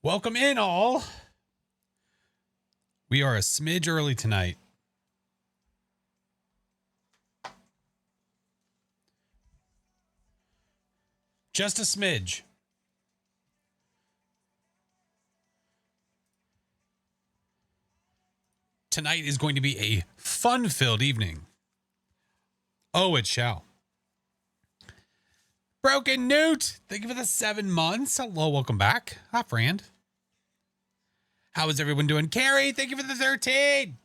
Welcome in, all. We are a smidge early tonight. Just a smidge. Tonight is going to be a fun-filled evening. Oh, it shall. Broken Newt, thank you for the 7 months. Hello, welcome back. Hi, friend. How is everyone doing? Carrie, thank you for the 13.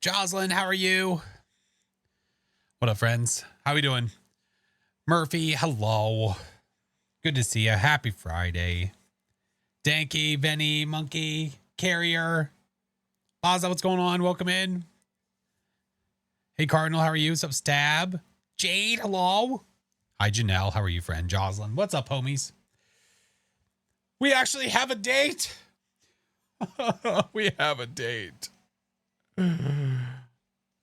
Jocelyn, how are you? What up, friends? How we doing? Murphy, hello. Good to see you. Happy Friday. Danky, Benny, Monkey, Carrier. Baza, what's going on? Welcome in. Hey, Cardinal, how are you? What's up, Stab? Jade, hello. Hi, Janelle. How are you, friend? Jocelyn, what's up, homies? We actually have a date. We have a date.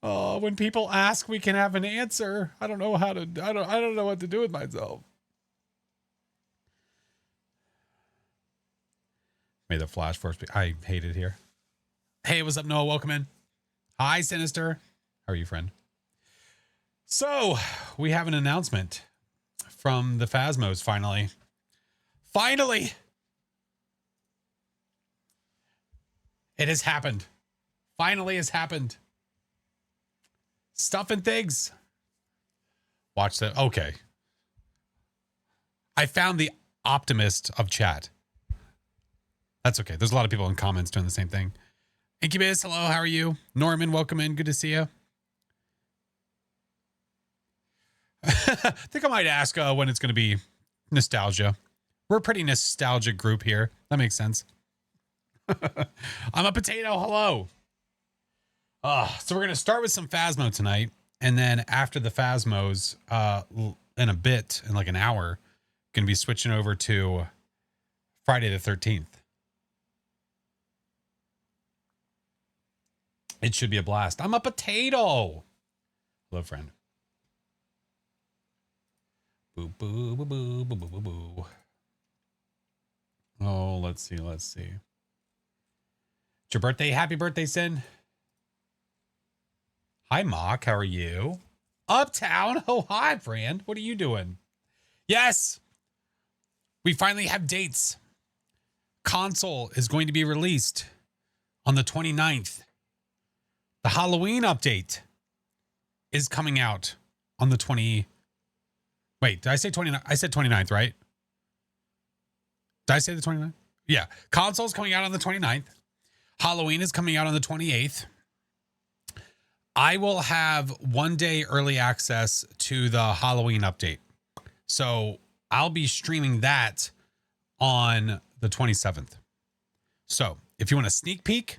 Oh, when people ask, we can have an answer. I don't know how to, I don't know what to do with myself. May the FlashForce be, I hate it here. Hey, what's up, Noah? Welcome in. Hi, Sinister. How are you, friend? So, we have an announcement from the Phasmos, finally. Finally! It has happened. Finally has happened. Stuff and things. Watch that. Okay. I found the optimist of chat. That's okay. There's a lot of people in comments doing the same thing. Incubus, hello. How are you? Norman, welcome in. Good to see you. I think I might ask when it's going to be nostalgia. We're a pretty nostalgic group here. That makes sense. I'm a potato. Hello. So we're going to start with some Phasmo tonight. And then after the Phasmos, in a bit, in like an hour, going to be switching over to Friday the 13th. It should be a blast. I'm a potato. Hello, friend. Boo, boo, boo, boo, boo, boo, boo, boo. Oh, let's see. It's your birthday. Happy birthday, Sin. Hi, Mock. How are you? Uptown. Oh, hi, friend. What are you doing? Yes. We finally have dates. Console is going to be released on the 29th. The Halloween update is coming out on the 20. Wait, did I say 29? I said 29th, right? Did I say the 29th? Yeah. Console's coming out on the 29th. Halloween is coming out on the 28th. I will have 1 day early access to the Halloween update. So I'll be streaming that on the 27th. So if you want a sneak peek,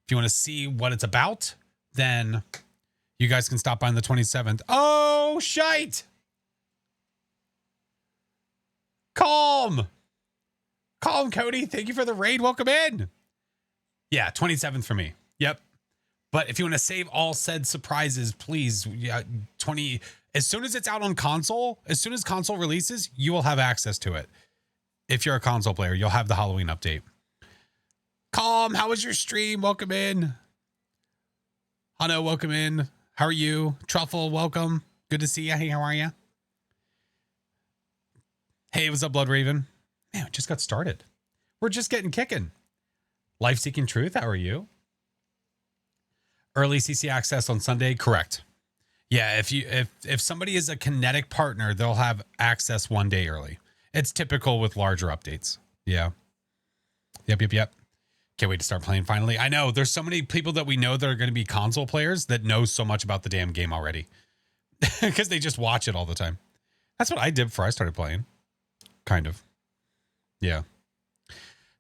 if you want to see what it's about, then you guys can stop by on the 27th. Oh, shite. Calm, Cody. Thank you for the raid. Welcome in. Yeah, 27th for me. Yep. But if you want to save all said surprises, please, 20. As soon as it's out on console, as soon as console releases, you will have access to it. If you're a console player, you'll have the Halloween update. Calm, how was your stream? Welcome in. Hano, welcome in. How are you? Truffle, welcome. Good to see you. Hey, how are you? Hey, what's up, Blood Raven? Man, we just got started. We're just getting kicking. Life Seeking Truth, how are you? Early CC access on Sunday, correct. Yeah, if somebody is a Kinetic partner, they'll have access 1 day early. It's typical with larger updates. Yeah. Yep. Can't wait to start playing finally. I know there's so many people that we know that are going to be console players that know so much about the damn game already because they just watch it all the time. That's what I did before I started playing. Kind of. Yeah.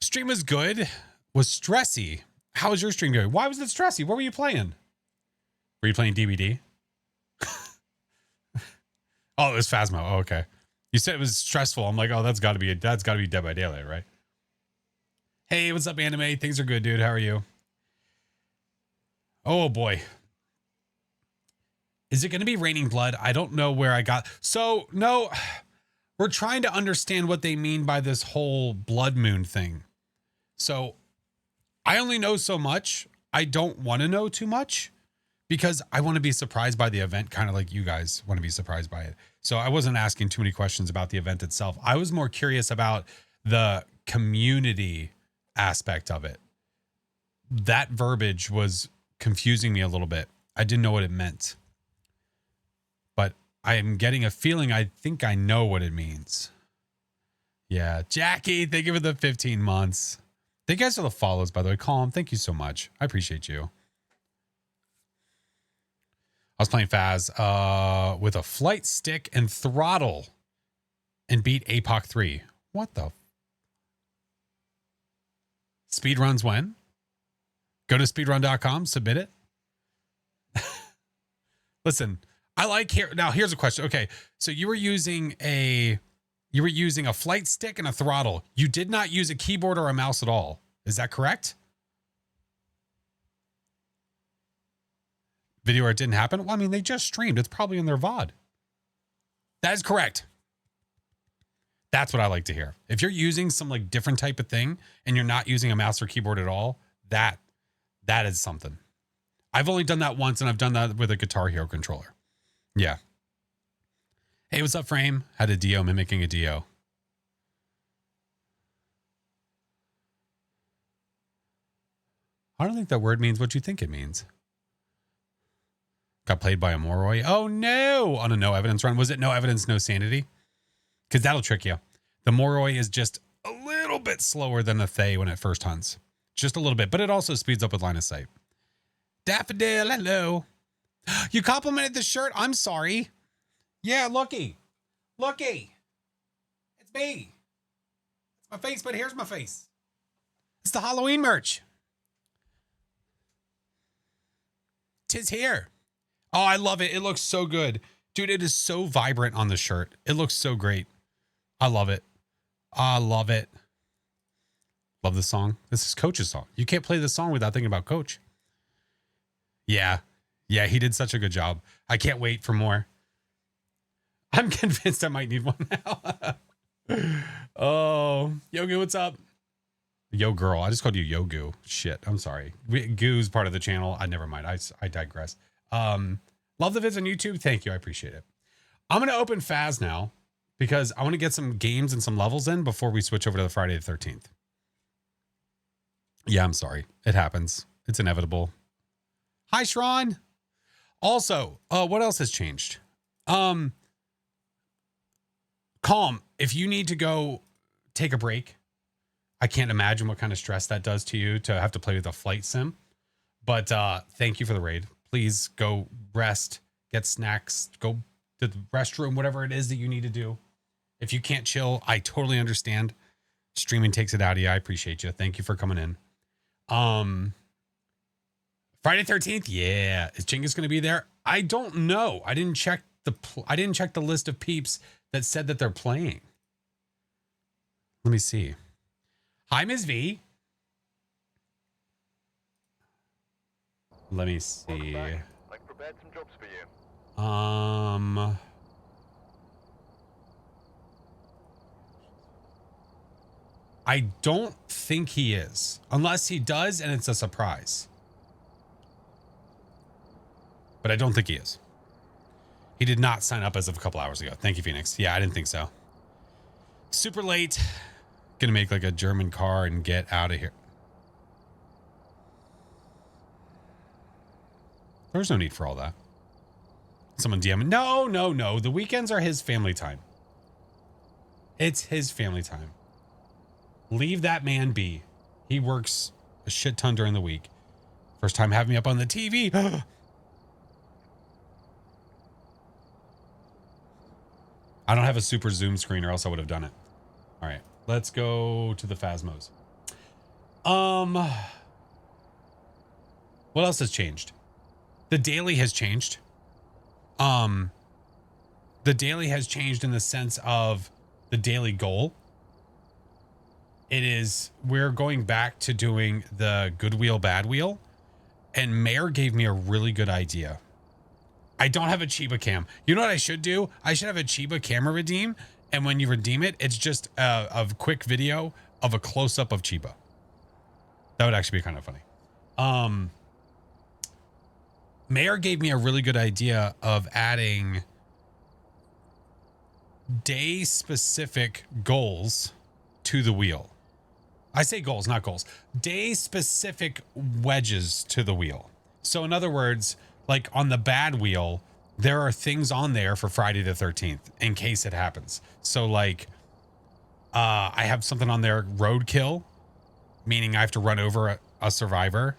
Stream was good. Was stressy. How was your stream going? Why was it stressy? What were you playing? Were you playing DVD? Oh, it was Phasmo. Oh, okay. You said it was stressful. I'm like, oh, that's got to be Dead by Daylight, right? Hey, what's up, Anime? Things are good, dude. How are you? Oh boy. Is it going to be Raining Blood? I don't know where I got. So no, We're trying to understand what they mean by this whole blood moon thing. So I only know so much. I don't want to know too much because I want to be surprised by the event, kind of like you guys want to be surprised by it. So I wasn't asking too many questions about the event itself. I was more curious about the community aspect of it. That verbiage was confusing me a little bit. I didn't know what it meant. But I am getting a feeling I think I know what it means. Yeah. Jackie, thank you for the 15 months. Thank you guys for the follows, by the way. Calm, thank you so much. I appreciate you. I was playing Phaz with a flight stick and throttle and beat APOC 3. What the? Speed runs when? Go to speedrun.com, submit it. Listen, I like here. Now here's a question. Okay. So you were using a flight stick and a throttle. You did not use a keyboard or a mouse at all. Is that correct? Video where it didn't happen? Well, I mean, they just streamed. It's probably in their VOD. That is correct. That's what I like to hear. If you're using some like different type of thing and you're not using a mouse or keyboard at all, that is something. I've only done that once, and I've done that with a Guitar Hero controller. Yeah. Hey, what's up, Frame? Had a Dio mimicking a Dio. I don't think that word means what you think it means. Got played by a Moroi. Oh, no. On a no evidence run. Was it no evidence, no sanity? Because that'll trick you. The Moroi is just a little bit slower than the Thay when it first hunts. Just a little bit. But it also speeds up with line of sight. Daffodil, hello. You complimented the shirt. I'm sorry. Yeah, looky. Looky. It's me. It's my face, but here's my face. It's the Halloween merch. 'Tis here. Oh, I love it. It looks so good. Dude, it is so vibrant on the shirt. It looks so great. I love it. I love it. Love the song. This is Coach's song. You can't play this song without thinking about Coach. Yeah. Yeah, he did such a good job. I can't wait for more. I'm convinced I might need one now. Oh, Yogu, what's up? Yo, girl. I just called you Yogu. Shit, I'm sorry. Goo's part of the channel. Never mind. I digress. Love the vids on YouTube. Thank you. I appreciate it. I'm going to open Phaz now because I want to get some games and some levels in before we switch over to the Friday the 13th. Yeah, I'm sorry. It happens. It's inevitable. Hi, Shron. Also, what else has changed? Calm. If you need to go take a break, I can't imagine what kind of stress that does to you to have to play with a flight sim. But thank you for the raid. Please go rest, get snacks, go to the restroom, whatever it is that you need to do. If you can't chill, I totally understand. Streaming takes it out of you. I appreciate you. Thank you for coming in. Friday 13th. Yeah. Is Genghis going to be there? I don't know. I didn't check the list of peeps that said that they're playing. Let me see. Hi, Ms. V. Let me see. I've prepared some jobs for you. I don't think he is. Unless he does and it's a surprise. But I don't think he is. He did not sign up as of a couple hours ago. Thank you, Phoenix. Yeah, I didn't think so. Super late. Gonna make like a German car and get out of here. There's no need for all that. Someone DM. No. The weekends are his family time. It's his family time. Leave that man be. He works a shit ton during the week. First time having me up on the TV. I don't have a super zoom screen or else I would have done it. All right, let's go to the Phasmos. What else has changed? The daily has changed. The daily has changed in the sense of the daily goal. We're going back to doing the good wheel, bad wheel. And Mayor gave me a really good idea. I don't have a Chiba cam. You know what I should do? I should have a Chiba camera redeem And when you redeem it, it's just a quick video of a close-up of Chiba. That would actually be kind of funny. Mayor gave me a really good idea of adding day-specific goals to the wheel. I say goals, not goals. Day-specific wedges to the wheel. So in other words, like on the bad wheel, there are things on there for Friday the 13th in case it happens. So like, I have something on there, roadkill, meaning I have to run over a survivor.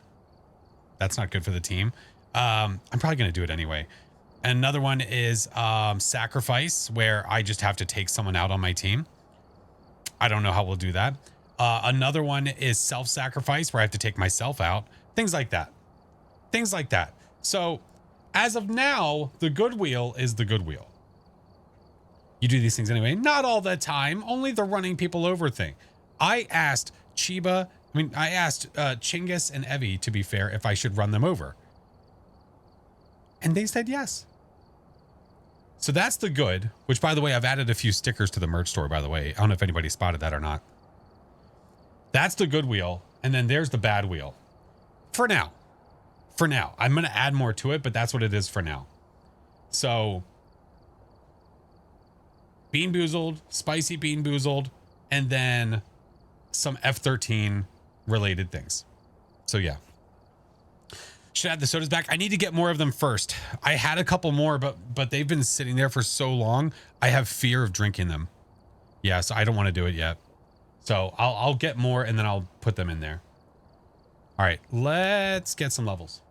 That's not good for the team. I'm probably going to do it anyway. Another one is sacrifice, where I just have to take someone out on my team. I don't know how we'll do that. Another one is self-sacrifice, where I have to take myself out. Things like that. Things like that. So as of now, the good wheel is the good wheel. You do these things anyway. Not all the time. Only the running people over thing. I asked Chingus and Evie, to be fair, if I should run them over. And they said yes. So that's the good, which, by the way, I've added a few stickers to the merch store, by the way. I don't know if anybody spotted that or not. That's the good wheel. And then there's the bad wheel. For now. For now. I'm going to add more to it, but that's what it is for now. So, Bean Boozled, Spicy Bean Boozled, and then some F-13 related things. So, yeah. Should add the sodas back. I need to get more of them first. I had a couple more, but they've been sitting there for so long. I have fear of drinking them. Yeah, so I don't want to do it yet. So I'll get more and then I'll put them in there. All right, let's get some levels.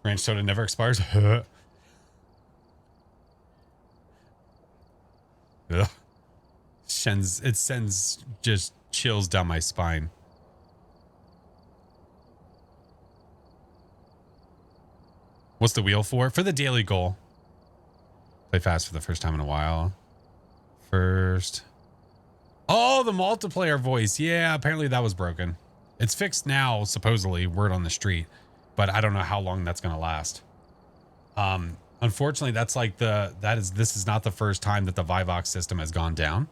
Ranch soda never expires. Ugh. It sends just chills down my spine. What's the wheel for? For the daily goal. Play fast for the first time in a while. First. Oh, the multiplayer voice. Yeah, apparently that was broken. It's fixed now, supposedly, word on the street. But I don't know how long that's going to last. Unfortunately, that's like this is not the first time that the Vivox system has gone down.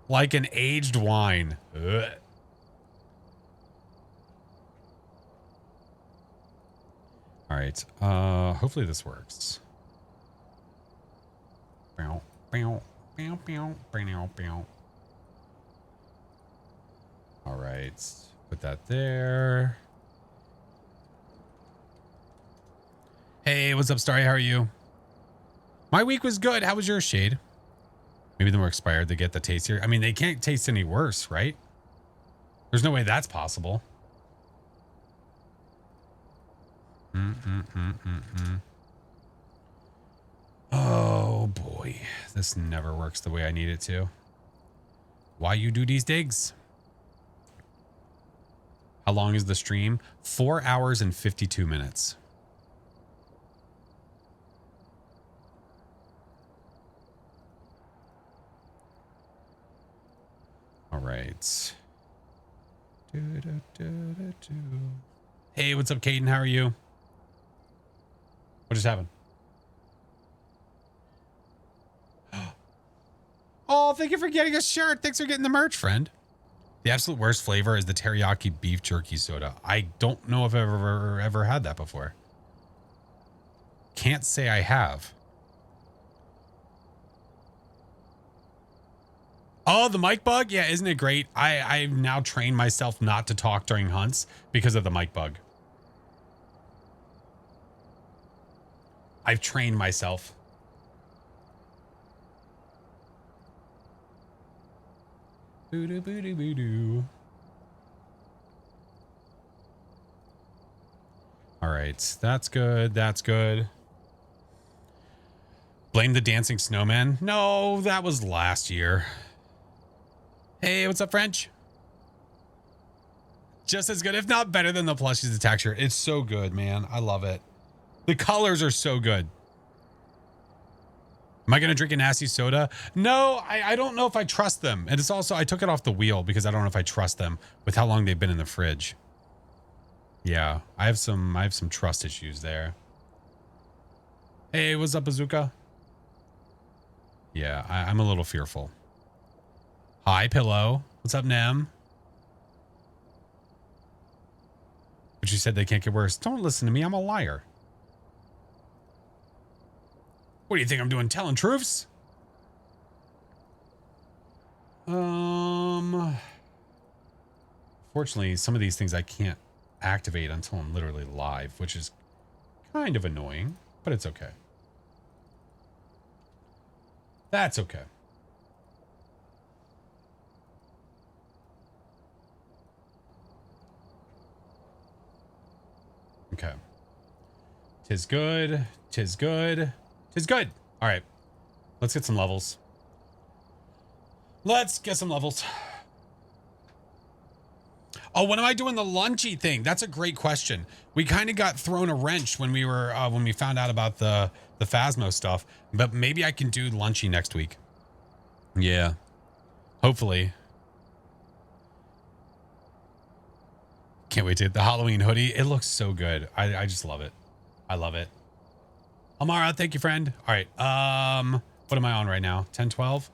Like an aged wine. Ugh. All right. Hopefully this works. All right. Put that there. Hey, what's up, Starry? How are you? My week was good. How was your Shade? Maybe the more expired, they get the tastier. I mean, they can't taste any worse, right? There's no way that's possible. Oh, boy. This never works the way I need it to. Why you do these digs? How long is the stream? 4 hours and 52 minutes. All right. Hey, what's up, Caden? How are you? What just happened? Oh, thank you for getting a shirt. Thanks for getting the merch, friend. The absolute worst flavor is the teriyaki beef jerky soda. I don't know if I've ever had that before. Can't say I have. Oh, the mic bug? Yeah, isn't it great? I've now trained myself not to talk during hunts because of the mic bug. I've trained myself. Boo-doo, boo-doo, boo-doo. All right, that's good. That's good. Blame the dancing snowman? No, that was last year. Hey, what's up, French? Just as good, if not better than the plushies attack shirt. It's so good, man. I love it. The colors are so good. Am I going to drink a nasty soda? No, I don't know if I trust them. And it's also, I took it off the wheel because I don't know if I trust them with how long they've been in the fridge. Yeah, I have some trust issues there. Hey, what's up, Bazooka? Yeah, I'm a little fearful. Hi, Pillow. What's up, Nem? But you said they can't get worse. Don't listen to me. I'm a liar. What do you think I'm doing? Telling truths? Fortunately, some of these things I can't activate until I'm literally live, which is kind of annoying, but it's okay. That's okay. Okay. Tis good. Tis good. Tis good. All right. Let's get some levels. Let's get some levels. Oh, when am I doing the lunchy thing? That's a great question. We kind of got thrown a wrench when we were when we found out about the Phasmo stuff, but maybe I can do lunchy next week. Yeah. Hopefully. Can't wait to get the Halloween hoodie. It looks so good. I just love it. I love it. Amara, thank you, friend. All right. What am I on right now? 10, 12?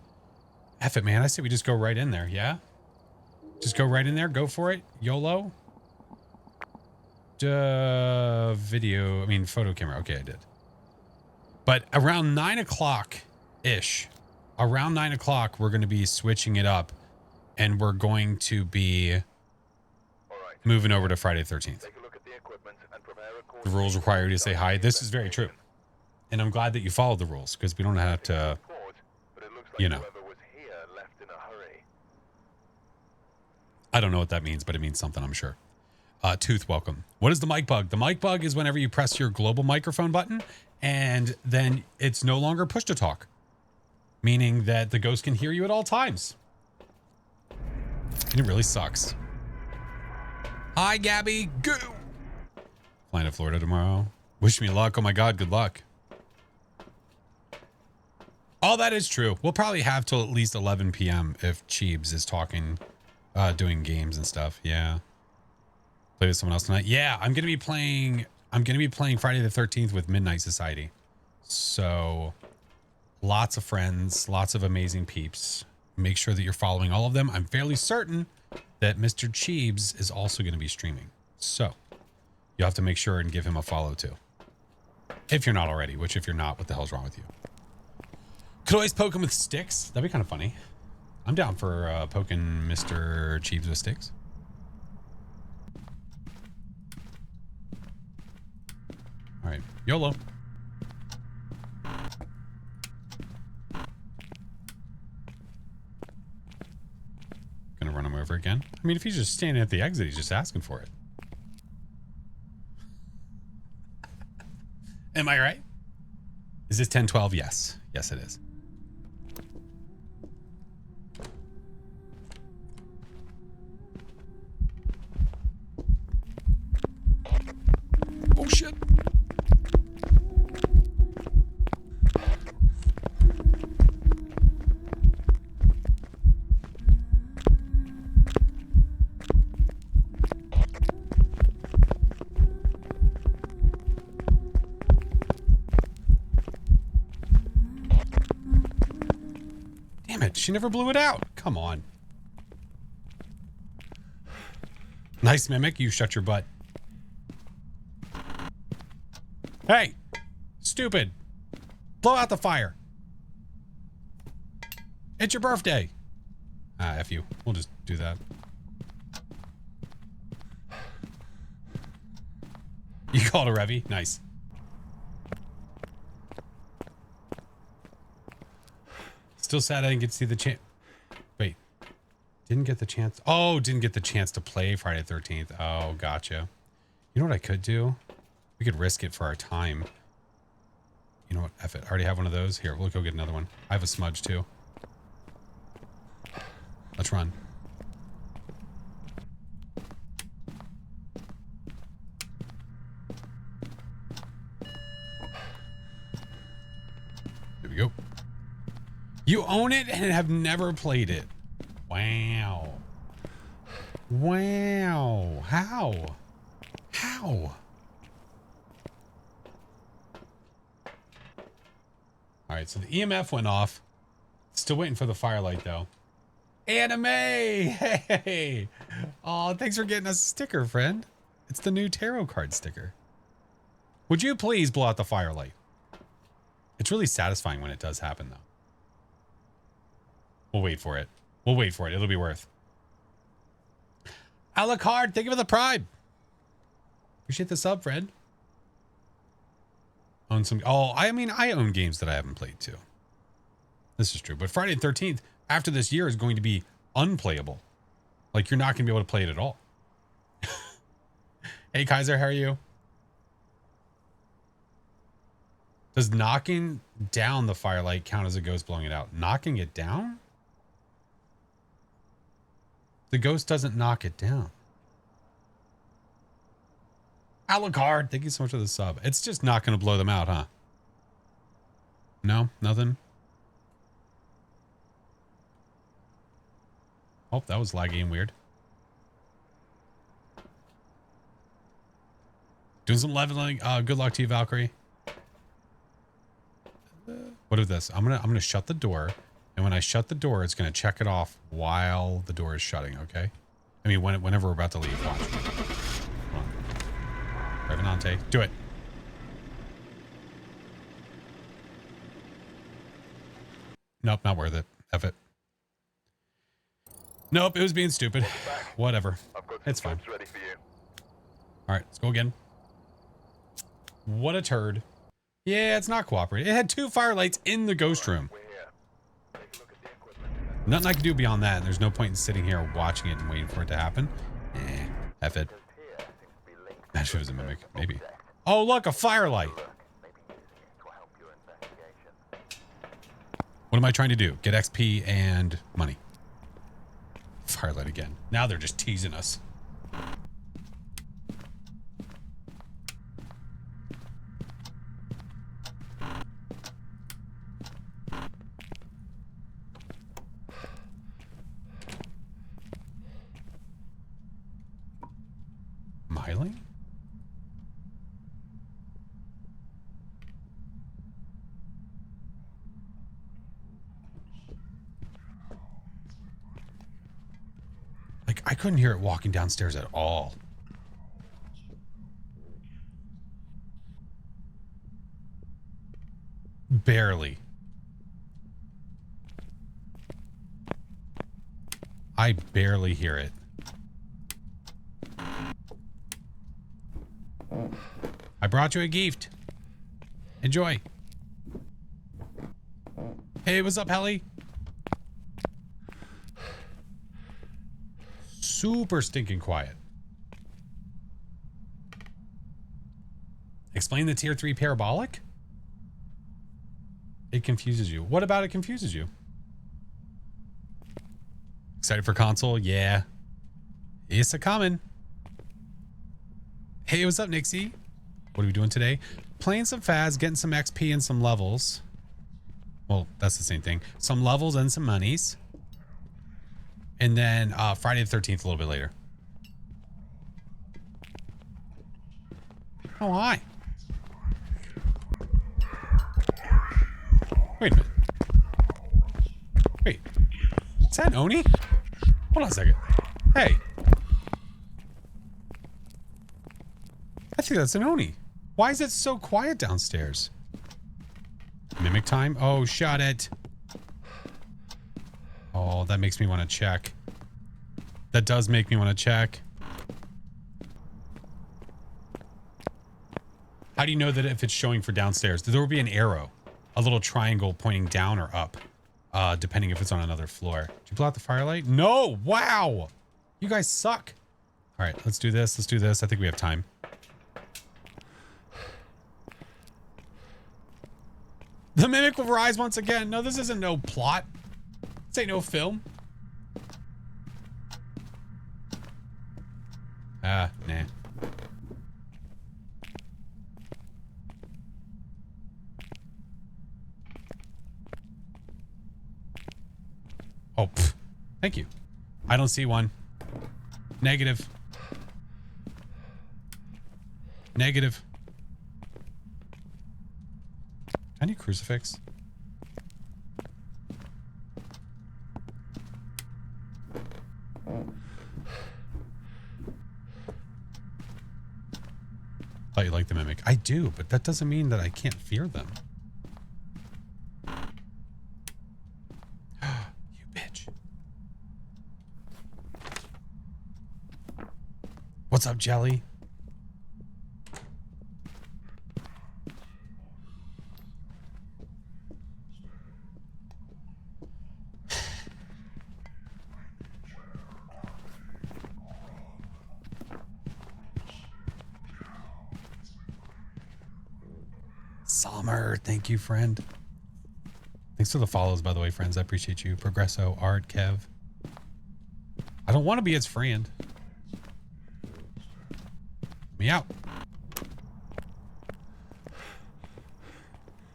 F it, man. I say we just go right in there. Yeah. Just go right in there. Go for it. YOLO. Photo camera. Okay, I did. But around 9 o'clock-ish, around 9 o'clock, we're going to be switching it up, and we're going to be moving over to Friday the 13th. The rules require you to say hi. This is very true. And I'm glad that you followed the rules, because we don't have to, you know. I don't know what that means, but it means something, I'm sure. Tooth, welcome. What is the mic bug? The mic bug is whenever you press your global microphone button, and then it's no longer push to talk, meaning that the ghost can hear you at all times. And it really sucks. Hi, Gabby. Go. Flying to Florida tomorrow. Wish me luck. Oh my God, good luck. All that is true. We'll probably have till at least 11 p.m. if Cheebs is talking, doing games and stuff. Yeah. Play with someone else tonight. Yeah, I'm gonna be playing Friday the 13th with Midnight Society. So lots of friends, lots of amazing peeps. Make sure that you're following all of them. I'm fairly certain that Mr. Cheebs is also going to be streaming. So you'll have to make sure and give him a follow too. If you're not already, which if you're not, what the hell's wrong with you? Could always poke him with sticks. That'd be kind of funny. I'm down for poking Mr. Cheebs with sticks. All right, YOLO. Gonna run him over again. I mean, if he's just standing at the exit, he's just asking for it. Am I right? Is this 10-12? Yes. Yes, it is. Oh, shit. Damn it, she never blew it out. Come on. Nice mimic, you shut your butt. Hey, stupid. Blow out the fire. It's your birthday. Ah, F you. We'll just do that. You called a Revy? Nice. Still sad I didn't get to see the chance. Wait. Didn't get the chance. Oh, didn't get the chance to play Friday the 13th. Oh, gotcha. You know what I could do? We could risk it for our time. You know what? F it. I already have one of those. Here, we'll go get another one. I have a smudge too. Let's run. Here we go. You own it and have never played it. Wow. Wow. How? Ow. All right, so the EMF went off. Still waiting for the firelight, though. Anime! Hey! Oh, thanks for getting us a sticker, friend. It's the new tarot card sticker. Would you please blow out the firelight? It's really satisfying when it does happen, though. We'll wait for it. We'll wait for it. It'll be worth. A la carte, thank you for the prime. Appreciate the sub, friend. Own some. Oh, I mean, I own games that I haven't played too. This is true. But Friday the 13th, after this year, is going to be unplayable. Like, you're not going to be able to play it at all. Hey, Kaiser, how are you? Does knocking down the firelight count as a ghost blowing it out? Knocking it down? The ghost doesn't knock it down. Alucard, thank you so much for the sub. It's just not going to blow them out, huh? No, nothing. Oh, that was laggy and weird. Doing some leveling. Good luck to you, Valkyrie. What is this? I'm gonna shut the door, and when I shut the door, it's gonna check it off while the door is shutting. Okay. I mean, whenever we're about to leave. Watch. Come on. Revenante, do it. Nope, not worth it. F it. Nope, it was being stupid. Whatever. It's fine. Ready for you. All right, let's go again. What a turd. Yeah, it's not cooperating. It had 2 firelights in the ghost room. Nothing I can do beyond that. There's no point in sitting here watching it and waiting for it to happen. F it. That shows a mimic. Maybe. Oh, look, a firelight. What am I trying to do? Get XP and money. Firelight again. Now they're just teasing us. Myling? Like, I couldn't hear it walking downstairs at all. Barely. I barely hear it. I brought you a gift. Enjoy. Hey, what's up, Helly? Super stinking quiet. Explain the tier 3 parabolic? It confuses you. What about it confuses you? Excited for console? Yeah. It's a common. Hey, what's up, Nixie? What are we doing today? Playing some Phas, getting some XP and some levels. Well, that's the same thing. Some levels and some monies. And then Friday the 13th a little bit later. Oh, hi. Wait a minute. Wait. Is that an Oni? Hold on a second. Hey. I think that's an Oni. Why is it so quiet downstairs? Mimic time? Oh, shut it. Oh, that makes me want to check. That does make me want to check. How do you know that if it's showing for downstairs? There will be an arrow. A little triangle pointing down or up. Depending if it's on another floor. Did you blow out the firelight? No! Wow! You guys suck. Alright, let's do this. Let's do this. I think we have time. The mimic will rise once again. No, this isn't no plot. This ain't no film. Nah. Oh, pff. Thank you. I don't see one. Negative. Negative. I need crucifix. Thought you liked the mimic. I do, but that doesn't mean that I can't fear them. You bitch. What's up, Jelly? Summer, thank you, friend. Thanks for the follows, by the way, friends. I appreciate you. Progresso, Art, Kev. I don't want to be its friend. Me out.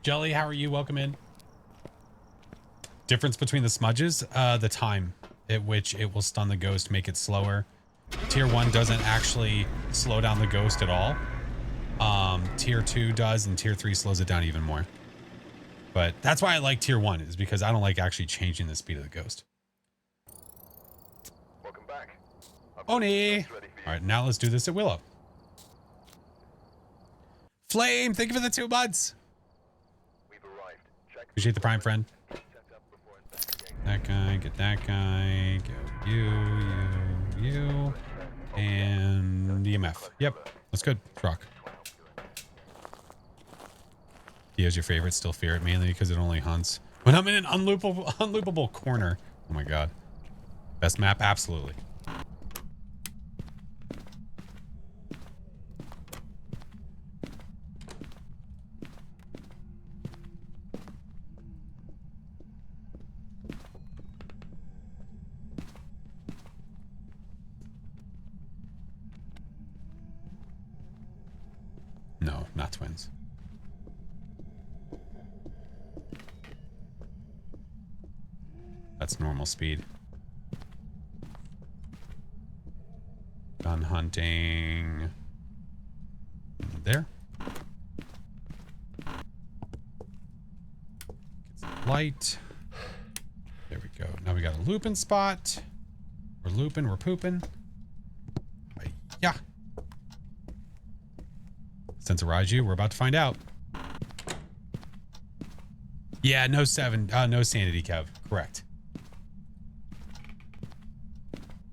Jelly, how are you? Welcome in. Difference between the smudges? The time at which it will stun the ghost, make it slower. Tier 1 doesn't actually slow down the ghost at all. Tier 2 does, and Tier 3 slows it down even more. But that's why I like Tier 1, is because I don't like actually changing the speed of the ghost. Welcome back. Oni! Alright, now let's do this at Willow. Flame, thank you for the 2 months. We've arrived. Check Appreciate the prime, friend. set up before investigating. That guy, get that guy, go you, and EMF. Yep, that's good. Rock. Dio's your favorite, still fear it, mainly because it only hunts when I'm in an unloopable corner. Oh my god. Best map? Absolutely. No, not twins. That's normal speed. Gun hunting. There. Get some light. There we go. Now we got a looping spot. We're looping, we're pooping. Yeah. Sense of Raiju, we're about to find out. Yeah, no sanity, Kev. Correct.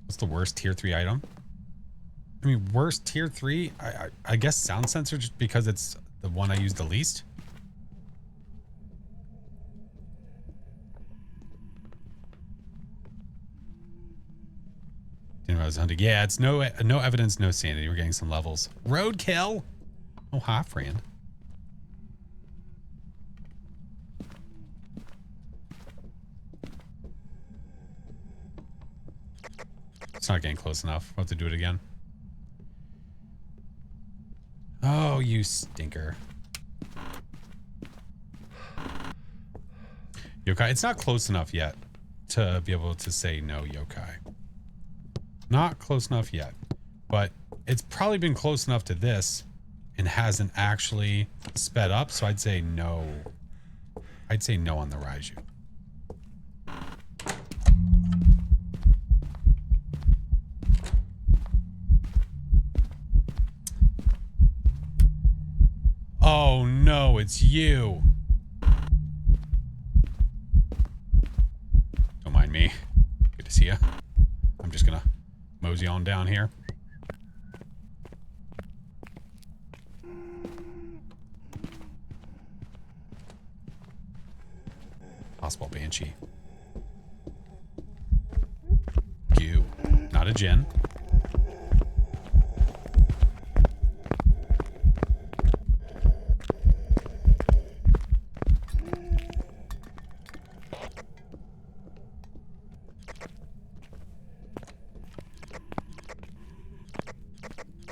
What's the worst tier 3 item? I mean, worst tier 3? I guess sound sensor, just because it's the one I use the least. Didn't know I was hunting. Yeah, it's no evidence, no sanity. We're getting some levels. Roadkill. Oh, hi, friend. It's not getting close enough. We'll have to do it again. Oh, you stinker. Yokai, it's not close enough yet to be able to say no, Yokai. Not close enough yet. But it's probably been close enough to this and hasn't actually sped up, so I'd say no. I'd say no on the Raiju. Oh no, it's you. Don't mind me. Good to see ya. I'm just gonna mosey on down here. Possible Banshee. You. Not a Jinn.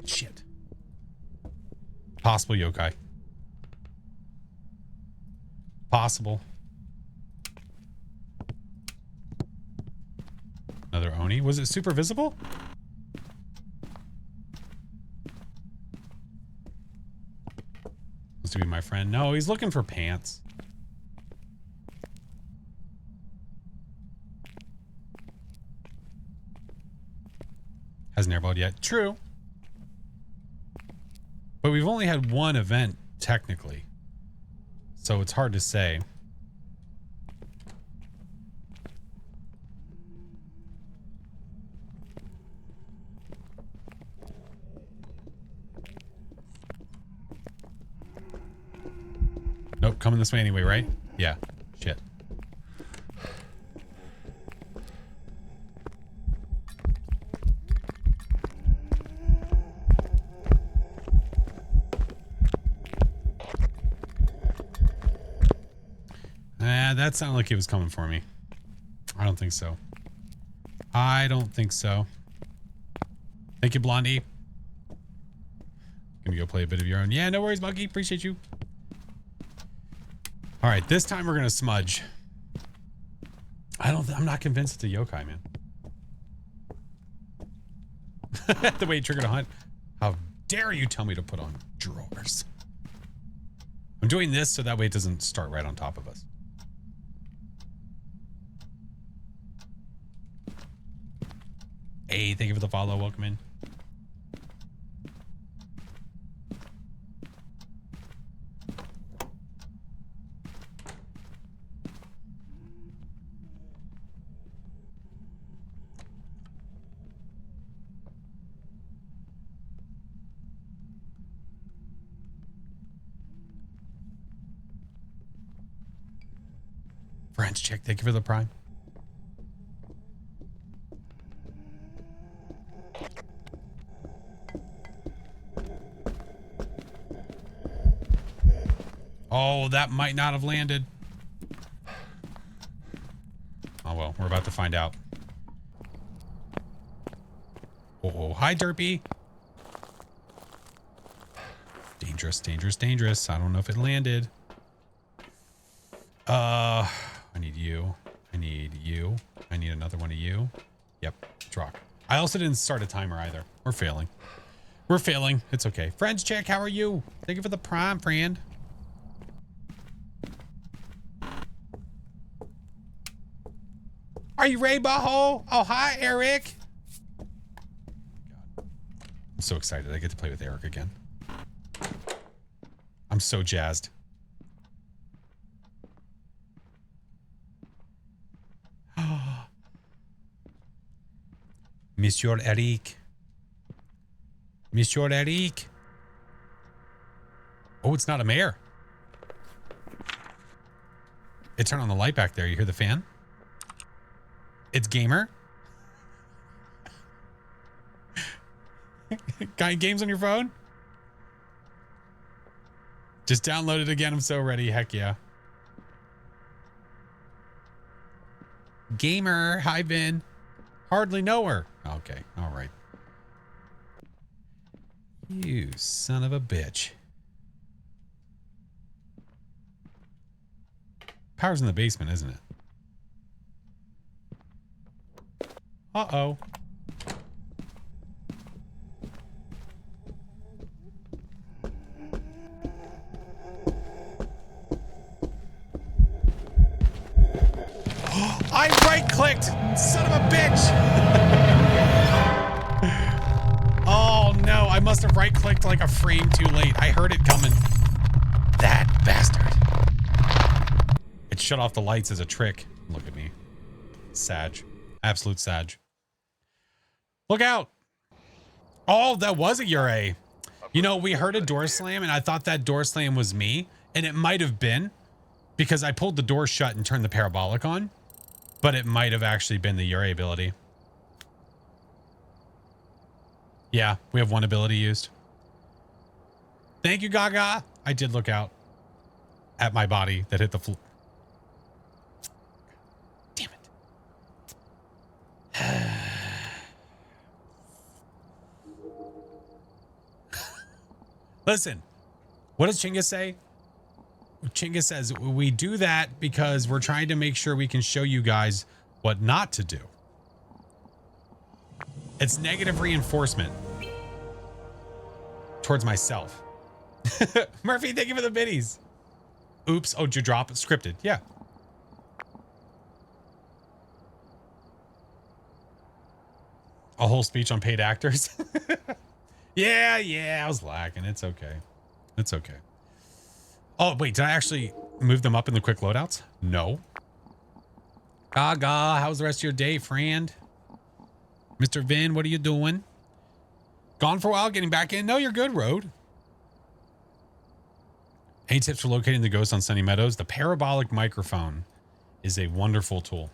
Shit. Possible yokai. Possible. Another Oni. Was it super visible? supposed to be my friend. No, he's looking for pants. Hasn't airballed yet. True. But we've only had one event, technically. So it's hard to say. Nope, coming this way anyway, right? Yeah. Shit. That sounded like he was coming for me. I don't think so. I don't think so. Thank you, Blondie. Gonna go play a bit of your own. Yeah, no worries, Monkey. Appreciate you. All right, this time we're gonna smudge. I'm not convinced it's a yokai, man. The way he triggered a hunt. How dare you tell me to put on drawers? I'm doing this so that way it doesn't start right on top of us. Hey, thank you for the follow. Welcome in. French chick, thank you for the prime. Oh, that might not have landed. Oh, well, we're about to find out. Oh, hi, Derpy. Dangerous, dangerous, dangerous. I don't know if it landed. I need you. I need you. I need another one of you. Yep, let's rock. I also didn't start a timer either. We're failing. We're failing. It's okay. Friends check, how are you? Thank you for the prime, friend. Are you ready, Baho? Oh, hi, Eric. God. I'm so excited. I get to play with Eric again. I'm so jazzed. Monsieur Eric. Monsieur Eric. Oh, it's not a mare. It turned on the light back there. You hear the fan? It's Gamer. Got games on your phone? Just download it again. I'm so ready. Heck yeah. Gamer. Hi, Ben. Hardly know her. Okay. All right. You son of a bitch. Power's in the basement, isn't it? Uh-oh. I right-clicked! Son of a bitch! Oh, no. I must have right-clicked like a frame too late. I heard it coming. That bastard. It shut off the lights as a trick. Look at me. Sag. Absolute Sag. Look out! Oh, that was a Ure. You know, we heard a door slam, and I thought that door slam was me. And it might have been, because I pulled the door shut and turned the parabolic on. But it might have actually been the Ure ability. Yeah, we have one ability used. Thank you, Gaga. I did look out at my body that hit the floor. Damn it. Listen, what does Chinga say? Chinga says, we do that because we're trying to make sure we can show you guys what not to do. It's negative reinforcement towards myself. Murphy, thank you for the biddies. Oops. Oh, did you drop it? Scripted. Yeah. A whole speech on paid actors. Yeah, I was lacking. It's okay. It's okay. Oh, wait, did I actually move them up in the quick loadouts? No. Gaga, how's the rest of your day, friend? Mr. Vin, what are you doing? Gone for a while, getting back in? No, you're good, Road. Any tips for locating the ghost on Sunny Meadows? The parabolic microphone is a wonderful tool.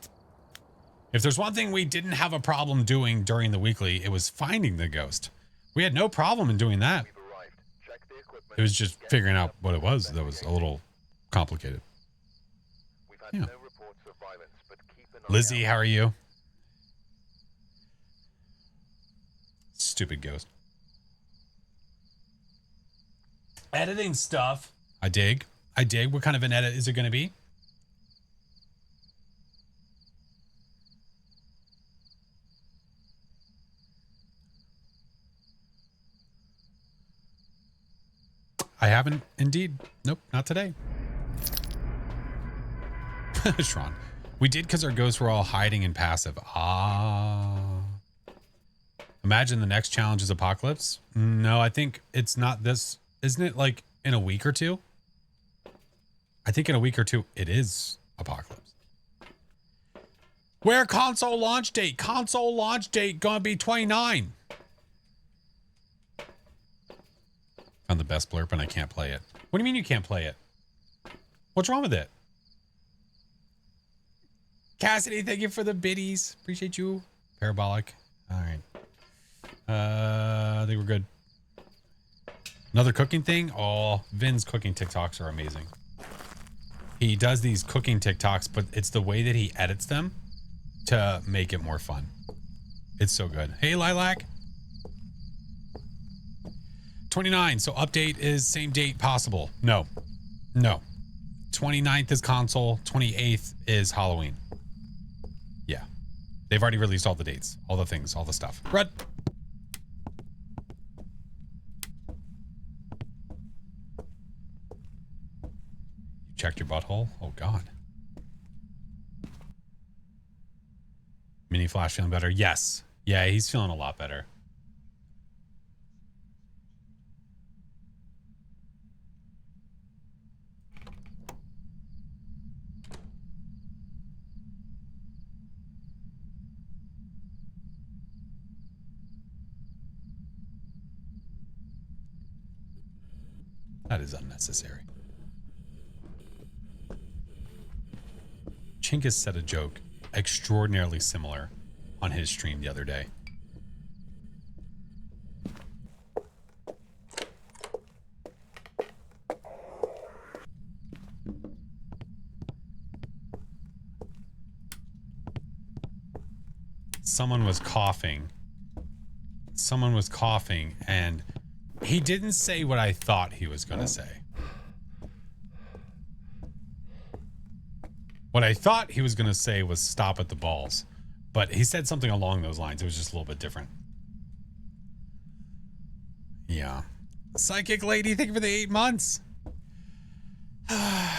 If there's one thing we didn't have a problem doing during the weekly, it was finding the ghost. We had no problem in doing that. It was just figuring out what it was that was a little complicated. Yeah. Lizzie, how are you? Stupid ghost. Editing stuff. I dig. What kind of an edit is it going to be? I haven't indeed. Nope, not today. Shron. We did because our ghosts were all hiding and passive. Imagine the next challenge is Apocalypse. No, I think it's not this. Isn't it like in a week or two? I think in a week or two it is Apocalypse. Where console launch date? Console launch date gonna be 29. Found the best blurb and I can't play it. What do you mean you can't play it? What's wrong with it? Cassidy, thank you for the biddies. Appreciate you. Parabolic. All right. I think we're good. Another cooking thing. Oh, Vin's cooking TikToks are amazing. He does these cooking TikToks, but it's the way that he edits them to make it more fun. It's so good. Hey, Lilac. 29. So update is same date possible. No. 29th is console. 28th is Halloween. Yeah. They've already released all the dates, all the things, all the stuff. Brett. You checked your butthole? Oh, God. Mini Flash feeling better? Yes. Yeah, he's feeling a lot better. That is unnecessary. Chinkus said a joke extraordinarily similar on his stream the other day. Someone was coughing. And he didn't say what I thought he was going to say. What I thought he was going to say was stop at the balls. But he said something along those lines. It was just a little bit different. Yeah. Psychic Lady, thank you for the 8 months. Bruh,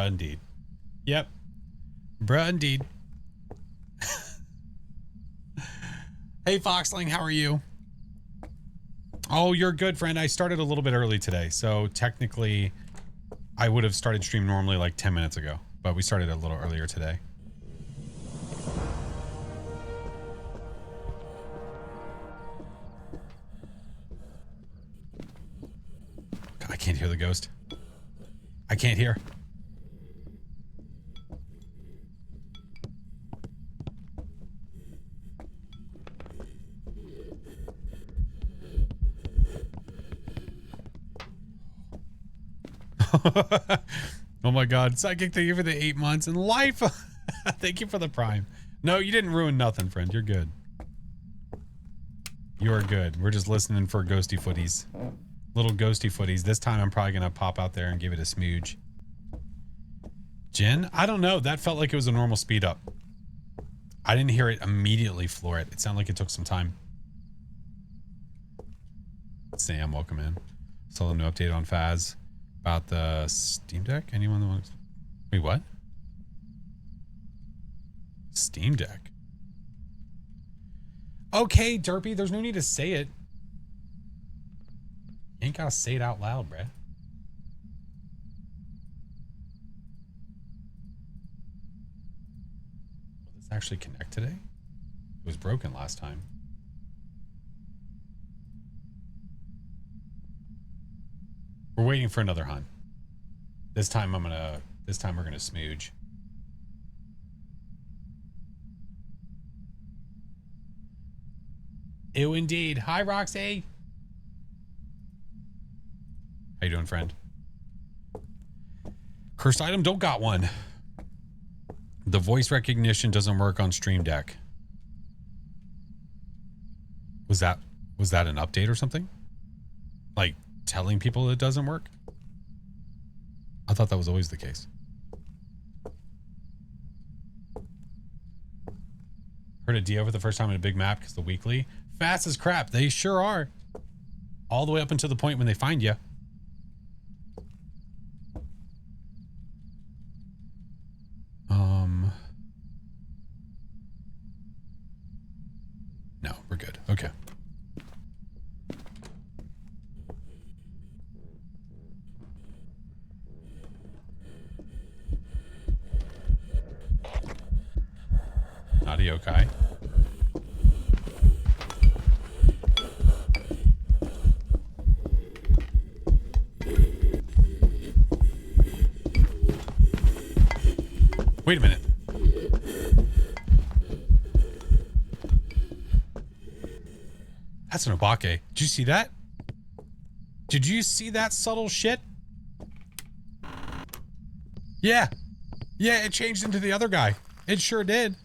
indeed. Yep. Bruh, indeed. Hey, Foxling, how are you? Oh, you're good, friend. I started a little bit early today, so technically I would have started stream normally like 10 minutes ago, but we started a little earlier today. God, I can't hear the ghost. I can't hear. Oh my God. Psychic, thank you for the 8 months and life. Thank you for the prime. No, you didn't ruin nothing, friend. You're good. You are good. We're just listening for ghosty footies. Little ghosty footies. This time I'm probably going to pop out there and give it a smooge. Jen? I don't know. That felt like it was a normal speed up. I didn't hear it immediately floor it. It sounded like it took some time. Sam, welcome in. Solo new update on Phas about the Steam Deck. Anyone that wants? Wait, what? Steam Deck. Okay, Derpy, there's no need to say it. You ain't gotta say it out loud, bruh. Will this actually connect today? It was broken last time. We're waiting for another hunt. This time we're gonna smooge. Ew, indeed. Hi, Roxy. How you doing, friend? Cursed item, don't got one. The voice recognition doesn't work on Stream Deck. Was that an update or something? Like telling people it doesn't work? I thought that was always the case. Heard a Dio for the first time in a big map because the weekly. Fast as crap. They sure are. All the way up until the point when they find you. No, we're good. Okay. Not a yokai. Wait a minute. That's an Obake. Did you see that? Did you see that subtle shit? Yeah. Yeah, it changed into the other guy. It sure did.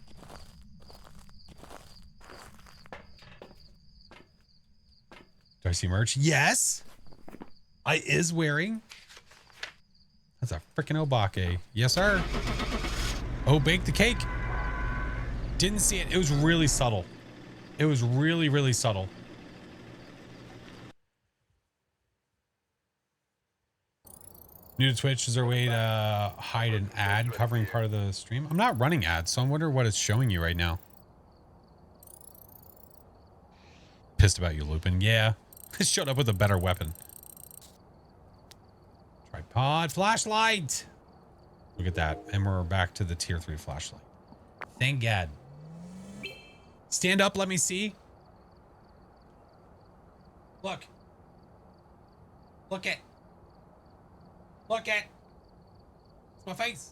Do I see merch? Yes. I is wearing. That's a freaking Obake. Yes, sir. Oh, bake the cake. Didn't see it. It was really subtle. It was really, really subtle. New to Twitch, is there a way to hide an ad covering part of the stream? I'm not running ads, so I wonder what it's showing you right now. Pissed about you, Lupin. Yeah. It showed up with a better weapon. Tripod, flashlight. Look at that. And we're back to the tier 3 flashlight. Thank God. Stand up, let me see. Look. Look it. Look it. It's my face.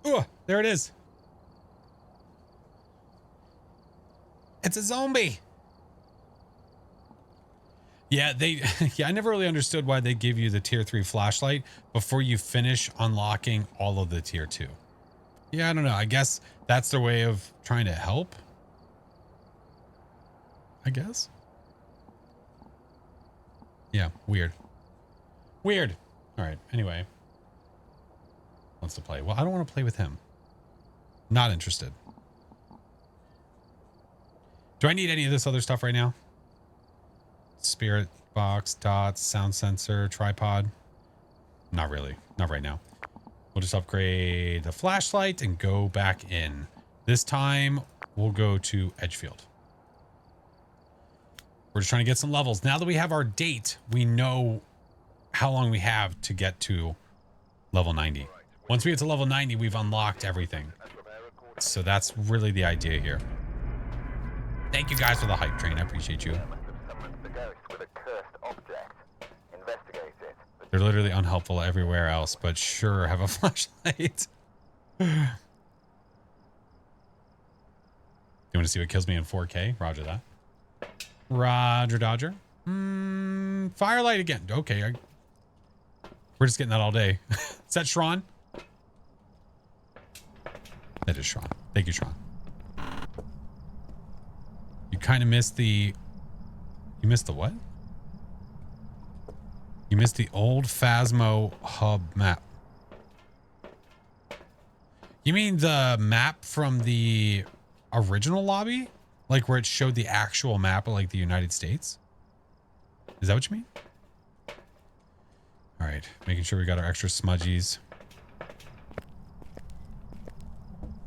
Oh, there it is. It's a zombie. Yeah, yeah, I never really understood why they give you the tier 3 flashlight before you finish unlocking all of the tier 2. Yeah, I don't know. I guess that's their way of trying to help. I guess. Yeah, weird. Weird. All right, anyway. Wants to play. Well, I don't want to play with him. Not interested. Do I need any of this other stuff right now? Spirit box, dots, sound sensor, tripod. Not really. Not right now. We'll just upgrade the flashlight and go back in. This time, we'll go to Edgefield. We're just trying to get some levels. Now that we have our date, we know how long we have to get to level 90. Once we get to level 90, we've unlocked everything. So that's really the idea here. Thank you guys for the hype train. I appreciate you. They're literally unhelpful everywhere else, but sure, have a flashlight. You want to see what kills me in 4K? Roger that. Roger Dodger. Firelight again. Okay. We're just getting that all day. Is that Shran? That is Shran. Thank you, Shran. You kind of missed the... You missed the what? You missed the old Phasmo hub map. You mean the map from the original lobby? Like where it showed the actual map of like the United States? Is that what you mean? All right, making sure we got our extra smudgies.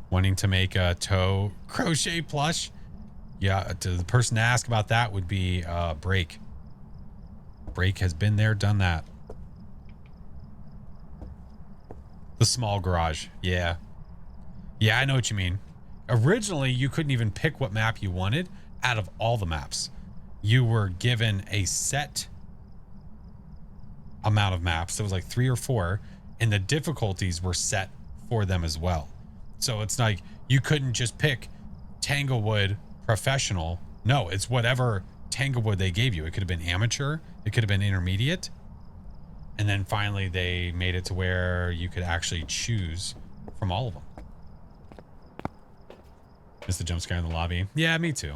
Wanting to make a toe crochet plush. Yeah, to the person to ask about that would be Break. Break has been there, done that. The small garage. Yeah. Yeah, I know what you mean. Originally, you couldn't even pick what map you wanted out of all the maps. You were given a set amount of maps. It was like 3 or 4, and the difficulties were set for them as well. So it's like you couldn't just pick Tanglewood Professional. No, it's whatever Tanglewood they gave you. It could have been amateur. It could have been intermediate. And then finally they made it to where you could actually choose from all of them. Missed the jump scare in the lobby. Yeah, me too.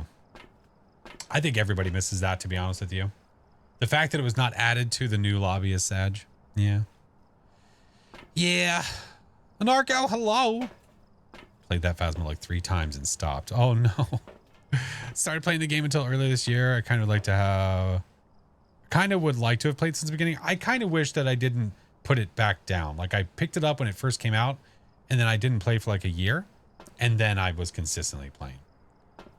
I think everybody misses that, to be honest with you. The fact that it was not added to the new lobby is sad. Yeah. Yeah. Anarcho, hello. Played that Phasma like 3 times and stopped. Oh no. Started playing the game until earlier this year. I kind of would like to have played since the beginning. I kind of wish that I didn't put it back down. Like I picked it up when it first came out and then I didn't play for like a year. And then I was consistently playing.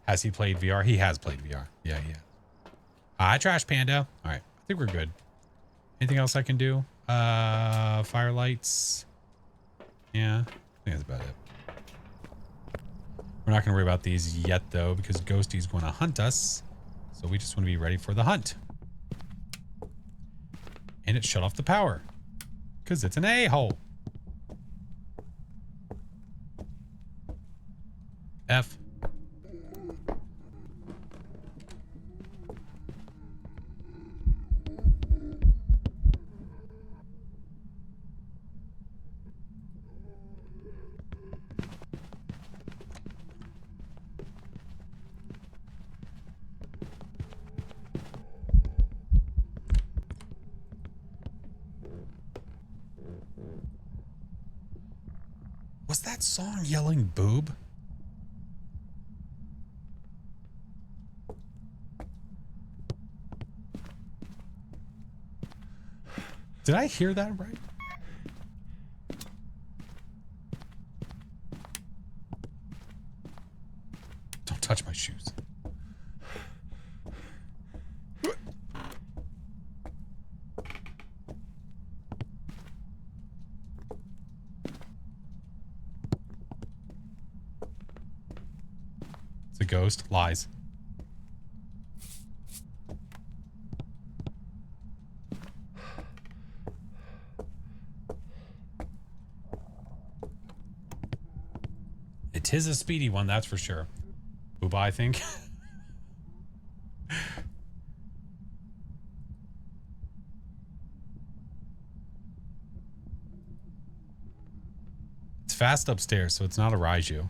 Has he played VR? He has played VR. Yeah, he has. Hi, Trash Panda. All right. I think we're good. Anything else I can do? Firelights. Yeah, I think that's about it. We're not going to worry about these yet, though, because Ghosty's going to hunt us. So we just want to be ready for the hunt. And it shut off the power. Because it's an a-hole. F. Was that song yelling boob? Did I hear that right? Don't touch my shoes. It's a ghost. Lies. It is a speedy one, that's for sure. Booba, I think. It's fast upstairs, so it's not a Raiju.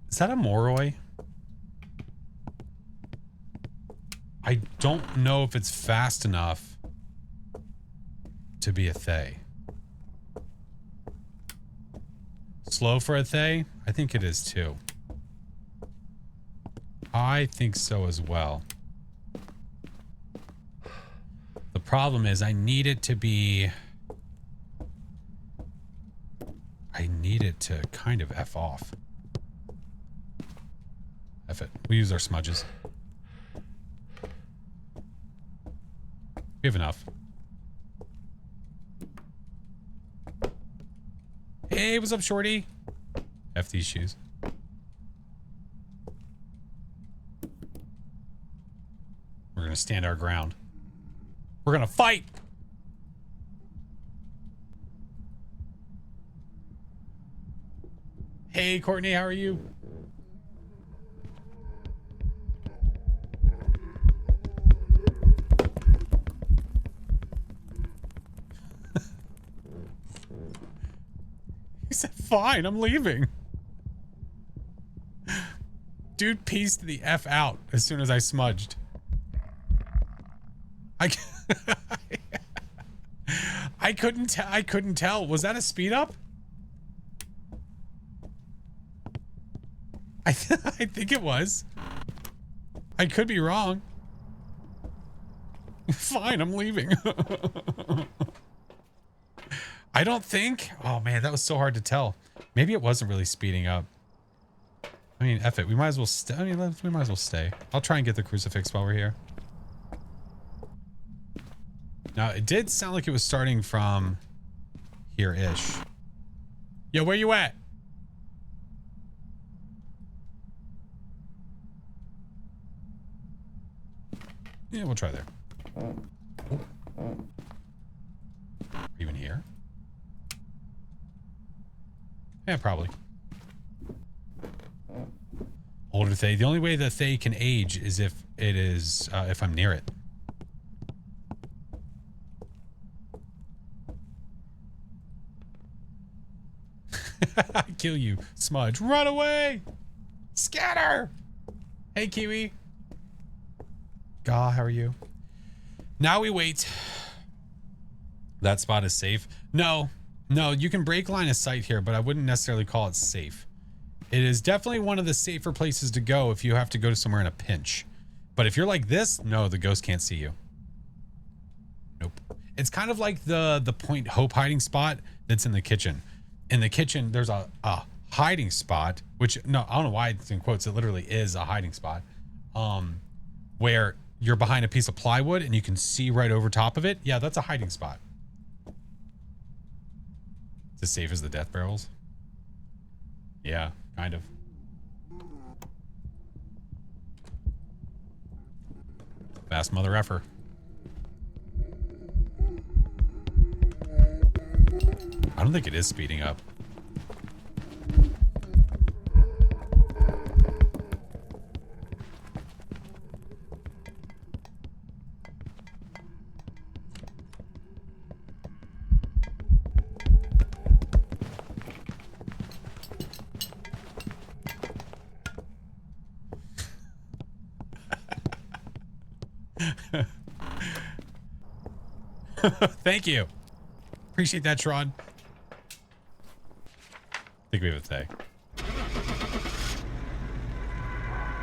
Is that a Moroi? I don't know if it's fast enough to be a Thay. Slow for a Thay? I think it is too. I think so as well. The problem is I need it to be... I need it to kind of F off. F it. We use our smudges. We have enough. Hey, what's up, Shorty? F these shoes. We're gonna stand our ground. We're gonna fight! Hey, Courtney, how are you? He said, fine, I'm leaving. Dude pieced the F out as soon as I smudged. I couldn't tell. I couldn't tell. Was that a speed up? I think it was. I could be wrong. Fine, I'm leaving. I don't think. Oh man, that was so hard to tell. Maybe it wasn't really speeding up. I mean, F it. We might as well stay. I mean, we might as well stay. I'll try and get the crucifix while we're here. Now, it did sound like it was starting from here-ish. Yo, where you at? Yeah, we'll try there. Even here? Yeah, probably. Older Thay. The only way that Thay can age is if it is, if I'm near it. I kill you, Smudge. Run away! Scatter! Hey, Kiwi. Gah, how are you? Now we wait. That spot is safe. No, you can break line of sight here, but I wouldn't necessarily call it safe. It is definitely one of the safer places to go if you have to go to somewhere in a pinch. But if you're like this, no, the ghost can't see you. Nope. It's kind of like the Point Hope hiding spot that's in the kitchen. In the kitchen, there's a hiding spot, which, no, I don't know why it's in quotes. It literally is a hiding spot, where you're behind a piece of plywood and you can see right over top of it. Yeah, that's a hiding spot. It's as safe as the death barrels. Yeah, kind of. Fast mother effer. I don't think it is speeding up. Thank you. Appreciate that, Tron. I think we have a Thay.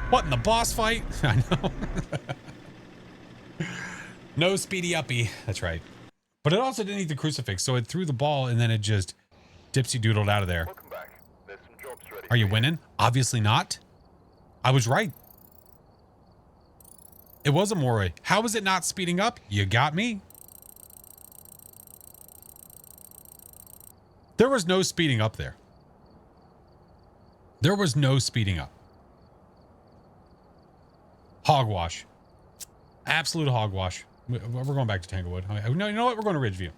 What, in the boss fight? I know. No speedy uppy. That's right. But it also didn't eat the crucifix, so it threw the ball and then it just dipsy doodled out of there. Welcome back. There's some jobs ready. Are you winning? Obviously not. I was right. It was a Moroi. How was it not speeding up? You got me. There was no speeding up there. There was no speeding up. Hogwash. Absolute hogwash. We're going back to Tanglewood. No, you know what? We're going to Ridgeview.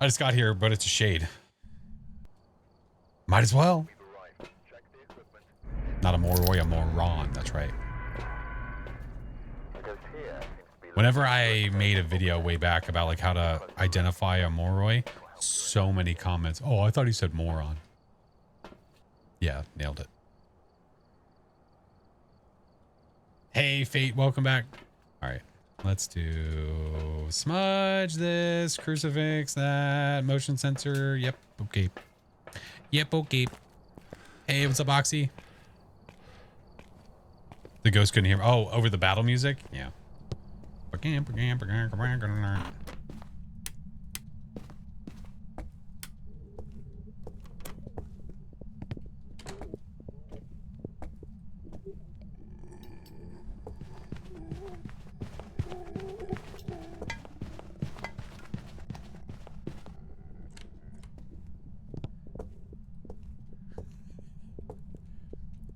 I just got here, but it's a shade. Might as well. Check the equipment. Not a Moroi, a moron. That's right. Because here seems to be Whenever I made a video way back about like how to identify a Moroi, so many comments. Oh, I thought he said moron. Yeah, nailed it. Hey, Fate, welcome back. All right, let's do smudge this, crucifix that, motion sensor. Yep, okay. Yep, okay. Hey, what's up, Oxy? The ghost couldn't hear. Oh, over the battle music? Yeah.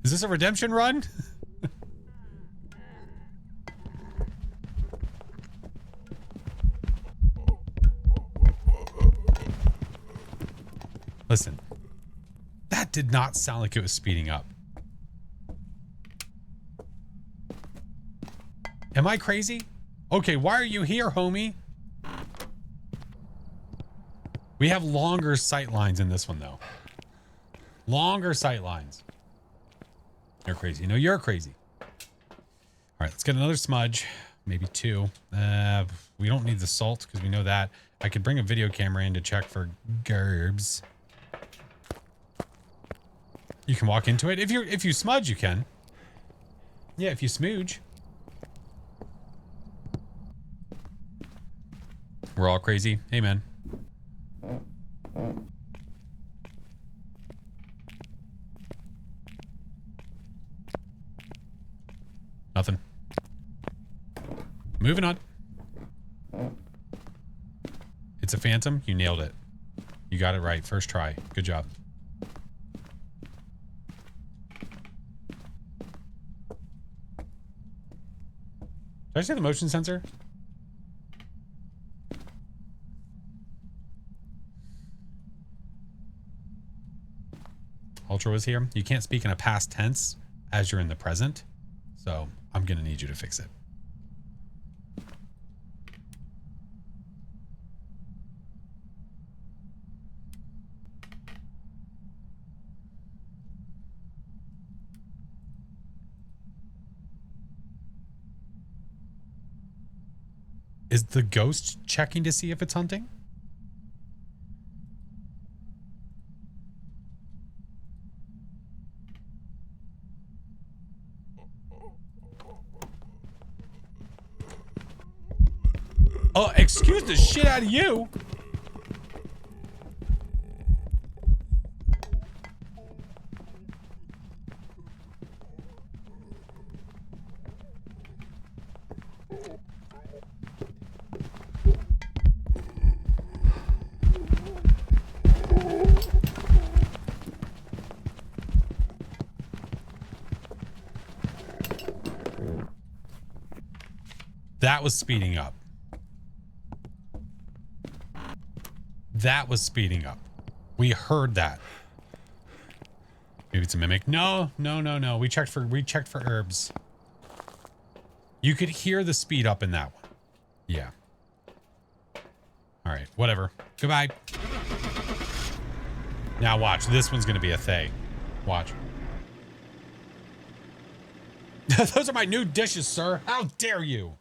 Is this a redemption run? Listen, that did not sound like it was speeding up. Am I crazy? Okay, why are you here, homie? We have longer sight lines in this one, though. Longer sight lines. You're crazy. No, you're crazy. All right, let's get another smudge. Maybe 2. We don't need the salt because we know that. I could bring a video camera in to check for gerbs. You can walk into it. If you smudge, you can. Yeah, if you smooge. We're all crazy. Hey, man. Nothing. Moving on. It's a phantom. You nailed it. You got it right. First try. Good job. Did I say the motion sensor? Ultra was here. You can't speak in a past tense as you're in the present. So I'm going to need you to fix it. Is the ghost checking to see if it's hunting? Oh, excuse the shit out of you. That was speeding up. That was speeding up. We heard that. Maybe it's a mimic. No. We checked for herbs. You could hear the speed up in that one. Yeah. All right, whatever. Goodbye. Now watch. This one's gonna be a Thay. Watch. Those are my new dishes, sir. How dare you?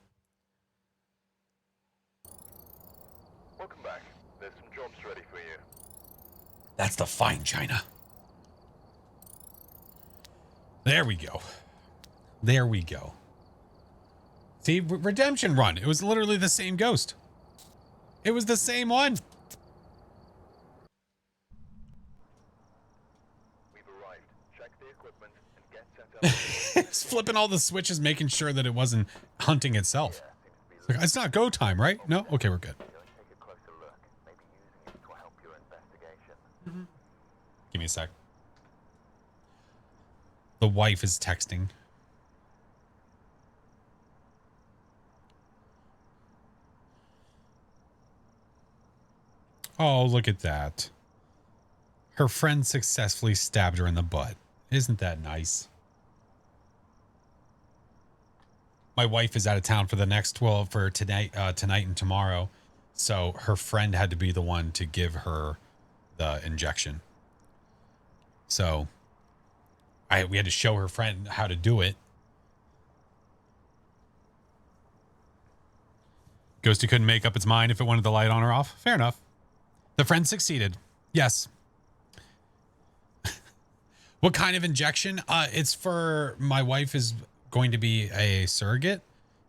Welcome back. There's some jobs ready for you. That's the fine china. There we go. There we go. See, redemption run. It was literally the same ghost. It was the same one. We've arrived. Check the equipment and get set up. It's flipping all the switches, making sure that it wasn't hunting itself. It's like, it's not go time, right? No? Okay, we're good. Go and take a closer look. Maybe using it will help your investigation. Give me a sec. The wife is texting. Oh, look at that. Her friend successfully stabbed her in the butt. Isn't that nice? My wife is out of town for the next 12 for tonight and tomorrow. So her friend had to be the one to give her the injection. So we had to show her friend how to do it. Ghosty couldn't make up its mind if it wanted the light on or off. Fair enough. The friend succeeded. Yes. What kind of injection? It's for my wife is going to be a surrogate.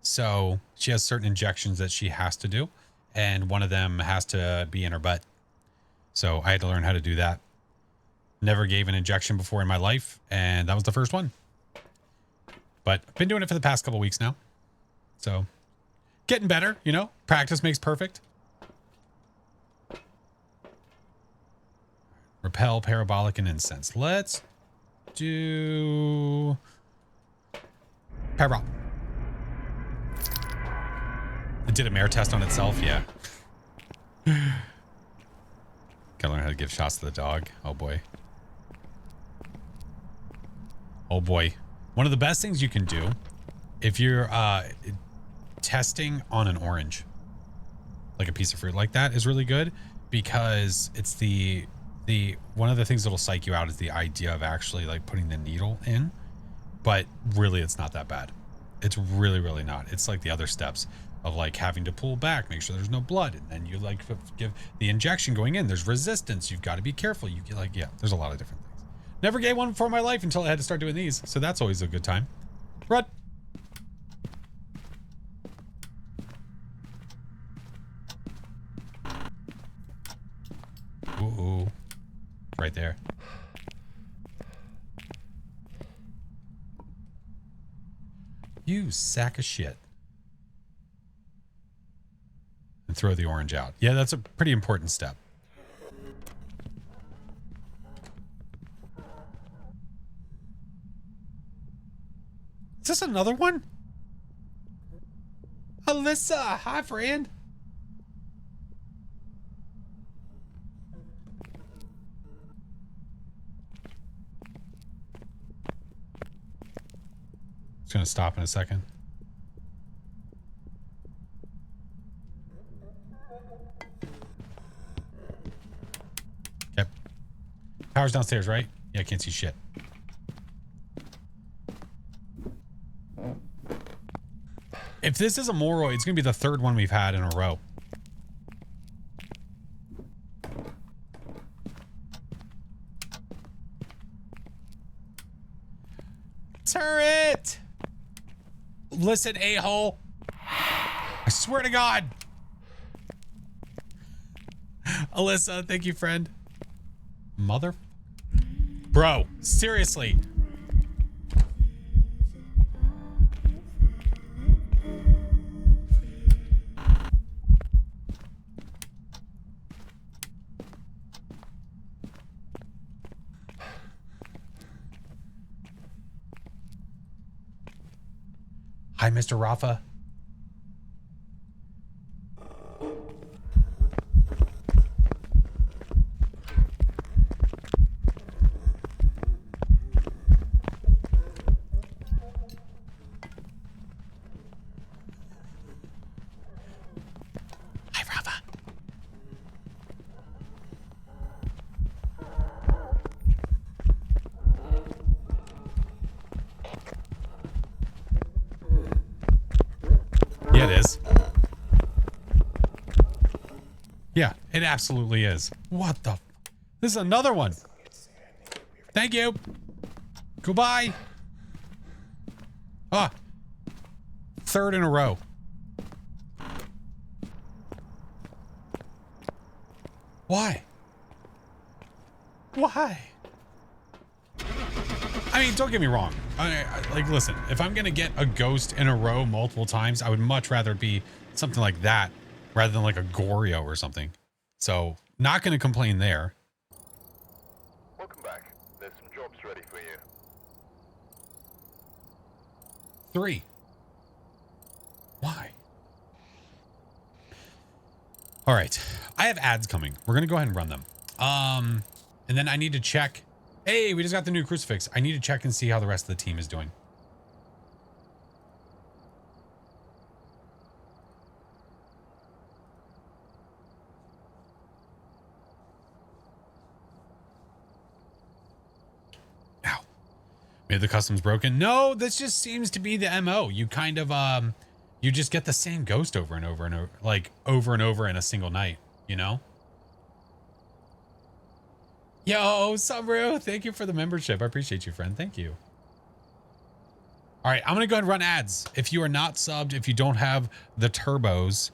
So she has certain injections that she has to do. And one of them has to be in her butt. So I had to learn how to do that. Never gave an injection before in my life. And that was the first one. But I've been doing it for the past couple weeks now. So getting better, you know, practice makes perfect. Repel, parabolic, and incense. Let's do parabolic. It did a mare test on itself, yeah. Gotta learn how to give shots to the dog. Oh boy. Oh boy. One of the best things you can do if you're testing on an orange, like a piece of fruit like that, is really good because it's the one of the things that'll psych you out is the idea of actually like putting the needle in but really it's not that bad. It's really, really not. It's like the other steps of like having to pull back, make sure there's no blood. And then you like give the injection going in. There's resistance. You've got to be careful. You get like, yeah, there's a lot of different things. Never gave one before in my life until I had to start doing these. So that's always a good time. Run. Ooh, right there. You sack of shit. And throw the orange out. Yeah, that's a pretty important step. Is this another one? Alyssa, hi friend. It's gonna stop in a second. Yep. Power's downstairs, right? Yeah, I can't see shit. If this is a Moroi, it's gonna be the third one we've had in a row. Turret! Listen, a-hole. I swear to God. Alyssa, thank you, friend. Mother? Bro, seriously. Hi, Mr. Rafa. Hi, Rafa. Yeah, it is. Yeah, it absolutely is. What the? This is another one. Thank you. Goodbye. Ah. Third in a row. Why? Why? I mean, don't get me wrong. Like, listen, if I'm going to get a ghost in a row multiple times, I would much rather be something like that rather than like a Goryo or something. So, not going to complain there. Welcome back. There's some jobs ready for you. 3. Why? All right. I have ads coming. We're going to go ahead and run them. And then I need to check. Hey, we just got the new crucifix. I need to check and see how the rest of the team is doing. Ow. Maybe the custom's broken. No, this just seems to be the MO. You kind of, you just get the same ghost over and over and over, like over and over in a single night, you know? Yo, Sabru, thank you for the membership. I appreciate you, friend. Thank you. All right, I'm going to go ahead and run ads. If you are not subbed, if you don't have the turbos,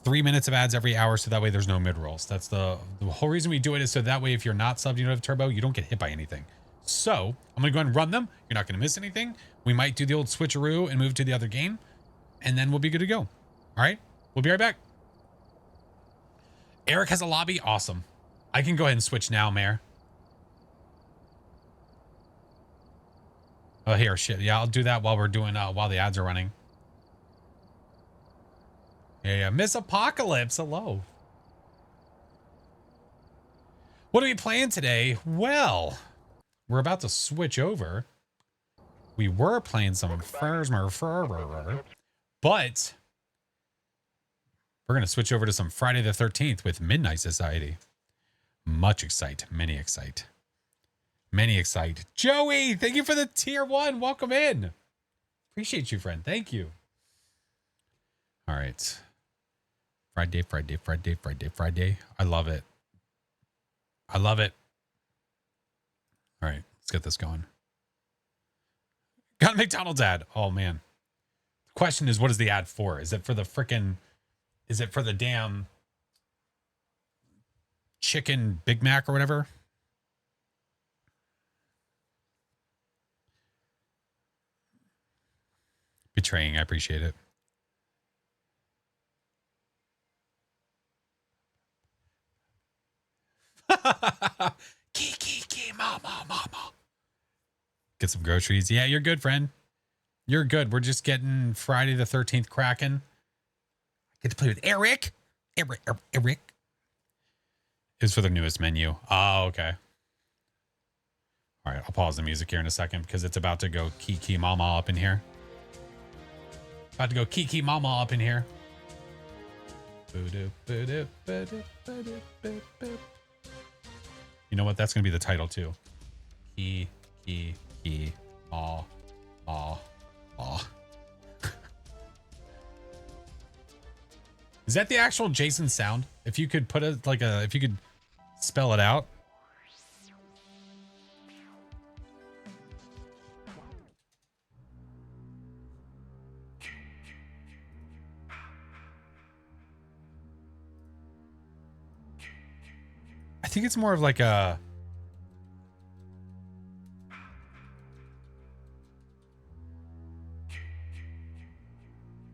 3 minutes of ads every hour, so that way there's no mid-rolls. That's the whole reason we do it, is so that way if you're not subbed, you don't have turbo, you don't get hit by anything. So I'm going to go ahead and run them. You're not going to miss anything. We might do the old switcheroo and move to the other game, and then we'll be good to go. All right, we'll be right back. Eric has a lobby. Awesome. I can go ahead and switch now, Mayor. Oh, here, shit. Yeah, I'll do that while we're doing, while the ads are running. Yeah. Miss Apocalypse. Hello. What are we playing today? Well, we're about to switch over. We were playing some Phasmophobia, but we're going to switch over to some Friday the 13th with Midnight Society. Much excite. Many excite. Many excite. Joey, thank you for the tier 1. Welcome in. Appreciate you, friend. Thank you. All right. Friday. I love it. I love it. All right, let's get this going. Got a McDonald's ad. Oh, man. The question is, what is the ad for? Is it for the frickin'... Is it for the damn chicken Big Mac or whatever? Betraying. I appreciate it. Kiki, mama. Get some groceries. Yeah, you're good, friend. You're good. We're just getting Friday the 13th cracking. Get to play with Eric. Eric. Is for the newest menu. Oh, okay. All right, I'll pause the music here in a second because it's about to go Kiki Mama up in here. About to go Kiki Mama up in here. You know what? That's going to be the title too. Kiki, ma. Is that the actual Jason sound? If you could put it like if you could spell it out. I think it's more of like a...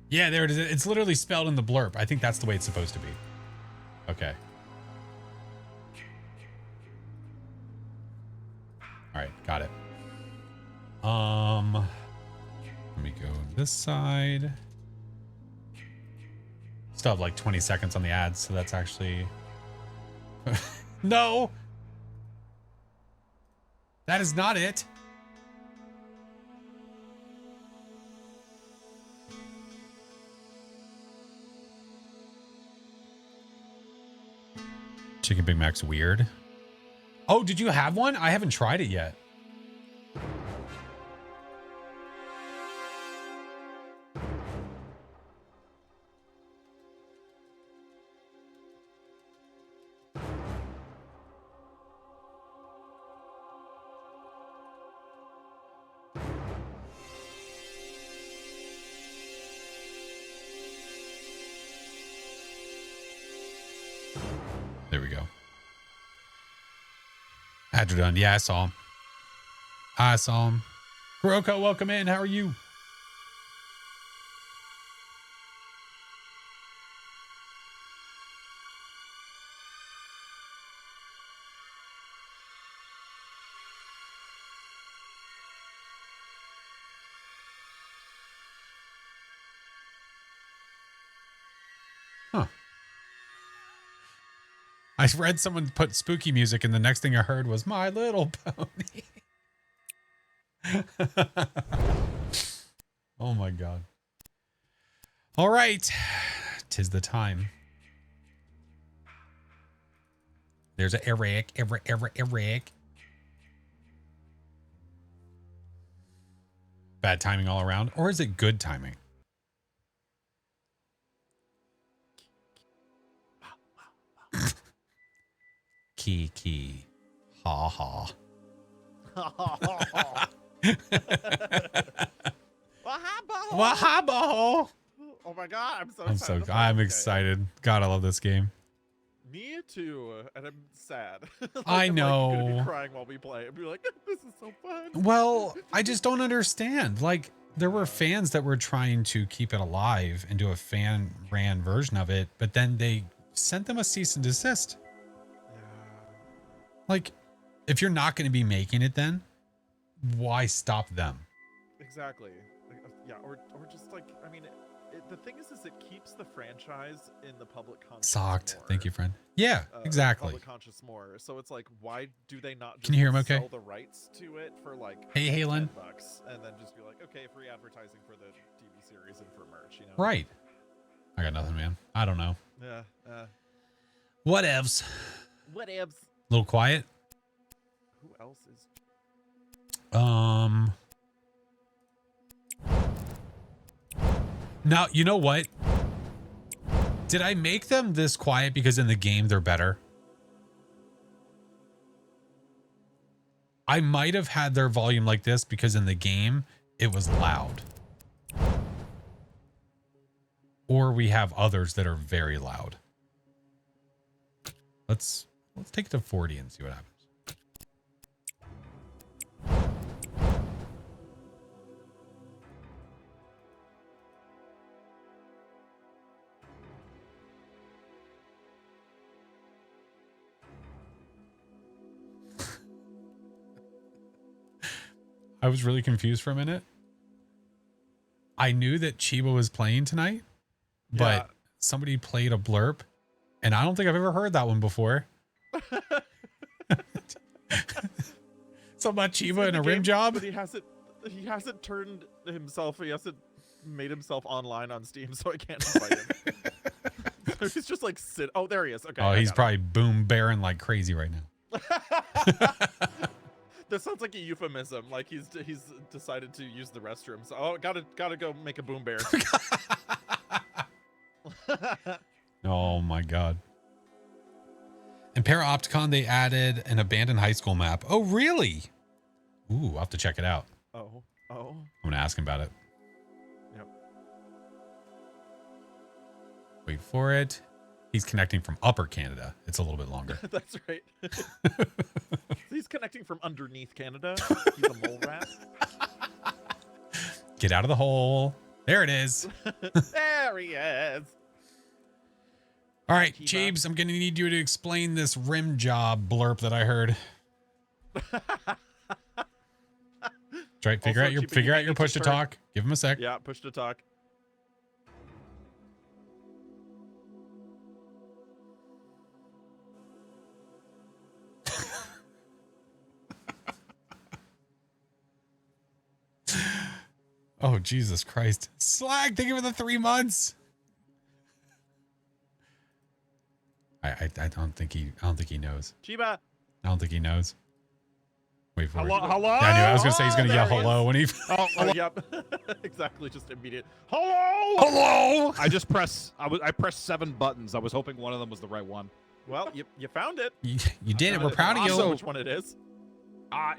Yeah, there it is. It's literally spelled in the blurb. I think that's the way it's supposed to be. Okay. All right, got it. Let me go this side. Still have like 20 seconds on the ads, so that's actually... No! That is not it. Chicken Big Mac's weird. Oh, did you have one? I haven't tried it yet. There we go. Ads are done. Yeah, I saw him. Kuroko, welcome in. How are you? Huh. I read someone put spooky music and the next thing I heard was My Little Pony. Oh my God. All right. 'Tis the time. There's a Eric. Bad timing all around. Or is it good timing? Kiki. Ha ha. Wahabo. Oh my God, I'm I'm excited. God, I love this game. Me too, and I'm sad. Like, I know. I'm gonna be crying while we play. I'd be like, this is so fun. Well, I just don't understand. Like, there were fans that were trying to keep it alive and do a fan ran version of it, but then they sent them a cease and desist. Yeah. Like, if you're not going to be making it, then why stop them? Exactly. Like, yeah, or just like, I mean, the thing is it keeps the franchise in the public conscious. Socked. More. Thank you, friend. Yeah, exactly. Public conscious more. So it's like, why do they not just Can you hear him okay? sell the rights to it for like Hey, Halen. $10 and then just be like, okay, free advertising for the TV series and for merch, you know? Right. I got nothing, man. I don't know. Yeah. Whatevs. Whatevs. A little quiet. Who else is Now, you know what? Did I make them this quiet because in the game they're better? I might have had their volume like this because in the game it was loud. Or we have others that are very loud. Let's take it to 40 and see what happens. I was really confused for a minute. I knew that Chiba was playing tonight, but somebody played a blurb, and I don't think I've ever heard that one before. Something about Chiba and a rim job. But he hasn't turned himself. He hasn't made himself online on Steam, so I can't invite him. So he's just like sit. Oh, there he is. Okay. Oh, he's probably boom bearing like crazy right now. That sounds like a euphemism. Like he's decided to use the restroom. So gotta go make a boom bear. Oh my god. In Para-Opticon, they added an abandoned high school map. Oh, really? Ooh, I'll have to check it out. Oh. I'm gonna ask him about it. Yep. Wait for it. He's connecting from Upper Canada. It's a little bit longer. That's right. He's connecting from underneath Canada. He's a mole rat. Get out of the hole. There it is. There he is. All right, Jeeves, I'm going to need you to explain this rim job blurb that I heard. Try figure out your push to talk. Give him a sec. Yeah, push to talk. Oh, Jesus Christ. Slag, thank you for the 3 months. I don't think he knows. Chiba. I don't think he knows. Wait for it. Hello? Yeah, I knew. I was gonna say he's gonna yell there he hello when he. Oh, yep. Exactly, just immediate. Hello! Hello. I pressed 7 buttons. I was hoping one of them was the right one. Well, you found it. You did it. We're proud of you. Also, which one it is?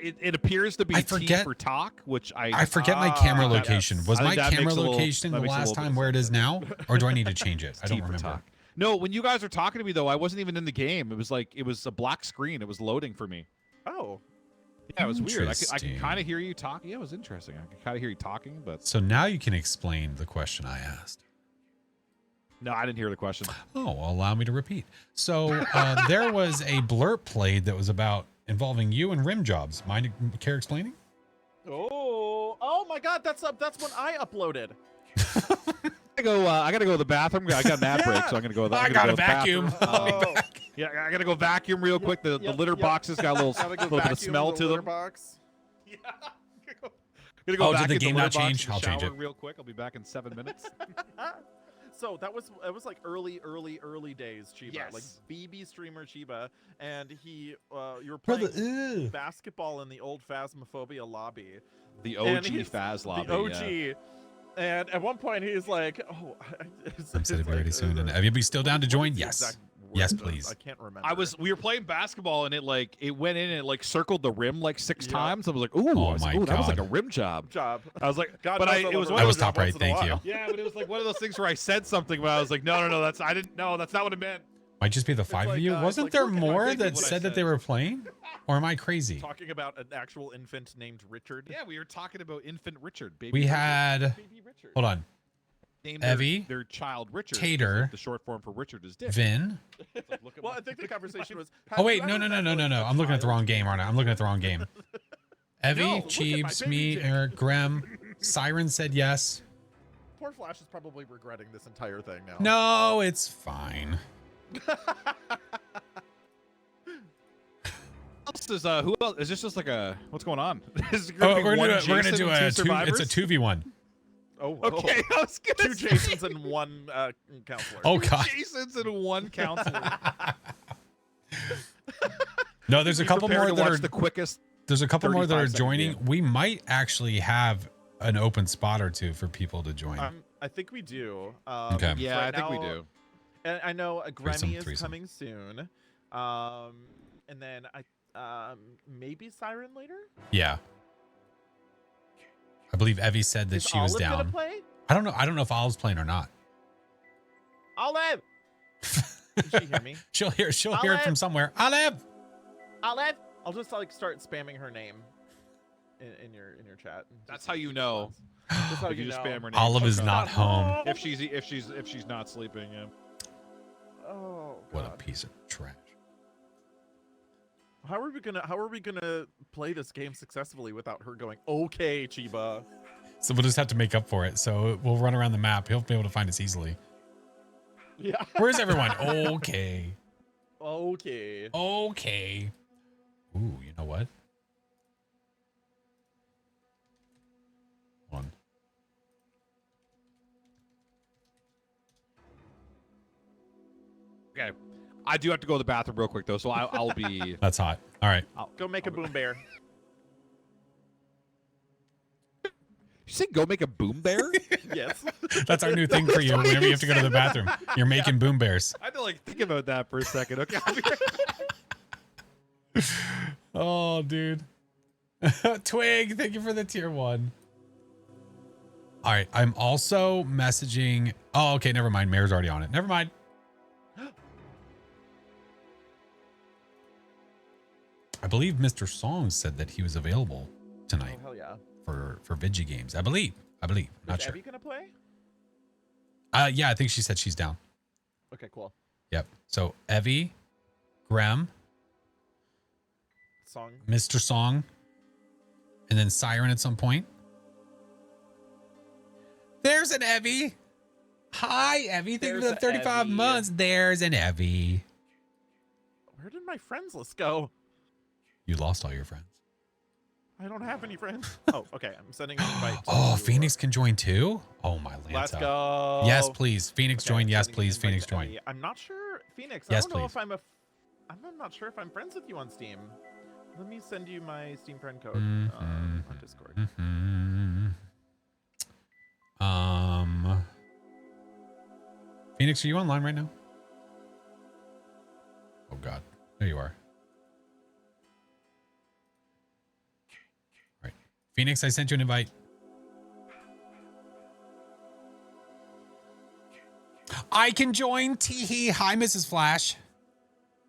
It appears to be I T forget- for talk, which I forget my camera that- location. Was I my think that camera makes a little- location that the makes a last little bit time of where it is now, or do I need to change it? I T don't for remember. talk. No, when you guys were talking to me though, I wasn't even in the game. It was a black screen. It was loading for me. Oh. Yeah, it was weird. I could Interesting. kind of hear you talking. Yeah, it was interesting. I could kind of hear you talking, but So now you can explain the question I asked. no, I didn't hear the question. Oh, well, allow me to repeat. So there was a blurb played that was about involving you and rim jobs. Mind care explaining? Oh my God! That's one I uploaded. I gotta go to the bathroom. I got an ad break, so I'm gonna go. I got a vacuum. Yeah, I gotta go vacuum real quick. The litter boxes got a little bit of smell to them. Box. Yeah. Gonna go Oh, did back the in game litter not box change? and I'll change shower it. real quick. I'll be back in 7 minutes. So it was like early days Chiba, Yes. like BB streamer Chiba, and you were playing basketball in the old Phasmophobia lobby. The And OG he's- Faz lobby. The OG. Yeah. And at one point he's like, I'm said it very soon. And have you be still down to join? Yes. Yes, please. I can't remember. We were playing basketball and it went in and it circled the rim 6 Yeah. times. I was like, ooh, Oh my that was like a God. rim job. I was like, God but knows it love was a one I of was those, top right. once in a Thank you. while. yeah, but it was like one of those things where I said something, but I was like, no, that's not what it meant. Might just be the 5 of like, you. it's Wasn't like, there look at my more face that of what I said that they said. were playing? Or am I crazy? Talking about an actual infant named Richard. Yeah, we were talking about infant Richard. Baby We Richard. had, Baby Richard. hold on, Named Evie, their child Richard. Tater, because, the short form for Richard is Dick. Vin. It's like, look at Well, my- I think the conversation was. Oh, wait. No. I'm looking at the wrong game, aren't I? I'm looking at the wrong game. Evie, No, look at my Cheeves, baby me, dick. Eric, Grem. Siren said yes. Poor Flash is probably regretting this entire thing now. No, it's fine. Who else is this? Just like a what's going on? Is there Oh, gonna be we're one gonna Jason do and a two two. survivors? It's a 2v1. Oh, Okay, I was Two gonna say Jasons and one counselor. Oh two god. Jasons and one counselor. No, there's a Be couple prepared more to that watch are. the quickest there's a couple more that are 35-second joining. game. We might actually have an open spot or two for people to join. I think we do. Okay. because Yeah, right I think we now- do. And I know Grammy is threesome. coming soon. And then maybe Siren later. Yeah. I believe Evie said that Is she was Olive gonna down. play? I don't know. I don't know if Olive's playing or not. Olive. Did she hear me? She'll hear it from Olive! somewhere. Olive. Olive. I'll just like start spamming her name in your chat. and That's just how see you if she know. responds. That's how If you you just know. spam her name. Olive is Okay. not home. If she's not sleeping, yeah. Oh What a God. piece of trash. How are we gonna play this game successfully without her going, okay, Chiba? So we'll just have to make up for it. So we'll run around the map. He'll be able to find us easily. Yeah. Where's everyone? Okay. Okay. Okay. Ooh, you know what? One. Okay. I do have to go to the bathroom real quick though, so I'll be. That's hot. All right. Go make a boom bear. You say go make a boom bear? Yes. That's our new thing for you whenever you have to go to the bathroom. You're making boom bears. I had to like think about that for a second. Okay. Oh, dude. Twig, thank you for the tier 1. All right. I'm also messaging. Oh, okay. Never mind. Mayor's already on it. Never mind. I believe Mr. Song said that he was available tonight Oh hell yeah. for Vigi games. I believe. Not Is sure. Abby gonna play? Yeah, I think she said she's down. Okay, cool. Yep. So Evie, Graham, Song. Mr. Song, and then Siren at some point. There's an Evie. Hi, Evie. Thank you for There's the 35 Evie. months. There's an Evie. Where did my friends list go? You lost all your friends. I don't have any friends. Oh, okay. I'm sending an invite. Oh, to- Phoenix can join too? Oh, my Lanta. Let's go. Yes, please. Phoenix Okay, join. I'm Yes, sending an please. invite Phoenix to join. Abby. I'm not sure, Phoenix. Yes, I don't know please. if I'm not sure if I'm friends with you on Steam. Let me send you my Steam friend code Mhm. on Discord. Phoenix, are you online right now? Oh God, there you are. All right, Phoenix, I sent you an invite. I can join. Teehee. Hi, Mrs. Flash.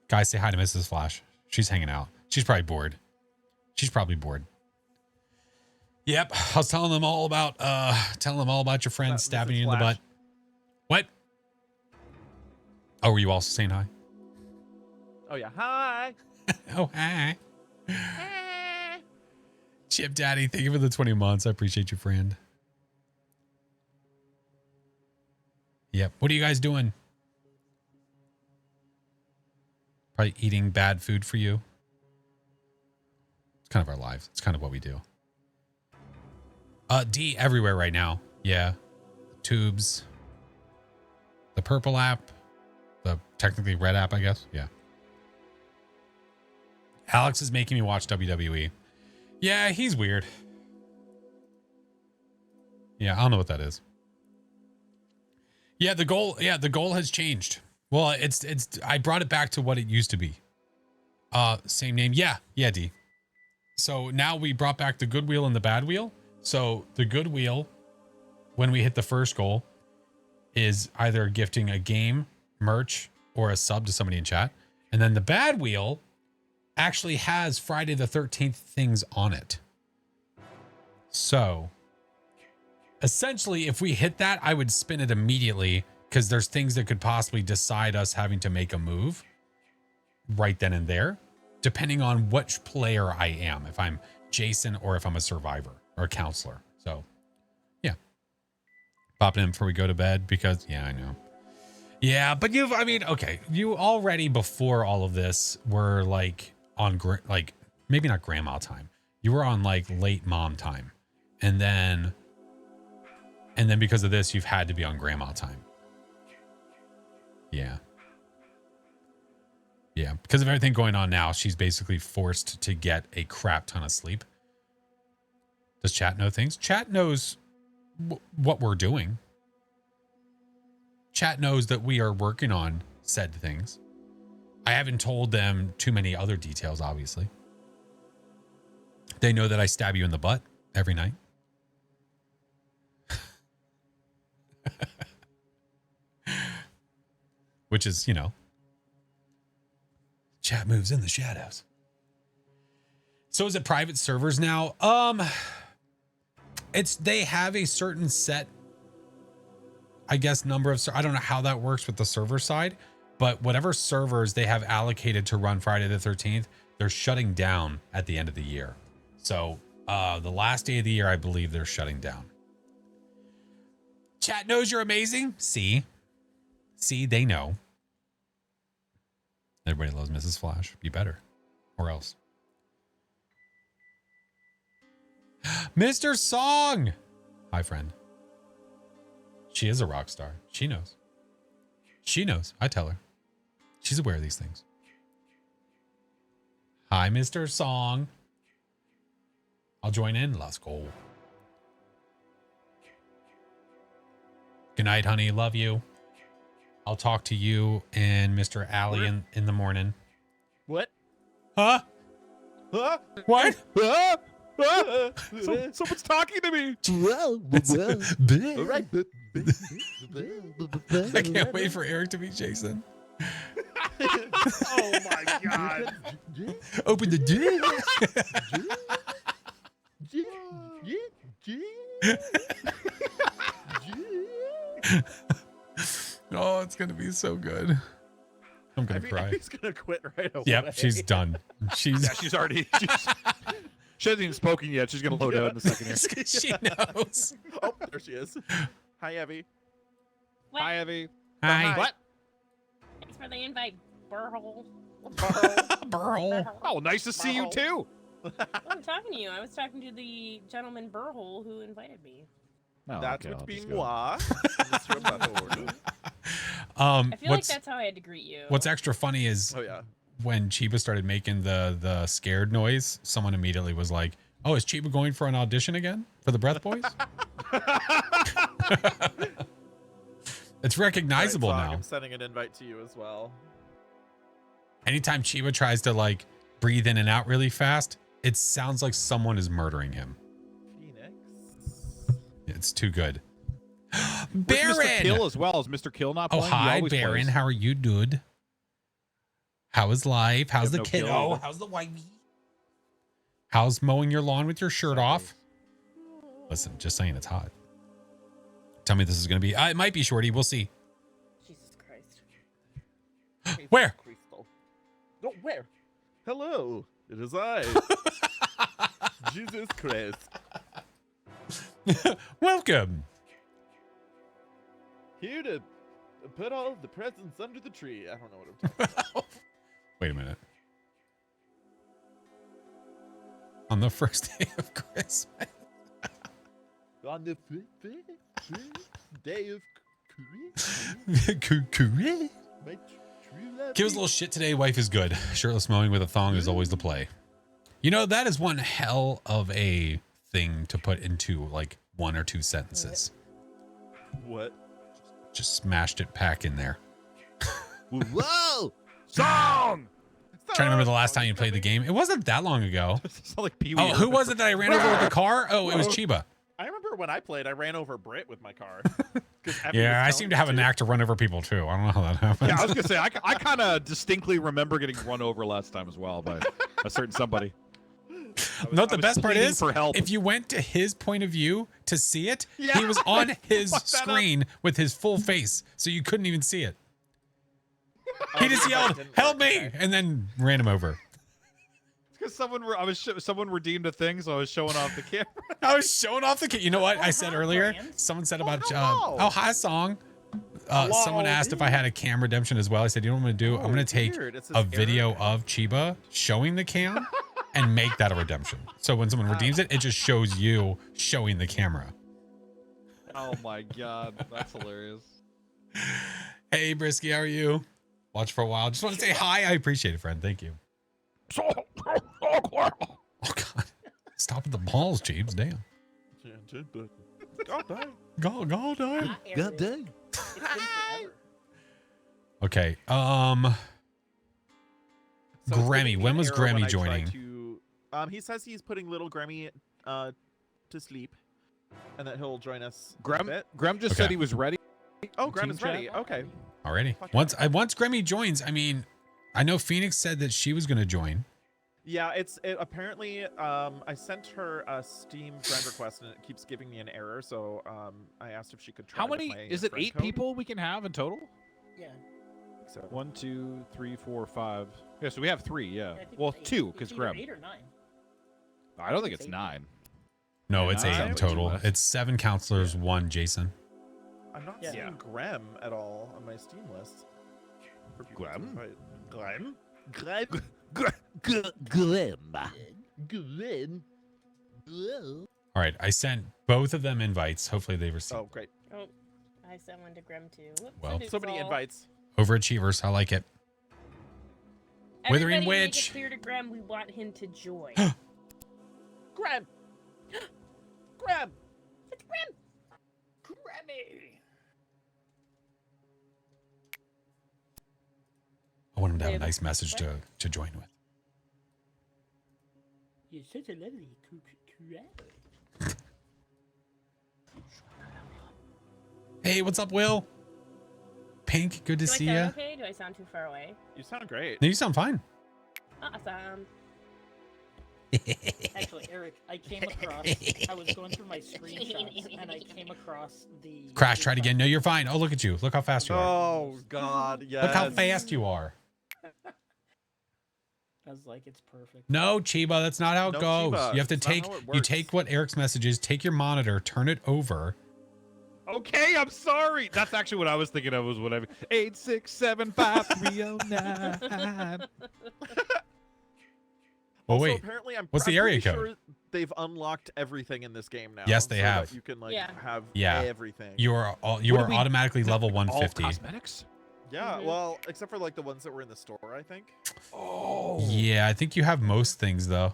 Guys, say hi to Mrs. Flash. She's hanging out. She's probably bored. Yep, I was telling them all about your friends stabbing Mrs. you in the Flash. butt. What? Oh, were you also saying hi? Oh yeah. Hi. Oh, hi. Chip Daddy, thank you for the 20 months. I appreciate you, friend. Yep. What are you guys doing? Probably eating bad food for you. It's kind of our lives. It's kind of what we do. D everywhere right now. Yeah. Tubes. The purple app. The technically red app, I guess. Yeah. Alex is making me watch WWE. Yeah, he's weird. Yeah, I don't know what that is. Yeah, the goal has changed. Well, it's I brought it back to what it used to be. Same name. Yeah, D. So now we brought back the good wheel and the bad wheel. So the good wheel, when we hit the first goal, is either gifting a game, merch, or a sub to somebody in chat. And then the bad wheel actually has Friday the 13th things on it. So essentially, if we hit that, I would spin it immediately because there's things that could possibly decide us having to make a move right then and there, depending on which player I am, if I'm Jason or if I'm a survivor or a counselor. So yeah, popping in before we go to bed because yeah, I know. Yeah, but you already before all of this were like on like maybe not grandma time. You were on like late mom time. And then because of this, you've had to be on grandma time. Yeah. Yeah, because of everything going on now, she's basically forced to get a crap ton of sleep. Does chat know things? Chat knows what we're doing. Chat knows that we are working on said things. I haven't told them too many other details, obviously. They know that I stab you in the butt every night. Which is, you know, chat moves in the shadows. So is it private servers now? They have a certain set, I guess, number of, I don't know how that works with the server side, but whatever servers they have allocated to run Friday the 13th, they're shutting down at the end of the year. So the last day of the year, I believe they're shutting down. Chat knows you're amazing. See, they know. Everybody loves Mrs. Flash. You better, or else. Mr. Song. Hi, friend. She is a rock star. She knows. She knows. I tell her. She's aware of these things. Hi, Mr. Song. I'll join in. Let's go. Good night, honey. Love you. I'll talk to you and Mr. Alley in the morning. What? Huh? Huh? What? Someone's talking to me. All right. I can't wait for Eric to meet Jason. Oh my god. Open the door. Oh, it's gonna be so good. I'm gonna cry. He's gonna quit right away. Yep, she's done. She's already. She hasn't even spoken yet. She's gonna load out in a second here. She knows. Oh, there she is. Hi, Evie. What? Hi, Evie. Hi. What? Thanks for the invite, Burhole. Burl. Oh, nice to see you too. I'm talking to you. I was talking to the gentleman Burhole who invited me. Oh, That's okay, would I'll be just go. moi. Mr. Butthole. I feel like that's how I had to greet you. What's extra funny is Oh yeah. when Chiba started making the scared noise, someone immediately was like, "Oh, is Chiba going for an audition again for the Breath Boys?" It's recognizable Right, Zog, now. I'm sending an invite to you as well. Anytime Chiba tries to like breathe in and out really fast, it sounds like someone is murdering him. Phoenix. It's too good. Where's Mr. Kill Baron. as well. Is Mr. Kill not Oh, playing? He hi, always Baron. plays. How are you, dude? How is life? How's the no kiddo? kill. How's the wifey? How's mowing your lawn with your shirt off? Listen, just saying it's hot. Tell me this is going to be... it might be shorty. We'll see. Jesus Christ. Where? Crystal. No, where? Hello. It is I. Jesus Christ. Welcome. Here to put all of the presents under the tree. I don't know what I'm talking about. Wait a minute. On the first day of Christmas. On the day of Give my true love. us a little shit today. Wife is good. Shirtless mowing with a thong is always the play. You know, that is one hell of a thing to put into like one or two sentences. What? Just smashed it back in there. Whoa! Song. Trying to remember the last time you played the game. It wasn't that long ago. It's not like Pee Wee. Oh, who was it that I ran over with the car? Oh, it was Chiba. I remember when I played, I ran over Britt with my car. Yeah, I seem to have a knack to run over people too. I don't know how that happens. Yeah, I was gonna say I kind of distinctly remember getting run over last time as well by a certain somebody. Note the I was best part pleading is, for help. if you went to his point of view to see it, Yeah, he was on his fucked that up. screen with his full face, so you couldn't even see it. He just yelled, "Help me!" and then ran him over. Because someone redeemed a thing, so I was showing off the camera. I was showing off the kid. You know what I said hi, earlier? Brian. Someone said about hello. oh hi song. Someone asked if I had a cam redemption as well. I said, you know what I'm gonna do? I'm gonna take weird. It says a video error. of Chiba showing the cam and make that a redemption. So when someone redeems it, it just shows you showing the camera. Oh my god, that's hilarious. Hey Brisky, how are you? Watch for a while. Just want to say hi. I appreciate it, friend. Thank you. Oh God! Stop with the balls, James. Damn. God dang. God damn. God dang. It's been forever. Okay. So it's Grammy. giving me When an was error when Grammy I try joining? He says he's putting little Grammy to sleep, and that he'll join us. in a Graham, bit. Graham just Okay. said he was ready. Oh, Graham is Team ready. chat. Okay. Already. Fuck Once yeah. once Grammy joins, I mean, I know Phoenix said that she was going to join. Yeah, apparently I sent her a Steam friend request and it keeps giving me an error. So I asked if she could try. How with many? my Is it friend 8 code. people we can have in total? Yeah. So 1, 2, 3, 4, 5. Yeah, so we have 3. Yeah. I think Well, it's 2 eight. because It's either Graham. 8 or 9. I don't think It's it's 8. 9. No, Yeah, it's no, 8 I in would do total. less. It's 7 counselors, 1 Jason. I'm not Yeah. seeing Graham at all on my Steam list. For people to Graham? invite. Graham? Graham? Glenn. All right, I sent both of them invites. Hopefully they received. Oh, great. Oh, I sent one to Graham too. Whoops, Well. I did So many fall. invites. Overachievers. I like it. Withering Everybody make Witch. it clear to Graham we want him to join. Graham! Graham! It's Graham. Grammy. I want him to have a David. nice message to join with. You're such a lovely Grammy. Hey, what's up, Will? Pink, good to Do I see sound ya. okay? Do I sound too far away? You sound great. No, you sound fine. Awesome. Actually, Eric, I came across. I was going through my screenshots and I came across the. Crash, try it again. No, you're fine. Oh, look at you. Look how fast you are. Oh, God, yes. Look how fast you are. I was like, it's perfect. No, Chiba, that's not how it No, goes. Chiba, You have to it's not take how it you works. take what Eric's message is, take your monitor, turn it over. Okay, I'm sorry. That's actually what I was thinking of. Was whatever. 8675309. Oh Also, wait. apparently What's the I'm area pretty code? Sure they've unlocked everything in this game now. Yes, they so that have. You can like Yeah. have Yeah. everything. You are What you do are we- automatically level All 150. cosmetics? Yeah, Mhm. well, except for like the ones that were in the store, I think. Oh. Yeah, I think you have most things though.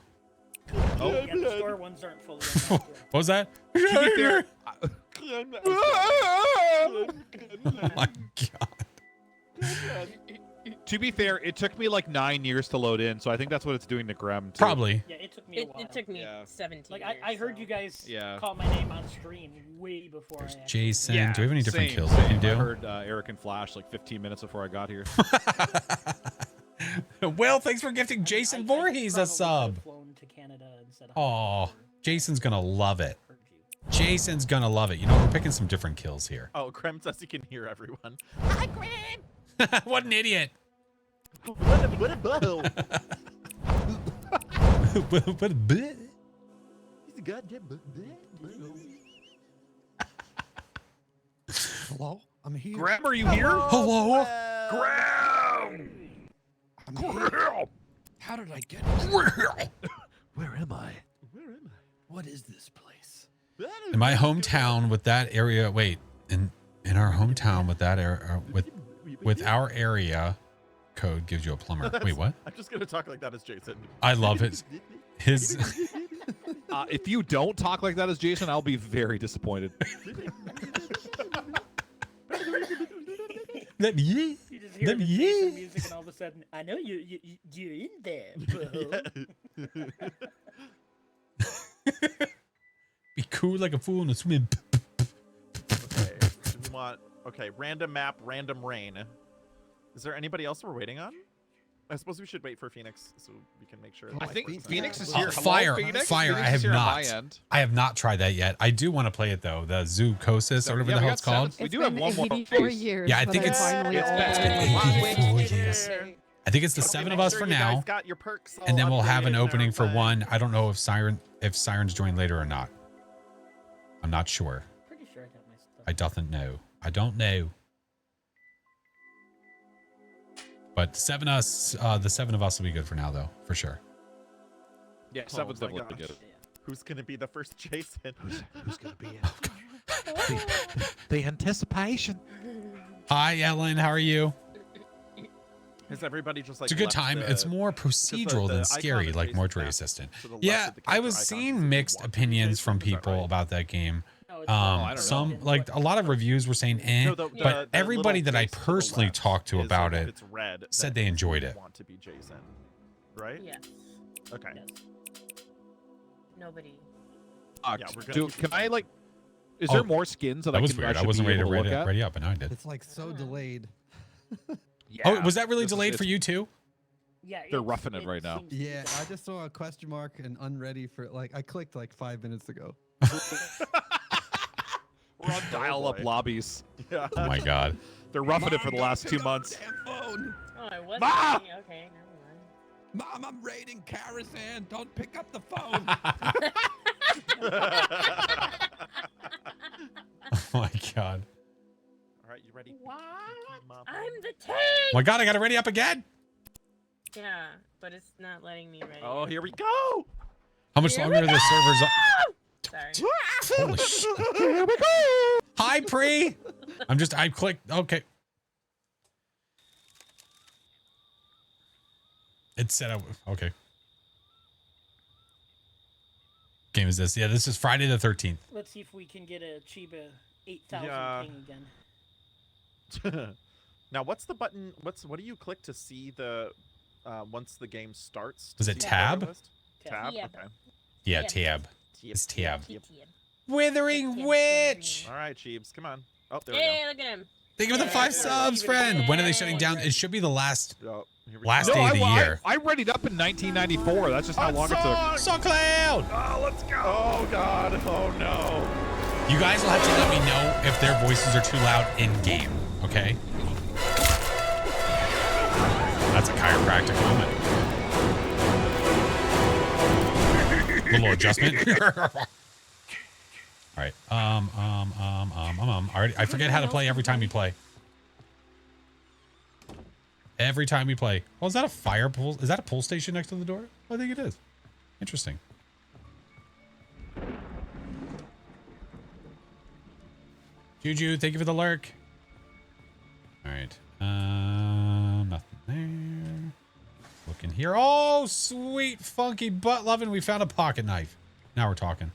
Oh, yeah, the store ones aren't fully unlocked yet. What was that? To be fair, Oh my god. to be fair, it took me like 9 years to load in, so I think that's what it's doing to Graham too. Probably. Yeah, it took me a while. It took me Yeah. 17 Like years. I heard so. you guys Yeah. call my name on stream way before There's I actually. Jason. Yeah, Do we have any different same, kills we same. can do? I heard Eric and Flash like 15 minutes before I got here. Will, thanks for gifting Jason I Voorhees a probably sub. could've flown to Canada and said, Aw, Jason's gonna love it. heard you. Jason's gonna love it. You know, we're picking some different kills here. Oh, Graham says he can hear everyone. What an idiot. What a butthole. What a bit. He's a goddamn butthole. Hello, I'm here. Graham, are you here? Hello? Graham! I'm here. How did I get here? Where am I? Where am What is this place? I? In my hometown with that area, wait, in our hometown with that area, with our area code gives you a plumber. Wait, what? I'm just gonna talk like that as Jason. I love it. His If you don't talk like that as Jason, I'll be very disappointed. that ye You just hear Them the ye- Jason music, and all of a sudden, I know you're in there, bro. be cool like a fool in a swim. Okay, do we want random map, random rain. Is there anybody else we're waiting on? I suppose we should wait for Phoenix so we can make sure. Oh, I that- think think Phoenix is so. here. Oh, Hello, fire, Phoenix? fire, Phoenix I is have here on not. my end. I have not tried that yet. I do want to play it though. The Zoocosis or whatever Yeah, the we hell got it's called. seven. We do have one more 84 place. years. Yeah, I but think it's- finally it's all been done. 84 years. I think it's the Okay, 7 make of us sure for you guys now, got your perks all and then we'll have an updated and opening for everything. one. I don't know if Sirens join later or not. I'm not sure. Pretty sure I got my stuff. I doesn't know. I don't know. But the 7 of us will be good for now, though, for sure. Yeah, Oh seven's my definitely gosh. good. Who's gonna be the first Jason? Who's gonna be it? The anticipation. Hi, Ellen. How are you? Has everybody just like? It's a good left time. the- It's more the procedural than icon scary, is like facing Mortuary back Assistant. to the left Yeah, of the I character was icon, so seeing you mixed want to be opinions Jason, from is that people right? about that game. No, it's I don't know. Some broken, like but- a lot of reviews were saying eh, No, but everybody little that I face to the personally left talked to is, about if it it's red, said then they enjoyed you it. Want to be Jason, right? Yes. Okay. Yes. Nobody. Yeah, we're gonna keep Can I like? Is Oh, there more skins that That I was can? weird. I should wasn't be ready to able ready, look at? ready up, and I did. It's like so delayed. Oh, was that really This is- delayed for it's- you too? Yeah, They're roughing it right now. seems to be Yeah, the- I just saw a question mark and unready for like I clicked like 5 minutes ago. We're on dial-up boy. lobbies. Yeah. Oh my god. They're roughing it for the last 2 months. Phone. Oh, I was. Ma! thinking- Okay, Mom, I'm raiding Karazhan. Don't pick up the phone. Oh my god. All right, you ready? What? Mom. I'm the tank. Oh my god, I gotta ready up again. Yeah, but it's not letting me ready. Oh, here we go. How much Here longer we are the servers up? Sorry. Holy shit. Here we go. Hi, Pre. I clicked. Okay. It said okay. Game is this? Yeah, this is Friday the 13th. Let's see if we can get a Chiba 8000 Yeah. ping again. Now, what's the button? What do you click to see the once the game starts? Was to it see the tab? player list? Tab. Tab. Okay. Yeah, Yeah. tab. Yep. It's tab. Yep. Withering Yep. Witch. All right, Cheebs, come on. Oh, there we Hey, look at him. Thank you for the 5 subs, friend. When are they shutting down? It should be the last go. Oh, here we Last go. day of the year. I readied up in 1994. That's just how long it took. Saw Cloud. Oh, let's go. Oh God. Oh no. You guys will have to let me know if their voices are too loud in game, okay? That's a chiropractic moment. Little adjustment. All right. I forget how to play every time we play. Every time we play. Oh, is that a fire pull? Is that a pull station next to the door? I think it is. Interesting. Juju, thank you for the lurk. All right. Nothing there. Looking here. Oh, sweet, funky butt loving. We found a pocket knife. Now we're talking.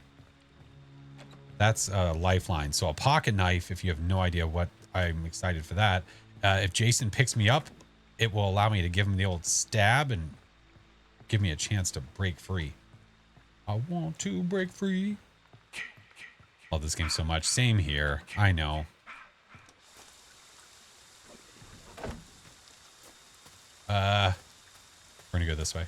That's a lifeline. So a pocket knife, if you have no idea what, I'm excited for that. If Jason picks me up, it will allow me to give him the old stab and give me a chance to break free. I want to break free. Love this game so much. Same here. I know. We're gonna go this way.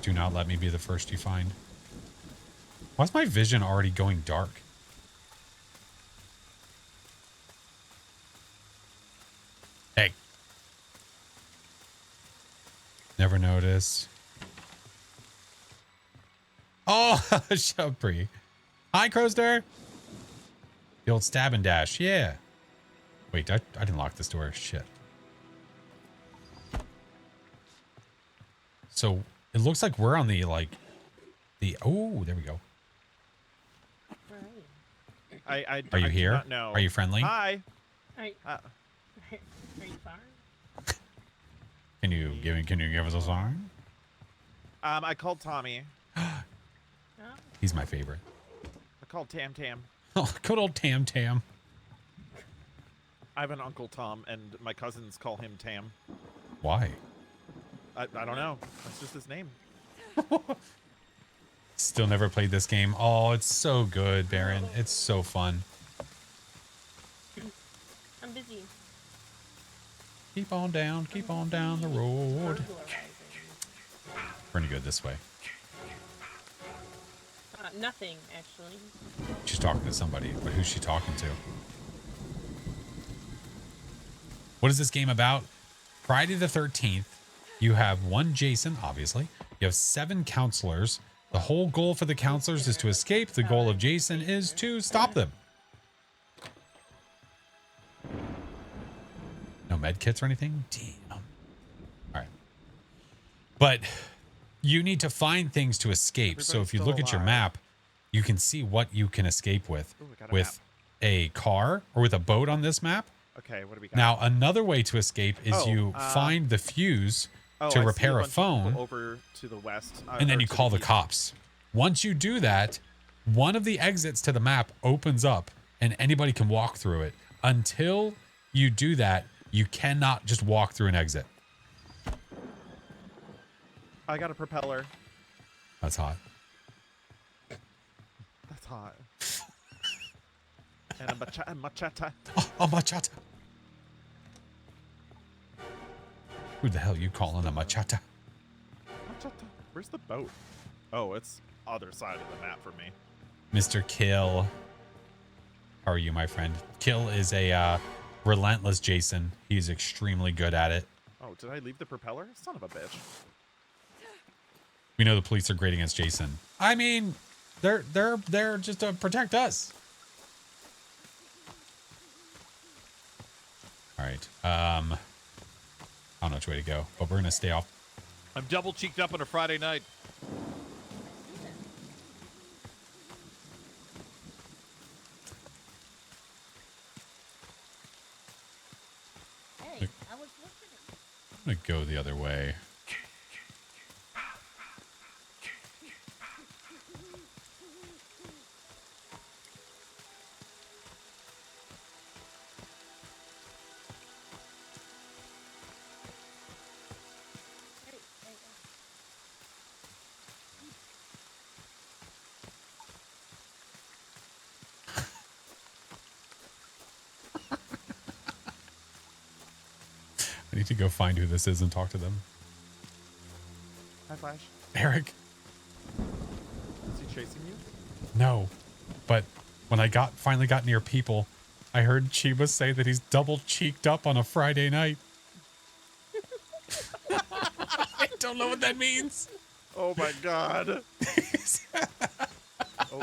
Do not let me be the first you find. Why's my vision already going dark? Hey. Never noticed. Oh, Shopri. Hi, Crowster. The old stab and dash. Yeah. Wait, I didn't lock this door. Shit. So it looks like we're on the, like, oh, there we go. I Are you do here? not know. Are you friendly? Hi. Are you, Uh, are you far? Can you give us a song? I called Tommy. Oh. He's my favorite. I called Tam Tam. Oh, good old Tam Tam. I have an Uncle Tom, and my cousins call him Tam. Why? I don't know. That's just his name. Still never played this game. Oh, it's so good, Baron. It's so fun. I'm busy. Keep on down the road. Burglarizing. We're gonna go this way. Nothing, actually. She's talking to somebody, but who's she talking to? What is this game about? Friday the 13th. You have one Jason, obviously. You have 7 counselors. The whole goal for the counselors is to escape. The goal of Jason is to stop them. No med kits or anything? Damn. All right. But you need to find things to escape. So if you look at your map, you can see what you can escape with. Ooh, I got a With a car or with a boat on this map. Okay, what do we got? Now, another way to escape is you find the fuse to I see repair a bunch of people phone, over to the west, and then or you to call the east. cops. Once you do that, one of the exits to the map opens up, and anybody can walk through it. Until you do that, you cannot just walk through an exit. I got a propeller. That's hot. That's hot. And a machata. Oh, machata. Who the hell you calling a machata? Machata. Where's the boat? Oh, it's other side of the map for me. Mr. Kill. How are you, my friend? Kill is a relentless Jason. He's extremely good at it. Oh, did I leave the propeller? Son of a bitch. We know the police are great against Jason. I mean, they're just to protect us. All right. I don't know which way to go, but we're gonna stay off. I'm double cheeked up on a Friday night. Hey, I was listening. I'm gonna go the other way. I need to go find who this is and talk to them. Hi, Flash. Eric. Is he chasing you? No, but when I finally got near people, I heard Chiba say that he's double cheeked up on a Friday night. I don't know what that means. Oh my god. Oh.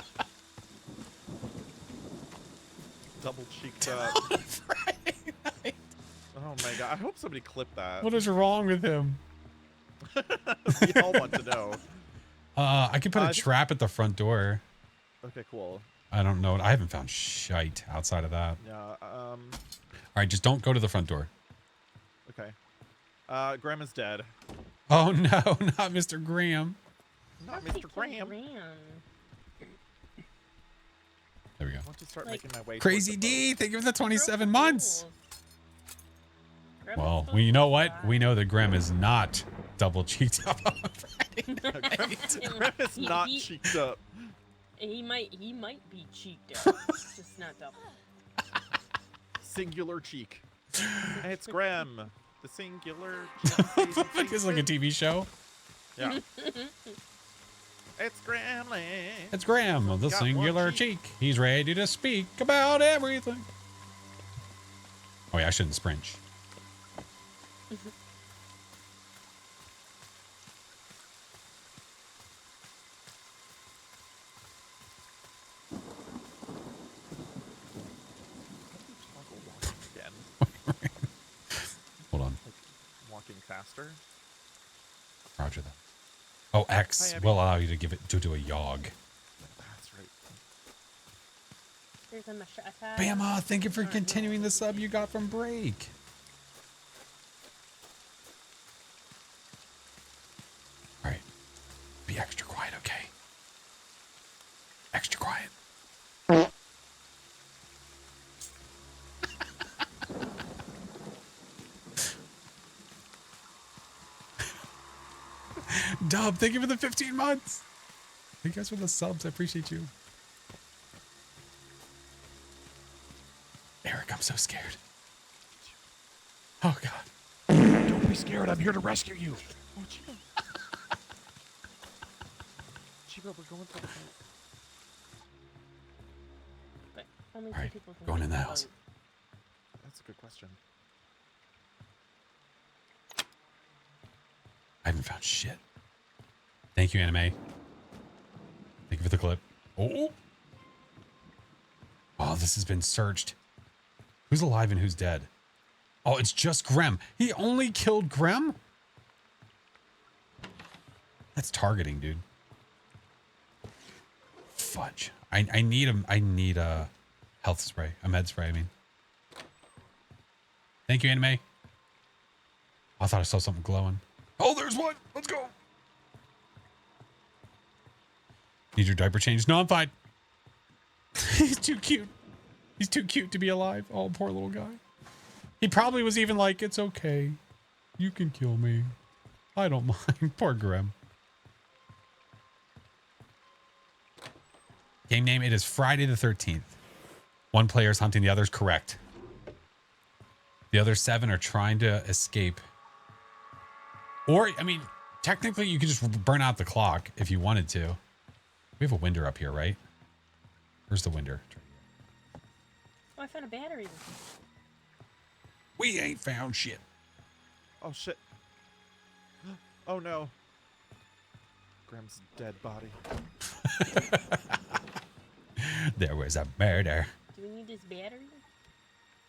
Double cheeked up. Friday night. Oh my god. I hope somebody clipped that. What is wrong with him? We all want to know. I could put a trap at the front door. Okay, cool. I don't know. I haven't found shite outside of that. Yeah, All right, just don't go to the front door. okay. Grandma's dead. Oh no, not Mr. Graham. Not Mr. Graham. There we go. I want to start Like, making my way. Crazy towards the D, boat. thank you for the 27 months. Well, you know what? We know that Graham is not double cheeked up on a Friday night. Grandma's not cheeked up. He might be cheeked up. It's just not double. Singular cheek. It's Graham. The singular cheek. It's like a TV show. Yeah. It's Gremlin. It's Graham, the Got one singular cheek. cheek. He's ready to speak about everything. Oh yeah, I shouldn't sprint. Again. Hold on. Walking faster. Roger that. Oh, X Hi, Abby. will allow you to do a yog. That's right. There's a machete. Bama, thank you for continuing the sub you got from break. All right. Be extra quiet, okay? Extra quiet. Dub, thank you for the 15 months. Thank you guys for the subs. I appreciate you. Eric, I'm so scared. Oh, God. Don't be scared. I'm here to rescue you. Oh, Chiba. Chiba, we're going for the boat. But only All two right, people can going get in the the house. boat. That's a good question. I haven't found shit. Thank you, Anime. Thank you for the clip. Oh. Oh, this has been searched. Who's alive and who's dead? Oh, it's just Grem. He only killed Grem? That's targeting, dude. Fudge. I need him. I need Health spray. A med spray, I mean. Thank you, anime. I thought I saw something glowing. Oh, there's one. Let's go. Need your diaper changed? No, I'm fine. He's too cute. He's too cute to be alive. Oh, poor little guy. He probably was even like, it's okay. You can kill me. I don't mind. Poor Grim. Game name, it is Friday the 13th. One player is hunting the others, correct. The other 7 are trying to escape. Or, I mean, technically you could just burn out the clock if you wanted to. We have a winder up here, right? Where's the winder? Oh, I found a battery. We ain't found shit. Oh shit. Oh no. Grim's dead body. There was a murder. Do we need this battery?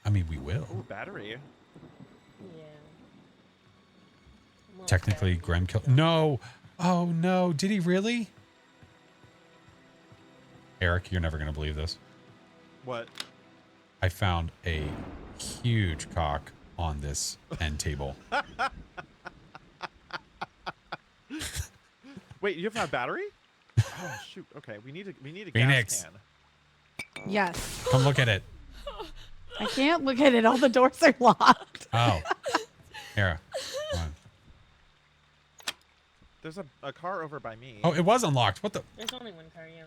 I mean, we will. Oh, battery. Yeah. Well, Technically, battery. Grim killed. No. Oh, no. Did he really? Eric, you're never going to believe this. What? I found a huge cock on this end table. Wait, you have a battery? Oh shoot. Okay, we need a Phoenix. gas can. Yes. Come look at it. I can't look at it. All the doors are locked. Oh. Here. Come on. There's a car over by me. Oh, it was unlocked. What the? There's only one car, yeah.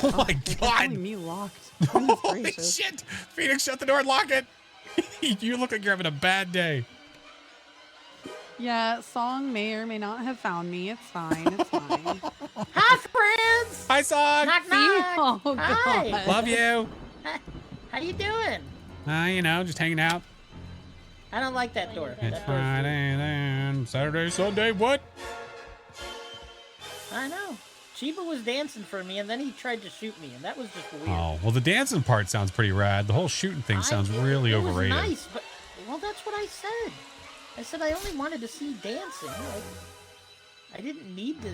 Oh my It's God. only me locked. Goodness Holy gracious. shit. Phoenix, shut the door and lock it. You look like you're having a bad day. Yeah, Song may or may not have found me. It's fine. It's fine. Hi, friends. Hi, Song. Knock, knock. Oh, Hi. God. Love you. How you doing? You know, just hanging out. I don't like that door. It's That door's Friday then, Saturday, Sunday, what? I know. Chiba was dancing for me, and then he tried to shoot me, and that was just weird. Oh, well, the dancing part sounds pretty rad. The whole shooting thing sounds really it overrated. was nice, but well, that's what I said. I said I only wanted to see dancing. Like, I didn't need to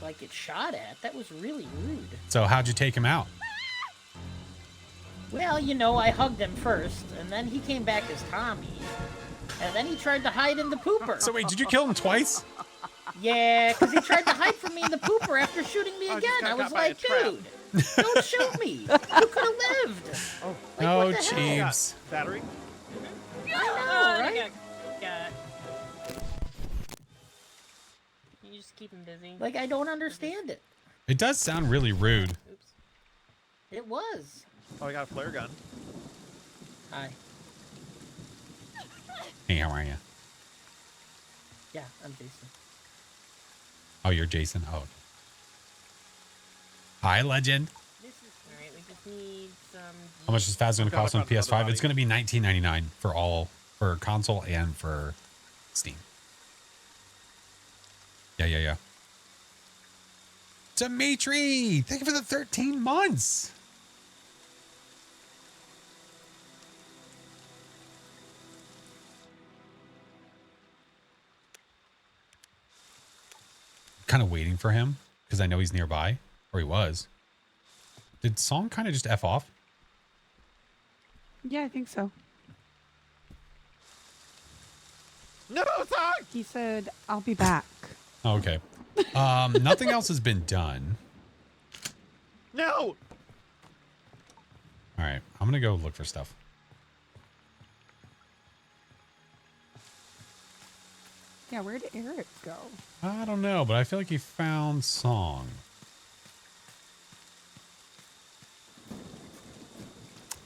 like get shot at. That was really rude. So how'd you take him out? Well, you know, I hugged him first, and then he came back as Tommy, and then he tried to hide in the pooper. So wait, did you kill him twice? Yeah, because he tried to hide from me in the pooper after shooting me Oh, again. just got I was got by a like, trap. dude, don't shoot me. You could have lived. Oh, Like, Oh, what the hell? Jeeves. battery. I know, Oh, right? got. You just keep him busy. Like, I don't understand it. It does sound really rude. Oops. It was. Oh, I got a flare gun. Hi. Hey, how are you? Yeah, I'm Jason. Oh, you're Jason? Oh. Okay. Hi, legend. Alright, we just need some. How much is Phas going to Got cost it on on the other PS5? body. It's going to be $19.99 for console and for Steam. Yeah. Dimitri, thank you for the 13 months. Kind of waiting for him because I know he's nearby, or he was. Did Song kind of just F off? Yeah, I think so. No, Song! He said, I'll be back. Oh, okay. Nothing else has been done. No! All right, I'm gonna go look for stuff. Yeah, where did Eric go? I don't know, but I feel like he found Song.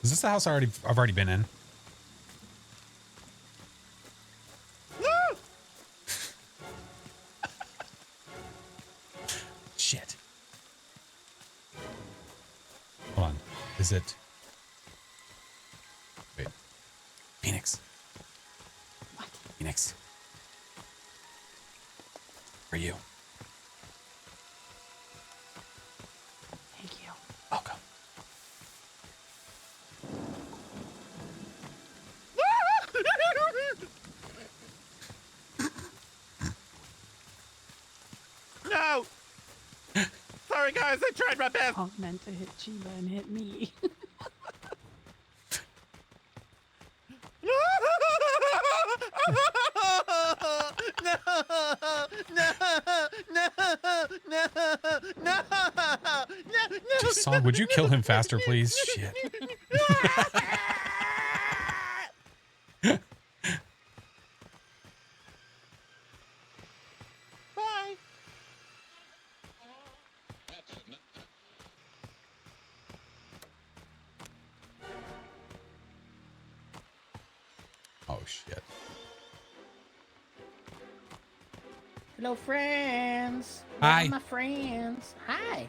Is this the house I've already been in? Shit. Hold on. Is it? Wait. Phoenix. What? Phoenix. For you. Thank you. Welcome. No! sorry, guys. I tried my best. Hawk meant to hit Chiba and hit me. Just Song, would you kill him faster, please? Shit. Bye. Oh, shit. Hello, friends. Hi. Where are my friends. Hi.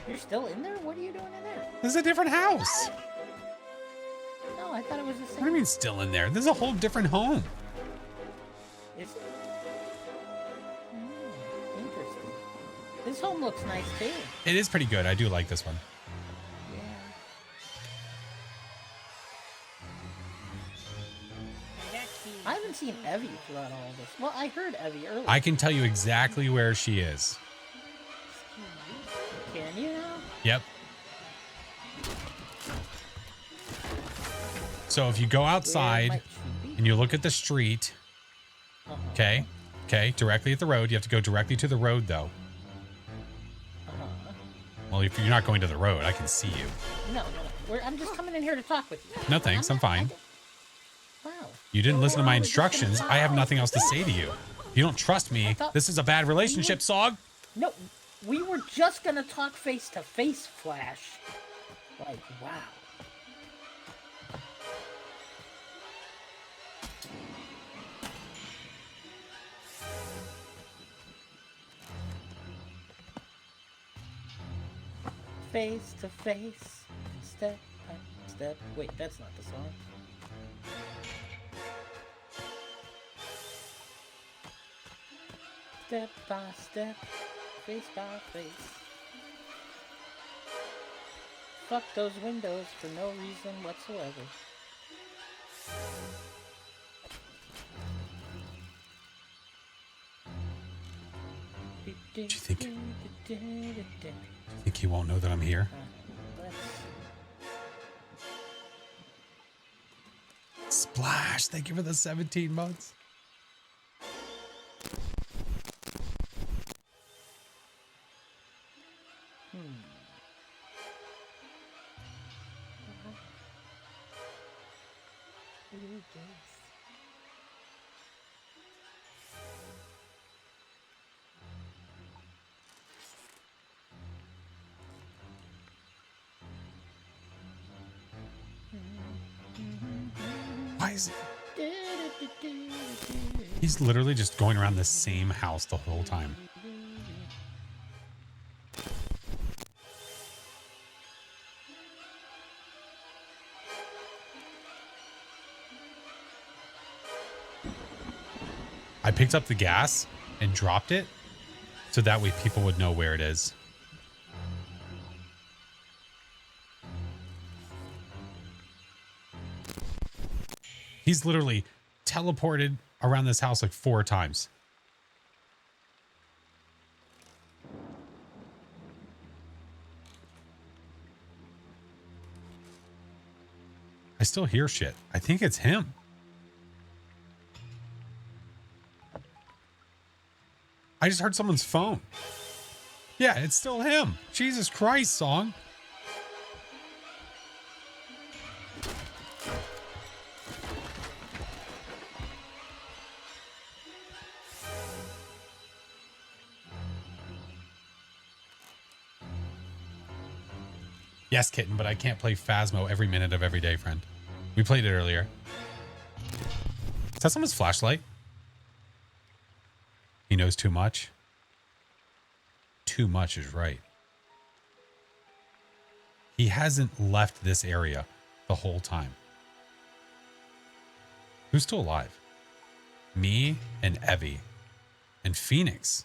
You're still in there? What are you doing in there? This is a different house. No, I thought it was the same. What do you mean still in there? This is a whole different home. Is it? Interesting. This home looks nice too. It is pretty good. I do like this one. Yeah. I haven't seen Evie throughout all of this. Well, I heard Evie earlier. I can tell you exactly where she is. Can you now? Yep. So if you go outside and you look at the street, okay, directly at the road. You have to go directly to the road, though. Well, if you're not going to the road, I can see you. No. I'm just coming in here to talk with you. No thanks, I'm fine. Wow. You didn't listen to my instructions. I have nothing else to say to you. If you don't trust me, this is a bad relationship, Sog. No, we were just gonna talk face to face, Flash. Like, wow. Face to face, step by step. Wait, that's not the song. Step by step, face by face. Fuck those windows for no reason whatsoever. Do you think he won't know that I'm here? Splash, thank you for the 17 months. Why is it? He's literally just going around the same house the whole time. I picked up the gas and dropped it so that way people would know where it is. He's literally teleported around this house like 4 times. I still hear shit. I think it's him. I just heard someone's phone. Yeah, it's still him. Jesus Christ, Song. Yes, Kitten, but I can't play Phasmo every minute of every day, friend. We played it earlier. Is that someone's flashlight? He knows too much. Too much is right. He hasn't left this area the whole time. Who's still alive? Me and Evie and Phoenix.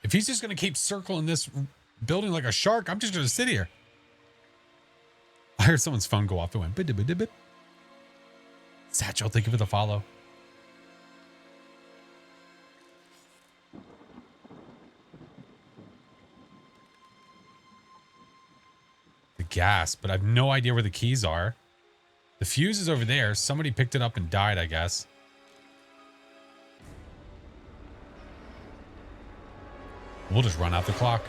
If he's just going to keep circling this building like a shark, I'm just going to sit here. I heard someone's phone go off the wind. Satchel, thank you for the follow. gas, but I have no idea where the keys are. The fuse is over there. Somebody picked it up and died, I guess. We'll just run out the clock.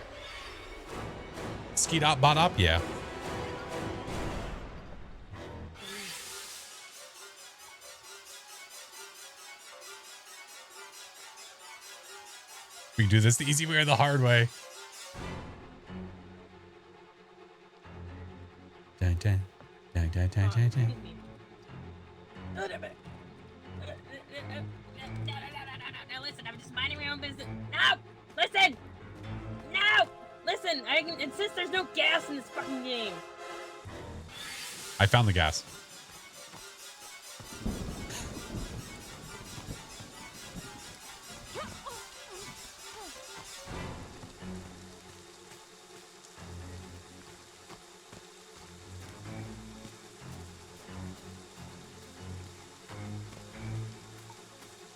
Skeet up, bot up, yeah. We can do this the easy way or the hard way. Dun, dun, dun, dun, dun, dun, dun. No, listen, I'm just minding my own business. No! Listen! No! Listen, I can insist there's no gas in this fucking game. I found the gas.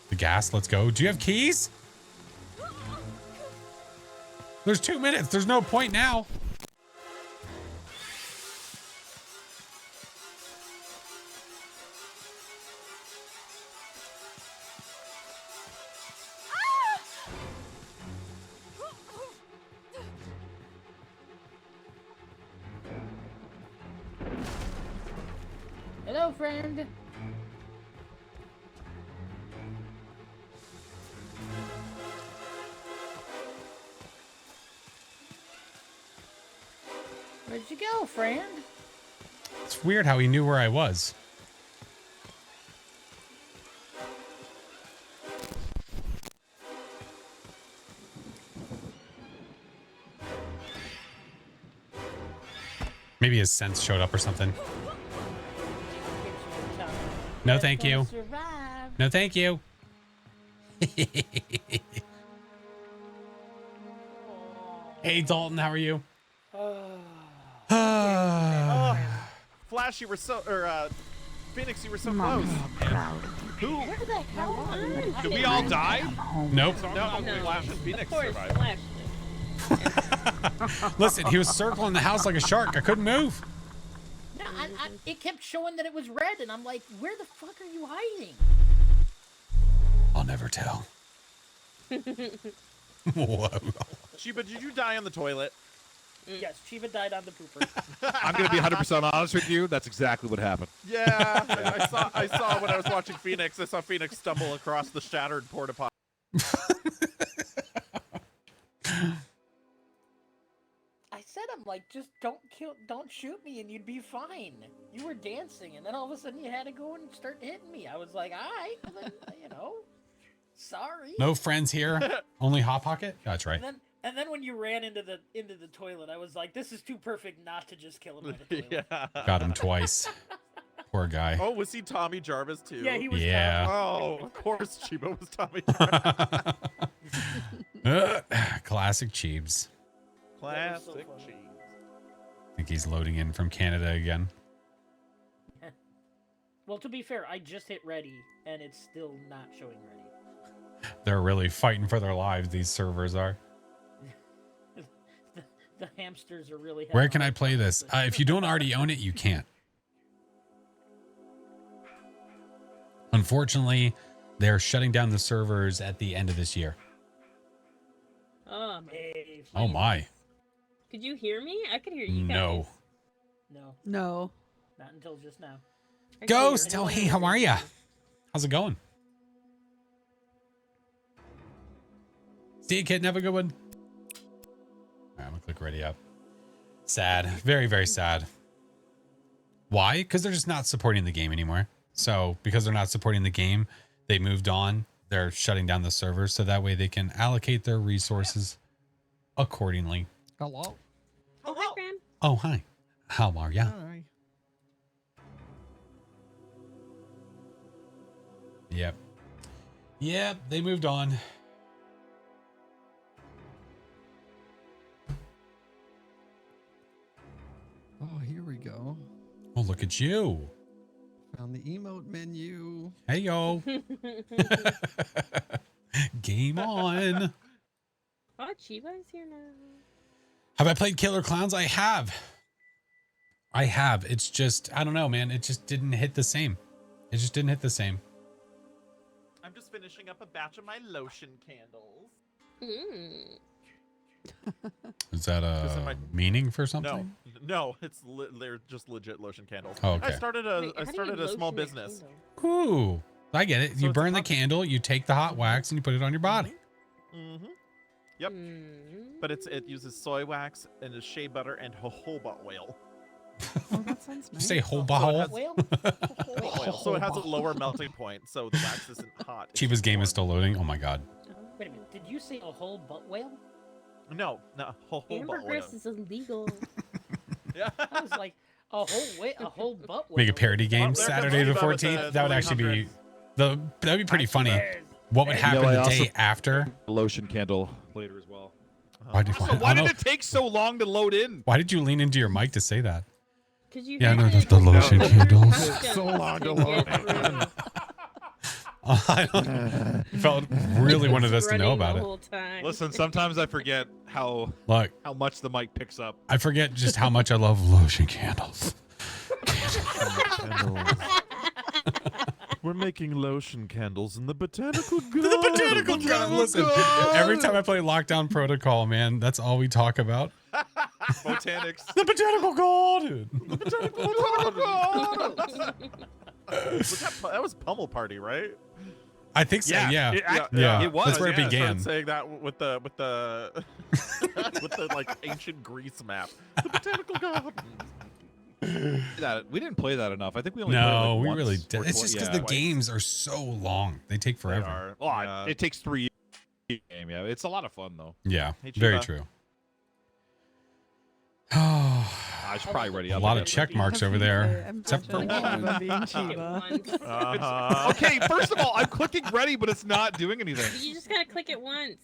The gas, let's go. Do you have keys? There's 2 minutes. There's no point now. Hello, friend. Where'd you go, friend? It's weird how he knew where I was. Maybe his sense showed up or something. No, thank you. No, thank you. Hey, Dalton, how are you? Flash, you were so, Phoenix, you were so close. Who? Where the hell are you? Did we all die? Nope. No, Flash and Phoenix Of course, survived. Flash. Listen, he was circling the house like a shark. I couldn't move. No, it kept showing that it was red, and I'm like, where the fuck are you hiding? I'll never tell. Whoa. Chiba, did you die on the toilet? Yes, Chiba died on the pooper. I'm going to be 100% honest with you. That's exactly what happened. Yeah, I saw when I was watching Phoenix. I saw Phoenix stumble across the shattered porta potty. I said, I'm like, just don't shoot me, and you'd be fine. You were dancing, and then all of a sudden you had to go and start hitting me. I was like, all right, and then, sorry. No friends here. Only Hot Pocket. That's right. And then when you ran into the toilet, I was like, this is too perfect not to just kill him in the toilet. Yeah. Got him twice. Poor guy. Oh, was he Tommy Jarvis too? Yeah, he was. Yeah. Oh, of course, Chiba was Tommy Jarvis. Classic Cheebs. Classic funny. cheese. I think he's loading in from Canada again. Well, to be fair, I just hit ready, and it's still not showing ready. They're really fighting for their lives, these servers are. The hamsters are really. Where can I play this? If you don't already own it, you can't. Unfortunately, they're shutting down the servers at the end of this year. Oh, Oh my. could you hear me? I could hear you guys. No. No, No. not until just now. I could Ghost, hear oh you. hey, how are ya? How's it going? See you, kid. Have a good one. All right, I'm gonna click ready up. Sad. Very, very sad. Why? Because they're just not supporting the game anymore. So because they're not supporting the game, they moved on. They're shutting down the servers so that way they can allocate their resources accordingly. Hello. Oh, hi, Graham. Oh, hi. How are ya? Hi. Yep. Yep, they moved on. Oh, here we go. Oh, look at you. Found the emote menu. Hey, yo. Game on. Oh, Chiba's here now. Have I played Killer Clowns? I have. I have. It's just, I don't know, man. It just didn't hit the same. It just didn't hit the same. I'm just finishing up a batch of my lotion candles. Mm. Is that a meaning for something? No, they're just legit lotion candles. Oh, okay. I started Wait, a how do you small lotion a business. candle? Ooh, I get it. So You it's a burn the hot- candle, you take the hot wax, and you put it on your body. Mm-hmm. Yep. But it uses soy wax and shea butter and jojoba oil. Oh, that sounds You nice. say whole So it bottle? has- Well, oil, so it has a lower melting point, so the wax isn't hot. it's Chiba's just game is warm. still loading. Oh my god. wait a minute. Did you say a whole butt whale? No, jojoba oil. Ambergris is illegal. Yeah. I was like, a whole butt whale. Make a parody game there Saturday the comes Chiba with the 14th. That would actually be 300s. that'd be pretty funny. What would happen I the also- day after? Lotion candle later as well. Why did, Also, why did it take so long to load in? why did you lean into your mic to say that? Because you Yeah, had no, to the lotion go candles. through So long to get load through. I felt really wanted us to know Running about the it. whole time. Listen, sometimes I forget how Look, much the mic picks up. I forget just how much I love lotion candles. We're making lotion candles in the botanical garden. The botanical garden. Listen, every time I play Lockdown Protocol, man, that's all we talk about. Botanics. The botanical garden. That was Pummel Party, right? I think so. Yeah. It was. That's where it Yeah, I started began. saying that with the with the like ancient Greece map. The botanical garden. We didn't play that enough. I think we only played No, it like we once really or did. It's just because the twice. games are so long. They take They forever. are. Well, Yeah. it takes 3 years. Yeah, it's a lot of fun though. Yeah, Hey, very Chiba. true. I should probably ready A up. lot of bit. check marks over there, I'm except for judging one. Chiba being Get Chiba. once. Okay, first of all, I'm clicking ready, but it's not doing anything. You just gotta click it once.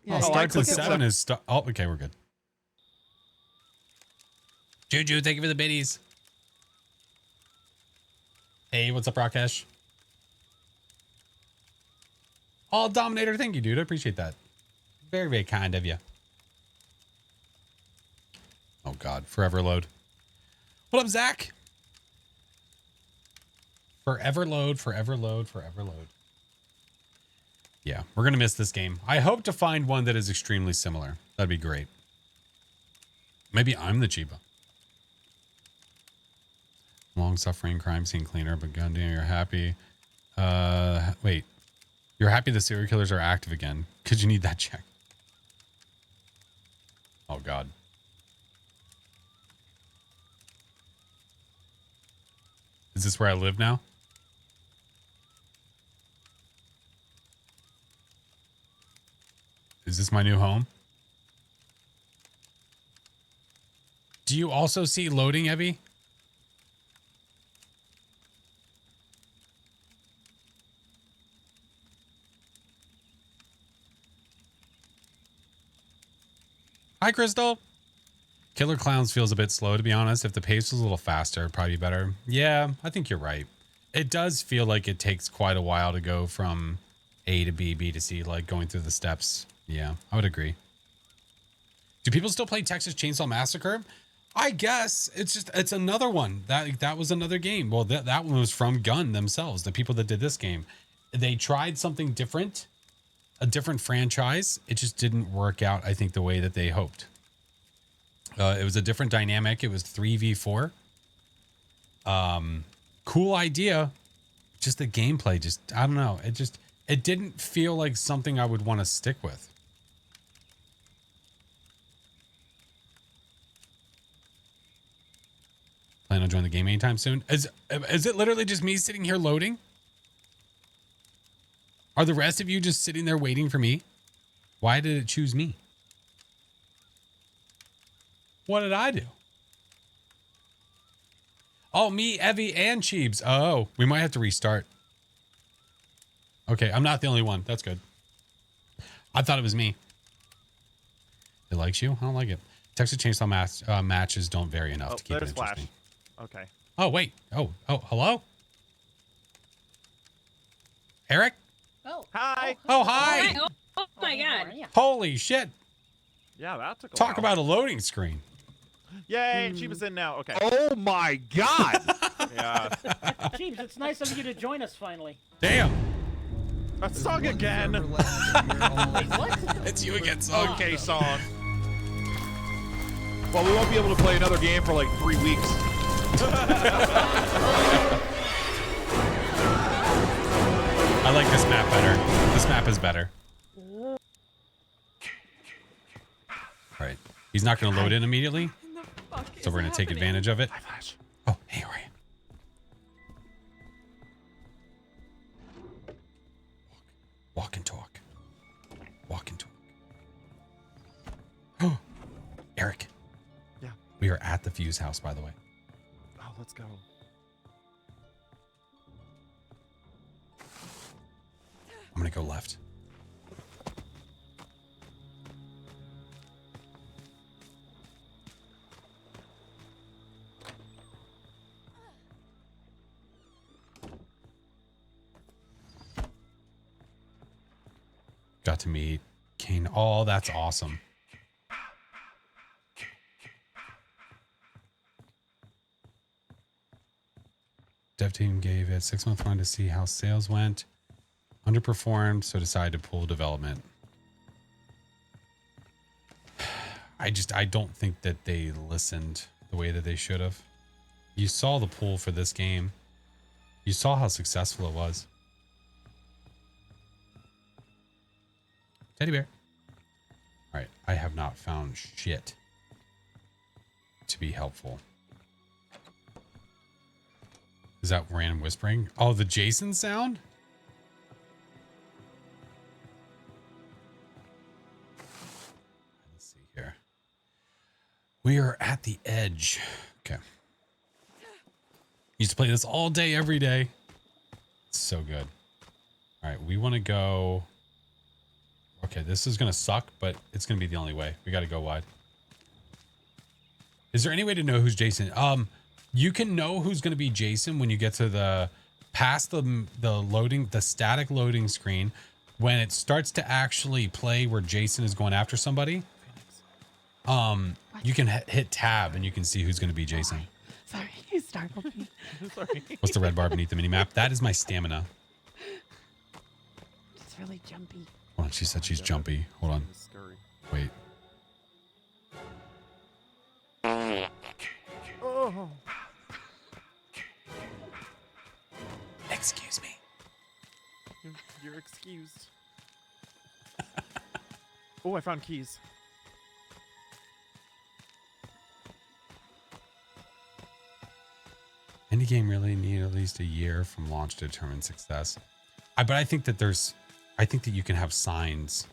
Yeah, Oh, you starts at click it 7 is oh, okay, we're good. Juju, thank you for the biddies. Hey, what's up, Rakesh? Oh, Dominator, thank you, dude. I appreciate that. Very, very kind of you. Oh, God. Forever load. What up, Zach? Forever load, forever load, forever load. Yeah, we're going to miss this game. I hope to find one that is extremely similar. That'd be great. Maybe I'm the Chiba. Long-suffering crime scene cleaner, but goddamn, you're happy. Wait. You're happy the serial killers are active again. Because you need that check. Oh, God. Is this where I live now? Is this my new home? Do you also see loading, Evie? Hi, Crystal. Killer Clowns feels a bit slow, to be honest. If the pace was a little faster, it'd probably be better. Yeah, I think you're right. It does feel like it takes quite a while to go from A to B, B to C, like going through the steps. Yeah, I would agree. Do people still play Texas Chainsaw Massacre? I guess it's another one. That was another game. Well, that one was from Gun themselves, the people that did this game. They tried something different, a different franchise. It just didn't work out, I think, the way that they hoped. It was a different dynamic. It was 3v4. Cool idea. Just the gameplay, I don't know. It didn't feel like something I would want to stick with. Plan on joining the game anytime soon? Is it literally just me sitting here loading? Are the rest of you just sitting there waiting for me? Why did it choose me? What did I do? Oh, me, Evie, and Cheebs. Oh, we might have to restart. Okay, I'm not the only one. That's good. I thought it was me. It likes you? I don't like it. Texas Chainsaw matches don't vary enough to keep it there's interesting. Flash. Okay. Oh, wait. Oh, hello? Eric? Oh, Hi. Oh, hi. Oh my god. Yeah. Holy shit. Yeah, that took a Talk while. about a loading screen. Yay, Chiba's in now. Okay. Oh my God! Yeah. Jeeves, it's nice of you to join us finally. Damn. A song again. Wait, what? It's you again, song. Okay, song. Well, we won't be able to play another game for like 3 weeks. I like this map better. This map is better. All right. He's not going to load in immediately. So we're going to take advantage of it. Oh, hey, how are you? Walk and talk. Walk and talk. Oh, Eric. Yeah. We are at the Fuse house, by the way. Oh, let's go. I'm going to go left. Got to meet Kane. Oh, that's awesome. Dev team gave it 6-month run to see how sales went. Underperformed, so decided to pull development. I don't think that they listened the way that they should have. You saw the pull for this game. You saw how successful it was. Teddy bear. All right, I have not found shit to be helpful. Is that random whispering? Oh, the Jason sound? Let's see here. We are at the edge. Okay. Used to play this all day, every day. It's so good. All right, we want to go. Okay, this is going to suck, but it's going to be the only way. We got to go wide. Is there any way to know who's Jason? You can know who's going to be Jason when you get to the past the loading, the static loading screen. When it starts to actually play where Jason is going after somebody, you can hit tab and you can see who's going to be Jason. Sorry, you startled me. Sorry. What's the red bar beneath the mini map? That is my stamina. It's really jumpy. Hold on, she said she's jumpy. Hold on. Scurry. Wait. Oh. Excuse me. You're excused. Oh, I found keys. Any game really need at least a year from launch to determine success. But I think that I think that you can have signs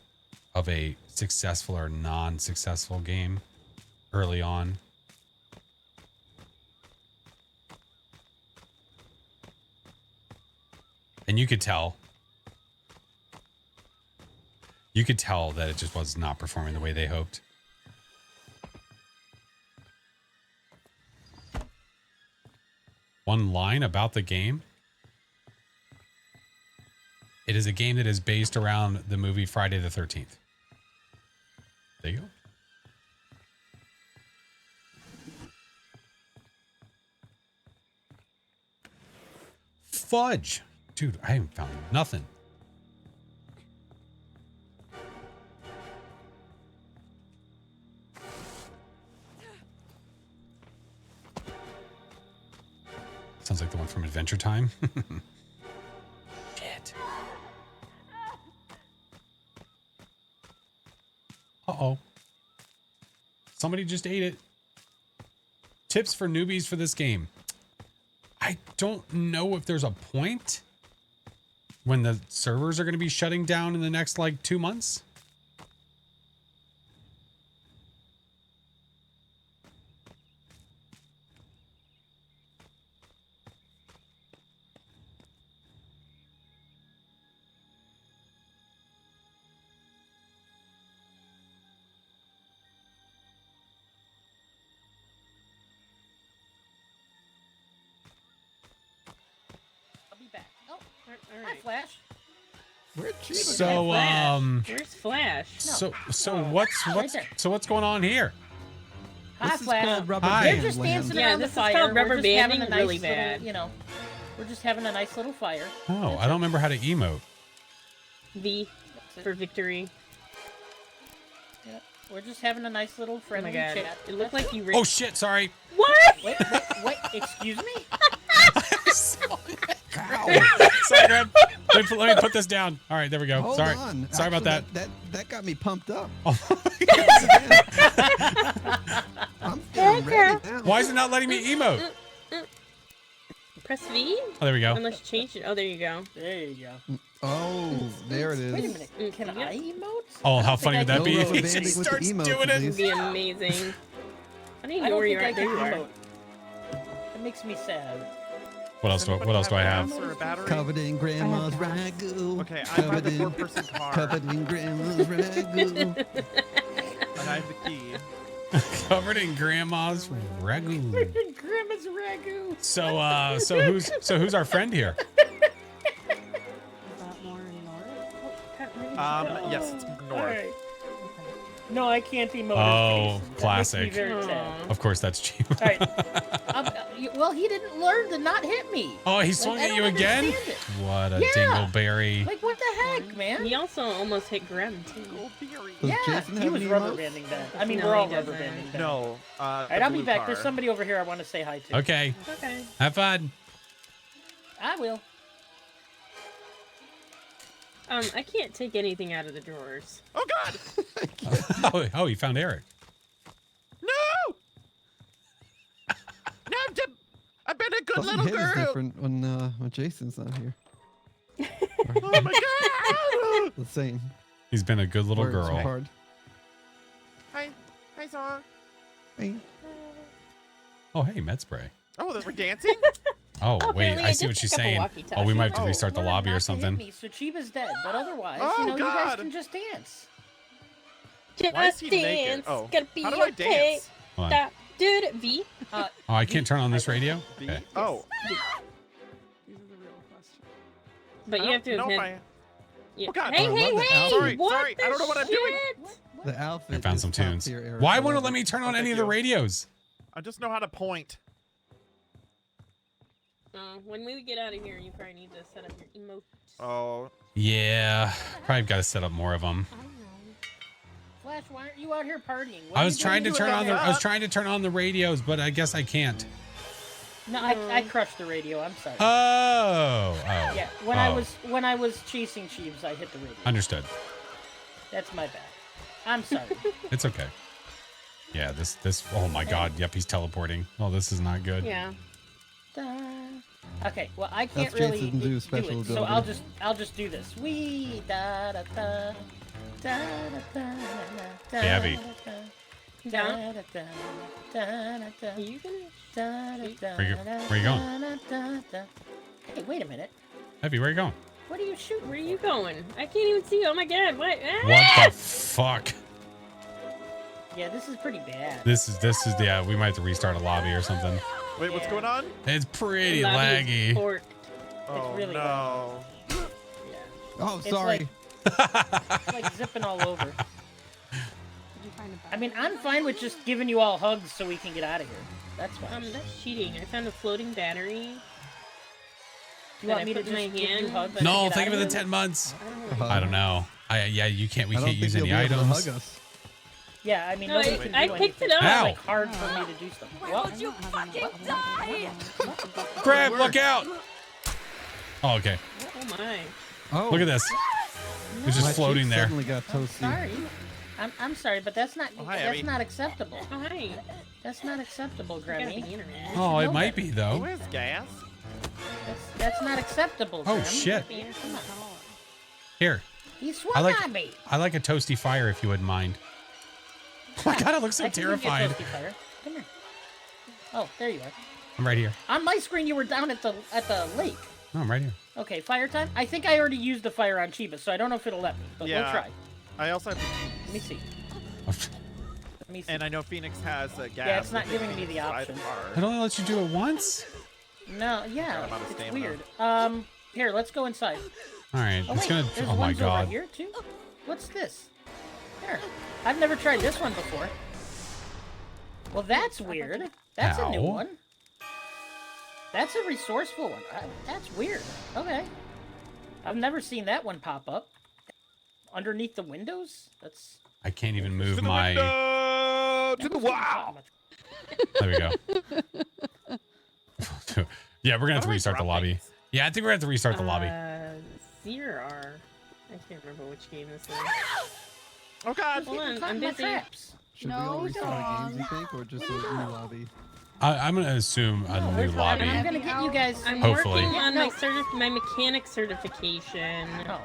of a successful or non-successful game early on. And you could tell. You could tell that it just was not performing the way they hoped. One line about the game. It is a game that is based around the movie Friday the 13th. There you go. Fudge. Dude, I haven't found nothing. Sounds like the one from Adventure Time. Shit. Uh-oh. Somebody just ate it. Tips for newbies for this game. I don't know if there's a point when the servers are going to be shutting down in the next, like, 2 months. Hi, Flash. Where'd Chiba So, Where's Flash? so Oh, what's right there. what's going on here? Hi, This is Flash. called rubber Hi. They're band just land. dancing Yeah, around the this is fire. called We're rubber just having banding a nice really little, bad. you know, we're just having a nice little fire. Oh, I don't remember how to emote. V That's it. for victory. Yeah. We're just having a nice little Oh my friendly god. chat. It looked That's like you Oh shit! Sorry. What? Wait, excuse me? Sorry, Graham. Let me put this down. All right, there we go. Hold Sorry. on. Sorry about that. That got me pumped up. Oh, I'm feeling ready now. why is it not letting me emote? Press V? Oh, there we go. Unless you changed it. Oh, there you go. There you go. Oh, there it is. Wait a minute. Can I emote? Oh, I how don't think funny I would that can be? No He rubber just banding with the starts emotes, doing at it. least. It'd be amazing. I don't even I know don't where you think are. I There can you are. emote. It makes me sad. What else? Does What else do I anybody have? gas or a battery? Covered in grandma's ragu. Okay, I have covered the in, four-person car, covered in grandma's ragu. and I have the key. Covered in grandma's ragu. Grandma's ragu. So who's our friend here? Is that more north? Yes, it's north. Alright. No, I can't emote. Oh, his face. That classic. makes me very sad. Of course, that's cheap. All right. Well, he didn't learn to not hit me. Oh, he swung I at don't you again? understand it. What a Yeah. dingleberry. Like, what the heck, man? He also almost hit Graham, too. Does Yeah, Jason he have was any rubber emotes? banding that. I mean, No, we're all he rubber doesn't. banding that. No. All right, I'll be back. There's somebody over here I want to say hi to. Okay. Okay. Have fun. I will. I can't take anything out of the drawers. Oh God! Oh, you found Eric. No! No, I've been a good Doesn't little hit as girl. different when Jason's not here. Oh my God! The same. He's been a good little Words are girl. hard. Hi, Song. Hey. Oh, hey, med spray. Oh, we're dancing. Oh, wait, apparently I I see did what she's pick up a saying. walkie-talkie. Oh, we might have to Oh, restart the Learn lobby not or to hit something. me, so Chiba's dead, but otherwise, Oh, you know, you guys God. can just dance. Why is Just he dance. naked? Oh, Gotta be how do I okay. dance? Hold on. Stop. Dude, V. Oh, I can't turn on this radio? The- Okay. Oh. But you have to know hit. if I... Yeah. Oh, God. Hey, I love hey, the hey! outfit. Sorry, what sorry, the I don't know what I'm doing. shit? The outfit. I found some is top tunes. tier, Eric. Why I won't it love let me turn on Oh, any thank of the you. radios? I just know how to point. When we get out of here, you probably need to set up your emotes. Oh. Yeah, probably got to set up more of them. Flash, why aren't you out here partying? What I are was you trying to doing turn out on the there? I was trying to turn on the radios, but I guess I can't. No, I crushed the radio. I'm sorry. Oh. Yeah, when I was chasing Cheeves, I hit the radio. Understood. That's my bad. I'm sorry. It's okay. Yeah, this oh my god, yep, he's teleporting. Oh, this is not good. Yeah. Okay, well I can't That's really Jason's new special do it, so ability. I'll just do this. Wee da da da da da da Hey, Abby. da da da da da Are you gonna? Where you going? Hey, wait a minute. Heavy, where you going? What are you shooting? Where are you going? I can't even see you. Oh my god! What? What the fuck? Yeah, this is pretty bad. This is yeah, we might have to restart a lobby or something. Wait, what's going on? It's pretty Lobby is laggy. forked. Oh, really no. Yeah. Oh, It's sorry. It's like zipping all over. Did you find a I mean, I'm fine with just giving you all hugs so we can get out of here. That's fine. That's cheating. I found a floating battery. You want I me to put just in my give you hand? hugs? to No, get think out of it here? in 10 months. Uh-huh. I don't know. Yeah, you can't. We I don't can't use think any you'll be able to items. hug us. Yeah, I mean, No, nobody can I do picked anything. it up. Ow. It's like hard for me to do stuff. Well, you fucking die? Grab, look out! Oh, okay. Oh my. Oh, Look at this. It's my just floating cheek there. Suddenly got toasty. sorry. I'm sorry, but that's not Oh, hi, that's Abby. not acceptable. Oh hi. That's not acceptable, I gotta be Grammy. internet. Oh, it know might better. be Who though. is gas? That's not acceptable. Oh Graham. shit. Come on. Here, He swung I like- on me. I like a toasty fire if you wouldn't mind. Oh my god, it looks so I can give you a terrified. toasty fire. Come here. Oh, there you are. I'm right here. On my screen, you were down at the lake. No, I'm right here. Okay, fire time. I think I already used the fire on Chiba, so I don't know if it'll let me, but we'll Yeah. try. I also have Let me see. Let me see. And I know Phoenix has gas. Yeah, it's not giving me the inside option. car. It only lets you do it once. No, yeah, I'm out of it's stamina. weird. Here, let's go inside. All right, Oh it's wait, gonna. there's Oh my ones over god. here too. What's this? There. I've never tried this one before. Well, that's weird. That's a new How? one. That's a resourceful one. That's weird. Okay. I've never seen that one pop up. Underneath the windows? That's... I can't even move To the my... window! To the wow! There we go. Yeah, we're gonna have to restart the lobby. Yeah, I think we're gonna have to restart the lobby. C or R? I can't remember which game this is. Oh God! Hold on, I'm my busy. traps. Should we all restart games, you think, or just a new lobby? I'm gonna assume a new lobby. I'm gonna get you guys... I'm Hopefully. working on my mechanic certification. Oh.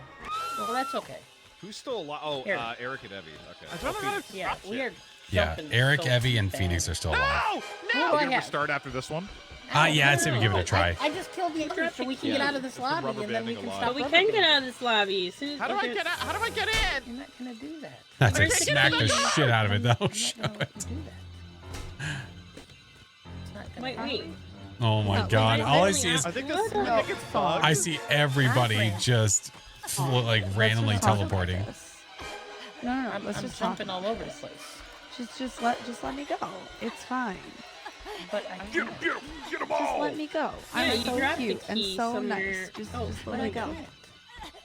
Well, that's okay. Who's still alive? Oh, Here. Eric and Evie. Okay. I don't know how to Yeah, stop we shit. are Yeah, jumping Eric, so Evie, and bad. Phoenix are still alive. No! What No! do I We're gonna have? restart after this one. Yeah, I'd say we give it a try. I just killed the other so we can get out of this lobby rubber and then we banding can a lot. stop. But we rubber can get banding. out of this lobby. As soon as How do I get out? How do I get in? I'm not gonna do that. That's like Where's the smack the key? shit out of it though. I'm Show not gonna it. do that. It's not gonna Wait, happen. wait. Oh my Wait, god! wait, All I wait, see is I think this. I think it's bugged. I see everybody just like randomly Let's just talk about teleporting. this. No, I'm, let's I'm just talk jumping all about over the this. place. Just let me go. It's fine. But I Get him! Get him! Get them Just all! let me go. Yeah, I'm you so dropped the cute and key so somewhere. nice. Just Oh, let me go.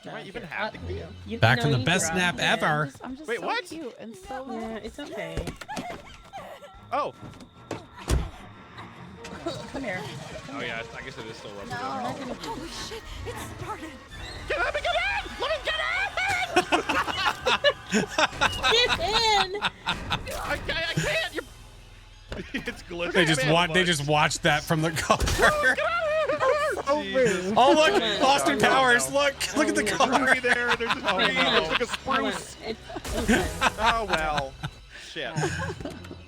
Do I even have the key? Back no, from the you best dropped nap it. ever. I'm just Wait, so what? cute and so Yeah, nice. it's okay. Oh, Come here. Oh yeah, I guess it is still rubber. No. banding. Holy shit! It started. let me get in! Let me get in! Get in! I can't. You're. It's glitching. They just Man, watch. They what? just watched that from the car. So rude. Oh look, Come on. Austin Come on. Powers! Look at the no. car. There, they're just Wait, it hold looks like a Hold on. spruce. Listen. Oh well, shit.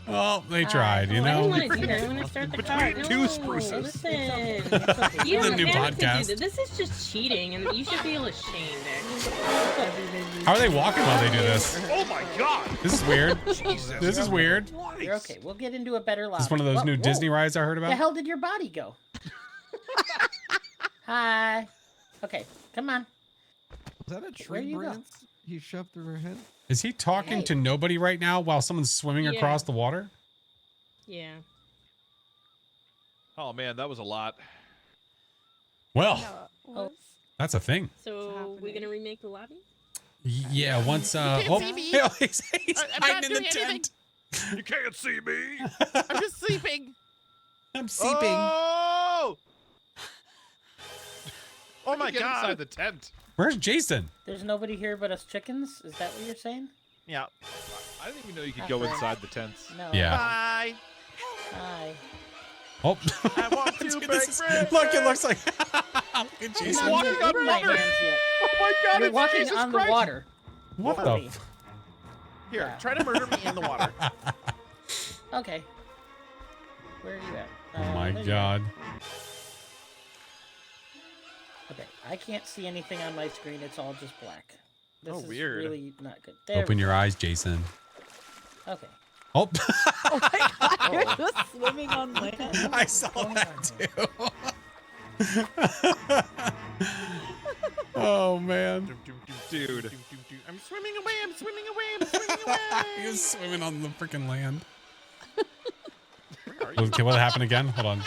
Well, they tried, you Oh, I didn't know. want to do that. I want to start the car. Between two spruces. Listen. It's okay. You The don't new have to podcast. do this. This is just cheating, and you should feel ashamed, actually. How are they walking while they do this? Oh my god! This is weird. Jesus. This is weird. You're okay. We'll get into a better lobby. This is one of those Whoa, new whoa. Disney rides I heard The about. hell did your body go? Hi. Okay, come on. Was that a Where tree you go? branch he shoved through her head? Is he talking Hey. to nobody right now while someone's swimming Yeah. across the water? Yeah. Oh man, that was a lot. Well, What? that's a thing. So we're gonna remake the lobby? Yeah, once can't see me. he's I'm hiding not in the doing anything. tent. You can't see me. I'm just sleeping. I'm seeping. Oh! Oh my Get god. inside the tent. Where's Jason? There's nobody here but us chickens? Is that what you're saying? Yeah. I didn't even know you could Not go friends. inside the tents. No. Yeah. Bye. Hi. Oh, I want to Dude, break look, it looks like look at You're Jason. not walking even on in my water. hands yet. Oh my god, You're it's walking Jesus on Christ. the water. What For the? me. Here, Yeah. try to murder me in the water. Okay. Where are you at? Oh my there you god. are. Okay, I can't see anything on my screen. It's all just black. This Oh, is weird. really not good. There Open we your eyes, Jason. go. Okay. Oh, Oh my god! You're just swimming on land. I saw that too. Oh man, Dude. I'm swimming away, I'm swimming away, I'm swimming away. he was swimming on the freaking land. Where are you? Okay, what happened again? Hold on.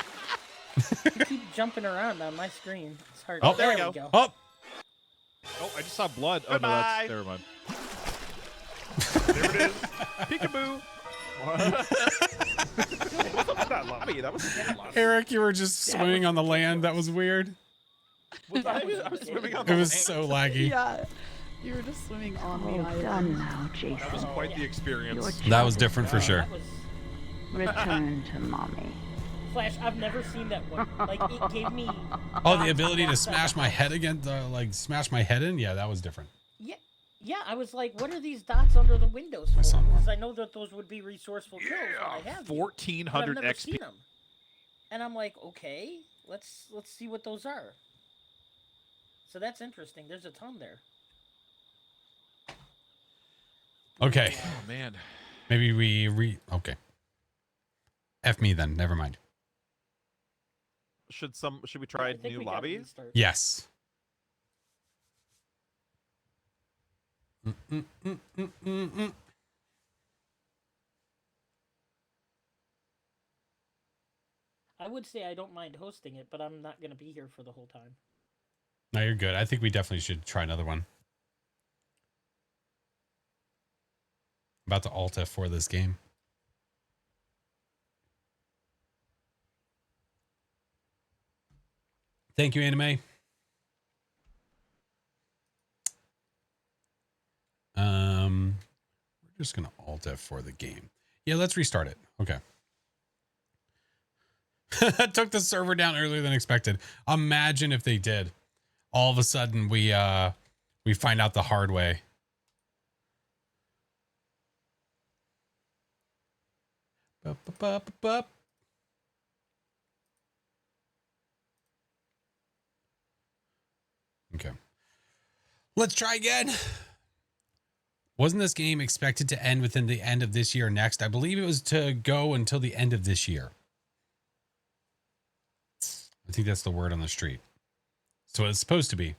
You keep jumping around on my screen. It's hard. Oh, there there we we go. Oh, Oh, I just saw blood. Oh no, Goodbye. that's never mind. There it is. Peekaboo. What's up with that lobby? That was a good lobby. Eric, you were just swimming on the land. That was weird. Was I was swimming on the It was land. so laggy. Yeah. You were just swimming on the island. Done now, That was Jason. quite the experience. That was different for sure. That was Return to mommy. Flash. I've never seen that one. Like it gave me. Oh, the ability to smash my head against, like smash my head in. Yeah, that was different. Yeah. Yeah, I was like, what are these dots under the windows for? saw one. Because I know that those would be resourceful kills when I Yeah, have them, but I've 1400 never XP. seen them. And I'm like, okay, let's see what those are. So that's interesting. There's a ton there. Okay, Oh man. maybe we okay. F me then. Never mind. Should we try I think new we gotta lobbies? restart. Yes. Mm. I would say I don't mind hosting it, but I'm not going to be here for the whole time. No, you're good. I think we definitely should try another one. About to alt F4 this game. Thank you, Anime. We're just gonna alt F4 the game. Yeah, let's restart it. Okay. Took the server down earlier than expected. Imagine if they did. All of a sudden we find out the hard way. Bup, bup, bup, bup. Okay. Let's try again. Wasn't this game expected to end within the end of this year or next? I believe it was to go until the end of this year. I think that's the word on the street. So it's supposed to be.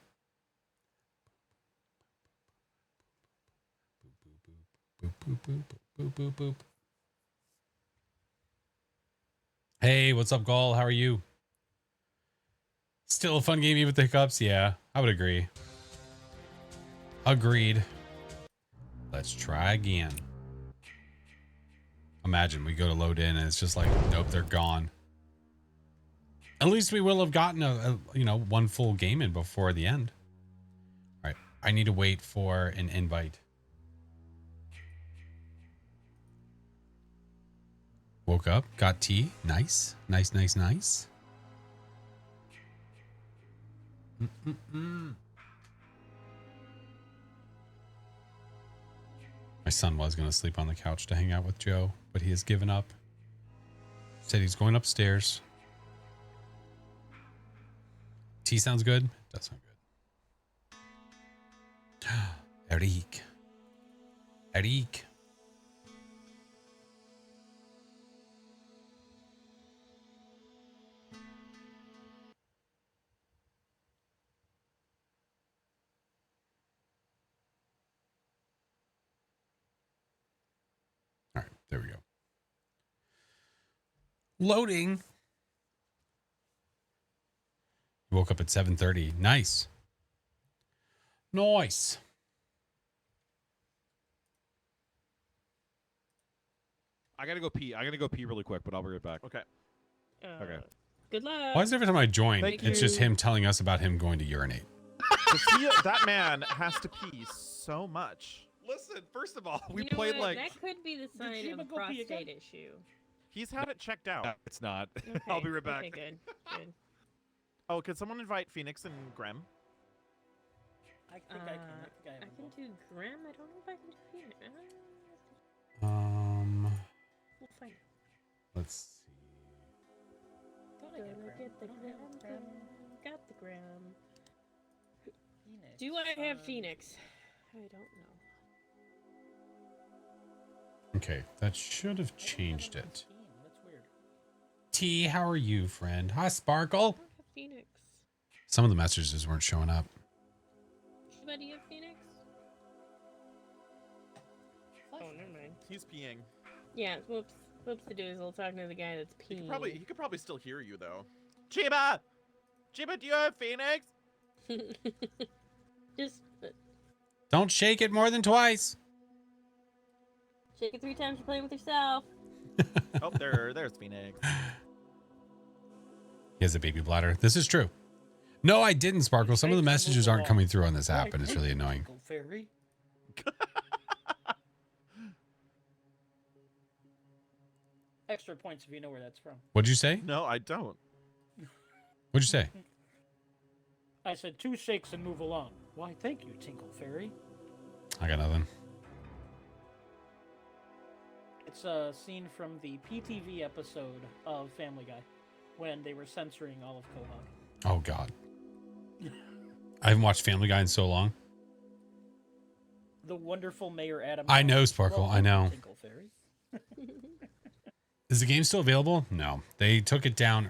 Boop, boop, boop, boop, boop, boop. Hey, what's up, Gall? How are you? Still a fun game even with the hiccups? Yeah, I would agree. Agreed. Let's try again. Imagine we go to load in and it's just like, nope, they're gone. At least we will have gotten a one full game in before the end. All right, I need to wait for an invite. Woke up, got tea. Nice, nice, nice, nice. My son was going to sleep on the couch to hang out with Joe, but he has given up. Said he's going upstairs. Tea sounds good? Does sound good. Eric. Eric. All right, there we go. Loading. Woke up at 7:30. Nice. Nice. I gotta go pee. Really quick, but I'll be right back. Okay. Okay. Good luck. Why is every time I join, Thank it's just him telling us about him going to urinate? That man has to pee so much. Listen, first of all, we You know played what? like that could be the sign of a Shima go pee again? prostate issue. He's had it checked out. it's not. Okay. I'll be right back. Okay, good. Good. Oh, could someone invite Phoenix and Grem? I think I can. I I can do Grim. I don't know if I can do Phoenix. We'll find out. Let's see. Gonna get the Grim. Got the Grim. Phoenix. Do I have Phoenix? I don't know. Okay, that should have changed it. That's weird. T, how are you, friend? Hi, I Sparkle. don't have Phoenix. Some of the messages weren't showing up. Shiba, do you have Phoenix? Oh, never mind. He's peeing. Yeah, whoops. Whoops to do is I'll talk to the guy that's peeing. He could probably still hear you though. Chiba! Chiba, do you have Phoenix? Just Don't shake it more than twice. shake it 3 times. You're playing with yourself. Oh, there's Phoenix. He has a baby bladder. This is true. No, I didn't, Sparkle. Some of the messages aren't coming through on this app, and it's really annoying. Go fairy. Extra points if you know where that's from. What'd you say? No, I don't. What'd you say? I said 2 shakes and move along. Why, thank you, Tinkle Fairy. I got nothing. It's a scene from the PTV episode of Family Guy when they were censoring all of Quahog. Oh, God. I haven't watched Family Guy in so long. The wonderful Mayor Adam. I know, Sparkle. I know. Tinkle Fairy. Is the game still available? No. They took it down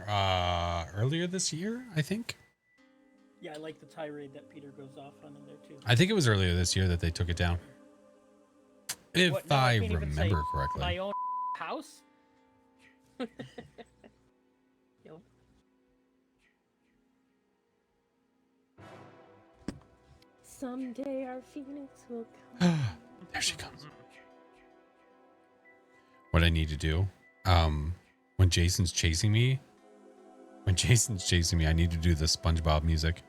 earlier this year, I think. Yeah, I like the tirade that Peter goes off on in there too. I think it was earlier this year that they took it down. If What, no, I can't even say remember correctly. My own house? Yeah, Someday our phoenix will come. There she comes. What I need to do, when Jason's chasing me, I need to do the SpongeBob music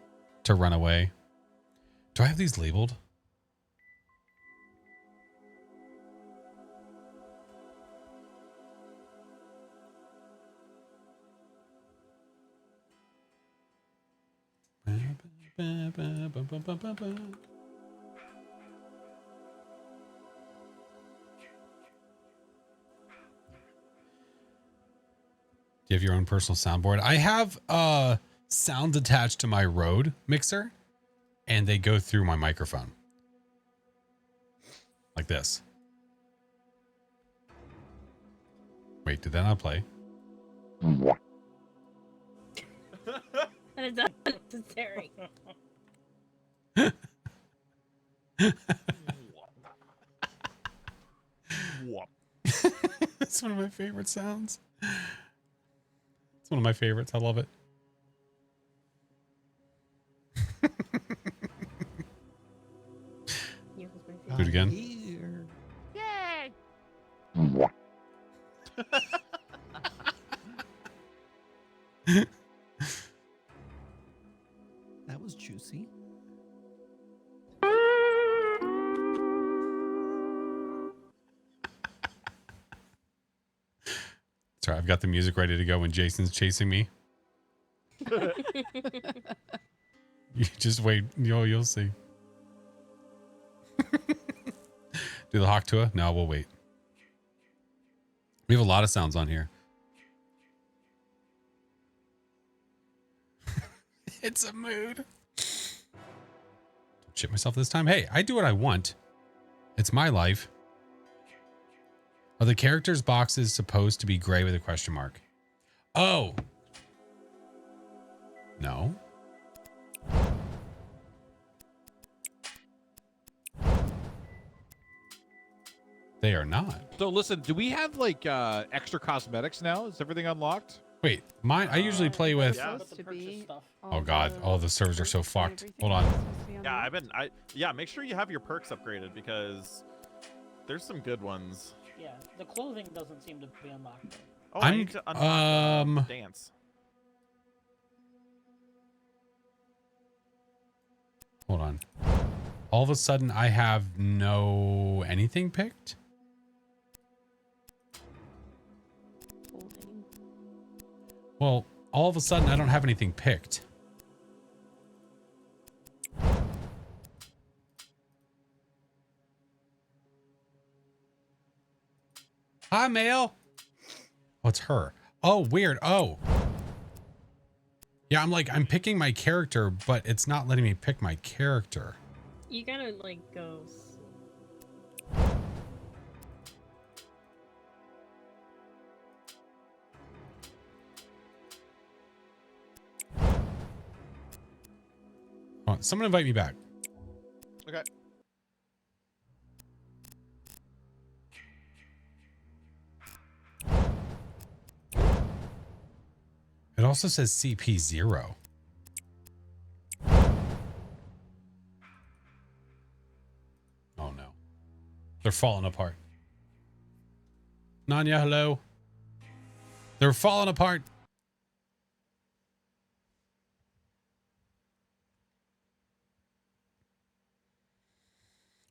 to run away. Do I have these labeled? Do you have your own personal soundboard? I have sounds attached to my Rode mixer, and they go through my microphone. Like this. Wait, did that not play? That is unnecessary. That's one of my favorite sounds. It's one of my favorites. I love it. Do it again. Yay! That was juicy. Sorry, I've got the music ready to go when Jason's chasing me. You just wait. You'll see. Do the Hawk Tua? No, we'll wait. We have a lot of sounds on here. It's a mood. Don't shit myself this time. Hey, I do what I want. It's my life. Are the characters' boxes supposed to be gray with a question mark? Oh. No. They are not. So listen, do we have like extra cosmetics now? Is everything unlocked? Wait, mine. I usually play with. Supposed to be Oh God, all the servers are so fucked. Hold on. Yeah, make sure you have your perks upgraded because there's some good ones. Yeah, the clothing doesn't seem to be unlocked. Oh, I need to unlock dance. Hold on. All of a sudden, I have no anything picked. Well, all of a sudden, I don't have anything picked. Hi, Mail. Oh, it's her. Oh, weird. Oh. Yeah, I'm picking my character, but it's not letting me pick my character. You gotta, like, go. Oh, someone invite me back. Okay. It also says CP0. Oh no. They're falling apart. Nanya, hello. They're falling apart.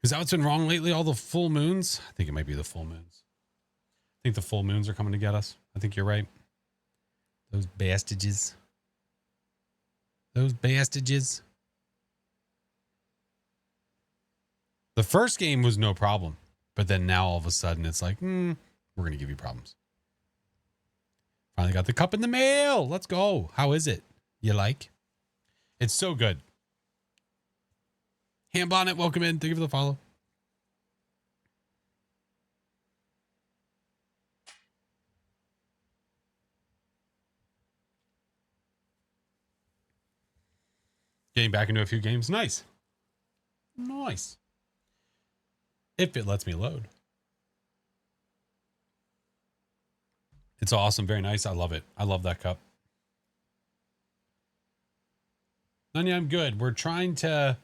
Is that what's been wrong lately? All the full moons? I think it might be the full moons. I think the full moons are coming to get us. I think you're right. Those bastages. Those bastages. The first game was no problem. But then now all of a sudden it's like, we're going to give you problems. Finally got the cup in the mail. Let's go. How is it? You like? It's so good. Ham Bonnet, welcome in. Thank you for the follow. Getting back into a few games. Nice. Nice. If it lets me load. It's awesome. Very nice. I love it. I love that cup. Nanya, I'm good. We're trying to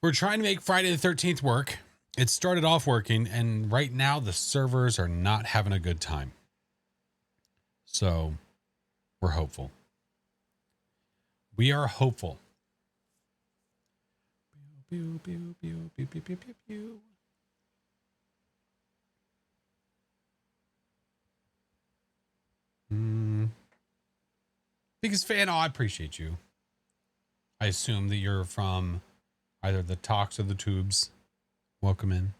We're trying to make Friday the 13th work. It started off working, and right now the servers are not having a good time. So we're hopeful. We are hopeful. Pew, pew, pew, pew, pew, pew, pew, pew. Biggest fan. Oh, I appreciate you. I assume that you're from either the talks or the tubes. Welcome in.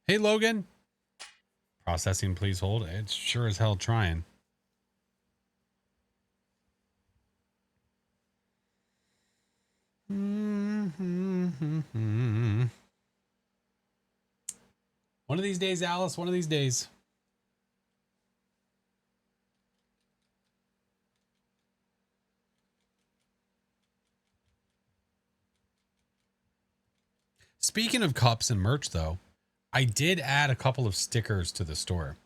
Hey, Logan. Processing, please hold. It's sure as hell trying. One of these days, Alice, one of these days. Speaking of cups and merch, though, I did add a couple of stickers to the store.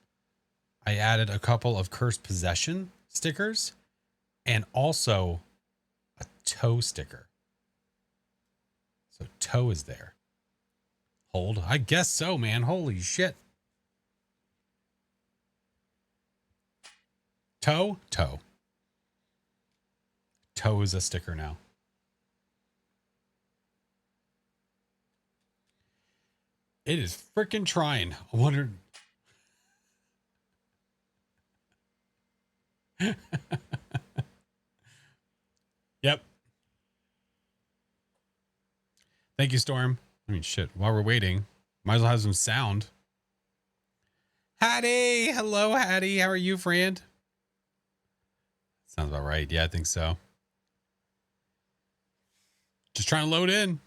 I added a couple of Cursed Possession stickers and also a toe sticker. So toe is there. Hold. I guess so, man. Holy shit. Toe? Toe. Toe is a sticker now. It is freaking trying. I wonder. Yep. Thank you, Storm. I mean, shit. While we're waiting, might as well have some sound. Hattie. Hello, Hattie. How are you, friend? Sounds about right. Yeah, I think so. Just trying to load in.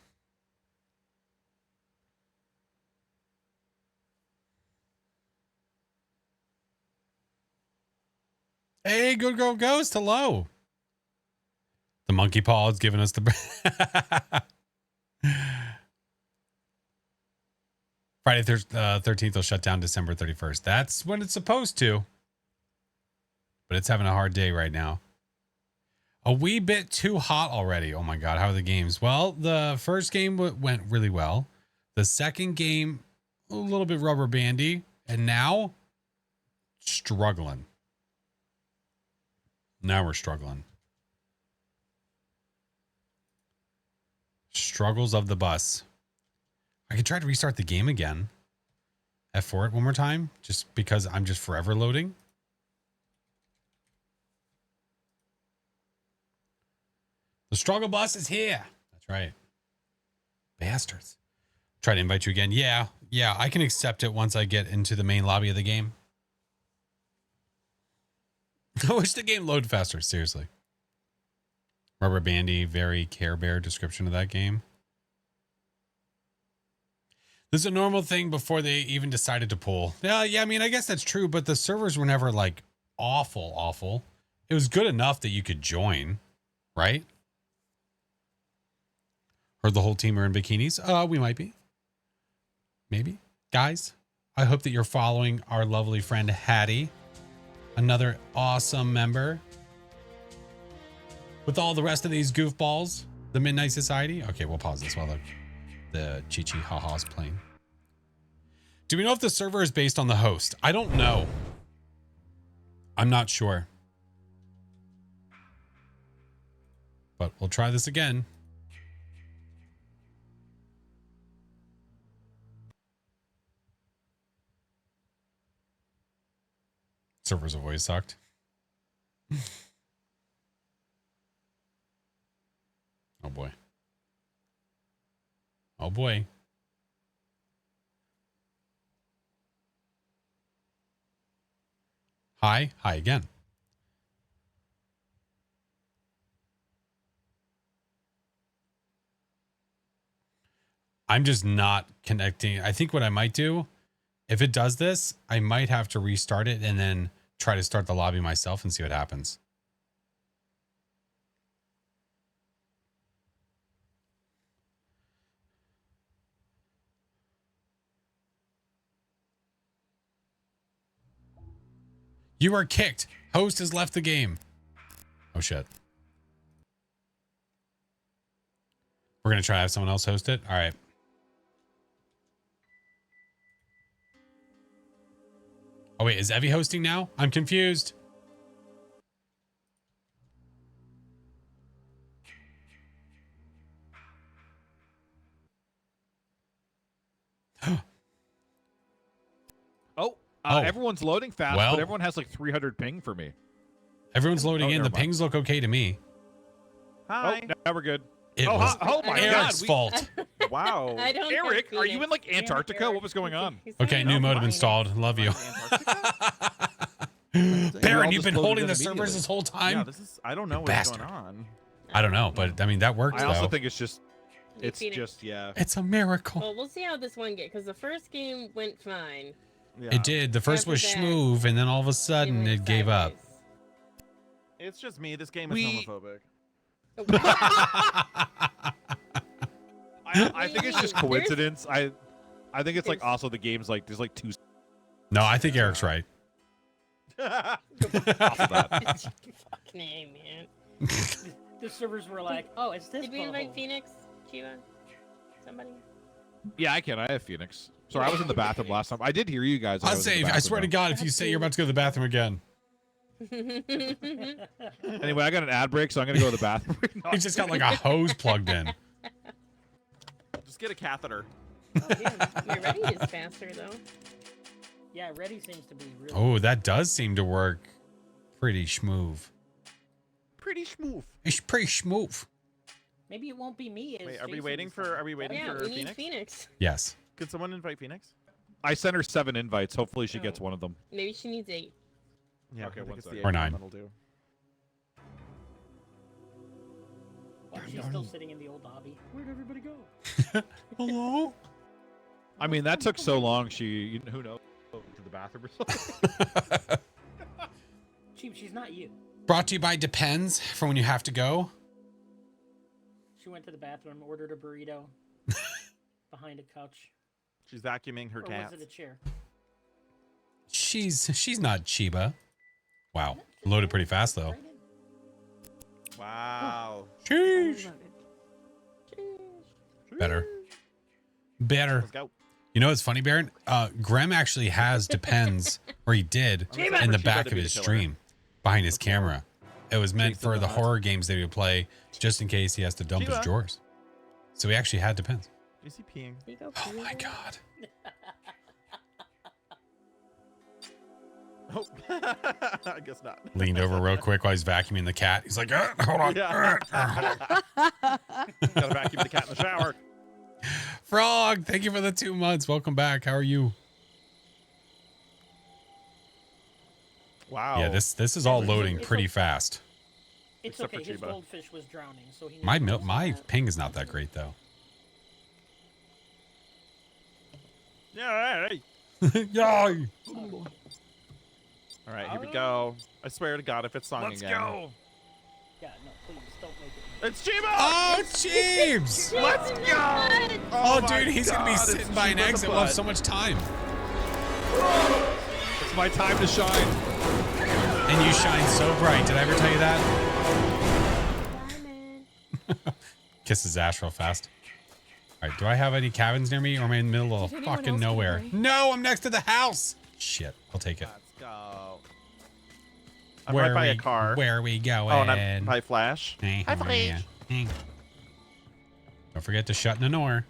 Hey, good girl ghost. Hello. The monkey paw is giving us the Friday 13th will shut down December 31st. That's when it's supposed to. But it's having a hard day right now. A wee bit too hot already. Oh my God. How are the games? Well, the first game went really well. The second game, a little bit rubber bandy. And now, struggling. Now we're struggling. Struggles of the bus. I could try to restart the game again. F4 it one more time, just because I'm just forever loading. The struggle bus is here. That's right. Bastards. Try to invite you again. Yeah, I can accept it once I get into the main lobby of the game. I wish the game loaded faster, seriously. Rubber bandy, very Care Bear description of that game. This is a normal thing before they even decided to pull. Yeah, I mean, I guess that's true, but the servers were never like awful. It was good enough that you could join, right? Heard the whole team are in bikinis. We might be. Maybe. Guys, I hope that you're following our lovely friend Hattie. Another awesome member. With all the rest of these goofballs, the Midnight Society. Okay, we'll pause this while the Chi-Chi Ha-Ha is playing. Do we know if the server is based on the host? I don't know. I'm not sure. But we'll try this again. Servers have always sucked. Oh boy. Oh boy. Hi again. I'm just not connecting. I think what I might do, if it does this, I might have to restart it and then try to start the lobby myself and see what happens. You are kicked. Host has left the game. Oh shit. We're going to try to have someone else host it. All right. Oh, wait. Is Evie hosting now? I'm confused. Everyone's loading fast, Well, but everyone has like 300 ping for me. Everyone's loading in. Never The mind. pings look okay to me. Hi. Oh, now we're good. It was oh my Eric's God. fault. Wow. I don't Eric, have are you in like Phoenix. Antarctica? What was going on? Okay, new modem installed. Love you. Baron, you've been holding the servers this whole time? Yeah, this is. I don't know what's Bastard. going on. I don't know, but I mean, that works, I also though. think it's just, it's Phoenix. just, yeah. It's a miracle. Well, we'll see how this one gets, because the first game went fine. Yeah. It did. The first After was that, schmoove, and then all of a sudden went it gave up. sideways. It's just me. This game is homophobic. I think it's just coincidence. I think it's like also the game's like, there's like two. No, I think Eric's right. Off of that. Fucking A, man. The servers were like, oh, it's this Did we invite butthole. Phoenix? Chiva? Somebody? Yeah, I can. I have Phoenix. Sorry, I was in the bathroom last time. I did hear you guys. when I'll was in the say, I bathroom, swear to though. God, if you say you're about to go to the bathroom again. Anyway, I got an ad break, so I'm going to go to the bathroom. He just got like a hose plugged in. Just get a catheter. Oh, yeah. My ready is faster, though. Yeah, Ready seems to be really. Oh, that does seem to work pretty schmoove. Pretty smooth. It's pretty schmoove. Maybe it won't be me. Wait, are we waiting for? Are we waiting Yeah, for we need Phoenix? Phoenix. Yes. Could someone invite Phoenix? I sent her 7 invites. Hopefully she Oh. gets one of them. Maybe she needs 8. Yeah. Okay, I think one it's second. the Or 8 9. That'll do. Oh, she's still sitting in the old lobby. Where'd everybody go? Hello? I mean, that took so long. Who knows? To the bathroom or something. Chief, she's not you. Brought to you by Depends for when you have to go. She went to the bathroom, ordered a burrito behind a couch. She's vacuuming her Or cats. was it a chair? She's not Chiba. Wow. Loaded pretty fast, though. Right in. Wow. Sheesh. Better. Better. Let's go. You know what's funny, Baron? Graham actually has Depends, or he did, in the back of his stream, behind his camera. It was meant Jason for the Bond. horror games that he would play, just in case he has to dump his Sheila. drawers. So he actually had Depends. Is he peeing? There you go, Oh my Phoenix. God. Oh, I guess not. Leaned over real quick while he's vacuuming the cat. He's like, hold on. Yeah. Gotta vacuum the cat in the shower. Frog, thank you for the 2 months. Welcome back. How are you? Wow. Yeah, this is all loading It's pretty okay. fast. It's Except okay. for His Chiba. goldfish was drowning, so he. My needs to my rest. ping is not that great though. Yeah. Right. Yay! All right, here we go. I swear to God, if it's song Let's again. go. Yeah, no, please don't make it. It's Chiba! Oh, Jeeves! Let's go! Oh, my dude, he's gonna be God, sitting it's by an Chiba the exit. We'll have butt. so much time. It's my time to shine. And you shine so bright. Did I ever tell you that? Kiss his ass real fast. All right, do I have any cabins near me, or am I in the middle of Did anyone fucking else nowhere? get away? No, I'm next to the house. Shit, I'll take it. Let's go. I'm right by a car. Where are we going? Oh, and I'm by Flash. Hey, Hi, how are ya? Hey. Don't forget to shut the door.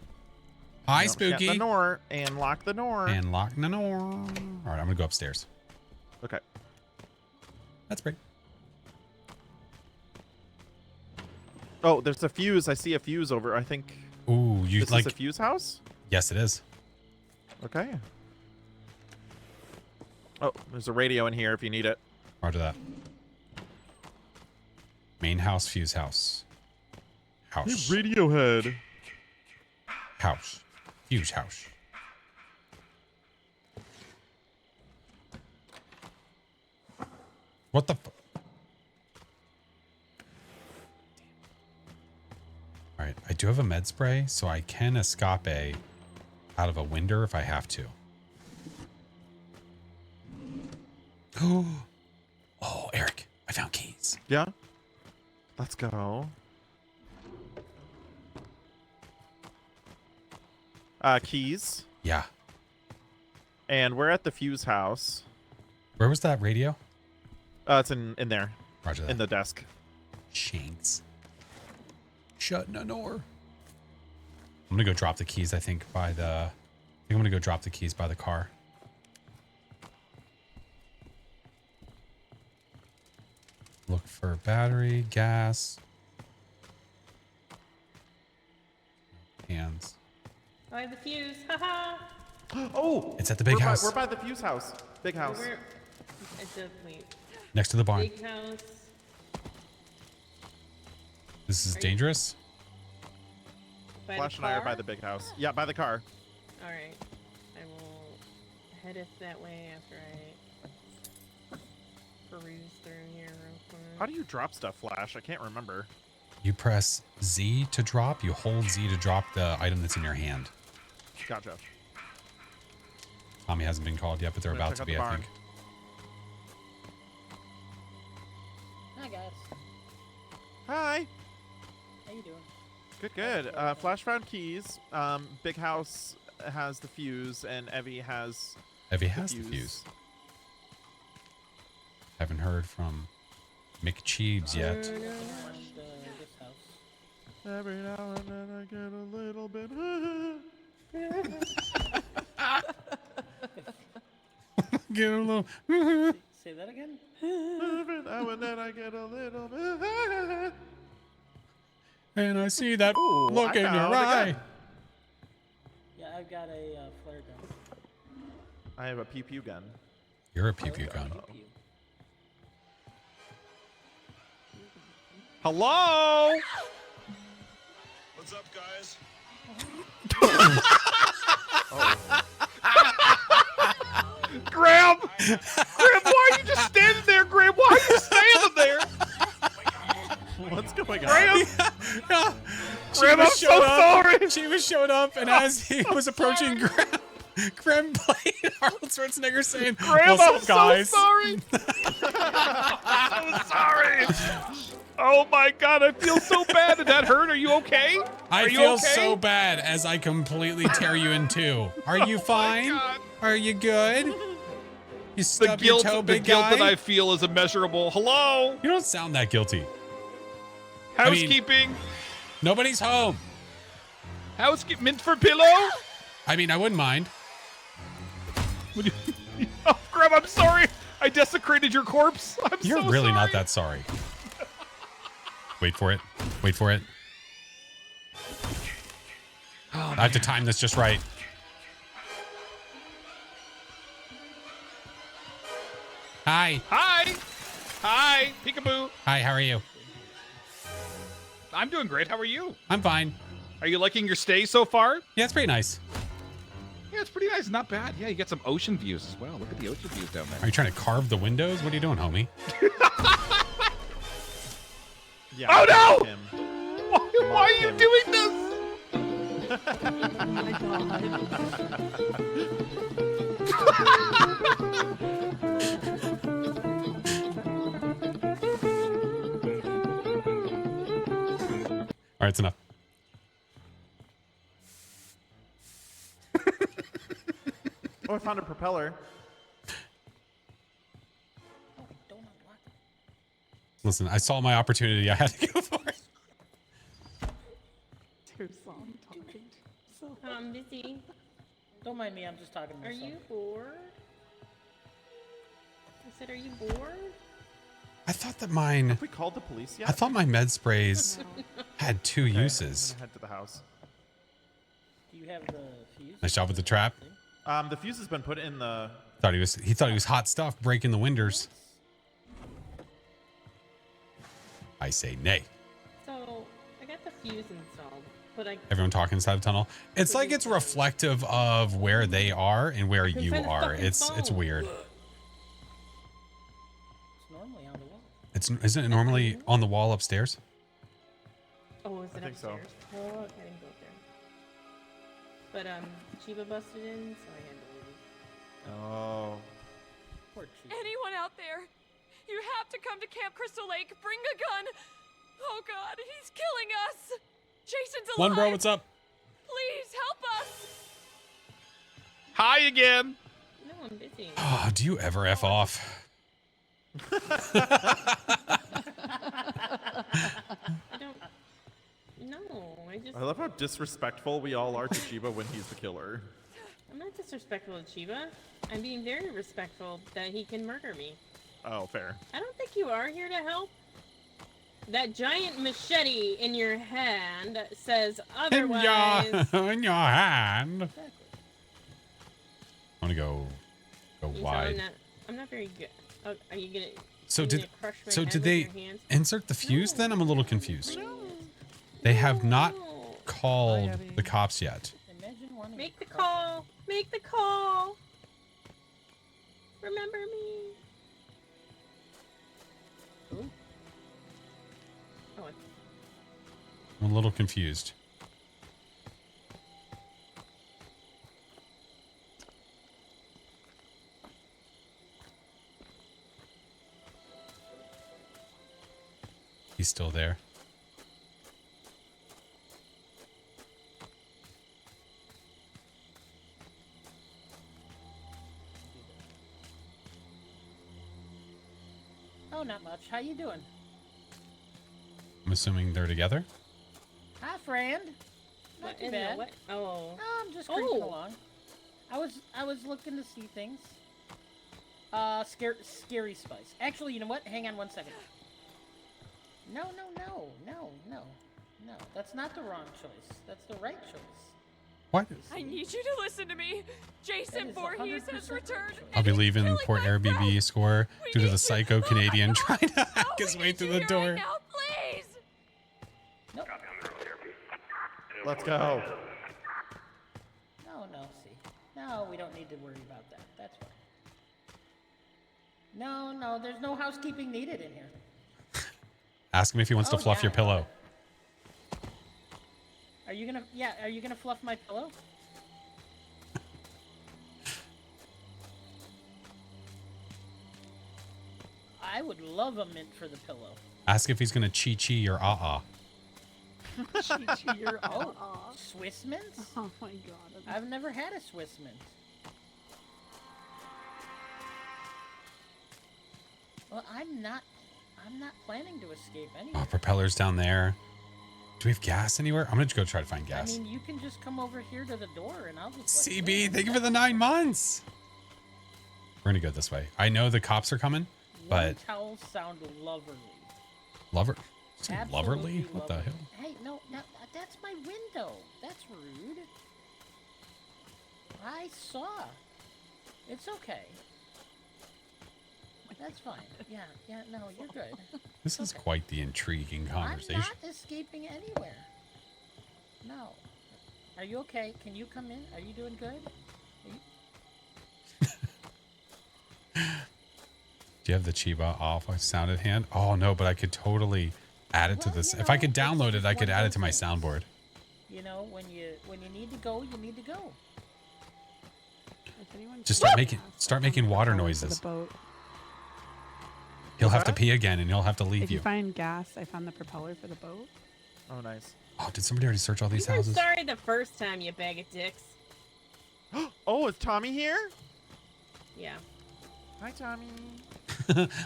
Hi, No, Spooky. Shut the door and lock the door. And lock the door. All right, I'm gonna go upstairs. Okay. That's great. Oh, there's a fuse. I see a fuse over. I think Ooh, you this like? is a fuse house. Yes, it is. Okay. Oh, there's a radio in here if you need it. Roger that. Main house, fuse house. House. Radiohead. House. Fuse house. What the fu- Alright, I do have a med spray, so I can escape out of a window if I have to. Oh, Eric, I found keys. Yeah. Let's go. Keys. Yeah. And we're at the fuse house. Where was that radio? It's in there. Roger that. In the desk. Shanks. Shutting a door. I'm gonna go drop the keys. I think I'm gonna go drop the keys by the car. Look for battery, gas, hands. Oh, I have the fuse. Haha. Oh, it's at the big house. We're by the fuse house. Big house. Wait. Next to the barn. Big house. This is dangerous. Flash and I are by the big house. Yeah, by the car. All right. I will head it that way after I peruse through here real quick. How do you drop stuff, Flash? I can't remember. You press Z to drop. You hold Z to drop the item that's in your hand. Gotcha. Tommy hasn't been called yet, but they're about to be, I think. Hi, guys. Hi. How you doing? Good. Flash found keys. Big house has the fuse, and Evie has the fuse. Haven't heard from McCheebs yet. This house. Every now and then I get a little bit. Get a little. Say that again. Every now and then I get a little bit. And I see that Ooh, look in your found a eye. gun. Yeah, I've got a flare gun. I have a pew pew gun. You're a pew pew gun. Hello. What's up, guys? Graham! Graham, why are you just standing there, Graham? Why are you standing there? What's going on? Graham! Yeah. Graham, I'm so sorry! She was showing up, and as he was approaching Graham played Arnold Schwarzenegger saying, Graham, "What's up, guys?" so sorry! I'm so sorry! Oh my god, I feel so bad. Did that hurt? Are you okay? I feel so bad as I completely tear you in two. Are you fine? Are you good? You stub your toe, big guy? The guilt that I feel is immeasurable. Hello? You don't sound that guilty. Housekeeping. Nobody's home. Housekeeping. Mint for pillow? I mean, I wouldn't mind. Oh, Graham, I'm sorry. I desecrated your corpse. You're so really sorry. not that sorry. Wait for it. Wait for it. Oh, I have to time this just right. Hi. Hi. Hi. Peekaboo. Hi, how are you? I'm doing great. How are you? I'm fine. Are you liking your stay so far? Yeah, it's pretty nice. Yeah, it's pretty nice. Not bad. Yeah, you get some ocean views as well. Look at the ocean views down there. Are you trying to carve the windows? What are you doing, homie? Yeah, oh no! Him. Why are you doing this? Oh my god. All right, it's enough. Oh, I found a propeller. Listen, I saw my opportunity. I had to go for it. Too long talking. So I'm busy. Don't mind me, I'm just talking to Are myself. you bored? I said, are you bored? I thought that mine. Have we called the police yet? I thought my med sprays had two uses. I'm gonna head to the house. Do you have the fuse? Nice job with the trap. The fuse has been put in the. He thought he was hot stuff breaking the windows. I say nay. So, I got the fuse installed, but Everyone talking inside the tunnel. It's like it's reflective of where they are and where you find the are. fucking It's phone. weird. It's normally on the wall. Isn't it normally on the wall upstairs? Oh, is it I think so. upstairs? Oh, I didn't go up there. But, Chiba busted in, so I had to leave. Oh. Poor Chief. Anyone out there? You have to come to Camp Crystal Lake. Bring a gun. Oh God, he's killing us. Jason's alive. One bro, what's up? Please help us. Hi again. No, I'm busy. Oh, do you ever F off? I don't. No, I just. I love how disrespectful we all are to Chiba when he's the killer. I'm not disrespectful to Chiba. I'm being very respectful that he can murder me. Oh, fair. I don't think you are here to help. That giant machete in your hand says otherwise. In your hand. Exactly. I want to go You wide. I'm not very good. Oh, are you gonna? So you did gonna crush my so head did with they your hands? insert the fuse? Then I'm a little confused. They have not called the cops yet. Imagine wanting Make to the crush call. Make the call. Remember me. Who? Oh, I'm a little confused. He's still there. Oh, not much. How you doing? I'm assuming they're together. Hi, friend. Not what too in the bad. what? Oh. No, I'm just creeping along. I was looking to see things. Scary spice. Actually, you know what? Hang on one second. No. That's not the wrong choice. That's the right choice. What? I need you to listen to me. Jason is Voorhees 100% has returned. I'll be leaving Port Airbnb score due to the psycho Canadian trying to hack his way through the door. Now, please. Nope. Let's go. No, see. No, we don't need to worry about that. That's fine. No, there's no housekeeping needed in here. Ask him if he wants to Oh, fluff yeah. your pillow. Are you gonna fluff my pillow? I would love a mint for the pillow. Ask if he's gonna chi your ah. Oh, Swiss mints? Oh my god. I've never had a Swiss mint. Well, I'm not planning to escape anywhere. Oh, propellers down there. Do we have gas anywhere? I'm gonna go try to find gas. I mean, you can just come over here to the door and I'll just let you CB, in. thank you for the 9 months. We're gonna go this way. I know the cops are coming, but Towels sound loverly. lover, Absolutely loverly? What the loverly. hell? Hey, no, that's my window. That's rude. I saw. It's okay. That's fine. Yeah, no, you're good. This is quite the intriguing conversation. I'm not escaping anywhere. No. Are you okay? Can you come in? Are you doing good? Do you have the Chiba off sound at hand? Oh no, but I could totally add it to this. If I could download it, I could add it to my soundboard. You know, when you need to go, you need to go. Just start making water noises. He'll have to pee again, and he'll have to leave If you. you find gas, I found the propeller for the boat. Oh, nice. Oh, did somebody already search all these You were houses? sorry the first time, you bag of dicks. Oh, is Tommy here? Yeah. Hi, Tommy.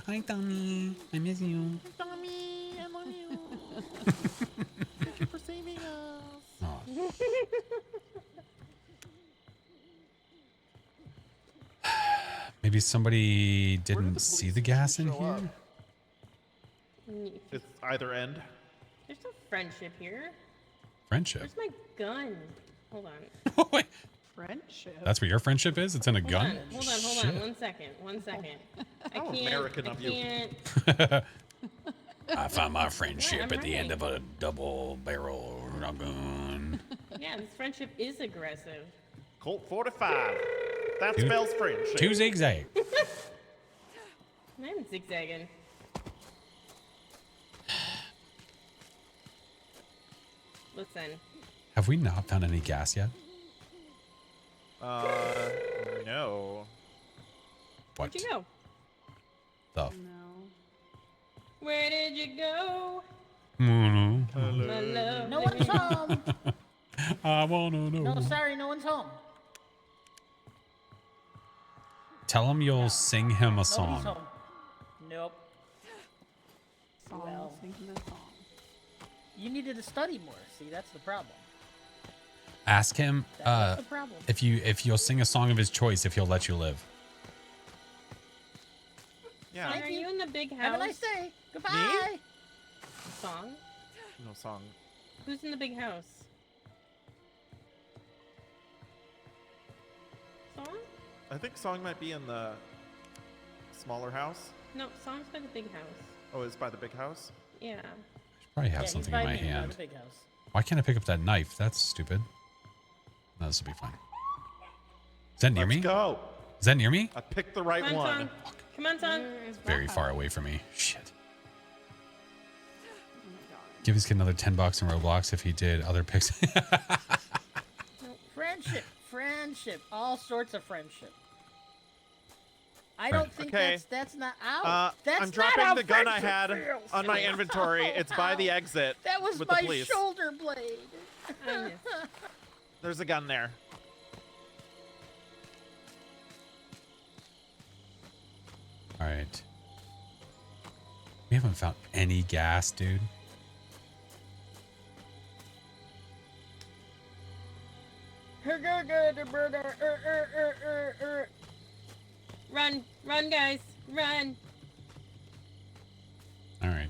Hi, Tommy. I miss you. Tommy, I love you. Thank you for saving us. Oh. Maybe somebody didn't see the gas in here. It's either end. There's no friendship here. Friendship. Where's my gun? Hold on. Wait, Friendship. that's where your friendship is? It's in a gun? Hold on. Shit. One second. I How can't. American I of you. can't. I found my friendship I'm at the end ready. of a double barrel gun. Yeah, this friendship is aggressive. Colt 45. That Two- spells friendship. 2 zigzag. I'm zigzagging. Listen. Have we not found any gas yet? No. What? Where'd you go? The Where did you go? Mm-hmm. My love. No one's home. I wanna know. No, sorry, no one's home. Tell him you'll sing him a Oh, he's song. home. Nope. Song, Well. sing him a song. You needed to study more. See, that's the problem. Ask him That's the problem. if you'll sing a song of his choice, if he'll let you live. Yeah. Are you in the big house? Have a nice day. Goodbye. Song? No song. Who's in the big house? Song? I think Song might be in the smaller house. No, Song's by the big house. Oh, it's by the big house? Yeah. Probably have Yeah, something he's in by my me, by hand. the big house. Why can't I pick up that knife? That's stupid. No, this will be fine. Is that near me? Let's go. Is that near me? I picked the right Come on, one. Song. Come on, Song. Very far away from me. Shit. Give this kid another $10 in Roblox if he did other picks. Friendship, friendship, all sorts of friendship. I don't think Okay. that's not out. That's I'm not dropping how the gun I friendship had feels. on my inventory. It's by the exit. That was with my the police. shoulder blade. There's a gun there. All right. We haven't found any gas, dude. Run, run, guys, run. All right.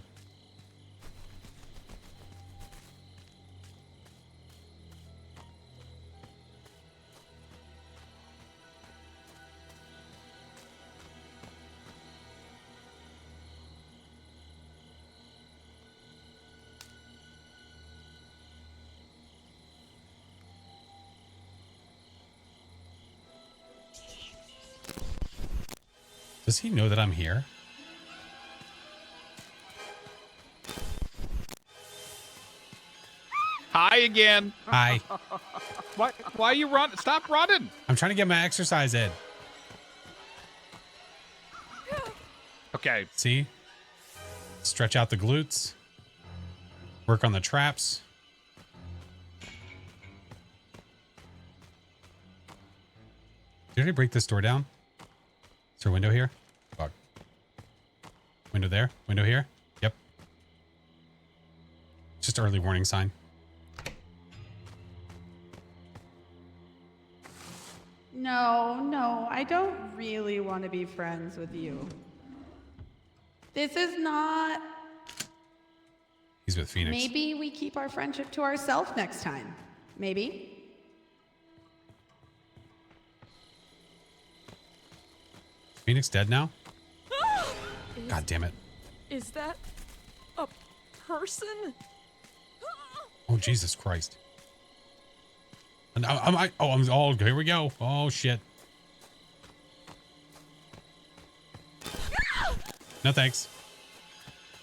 Does he know that I'm here? Hi again. Hi. Why you run? Stop running. I'm trying to get my exercise in. Okay. See? Stretch out the glutes. Work on the traps. Did I break this door down? Is there a window here? Fuck. Window there? Window here? Yep. Just early warning sign. No, I don't really want to be friends with you. This is not. He's with Phoenix. Maybe we keep our friendship to ourselves next time. Maybe. Phoenix dead now? God damn it. Is that a person? Oh, Jesus Christ. And here we go. Oh, shit. No, thanks.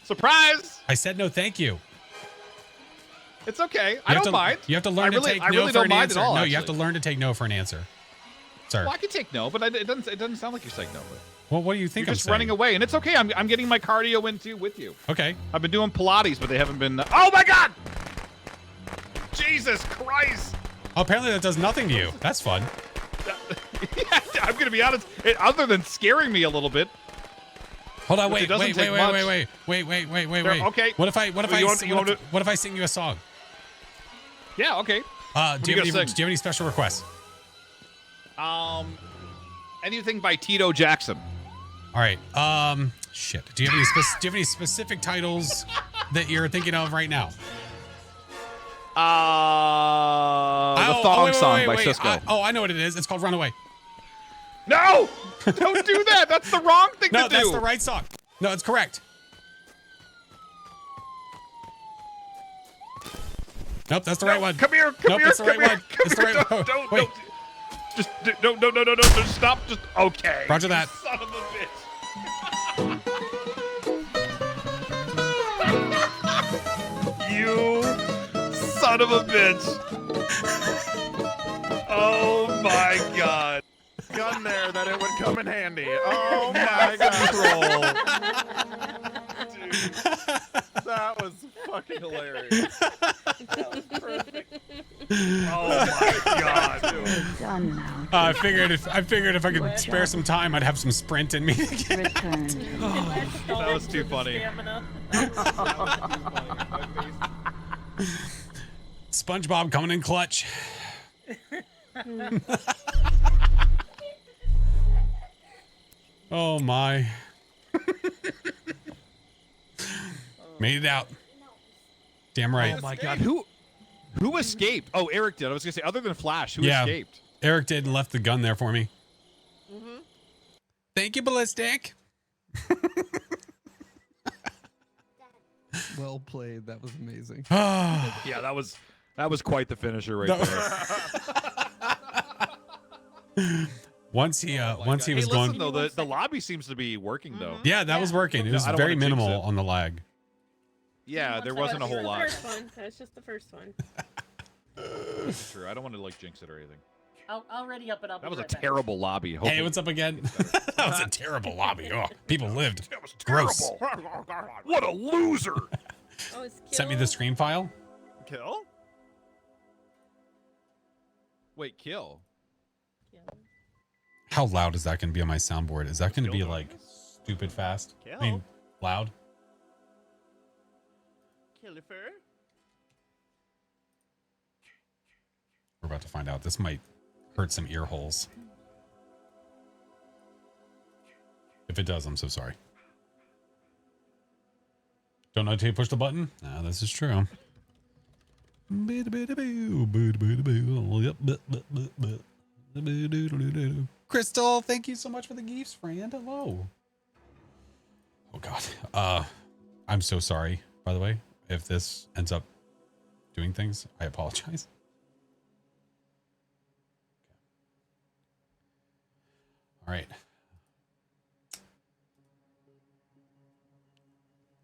Surprise! I said no, thank you. It's okay. You I have don't to, mind. You have to learn to take no for an answer. No, you have to learn to take no for an answer. Sir. Well, I can take no, but it doesn't sound like you're saying no. But well, what do you think you're I'm just saying? running away, and it's okay. I'm getting my cardio in too with you. Okay. I've been doing Pilates, but they haven't been. Oh my God! Jesus Christ! Oh, apparently that does nothing to you. That's fun. Yeah, I'm gonna be honest. Other than scaring me a little bit. Hold on, Which wait. Okay. What if I what if I sing you a song? Yeah. Okay. Do you have any special requests? Anything by Tito Jackson. All right. Shit. Do you have any specific titles that you're thinking of right now? The Thong Song by Cisco. I know what it is. It's called Runaway. No! Don't do that. That's the wrong thing to do. No, that's the right song. No, it's correct. Nope, that's the right one. Come here. Nope, that's the right one. It's the right one. Wait. Just no. Just stop. Just okay. Roger that. Son of a bitch. You son of a bitch. Oh my God. Gun there that it would come in handy. Oh my God. Dude, that was fucking hilarious. That was perfect. Oh my God. Don't done now. I figured if I could spare some time, I'd have some sprint in me. Return to mommy. That was too funny. SpongeBob coming in clutch. Oh my. Made it out. Damn right. Oh my god. Who escaped? Oh, Eric did. I was gonna say, other than Flash, who Yeah. escaped? Eric did and left the gun there for me. Thank you, Ballistic. Well played. That was amazing. Yeah, that was quite the finisher right there. Once he was Hey, listen, going. though, the lobby seems to be working though. Yeah, that was working. It No, was I don't very wanna jinx minimal it. on the lag. Yeah, there wasn't a whole lot. That was just the first one. That's true. I don't want to like jinx it or anything. I'll ready up and up. That was a terrible lobby. Hey, Hopefully- what's up again? That was a terrible lobby. Oh, people lived. That was Gross. terrible. What a loser! Oh, it's Sent me the screen file. Kill? Wait, kill. How loud is that going to be on my soundboard? Is that going to be like stupid fast? I mean, loud. Killifer? We're about to find out. This might hurt some ear holes. If it does, I'm so sorry. Don't know until you push the button? No, this is true. Crystal, thank you so much for the gifts, friend. Hello. Oh god. I'm so sorry, by the way. If this ends up doing things, I apologize. All right.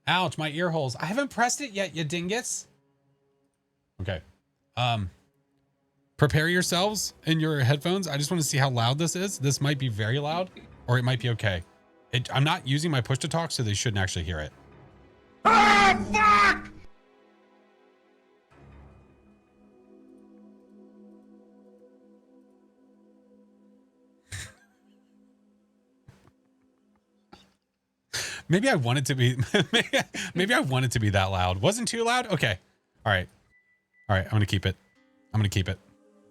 Ouch, my ear holes. I haven't pressed it yet, you dingus. Okay. Prepare yourselves in your headphones. I just want to see how loud this is. This might be very loud, or it might be okay. I'm not using my push to talk, so they shouldn't actually hear it. Ah, fuck! Maybe I want it to be. Maybe I want it to be that loud. Wasn't too loud. Okay. All right. All right. I'm gonna keep it. I'm gonna keep it.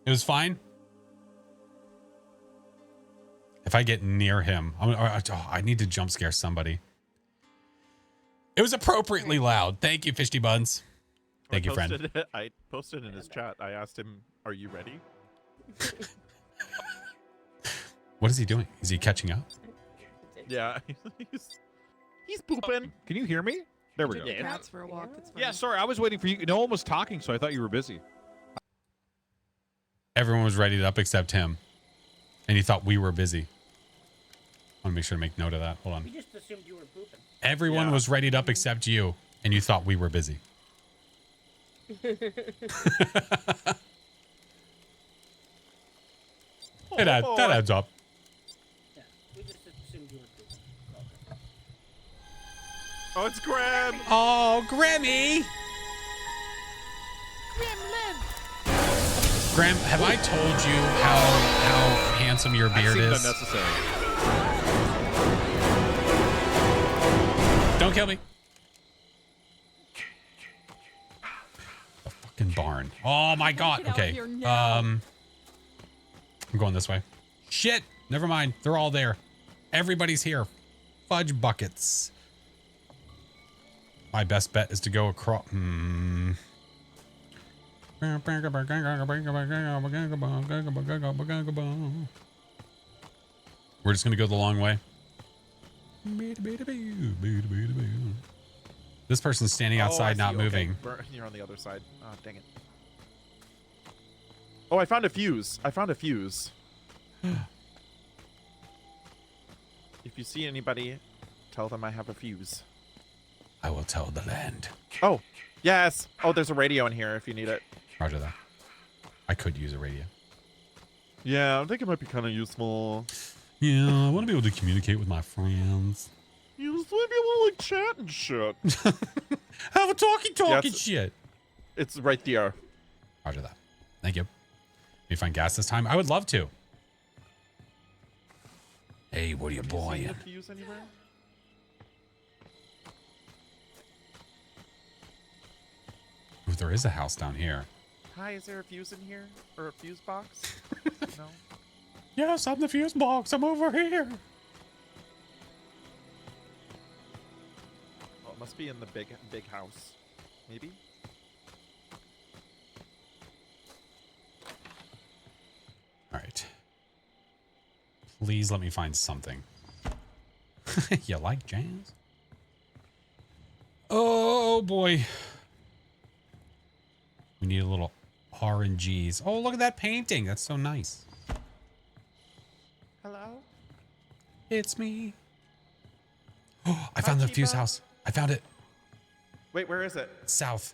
It was fine. If I get near him, I need to jump scare somebody. It was appropriately loud. Thank you, Fishy Buns. Thank you, friend. I posted in his chat. I asked him, "Are you ready?" What is he doing? Is he catching up? Yeah, he's pooping. Can you hear me? There we go. Take the cats for a walk. That's fine. Yeah, sorry, I was waiting for you. No one was talking, so I thought you were busy. Everyone was ready up except him, and he thought we were busy. I want to make sure to make note of that. Hold on. We just assumed you were pooping. Everyone was readied up except you, and you thought we were busy. That adds up. Yeah, we just assumed you were pooping. Oh, it's Graham. Oh, Grammy. Graham, have I told you how handsome your beard is? Unnecessary. Don't kill me. The fucking barn. Oh my god. Get out Okay. here now. I'm going this way. Shit. Never mind. They're all there. Everybody's here. Fudge buckets. My best bet is to go across. We're just gonna go the long way. This person's standing outside, not moving. Okay. You're on the other side. Oh, dang it. Oh, I found a fuse. If you see anybody, tell them I have a fuse. I will tell the land. Oh, yes. Oh, there's a radio in here if you need it. Roger that. I could use a radio. Yeah, I think it might be kind of useful. Yeah, I want to be able to communicate with my friends. You just want to be able to like chat and shit. Have a talkie Yes. shit. It's right there. Roger that. Thank you. We find gas this time. I would love to. Hey, what are you Have boy? you seen the fuse anywhere? Ooh, there is a house down here. Hi, is there a fuse in here? Or a fuse box? No? Yes, I'm the fuse box. I'm over here. Oh, it must be in the big house. Maybe? All right. Please let me find something. You like jazz? Oh boy. We need a little RNGs. Oh, look at that painting. That's so nice. Hello? It's me. Oh, I found the fuse house. I found it. Wait, where is it? South.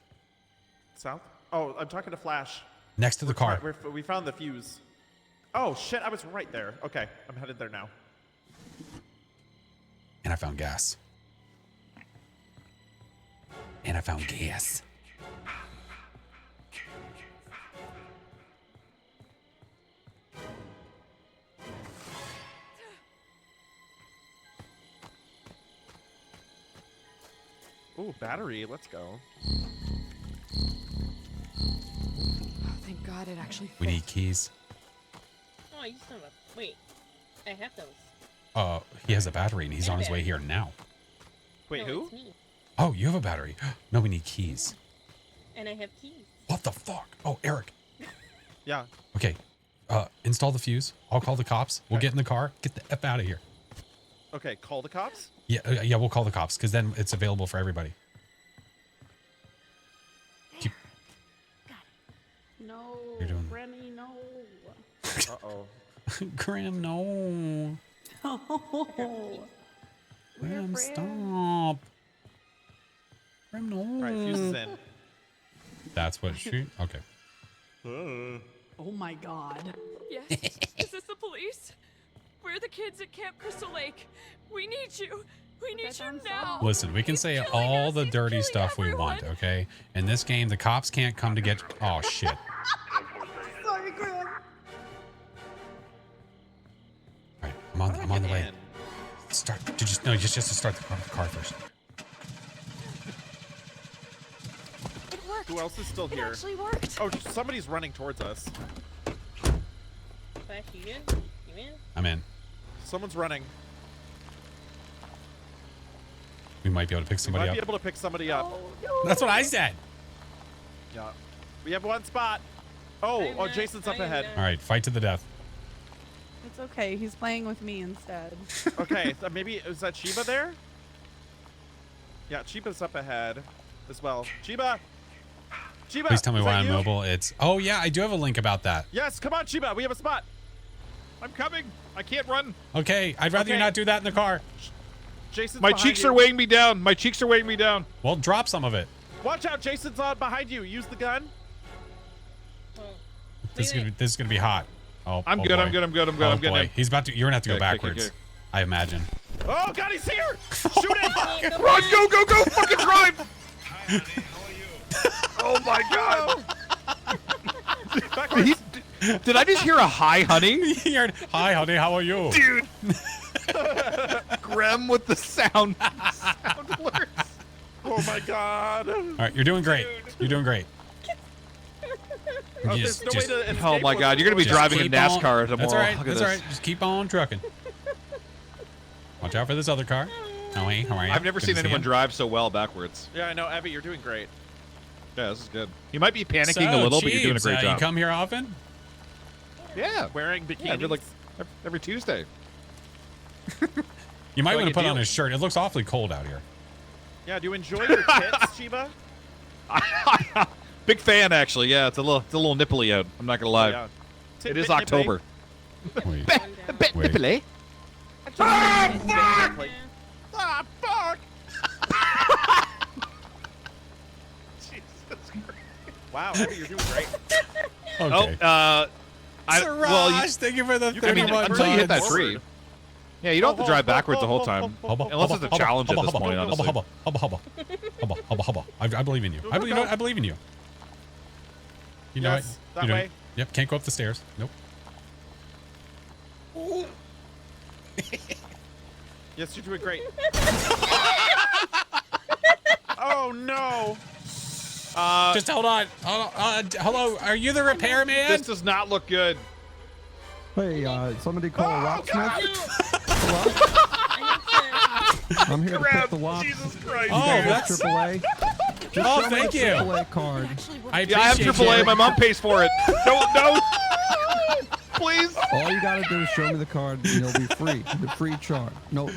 South? Oh, I'm talking to Flash. Next to the car. We found the fuse. Oh, shit, I was right there. Okay, I'm headed there now. And I found gas. And I found gas. Ooh, battery, let's go. Oh, thank God it actually fit. We need keys. Oh, you son of a... Wait. I have those. He has a battery and he's on his way here now. Wait, No, who? it's me. Oh, you have a battery. No, we need keys. And I have keys. What the fuck? Oh, Eric. Yeah. Okay. Install the fuse. I'll call the cops. We'll get in the car. Get the F out of here. Okay, call the cops? Yeah, we'll call the cops because then it's available for everybody. Keep... No, You're doing... Remy, no. Uh-oh. Graham, no. Oh. Graham, stop. Graham, no. All right, fuse is in. That's what she... Okay. Oh my God. Yes? Is this the police? We're the kids at Camp Crystal Lake. We need you. We need you now. Listen, we can say all the dirty stuff we want, okay? In this game, the cops can't come to get... Oh, shit. Sorry, Graham. All right, I'm on the way. Start. Just to start the car first. It worked. Who else is still It here? actually worked. Oh, somebody's running towards us. Flash, you in? You in? I'm in. Someone's running. We might be able to pick We somebody might up. be able to pick somebody up. That's what I said. Yeah. We have one spot. Oh, Jason's up ahead. All right, fight to the death. It's okay. He's playing with me instead. Okay, so maybe is that Chiba there? Yeah, Chiba's up ahead as well. Chiba! Chiba! Please tell me is why that I'm you? mobile. It's... Oh, yeah, I do have a link about that. Yes, come on, Chiba. We have a spot. I'm coming. I can't run. Okay, I'd rather you not do that in the car. Jason's My behind cheeks you. are weighing me down. My cheeks are weighing me down. Well, drop some of it. Watch out, Jason's on behind you. Use the gun. This is gonna be hot. Oh, I'm oh good. boy. I'm good. I'm good. I'm good. Oh I'm good. boy. He's about to. You're gonna have to go Okay, okay, backwards. okay. I imagine. Oh God, he's here! Shoot him! Run! Go! Go! Go! Fucking drive! Oh my God! Did I just hear a hi, honey? Hi, honey. How are you? Dude. Grem with the sound alerts. Oh my God! All right, you're doing great. You're doing great. Oh, there's no way to escape. Oh my God! You're gonna be driving in keep NASCAR on, tomorrow. That's all right. Look at That's this. all right. Just keep on trucking. Watch out for this other car. Oh, hey, how are you? I've never Good seen to see anyone you. drive so well backwards. Yeah, I know, Abby. You're doing great. Yeah, this is good. You might be panicking So, a little, but you're doing a Cheebs, great job. You come here often? Yeah. Wearing bikinis. Yeah, every Tuesday. You might So want to you put do- on a shirt. It looks awfully cold out here. Yeah. Do you enjoy your tits, Chiba? Big fan, actually. Yeah, it's a little nipply out. I'm not gonna lie. Yeah. It is Tit- October. Wait. A bit Wait. nipply. Ah, fuck! Ah, fuck! Jesus Christ. Wow, Abby, you're doing great. Okay. Well, thank you for the You can be 31 until you hit that months. tree. Yeah, you don't have to drive backwards the whole time. Unless it's a challenge at this point, honestly. I believe in you. I believe in you. You know Yes, what? that You know way. what? Yep, can't go up the stairs. Nope. Yes, you're doing great. Oh no! Just hold on. Hello, are you the repairman? This does not look good. Hey, somebody call a locksmith? I'm here to pick the lock. Jesus Christ! Oh, that's AAA. Just Oh, show me thank the you. AAA card. I Yeah, I have appreciate AAA. you. My mom pays for it. No, please. All you gotta do is show me the card, and it'll be free. The free charge. No,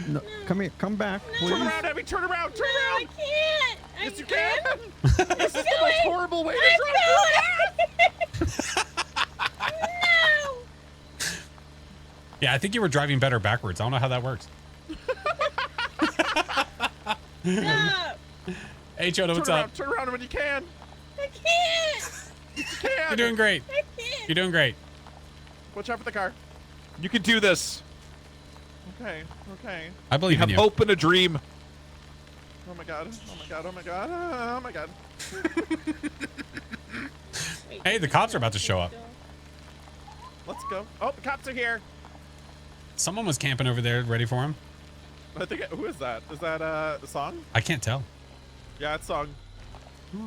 come here, come back, please. Turn around, Abby! Turn around! Turn I around! can't. Yes, you can! This is the most horrible way to drive. No. Yeah, I think you were driving better backwards. I don't know how that works. Stop. Hey, Choda, what's up? Turn around when you can. I can't. You can. You're doing great. I can't. You're doing great. Watch out for the car. You can do this. Okay. Okay. I believe You in have you. hope and a dream. Oh my god. Oh my god. Oh my god. Oh my god. Hey, the cops are about to show up. Let's go. Oh, the cops are here. Someone was camping over there ready for him. I think. Who is that? Is that a song? I can't tell. Yeah, it's song.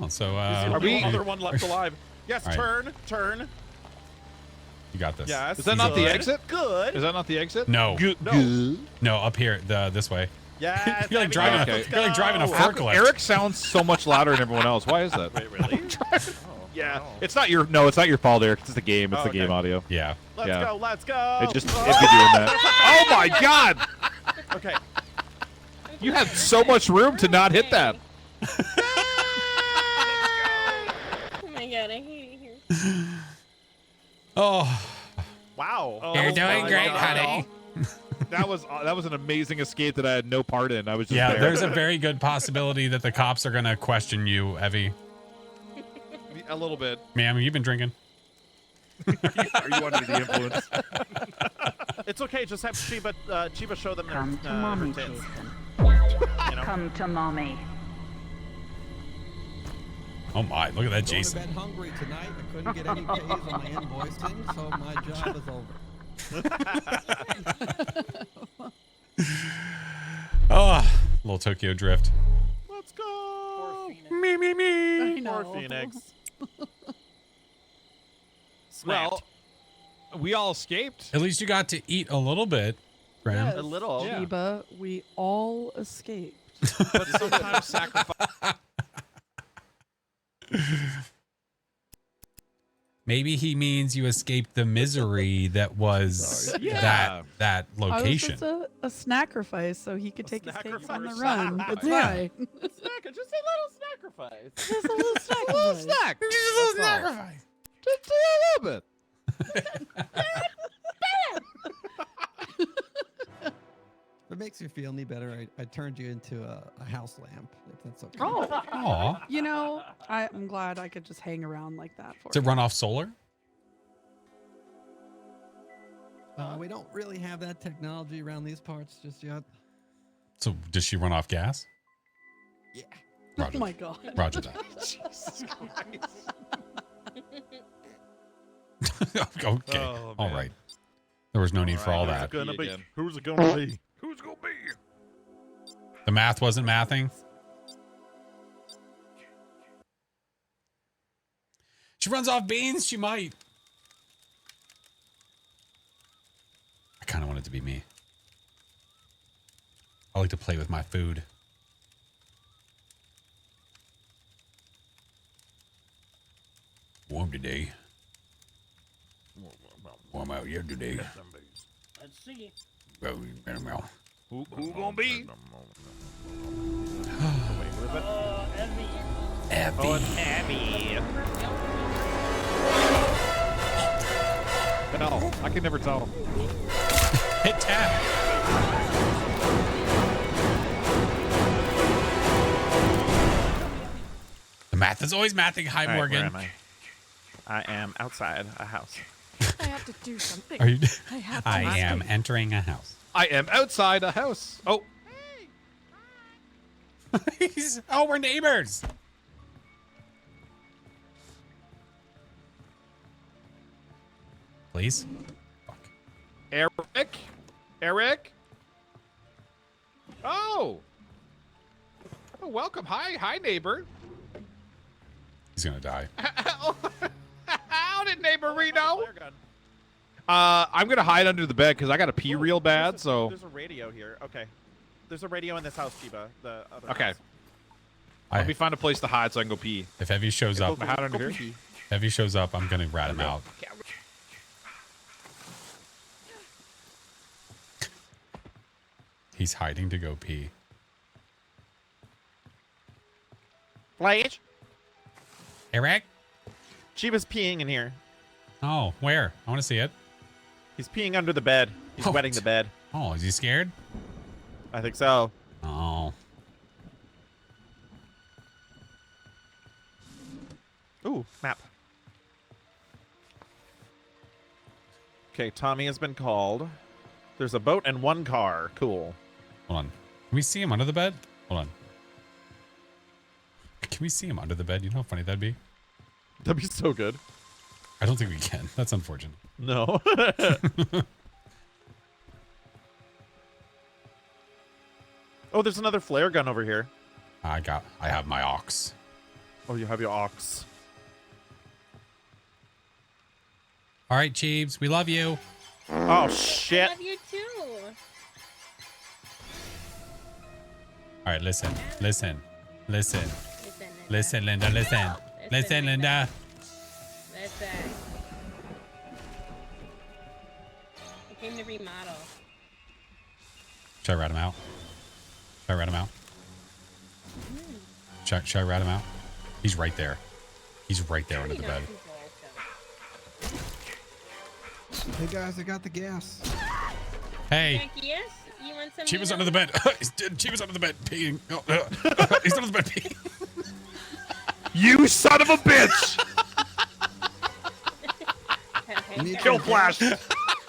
Oh, so He's the only other one left alive. Yes. All right. Turn. You got this. Yes. Is that not the good. exit? Good. Is that not the exit? No. No. No, up here, this way. Yes. You're like driving. Abby, You're like driving a How- forklift. Eric sounds so much louder than everyone else. Why is that? Wait, really? Yeah, it's not your it's not your fault, Eric. It's the game. It's the game audio. Yeah. Let's Yeah. go. Let's go. It just it'd be doing that. Oh my god! Okay. You had so much room to not hit that. Oh my god, I hate it here. Oh. Wow. You're Oh doing my great, God. honey. That was an amazing escape that I had no part in. I was just Yeah, there. there's a very good possibility that the cops are gonna question you, Evie. A little bit. Ma'am, you've been drinking. Are you under the influence? It's okay. Just have Chiba show them Come their, to mommy, her tits. Jason. You know? Come to mommy. Oh my, look at that, Going to Jason. bed hungry tonight. I couldn't get any pays on my invoicing, so my job is over. Oh, little Tokyo Drift. Let's go. Me. I know. Poor Phoenix. Well, we all escaped. At least you got to eat a little bit, Graham. Yes, A little. Yeah. Chiba, we all escaped. But sometimes sacrifice. Maybe he means you escaped the misery that was Yeah. that location. I was just a sacrifice so he could take his cakes on the snackifice. run. That's Yeah. why. Just a little sacrifice. Just a little sacrifice. A little snack. Just a little sacrifice. Just a little bit. If it makes you feel any better, I turned you into a house lamp, if that's okay. Oh, Aw. you know, I'm glad I could just hang around like that for Does it run off solar? We don't really have that technology around these parts just yet. So does she run off gas? Yeah. Roger. Oh my god. Roger that. Jesus Christ. Okay. Oh, All man. right. There was no need for all Who's that. it gonna be? Again. Who's it gonna be? Who's gonna be? The math wasn't mathing. She runs off beans. She might. I kind of want it to be me. I like to play with my food. Warm today. Warm out here today. Let's see. Who gonna be? Evie. Abby. Oh, it's Abby. No, I can never tell. Hit tab. The math is always mathing. Hi, All right, Morgan. where am I? I am outside a house. I have to do something. Are you? I have to. I am entering a house. I am outside a house. Oh, Oh, we're neighbors. please. Fuck. Eric. Oh, welcome. Hi, neighbor. He's gonna die. Howdy, neighbor Reno. I'm gonna hide under the bed because I gotta pee real bad. So there's a radio here. Okay, there's a radio in this house, Chiba. The other okay. house. Let me find a place to hide so I can go pee. If Evie shows up, hide under here. If Evie shows up, I'm gonna rat him out. He's hiding to go pee. Flash. Eric? Chiba's peeing in here. Oh, where? I want to see it. He's peeing under the bed. He's wetting the bed. Oh, is he scared? I think so. Oh. Ooh, map. Okay, Tommy has been called. There's a boat and one car. Cool. Hold on. Can we see him under the bed? Hold on. Can we see him under the bed? You know how funny that'd be? That'd be so good. I don't think we can. That's unfortunate. No. Oh, there's another flare gun over here. I have my ox. Oh, you have your ox. All right, Cheebs, we love you. Oh, shit. I love you too. All right, listen, Linda, listen. Listen, Linda. Listen. I came to remodel. Should I rat him out? Should I rat him out? He's right there. He's right there under the bed. Hey guys, I got the gas. Hey. Yes? You want some? Chiba's under the bed. Chiba's under the bed peeing. Oh, he's under the bed peeing. You son of a bitch! Kill Flash.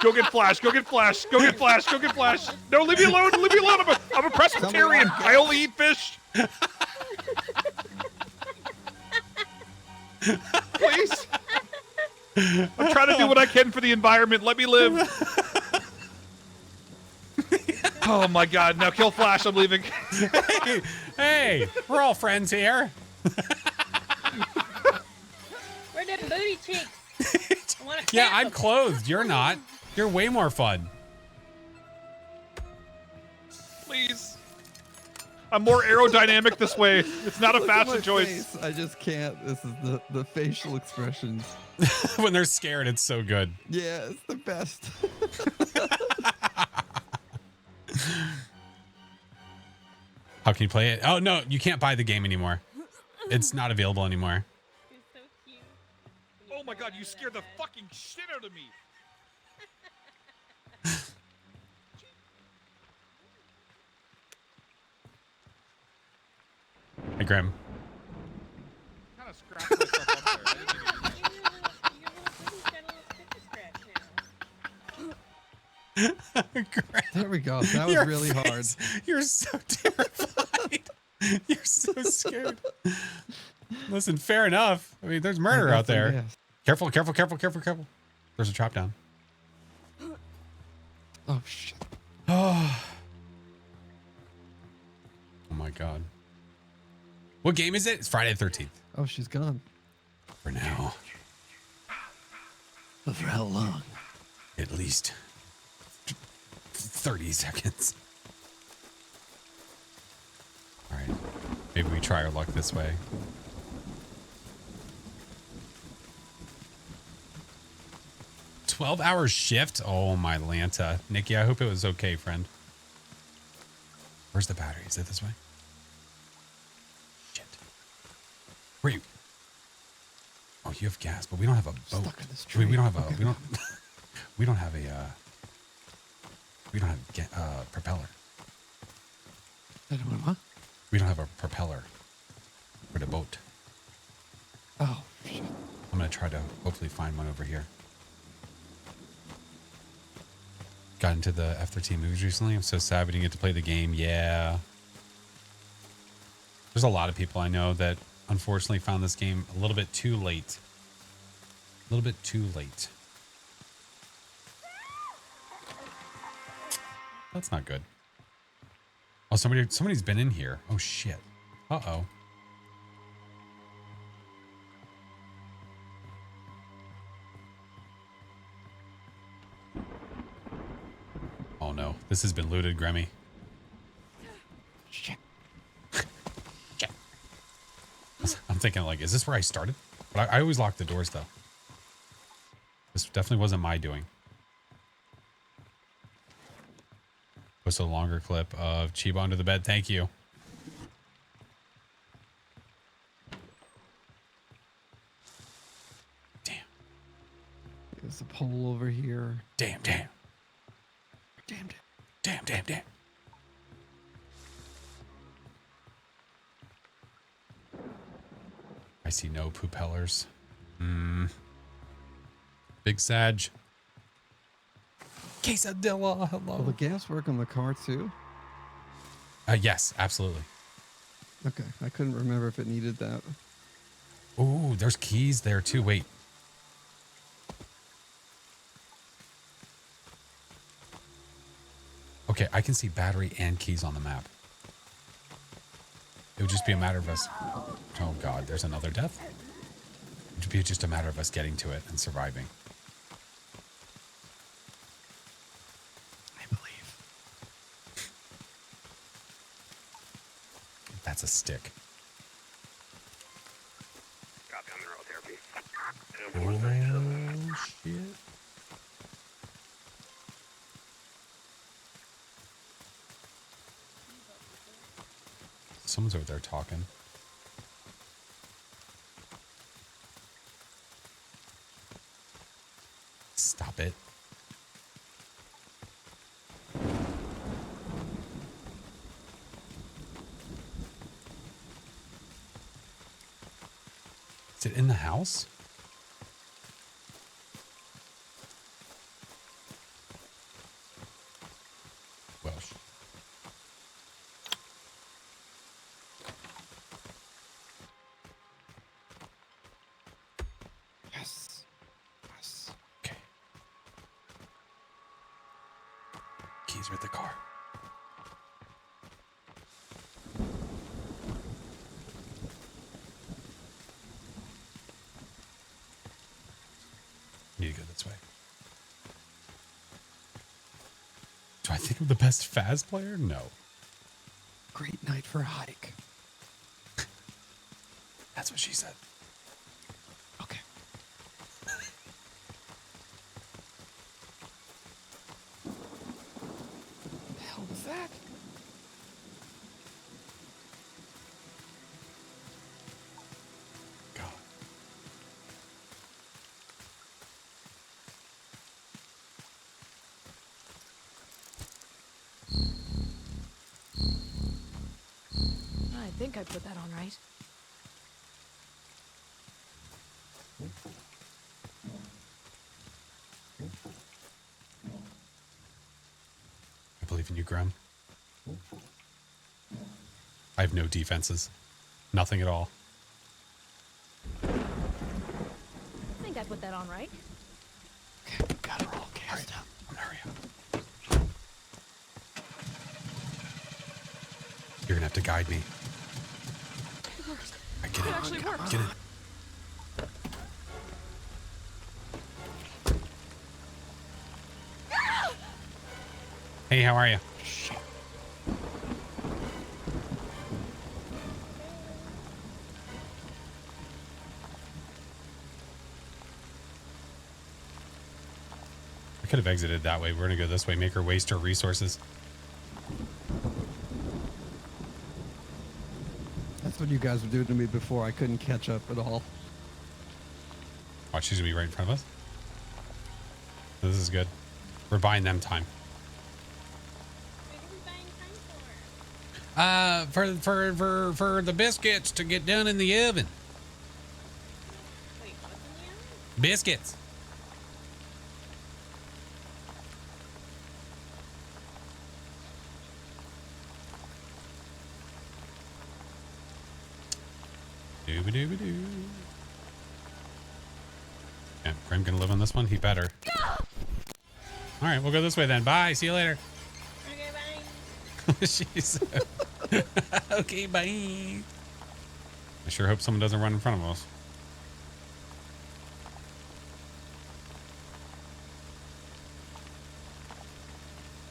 Go get Flash. Go get Flash. Go get Flash. Go get Flash. No, leave me alone. Leave me alone. I'm a Presbyterian. I only eat fish. Please. I'm trying to do what I can for the environment. Let me live. Oh my God! Now kill Flash. I'm leaving. Hey, we're all friends here. Where them booty cheeks? Yeah, I'm clothed. You're not. You're way more fun. Please. I'm more aerodynamic this way. It's not a Look at fashion my choice. face. I just can't. This is the facial expressions. When they're scared, it's so good. Yeah, it's the best. How can you play it? Oh, no, you can't buy the game anymore. It's not available anymore. Oh my God, you scared the fucking shit out of me. Hey, Grim. Kind of scratched myself up There we go. That was Your really hard. face. You're so terrified. You're so scared. Listen, fair enough. I mean, there's murder out there. Yes. Careful. There's a trap down. Oh, shit. Oh my God. What game is it? It's Friday the 13th. Oh, she's gone. For now. But for how long? At least 30 seconds. All right. Maybe we try our luck this way. "12-hour shift? Oh, my Lanta. Nikki, I hope it was okay, friend. Where's the battery? Is it this way? Shit. Where are you? Oh, you have gas, but we don't have a boat. Stuck in this I mean, we tree. don't have a... We don't... we don't have a... we don't have propeller. What? We don't have a propeller for the boat. Oh, shit. I'm going to try to hopefully find one over here. Got into the F-13 movies recently. I'm so sad we didn't get to play the game. Yeah. There's a lot of people I know that unfortunately found this game a little bit too late. A little bit too late. That's not good. Oh, somebody's been in here. Oh shit. Uh-oh. Oh no, this has been looted, Grammy. Shit. Shit. I'm thinking like, is this where I started? But I always lock the doors though. This definitely wasn't my doing. Post a longer clip of Chiba under the bed. Thank you. Damn. There's a pole over here. Damn, damn. Damn. Damn, damn, damn. I see no propellers. Big Sag. Quesadilla, hello. Will the gas work on the car too? Yes, absolutely. Okay, I couldn't remember if it needed that. Ooh, there's keys there too. Wait. Okay, I can see battery and keys on the map. It would just be a matter of us. Oh God, there's another death. It would be just a matter of us getting to it and surviving. I believe. That's a stick. Oh shit. Someone's over there talking. Stop it. Is it in the house? Well, Yes. Yes. okay. Keys are at the car. Need to go this way. Do I think I'm the best Phas player? No. Great night for a hike. That's what she said. Okay. What the hell was that? God. I think I put that on right. I believe in you, Graham. I have no defenses. Nothing at all. I think I put that on right. Okay, got her all gassed up. I'm gonna hurry up. You're gonna have to guide me. It worked. I get It it. actually worked. Get it. Hey, how are you? Shit. I could have exited that way. We're gonna go this way. Make her waste her resources. That's what you guys were doing to me before. I couldn't catch up at all. Watch, she's gonna be right in front of us. This is good. We're buying them time. For the biscuits to get done in the oven. Wait, what's in the oven? Biscuits. Dooba-dooba-doo. Yeah, Grim gonna live on this one? He better. All right, we'll go this way then. Bye. See you later. Okay, She said. Okay, bye. I sure hope someone doesn't run in front of us.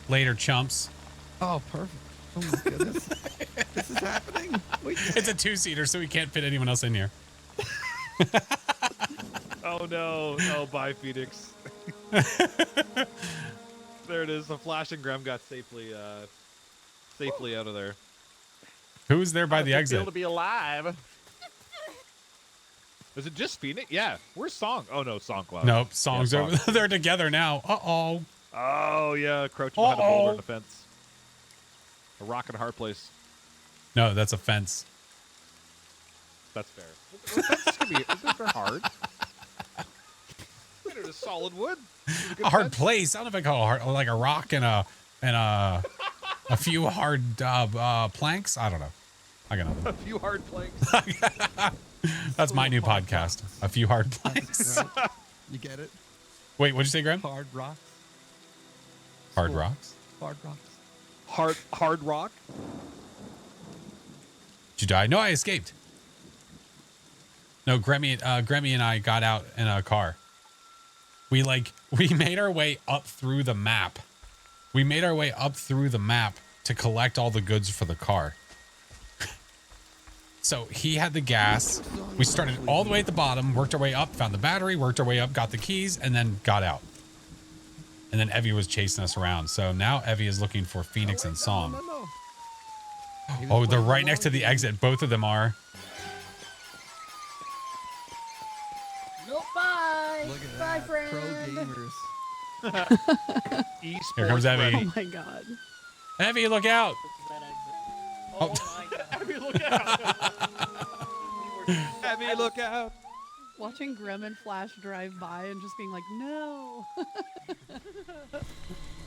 Later, chumps. Oh, perfect. Oh my goodness. This is happening. It's a two-seater, so we can't fit anyone else in here. Oh no! Oh, bye, Phoenix. There it is. The Flash and Graham got safely out of there. Who's there by How the does it exit? feel to be alive. Is it just Phoenix? Yeah. Where's Song? Oh no, SongCloud. Nope, songs Yeah, over. Song. They're together now. Uh-oh. Oh yeah, crouching behind a boulder and a fence. A rock and a hard place. No, that's a fence. That's fair. Isn't it hard? It is solid wood. A hard place. I don't know if I call it hard, like a rock and a few hard planks. I don't know. I got nothing. A few hard planks. That's my new podcast. A few hard planks. Right. You get it? Wait, what'd you say, Graham? Hard rocks. Hard rocks. Hard rocks. Hard rock. Did you die? No, I escaped. No, Grammy and I got out in a car. We made our way up through the map. We made our way up through the map to collect all the goods for the car. So he had the gas. We started all the way at the bottom, worked our way up, found the battery, worked our way up, got the keys, and then got out. And then Evie was chasing us around. So now Evie is looking for Phoenix and Song. No. Oh, they're right next to the exit. Both of them are. Nope, bye. Look at Bye, that. friend. Pro gamers. Here comes Evie. Oh my god. Evie, look out. Oh my god. Abby, look out. Abby, look out. Watching Grim and Flash drive by and just being like, no.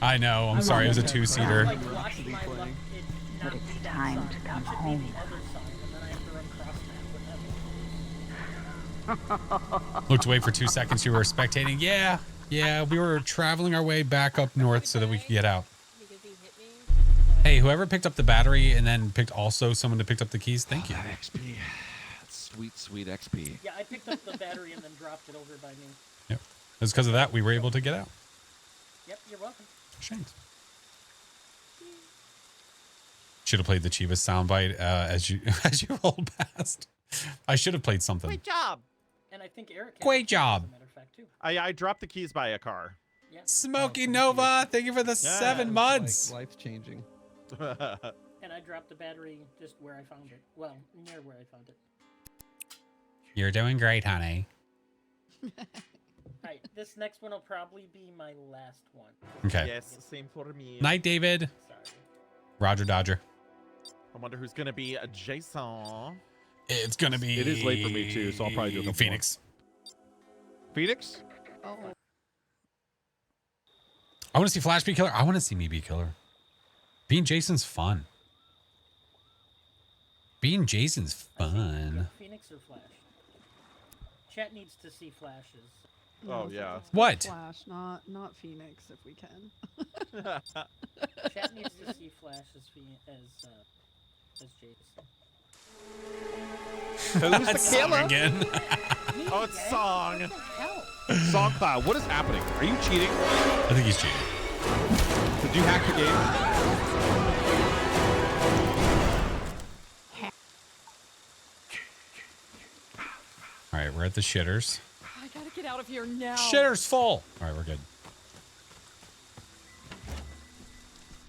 I know. I'm sorry. It was a two-seater. Like, watch my luck. But it's time to come home. Looked away for 2 seconds. You were spectating. Yeah. We were traveling our way back up north so that we could get out. Hey, whoever picked up the battery and then picked also someone to pick up the keys. Thank you. That XP. That's sweet XP. Yeah, I picked up the battery and then dropped it over by me. Yep. It's because of that we were able to get out. Yep, you're welcome. Thanks. Should have played the Chivas soundbite as you rolled past. I should have played something. Great job. And I think Eric. Great job. As a matter of fact, too. I dropped the keys by a car. Yeah. Smokey Nova, thank you for the 7 months. Life changing. And I dropped the battery just where I found it. Well, near where I found it. You're doing great, honey. Alright, this next one will probably be my last one. Okay. Yes, same for me. Night, David. Sorry. Roger Dodger. I wonder who's gonna be a Jason. It's gonna be. It is late for me too, so I'll probably do a couple Phoenix. more. Phoenix? Oh. I want to see Flash be killer. I want to see me be killer. Being Jason's fun. Being Jason's fun. Phoenix or Flash? Chat needs to see Flashes. Oh yeah. What? Flash, not Phoenix, if we can. Chat needs to see Flash as Jason. Who's the Song killer? again. Oh, it's Song. SongCloud, what is happening? Are you cheating? I think he's cheating. Did you hack the game? All right, we're at the shitters. I gotta get out of here now. Shitter's full. All right, we're good.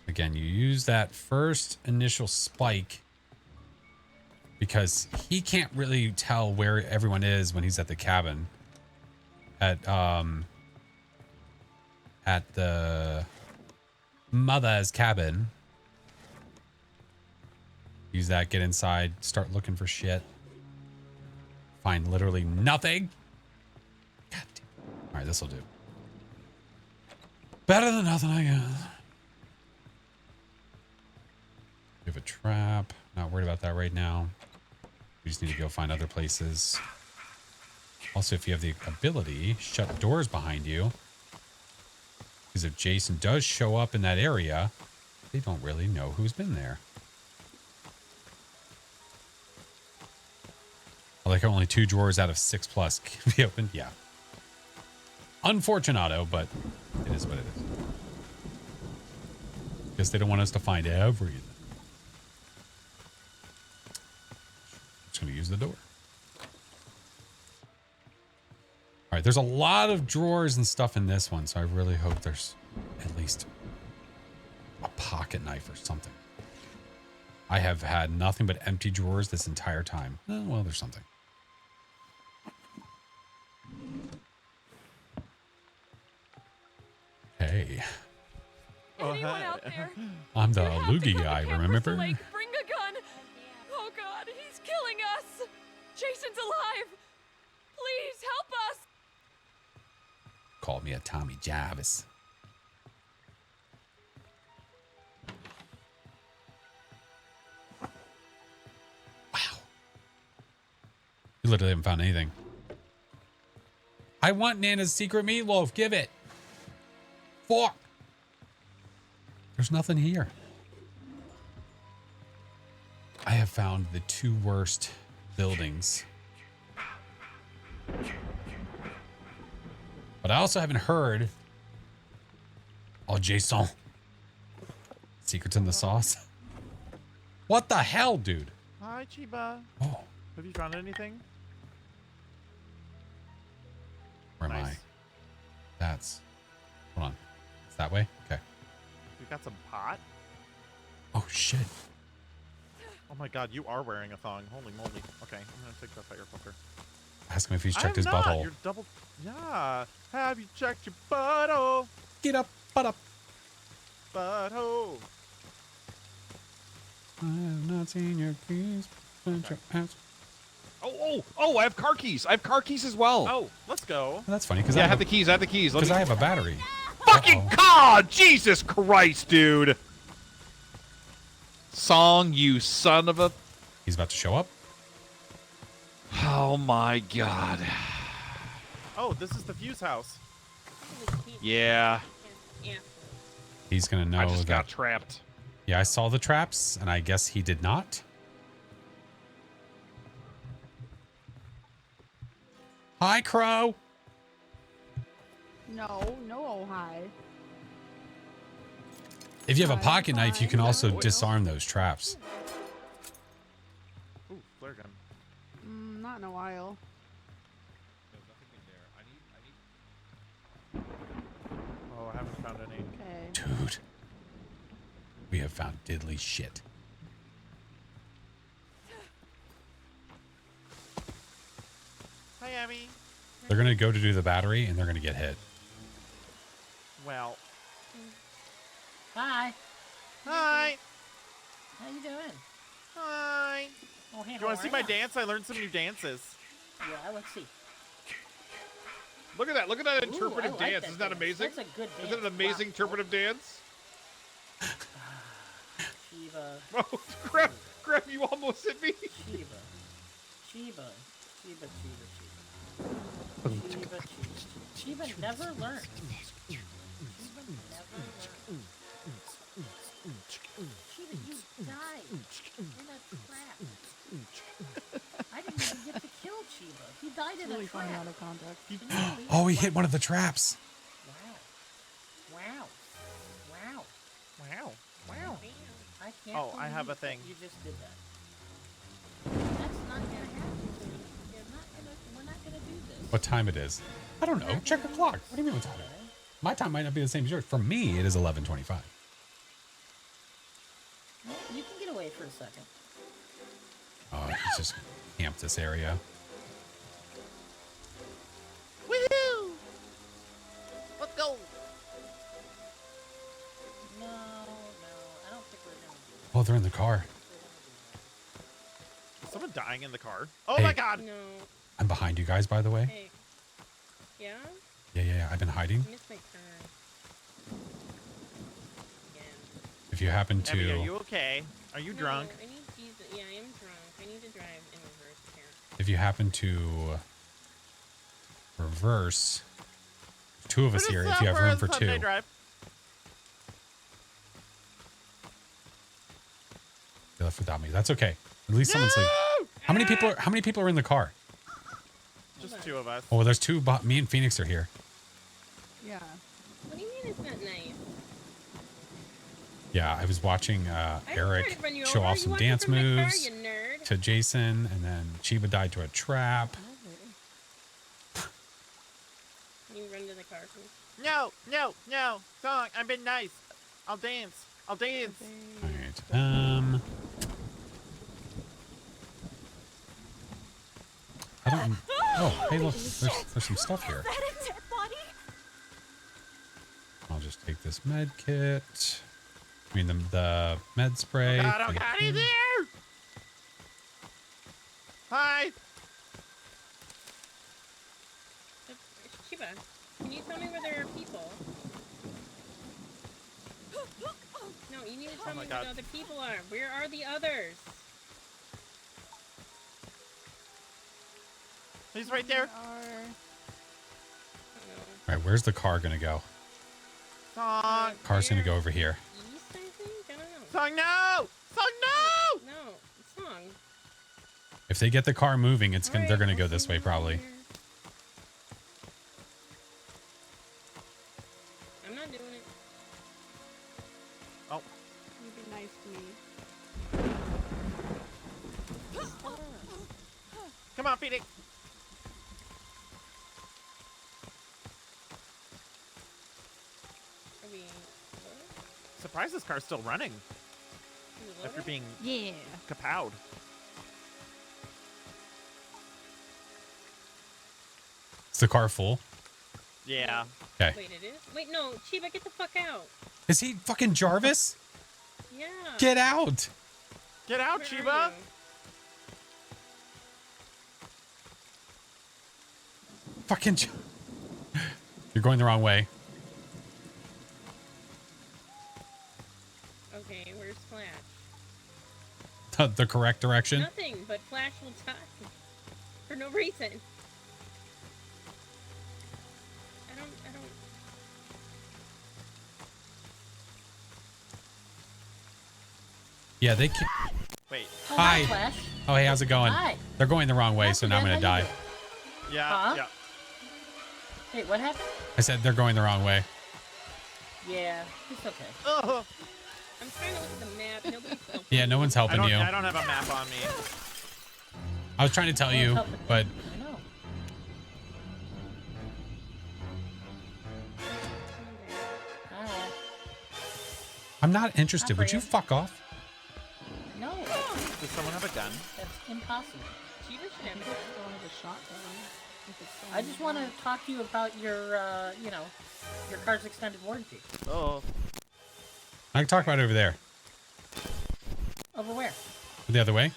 Again, you use that first initial spike because he can't really tell where everyone is when he's at the cabin. At the mother's cabin. Use that, get inside, start looking for shit. Find literally nothing. God damn. All right, this will do. Better than nothing, I guess. We have a trap. Not worried about that right now. We just need to go find other places. Also, if you have the ability, shut doors behind you. Because if Jason does show up in that area, They don't really know who's been there. I like how only 2 drawers out of 6 plus can be opened. Yeah. Unfortunato, but it is what it is. Guess they don't want us to find everything. Just going to use the door. All right, there's a lot of drawers and stuff in this one, so I really hope there's at least a pocket knife or something. I have had nothing but empty drawers this entire time. Well, there's something. Hey. Anyone out there? I'm the You have to loogie come to guy, Camp remember? Crystal Lake. Bring a gun. Oh God, he's killing us. Jason's alive. Please help us. Called me a Tommy Jarvis. Wow. You literally haven't found anything. I want Nana's secret meatloaf. Give it. Fuck. There's nothing here. I have found the 2 worst buildings. But I also haven't heard. Oh, Jason. Secrets in the sauce. What the hell, dude? Hi, Chiba. Oh. Have you found anything? Where am I? Nice. That's. Hold on. It's that way? Okay. We got some pot. Oh, shit. Oh my God, you are wearing a thong. Holy moly. Okay, I'm gonna take that fire filter. Ask him if he's checked his not. butthole. You're double. Yeah. Have you checked your butthole? Get up, butt up. Butthole. I have not seen your keys. Oh, I have car keys. I have car keys as well. Oh, let's go. That's funny because Yeah, I have the keys. I have the keys. Because I have a battery. Fucking car! Jesus Christ, dude. Song, you son of a... He's about to show up. Oh my God. Oh, this is the fuse house. Yeah. Yeah. He's gonna know I just that. got trapped. Yeah, I saw the traps, and I guess he did not. Hi, Crow. No, oh hi. If you have a Hi, pocket knife, you can fine. also disarm those traps. Ooh, flare gun. Not in a while. Oh, I haven't found any. Okay. Dude, we have found diddly shit. Hi, Abby. They're gonna go to do the battery, and they're gonna get hit. Well. Hi. Hi. How you doing? Hi. Oh, hey, You want how to see are my ya? dance? I learned some new dances. Yeah, let's see. Look at that. Look at that Ooh, interpretive I like dance. that Isn't that dance. amazing? That's a good dance. Isn't it an amazing Wow. interpretive dance? Shiva. Oh, crap, you almost hit me. Shiva never learned. Shiva never learned. Shiva, you died in a trap. I didn't even get to kill Shiva. He died in Really a funny trap. out of context. Oh, he hit one of the traps. Wow. Wow. Wow. I can't Oh, I have a believe thing. that you just did that. That's not gonna happen. We're not gonna do this. What time it is? I don't know. Check the clock. What do you mean what time it is? My time might not be the same as yours. For me, it is 11:25. Well, you can get away for a second. Oh, he's just camped this area. Woohoo! Let's go. No, I don't think we're gonna do Oh, they're in the car. Is someone dying in the car? Oh Hey. my God. No. I'm behind you guys, by the way. Hey. Yeah? Yeah. I've been hiding. I missed my turn. Again. If you happen Abby, are to, you okay? Are you drunk? No, I need Jesus. Yeah, I am drunk. I need to drive in reverse here. if you happen to reverse, 2 of us here. If you have room for 2. Drive. left without me. That's okay. At least someone's like. How many people are in the car? Just 2 of us. Oh, well, there's 2. Me and Phoenix are here. Yeah. What do you mean it's not nice? Yeah, I was watching Eric run you show over. off You some watching dance from the car, moves you nerd? to Jason, and then Chiba died to a trap. You run to the car, please. No, no, no. Song, I've been nice. I'll dance. I'll dance. All right. I don't. Oh, hey, look. There's some stuff here. I'll just take this med kit. I mean, the med spray. Oh God, he's there! Hi! Chiba, can you tell me where there are people? No, you need to tell me where the other people are. Where are the others? He's right there. All right, where's the car gonna go? Song. Car's gonna go over here. East, I think? I don't know. Song, no! Song, no! No, Song. If they get the car moving, they're gonna go this way probably. I'm not doing it. Oh. You be nice to me. Come on, Phoenix. Are we loaded? Surprised this car's still running. After being kapowed. Is the car full? Yeah. Okay. Wait, it is? Wait, no, Chiba, get the fuck out. Is he fucking Jarvis? Yeah. Get out! Get out, Where Chiba! are you? Fucking. You're going the wrong way. Okay, where's Flash? The correct direction. Nothing, but Flash will die. For no reason. I don't... Yeah, they can't. Wait. Oh, Hi. Flash. Oh, hey, how's it going? Hi. They're going the wrong way, so now I'm gonna die. Yeah, Huh? yeah. Wait, what happened? I said they're going the wrong way. Yeah, it's okay. Oh. I'm trying to look at the map. Nobody's helping. Yeah, no one's helping you. I don't have a map on me. I was trying to tell you, but I know. Hi. I'm not interested. Would you fuck off? No, Does someone have a gun? that's impossible. Chiba should have Still have a shotgun. If it's I just want to talk to you about your, your car's extended warranty. Oh. I can talk about it over there. Over where? The other way?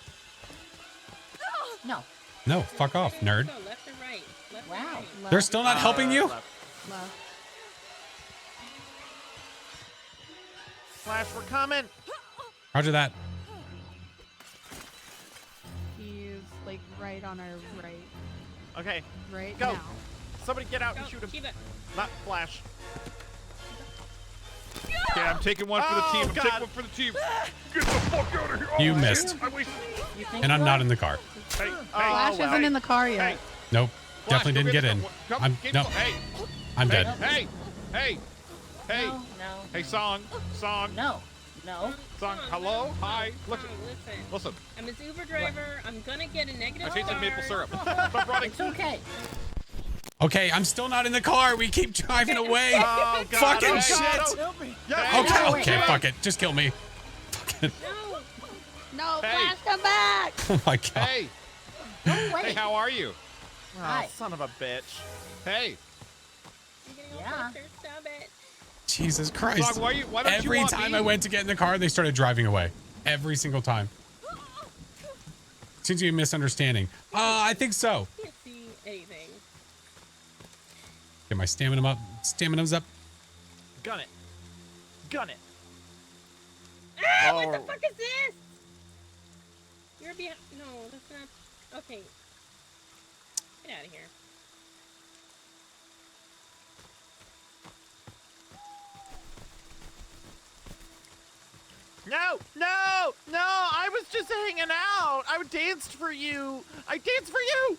No. No, fuck off, nerd. Go left or right? Left or Wow. right? They're still not helping you? Left. Flash, we're coming. Roger that. He's like right on our right. Okay. Right Go. now. Somebody get out Go, and shoot him. Chiba. Not Flash. Okay, I'm taking one for the team. I'm God. taking one for the team. Get the fuck out of here. You Oh, missed. I wasted. You think And I'm you not are? in the car. Hey, Flash well. isn't in the car yet. Hey. Nope. Flash, Definitely go didn't get the- in. Come, I'm get no. the- Hey. I'm Hey, dead. Hey. Hey. Hey. No, no. Hey, song. No. No. Song. Hello. Hi. Look. Listen. Listen. I'm his Uber driver. I'm gonna get a negative I tasted maple stars. syrup. Stop running. It's okay. Okay, I'm still not in the car. We keep driving away. Oh, God. Fucking Oh, shit. God. Help me. Yeah. Okay, No, okay, wait. fuck it. Just kill me. No. No, Hey. Flash, come back! Oh my god. Hey. Don't wait. Hey, how are you? Oh, Hi. son of a bitch. Hey. I'm getting all Yeah. flustered. Stop it. Jesus Christ. Song, why don't Every you want time me? I went to get in the car, they started driving away. Every single time. Seems to be a misunderstanding. I think so. Can't see anything. Get my stamina up. Stamina's up. Gun it. Gun it. Ah, what the Oh. fuck is this? You're behind. No, that's not. Okay. Get out of here. No, no, no! I was just hanging out. I danced for you. I danced for you.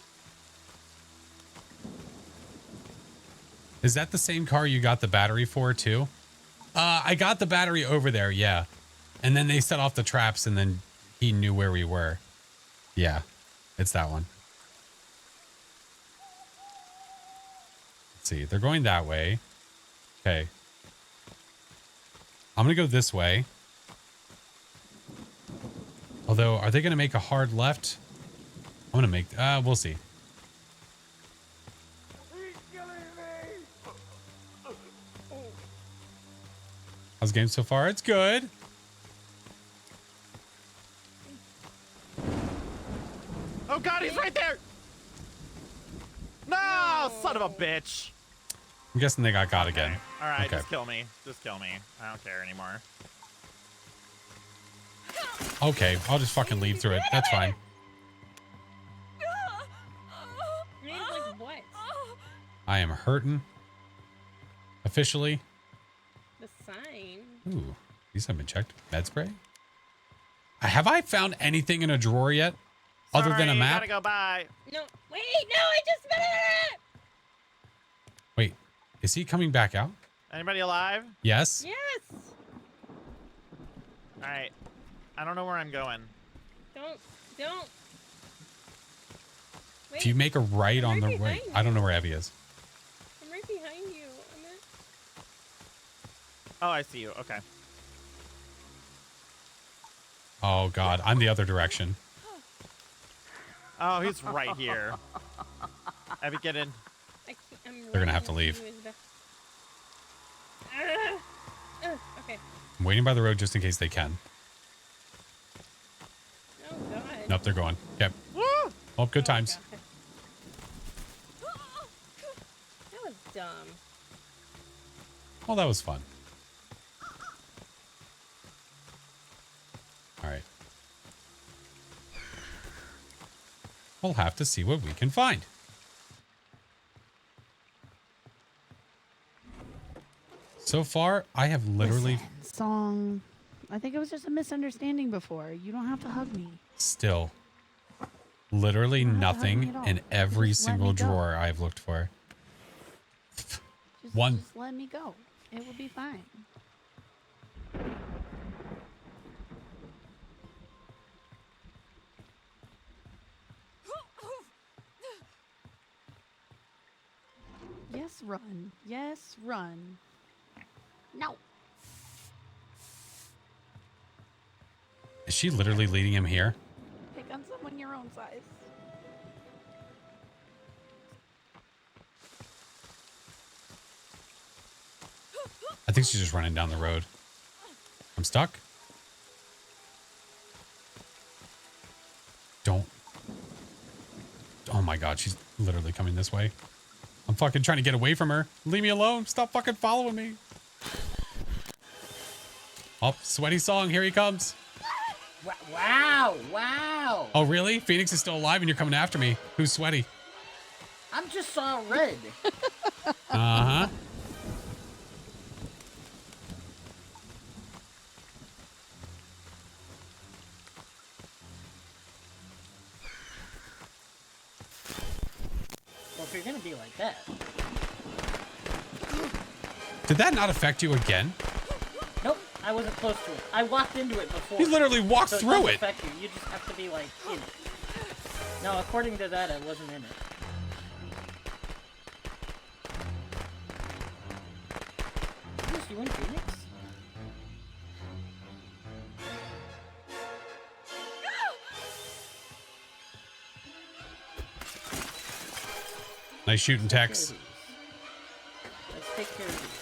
Is that the same car you got the battery for too? I got the battery over there, yeah. And then they set off the traps and then he knew where we were. Yeah, it's that one. Let's see, they're going that way. Okay. I'm gonna go this way. Although, are they gonna make a hard left? I'm gonna make, we'll see. How's the game so far? It's good. Oh God, he's right there. No, son of a bitch. I'm guessing they got again. All right, Okay. just kill me. Just kill me. I don't care anymore. Okay, I'll just fucking lead through it. That's fine. Like what? I am hurting. Officially. The sign. Ooh, these haven't been checked. Med spray? Have I found anything in a drawer yet? Other than a Sorry, map? Gotta go by. No, wait, no, I just. Wait, is he coming back out? Anybody alive? Yes. Yes. All right. I don't know where I'm going. Don't. Wait, If you make a right I'm on the right right. behind I don't know where Evie is. I'm right behind you. Oh, I see you. Okay. Oh, God. I'm the other direction. Oh, he's right here. Abby, get in. I'm They're going to have to leave. Okay. I'm waiting by the road just in case they can. Oh, God. Nope, they're going. Yep. Oh, good times. God. That was dumb. Well, that was fun. All right. We'll have to see what we can find. So far, I have literally Song. I think it was just a misunderstanding before. You don't have to hug me. still literally You don't have to hug me nothing at all. in every Just let single me go. drawer I've looked for. Just let me go. It will be fine. Yes, run. Yes, run. No. Is she literally leading him here? Pick on someone your own size. I think she's just running down the road. I'm stuck. Don't. Oh my God, she's literally coming this way. I'm fucking trying to get away from her. Leave me alone. Stop fucking following me. Oh, sweaty song. Here he comes. Wow, wow. Oh, really? Phoenix is still alive and you're coming after me. Who's sweaty? I'm just saw red. Uh-huh. Well, if you're gonna be like that. Did that not affect you again? Nope, I wasn't close to it. I walked into it before. You literally walked so through doesn't it. Affect you. You just have to be like in it. No, according to that, I wasn't in it. Is this you and Phoenix? Nice shooting, Tex. Let's take care of these.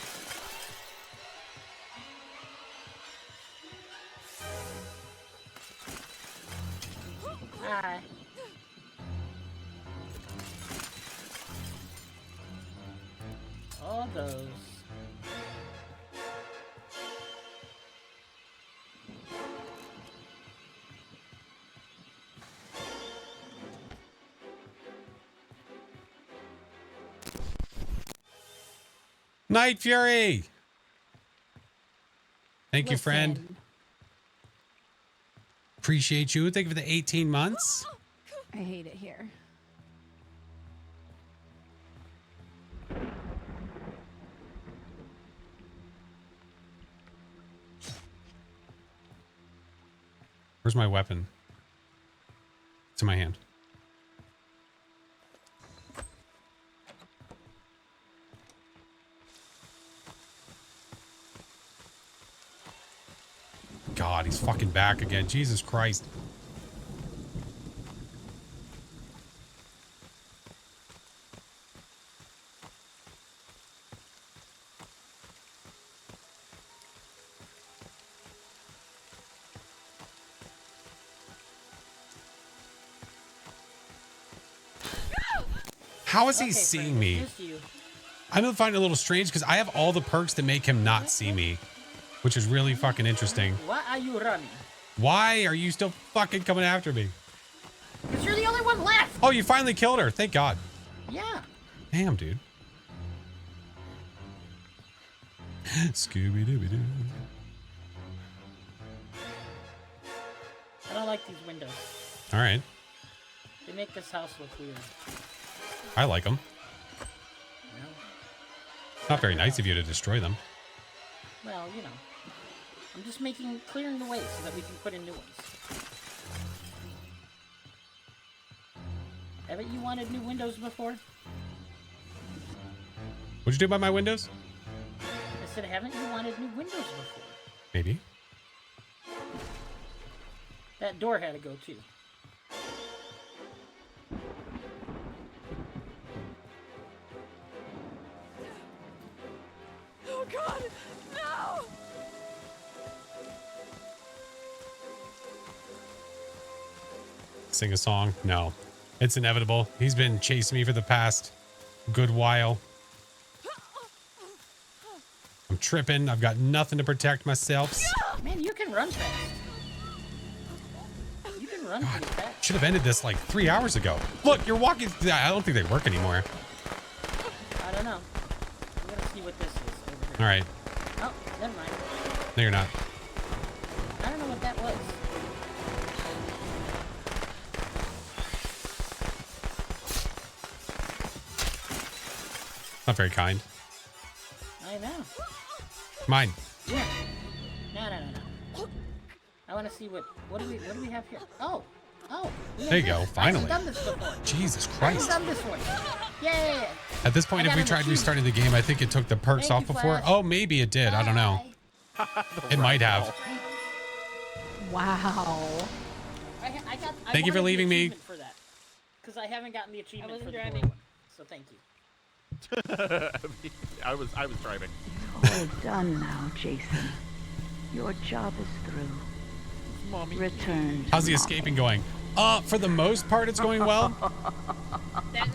Hi. All those. Night Fury. Thank you, friend. Listen, Appreciate you. Thank you for the 18 months. I hate it here. Where's my weapon? It's in my hand. God, he's fucking back again. Jesus Christ. How is he seeing me? I'm finding it a little strange because I have all the perks that make him not see me, which is really fucking interesting. Why are you running? Why are you still fucking coming after me? Because you're the only one left. Oh, you finally killed her. Thank God. Yeah. Damn, dude. Scooby-Dooby-Doo. I don't like these windows. All right. They make this house look weird. I like them. No. Not very nice of you to destroy them. Well, you know. I'm just clearing the way so that we can put in new ones. Haven't you wanted new windows before? What'd you do by my windows? I said, haven't you wanted new windows before? Maybe. That door had to go too. Oh God, no! Sing a song? No. It's inevitable. He's been chasing me for the past good while. I'm tripping. I've got nothing to protect myself. Man, you can run fast. You can run pretty fast. Should have ended this like 3 hours ago. Look, you're walking. I don't think they work anymore. I don't know. I'm gonna see what this is over here. All right. Oh, never mind. No, you're not. I don't know what that was. Not very kind. I know. Mine. Yeah. No. I want to see what do we have here? Oh. There you go. Finally. I haven't done this before. Jesus I Christ. haven't done this one. Yay. At this point, if we tried restarting the game, I think it took the perks off before. Oh, maybe it did. I don't know. It might have. Wow. Thank you for leaving me. For that, because I haven't gotten the achievement for the driving. door one. So thank you. I was driving. We're done now, Jason. Your job is through. Mommy. Return. How's the escaping going? For the most part, it's going well.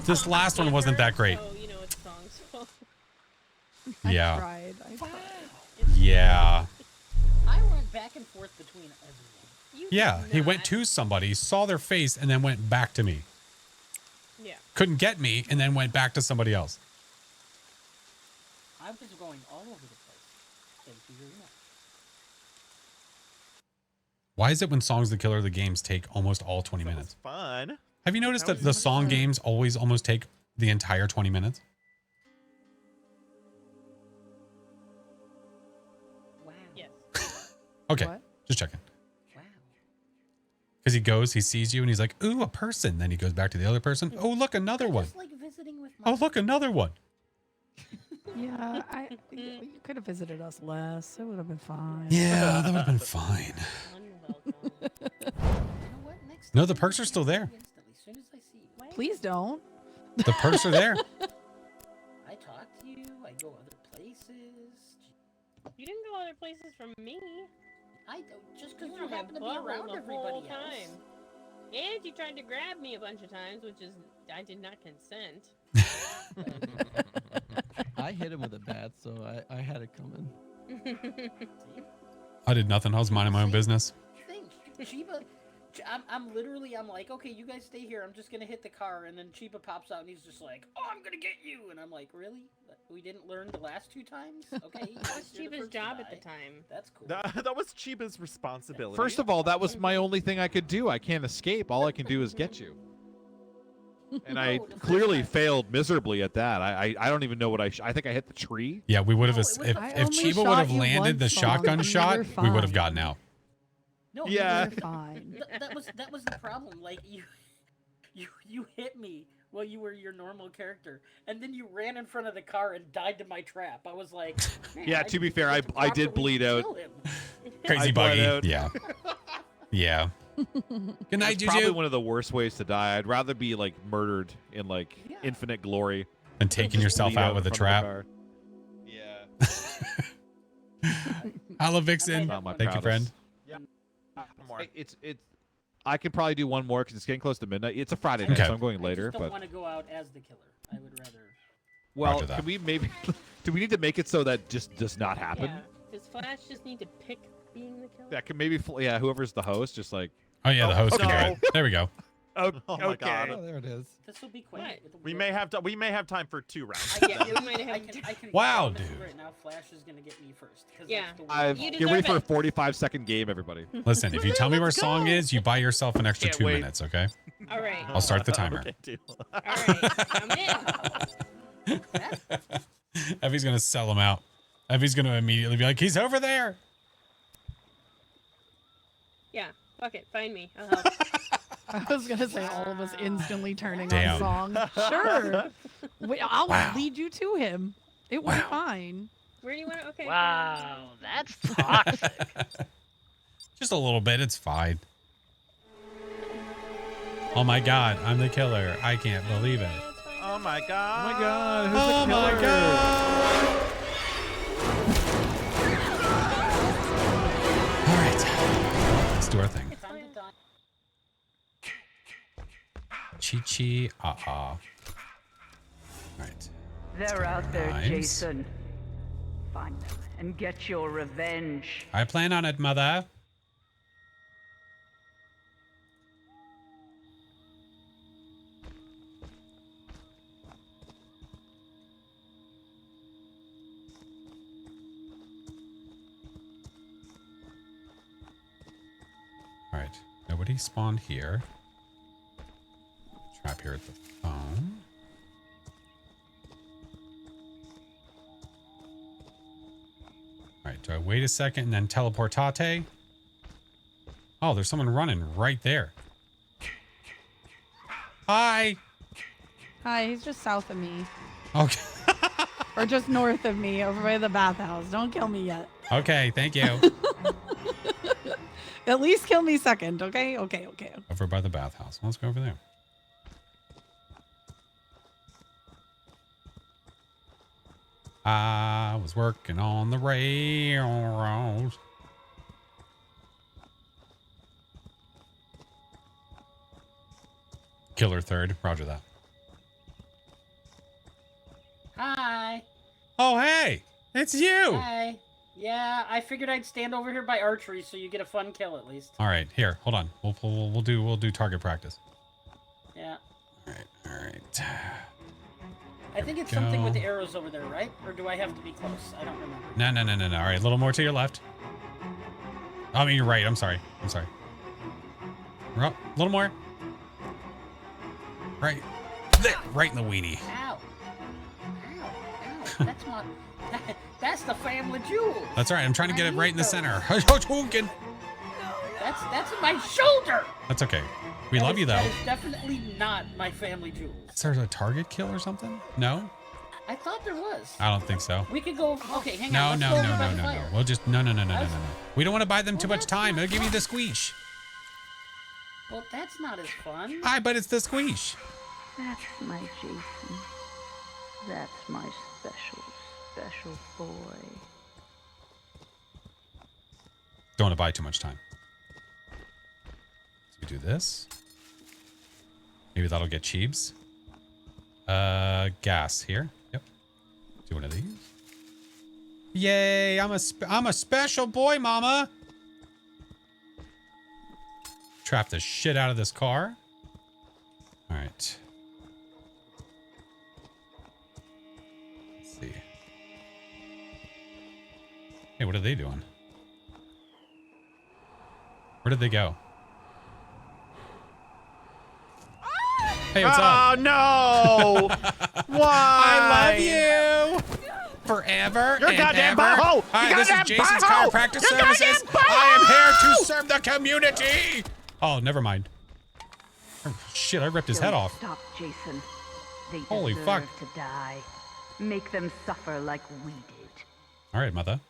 This last one wasn't that great. So, you know, it's songs. So. Yeah. I tried. Yeah. I went back and forth between everyone. Yeah. He went to somebody, saw their face, and then went back to me. Yeah. Couldn't get me, and then went back to somebody else. I was going all over the place. Thank you very much. Why is it when Songs the Killer of the games take almost all 20 minutes? Fun. Have you noticed that the song games always almost take the entire 20 minutes? Wow. Yes. Okay. What? Just checking. Wow. Because he goes, he sees you, and he's like, ooh, a person. Then he goes back to the other person. Oh, look, another one. Just like visiting with my Oh, look, another one. Yeah, you could have visited us less. It would have been fine. Yeah, that would have been fine. You know what? Next No, time the I'm perks are still there. instantly, as soon as I see you. Please don't. The perks are there. I talk to you. I go other places. You didn't go other places from me. I don't, just because You you were my happen to be butthole around the everybody whole else. time. And you tried to grab me a bunch of times, which is I did not consent. I hit him with a bat, so I had it coming. I did nothing. I was minding my own business. Thing. I'm literally, I'm like, okay, you guys stay here. I'm just gonna hit the car, and then Chiba pops out, and he's just like, oh, I'm gonna get you, and I'm like, really? We didn't learn the last 2 times? Okay. That's Chiba's job at the time. That's cool. That was Chiba's responsibility. First of all, that was my only thing I could do. I can't escape. All I can do is get you. And I clearly failed miserably at that. I don't even know what I think I hit the tree. Yeah, we would have. No, If I if only Chiba would have shot you landed the once, shotgun Mom. shot, You were we would have fine. gotten out. No, Yeah. You're fine. that was the problem. Like you hit me while you were your normal character, and then you ran in front of the car and died to my trap. I was like, man, Yeah, to be fair, need to I did properly bleed out. kill him. Crazy I bled buggy. out. Yeah. Yeah. Good night, It's probably Juju. one of the worst ways to die. I'd rather be like murdered in like infinite glory And than taking just yourself bleed out with a in front trap. of the car. Yeah. Hello, Vixen. Not my Thank you, friend. proudest. More. It's I could probably do one more because it's getting close to midnight. It's a Friday night, Okay. so I'm going I later. just don't But want to go out as the killer. I would rather. well, Roger that. can we maybe? Do we need to make it so that just does not happen? Yeah. Does Flash just need to pick being the killer? Yeah, can maybe yeah, whoever's the host, just like Oh yeah, the host can do no. it. There we go. Oh my God. Oh, there it is. This will be quick. What? It'll We be- may have time for 2 rounds. Yeah, we might have. I can Wow, promise you dude. Right now, Flash is gonna get me first. 'Cause Yeah. that's the way I've You get ready deserve for a it. 45-second game, everybody. Listen, if you tell me where song is, you buy yourself an extra Can't 2 wait. minutes, okay? All right. I'll start the timer. Okay, deal. All right. I'm in. Effie's gonna sell him out. Effie's gonna immediately be like, he's over there. Yeah. Fuck it. Find me. I'll help. I was gonna say all of us instantly turning Damn. on song. Sure. I'll Wow. lead you to him. It will be fine. Where do you want to? Okay. Wow, that's toxic. Just a little bit. It's fine. Oh my God, I'm the killer. I can't believe it. Oh my God. Oh my God! Who's Oh the my killer? God. All right. Let's do our thing. Chi-chi, All right. They're out there, Nice. Jason. Find them and get your revenge. I plan on it, mother. All right. Nobody spawned here. Trap here at the phone. All right. Do I wait a second and then teleportate? Oh, there's someone running right there. Hi. Hi, he's just south of me. Okay. Or just north of me, over by the bathhouse. Don't kill me yet. Okay. Thank you. At least kill me second, okay? Okay. Over by the bathhouse. Let's go over there. I was working on the railroad. Killer third. Roger that. Hi. Oh, hey. It's you. Hi. Yeah, I figured I'd stand over here by archery so you get a fun kill at least. All right. Here. Hold on. We'll do target practice. Yeah. All right. I think it's go. something with the arrows over there, right? Or do I have to be close? I don't remember. No. All right. A little more to your left. I mean, you're right. I'm sorry. We're up. A little more. Right. There. Right in the weenie. Ow. That's my... That's the family jewel. That's right. I'm trying to get it right in the center. That's my shoulder. That's okay. We love you, though. That is definitely not my family jewels. Is there a target kill or something? No? I thought there was. I don't think so. We could go... Okay, hang No. on. Let's go over by the fire. We'll just... No. We don't want to buy them too much time. They'll give you the squeeze. Well, that's not as fun. Hi, but it's the squeeze. That's my Jason. That's my special boy. Don't want to buy too much time. So we do this. Maybe that'll get cheebs. Gas here. Yep. Do one of these. Yay! I'm a special boy, mama. trap the shit out of this car. All right. Let's see. Hey, what are they doing? Where did they go? Hey, what's up? Oh, no! Why? I love you! Forever You're and goddamn ever. boho! Hi, You this is goddamn Jason's boho! Chiropractic You goddamn Services. boho! I am here to serve the community! Oh, never mind. Oh, shit, I ripped his head Don't off. Stop, Jason. They Holy deserve fuck. to die. Make them suffer like we did. All right, mother.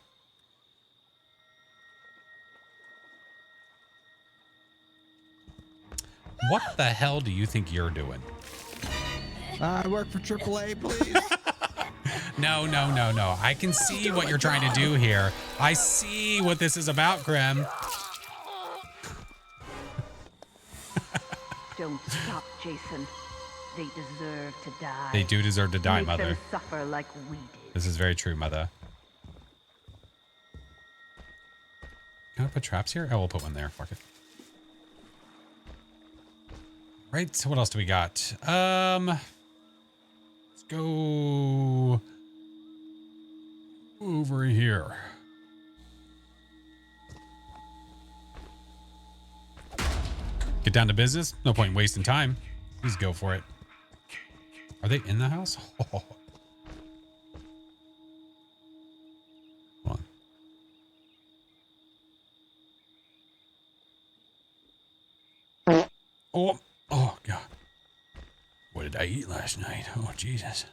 What the hell do you think you're doing? I work for AAA, please. No. I can see what you're trying to do here. I see what this is about, Grim. Don't stop, Jason. They deserve to die. They do deserve to die, Make mother. them suffer like we did. This is very true, mother. Can I put traps here? Oh, we'll put one there. Fuck it. Right, so what else do we got? Let's go over here. Get down to business. No point in wasting time. Please go for it. Are they in the house? Oh. Hold on. Oh, God. What did I eat last night? Oh, Jesus.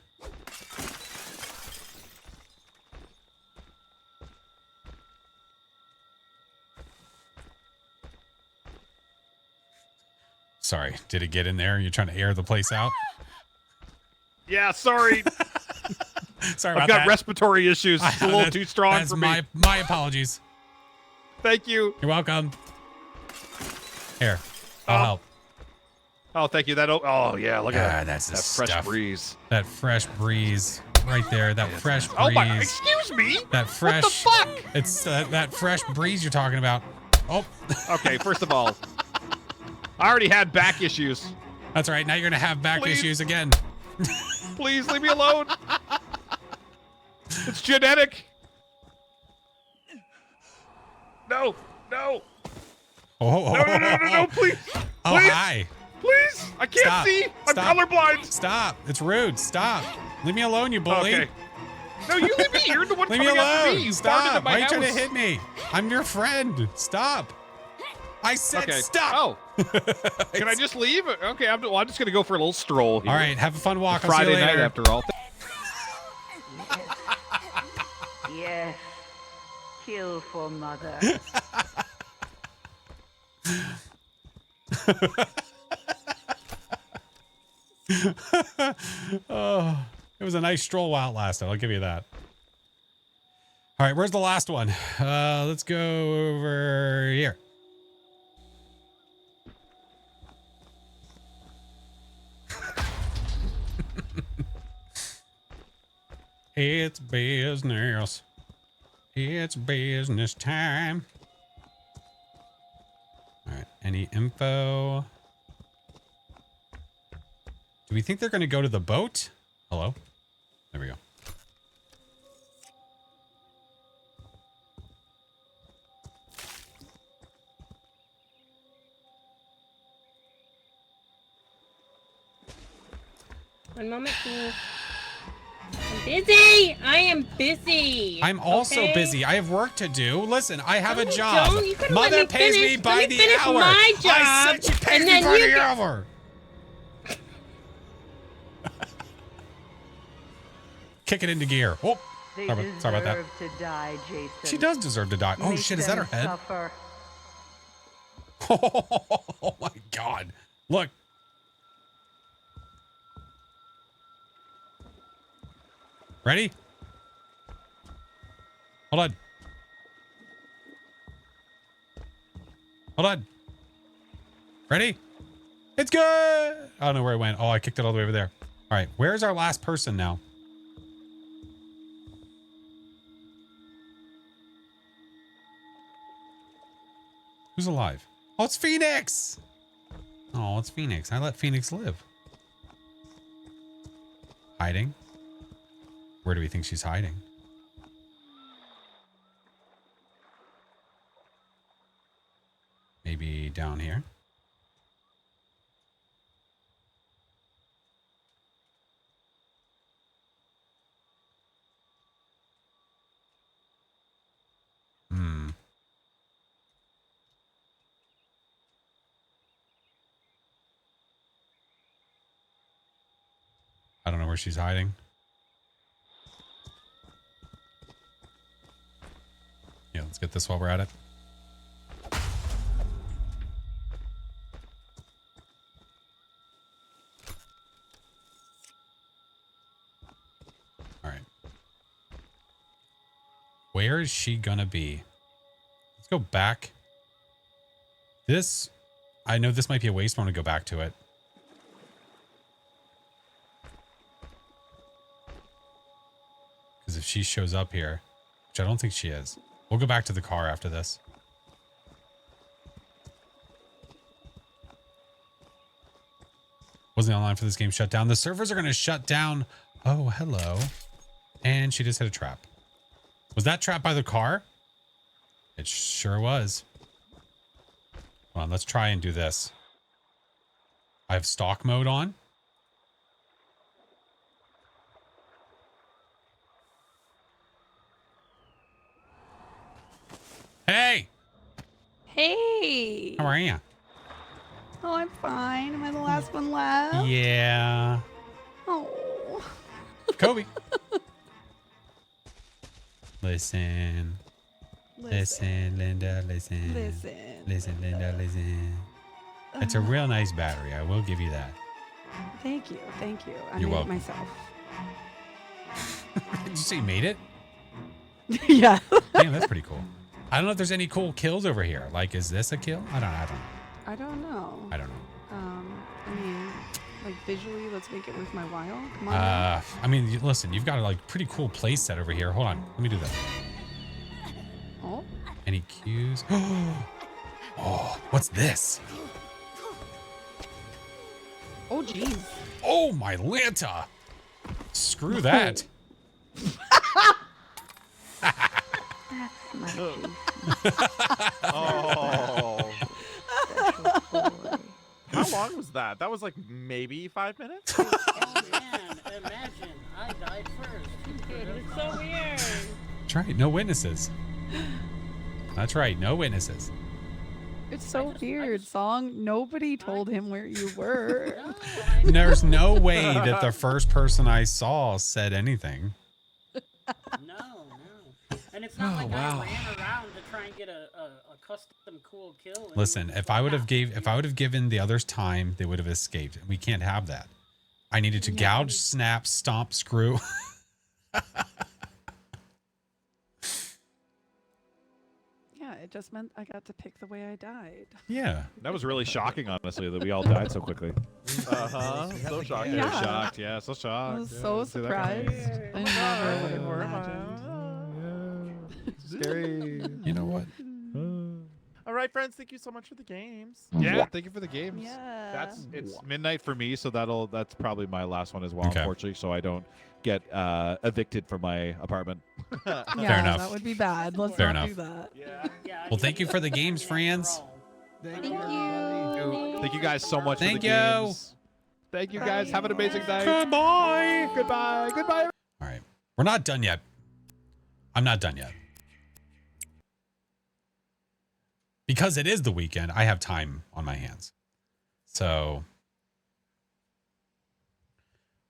Sorry, did it get in there? You're trying to air the place out? Yeah, sorry. Sorry about I've got that. respiratory issues. It's a little too strong for me. My apologies. Thank you. You're welcome. Here, I'll help. Oh, thank you. Oh, yeah, look at that. That's the that fresh stuff. breeze. That fresh breeze right there. That fresh breeze. Oh, my, excuse me? That fresh. What the fuck? It's that fresh breeze you're talking about. Oh. Okay, first of all, I already had back issues. That's right. Now you're going to have back Please. issues again. Please leave me alone. It's genetic. No. Oh, No, please. Oh, Please. hi. Please. I can't Stop. see. I'm Stop. colorblind. Stop. It's rude. Stop. Leave me alone, you bully. Okay. No, you leave me. You're the one Leave me coming after alone. me. You farted Stop. at my Why are you house. trying to hit me? I'm your friend. Stop. I said Okay. stop. Oh. Can I just leave? Okay, I'm just going to go for a little stroll here. All right. Have a fun walk. It's Friday I'll see you night later. after all. Yes. Kill for mother. Oh, it was a nice stroll out last time. I'll give you that. All right, where's the last one? Let's go over here. It's business. It's business time. All right, any info? Do we think they're going to go to the boat? Hello? There we go. One moment, please. I'm busy! I am busy! I'm also okay? busy. I have work to do. Listen, I have a No, job. don't. You could've Mother let me pays finish. me Let by me the finish hour. my I job, said she pays and me then by you the get- hour. Kick it into gear. Oh, They sorry about that. deserve to die, Jason. She does deserve to die. Oh Make shit, is that her them head? suffer. Oh my God. Look. Ready? Hold on. Hold on. Ready? It's good. I don't know where it went. Oh, I kicked it all the way over there. All right. Where's our last person now? Who's alive? Oh, it's Phoenix. Oh, it's Phoenix. I let Phoenix live. Hiding? Where do we think she's hiding? Maybe down here? Hmm. I don't know where she's hiding. Yeah, let's get this while we're at it. All right. Where is she gonna be? Let's go back. This, I know this might be a waste. I want to go back to it. Because if she shows up here, which I don't think she is, we'll go back to the car after this. Wasn't online for this game shut down. The servers are going to shut down. Oh, hello. And she just hit a trap. Was that trap by the car? It sure was. Hold on, let's try and do this. I have stock mode on. Hey! Hey! How are you? Oh, I'm fine. Am I the last one left? Yeah. Oh. Kobe. Listen. Listen, Linda, listen. Listen, Linda, listen. It's a real nice battery. I will give you that. Thank you. Thank you. I You're made welcome. it myself. Did you say you made it? Yeah. Damn, that's pretty cool. I don't know if there's any cool kills over here. Like, is this a kill? I don't know. I don't know. I don't know. I mean, like visually, let's make it worth my while. Come on. now. I mean, listen, you've got a like pretty cool place set over here. Hold on. Let me do that. Oh. Any cues? Oh, what's this? Oh, jeez. Oh, my Lanta. Screw that. That's my Jason. Oh. Special boy. How long was that? That was like maybe 5 minutes? Oh man, imagine I died first. It's so weird. That's right. No witnesses. That's right. No witnesses. It's so weird, Song. Nobody told him where you were. There's no way that the first person I saw said anything. No. And it's not like I ran around to try and get a custom cool kill. and Listen, you were if I would have not- given the others time, they would have escaped. We can't have that. I needed to gouge, snap, stomp, screw. Yeah, it just meant I got to pick the way I died. Yeah. That was really shocking, honestly, that we all died so quickly. Uh-huh. So shocked. Yeah. So shocked. Yeah, so shocked. I was Yeah, so see that coming. surprised. I never would have imagined. Scary. You know what? All right, friends. Thank you so much for the games. Yeah, thank you for the games. Yeah. It's midnight for me, so that's probably my last one as well, Okay. unfortunately, so I don't get evicted from my apartment. Yeah, Fair enough. that would be bad. Let's Fair not enough. do that. Yeah, Well, thank you for the games, friends. Thank you. Thank you guys so much Thank for the you. games. Thank you guys. Have an amazing night. Goodbye. Goodbye. Goodbye. All right. We're not done yet. I'm not done yet. Because it is the weekend, I have time on my hands. So,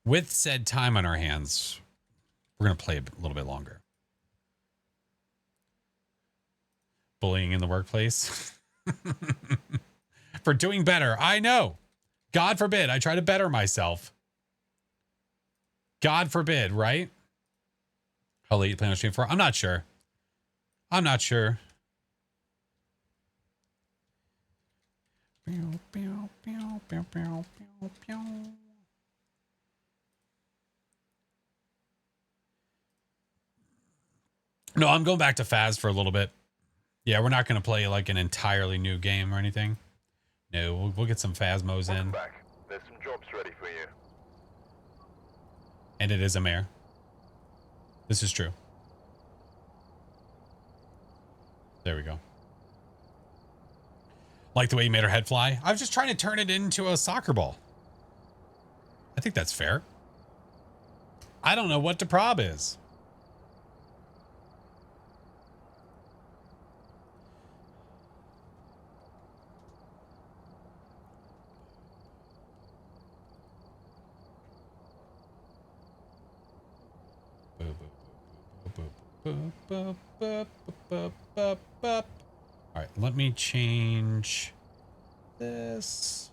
with said time on our hands, we're going to play a little bit longer. Bullying in the workplace. For doing better. I know. God forbid I try to better myself. God forbid, right? How late you plan on stream for? I'm not sure. I'm not sure. No, I'm going back to Phas for a little bit. Yeah, we're not going to play like an entirely new game or anything. No, we'll get some Phasmos in. Back. There's some jobs ready for you. And it is a mare. This is true. There we go. Like the way you made her head fly? I was just trying to turn it into a soccer ball. I think that's fair. I don't know what the prob is. All right, let me change this.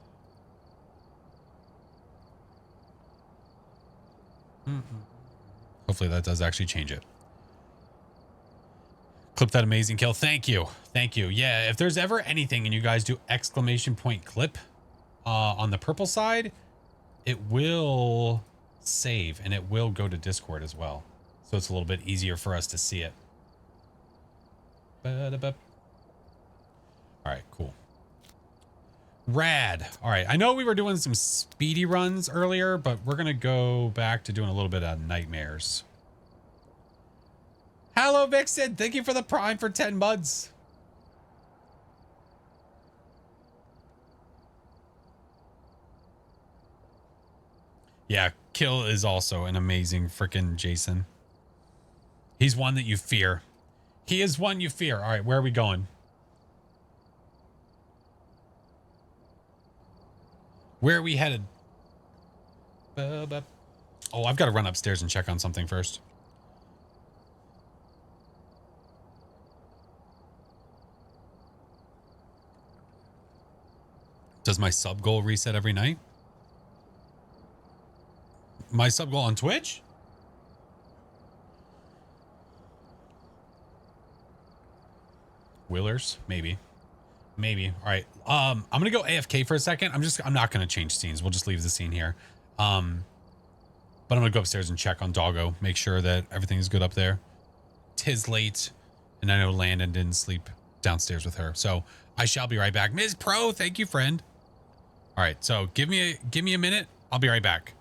Hopefully that does actually change it. Clip that amazing kill. Thank you. Thank you. Yeah, if there's ever anything and you guys do exclamation point clip on the purple side, it will save and it will go to Discord as well. So it's a little bit easier for us to see it. All right, cool. Rad. All right, I know we were doing some speedy runs earlier, but we're going to go back to doing a little bit of nightmares. Hello, Vixen. Thank you for the prime for 10 months. Yeah, Kill is also an amazing freaking Jason. He's one that you fear. He is one you fear. All right, where are we going? Where are we headed? Oh, I've got to run upstairs and check on something first. Does my sub goal reset every night? My sub goal on Twitch? Willers? Maybe. Maybe. All right. I'm going to go AFK for a second. I'm not going to change scenes. We'll just leave the scene here. But I'm going to go upstairs and check on Doggo. Make sure that everything is good up there. 'Tis late. And I know Landon didn't sleep downstairs with her. So I shall be right back. Ms. Pro, thank you, friend. All right. So give me a minute. I'll be right back.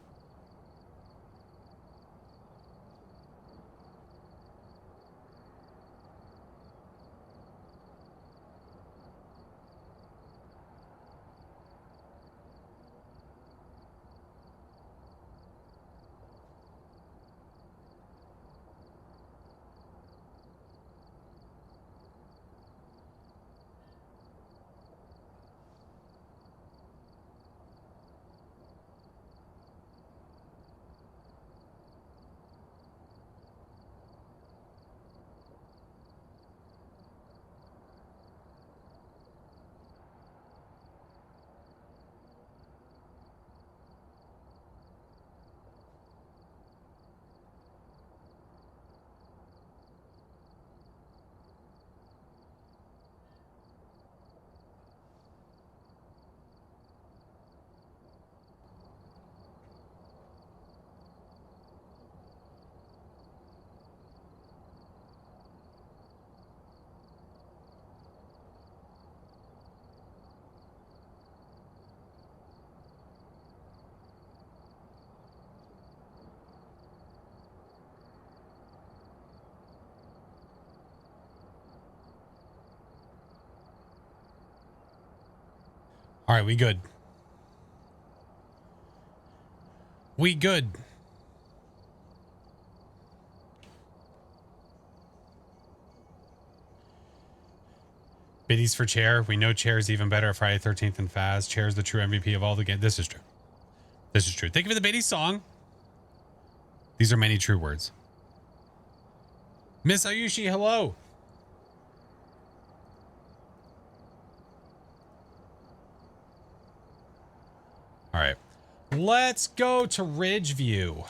All right, we good. We good. Biddies for Chair. We know Chair is even better at Friday 13th and Faz. Chair is the true MVP of all the games. This is true. This is true. Thank you for the Biddy song. These are many true words. Miss Ayushi, hello. All right. Let's go to Ridgeview.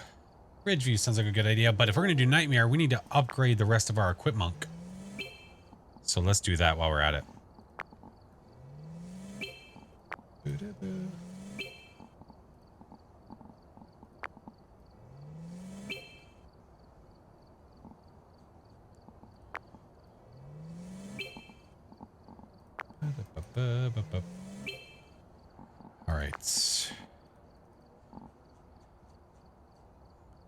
Ridgeview sounds like a good idea, but if we're going to do Nightmare, we need to upgrade the rest of our equipment. So let's do that while we're at it. All right.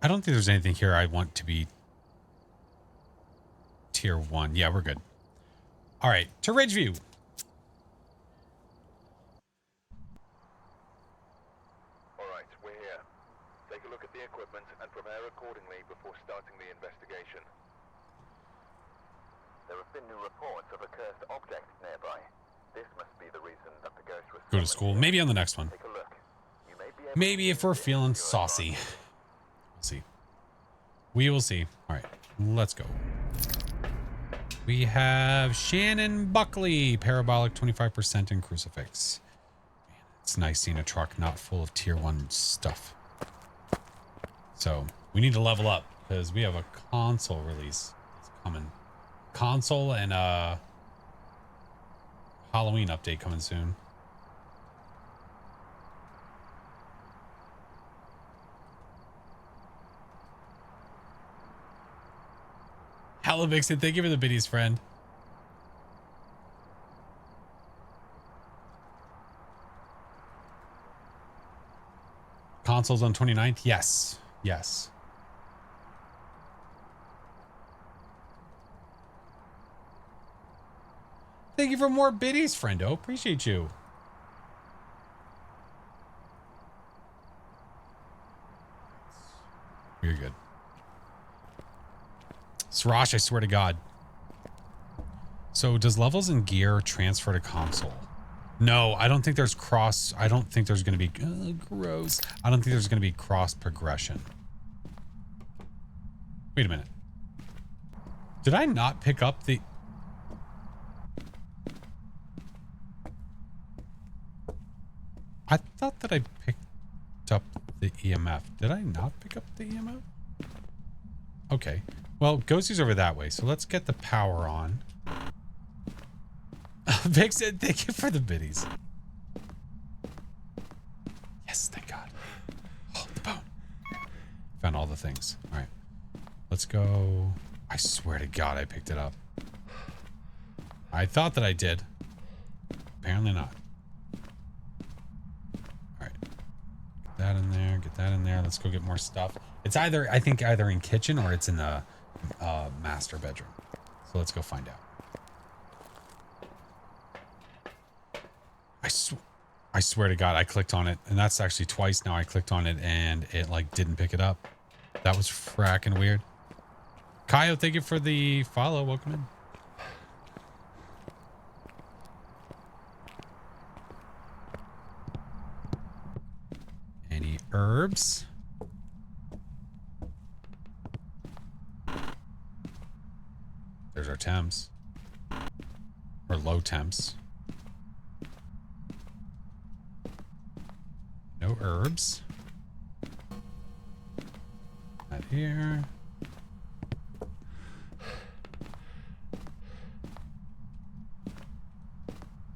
I don't think there's anything here I want to be tier 1. Yeah, we're good. All right, to Ridgeview. All right, we're here. Take a look at the equipment and prepare accordingly before starting the investigation. There have been new reports of a cursed object nearby. This must be the reason that the ghost was... Go to school. Maybe on the next one. Take a look. You may be able Maybe if we're feeling saucy. We'll see. We will see. All right, let's go. We have Shannon Buckley, parabolic 25% in crucifix. Man, it's nice seeing a truck not full of tier 1 stuff. So we need to level up because we have a console release. It's coming. Console and Halloween update coming soon. Hello, Vixen. Thank you for the biddies, friend. Consoles on 29th? Yes. Yes. Thank you for more biddies, friendo. Appreciate you. You're good. Srash, I swear to God. So does levels and gear transfer to console? No, I don't think there's cross. I don't think there's going to be gross. I don't think there's going to be cross progression. Wait a minute. Did I not pick up the... I thought that I picked up the EMF. Did I not pick up the EMF? Okay. Well, Ghostie's over that way, so let's get the power on. Vixen, thank you for the biddies. Yes, thank God. Oh, the bone. Found all the things. All right. Let's go. I swear to God I picked it up. I thought that I did. Apparently not. All right. Get that in there. Get that in there. Let's go get more stuff. It's either, I think, either in kitchen or it's in the master bedroom. So let's go find out. I swear to God, I clicked on it, and that's actually twice now I clicked on it, and it, like, didn't pick it up. That was fracking weird. Kaio, thank you for the follow. Welcome in. Any herbs? There's our temps. Or low temps. No herbs. Not here.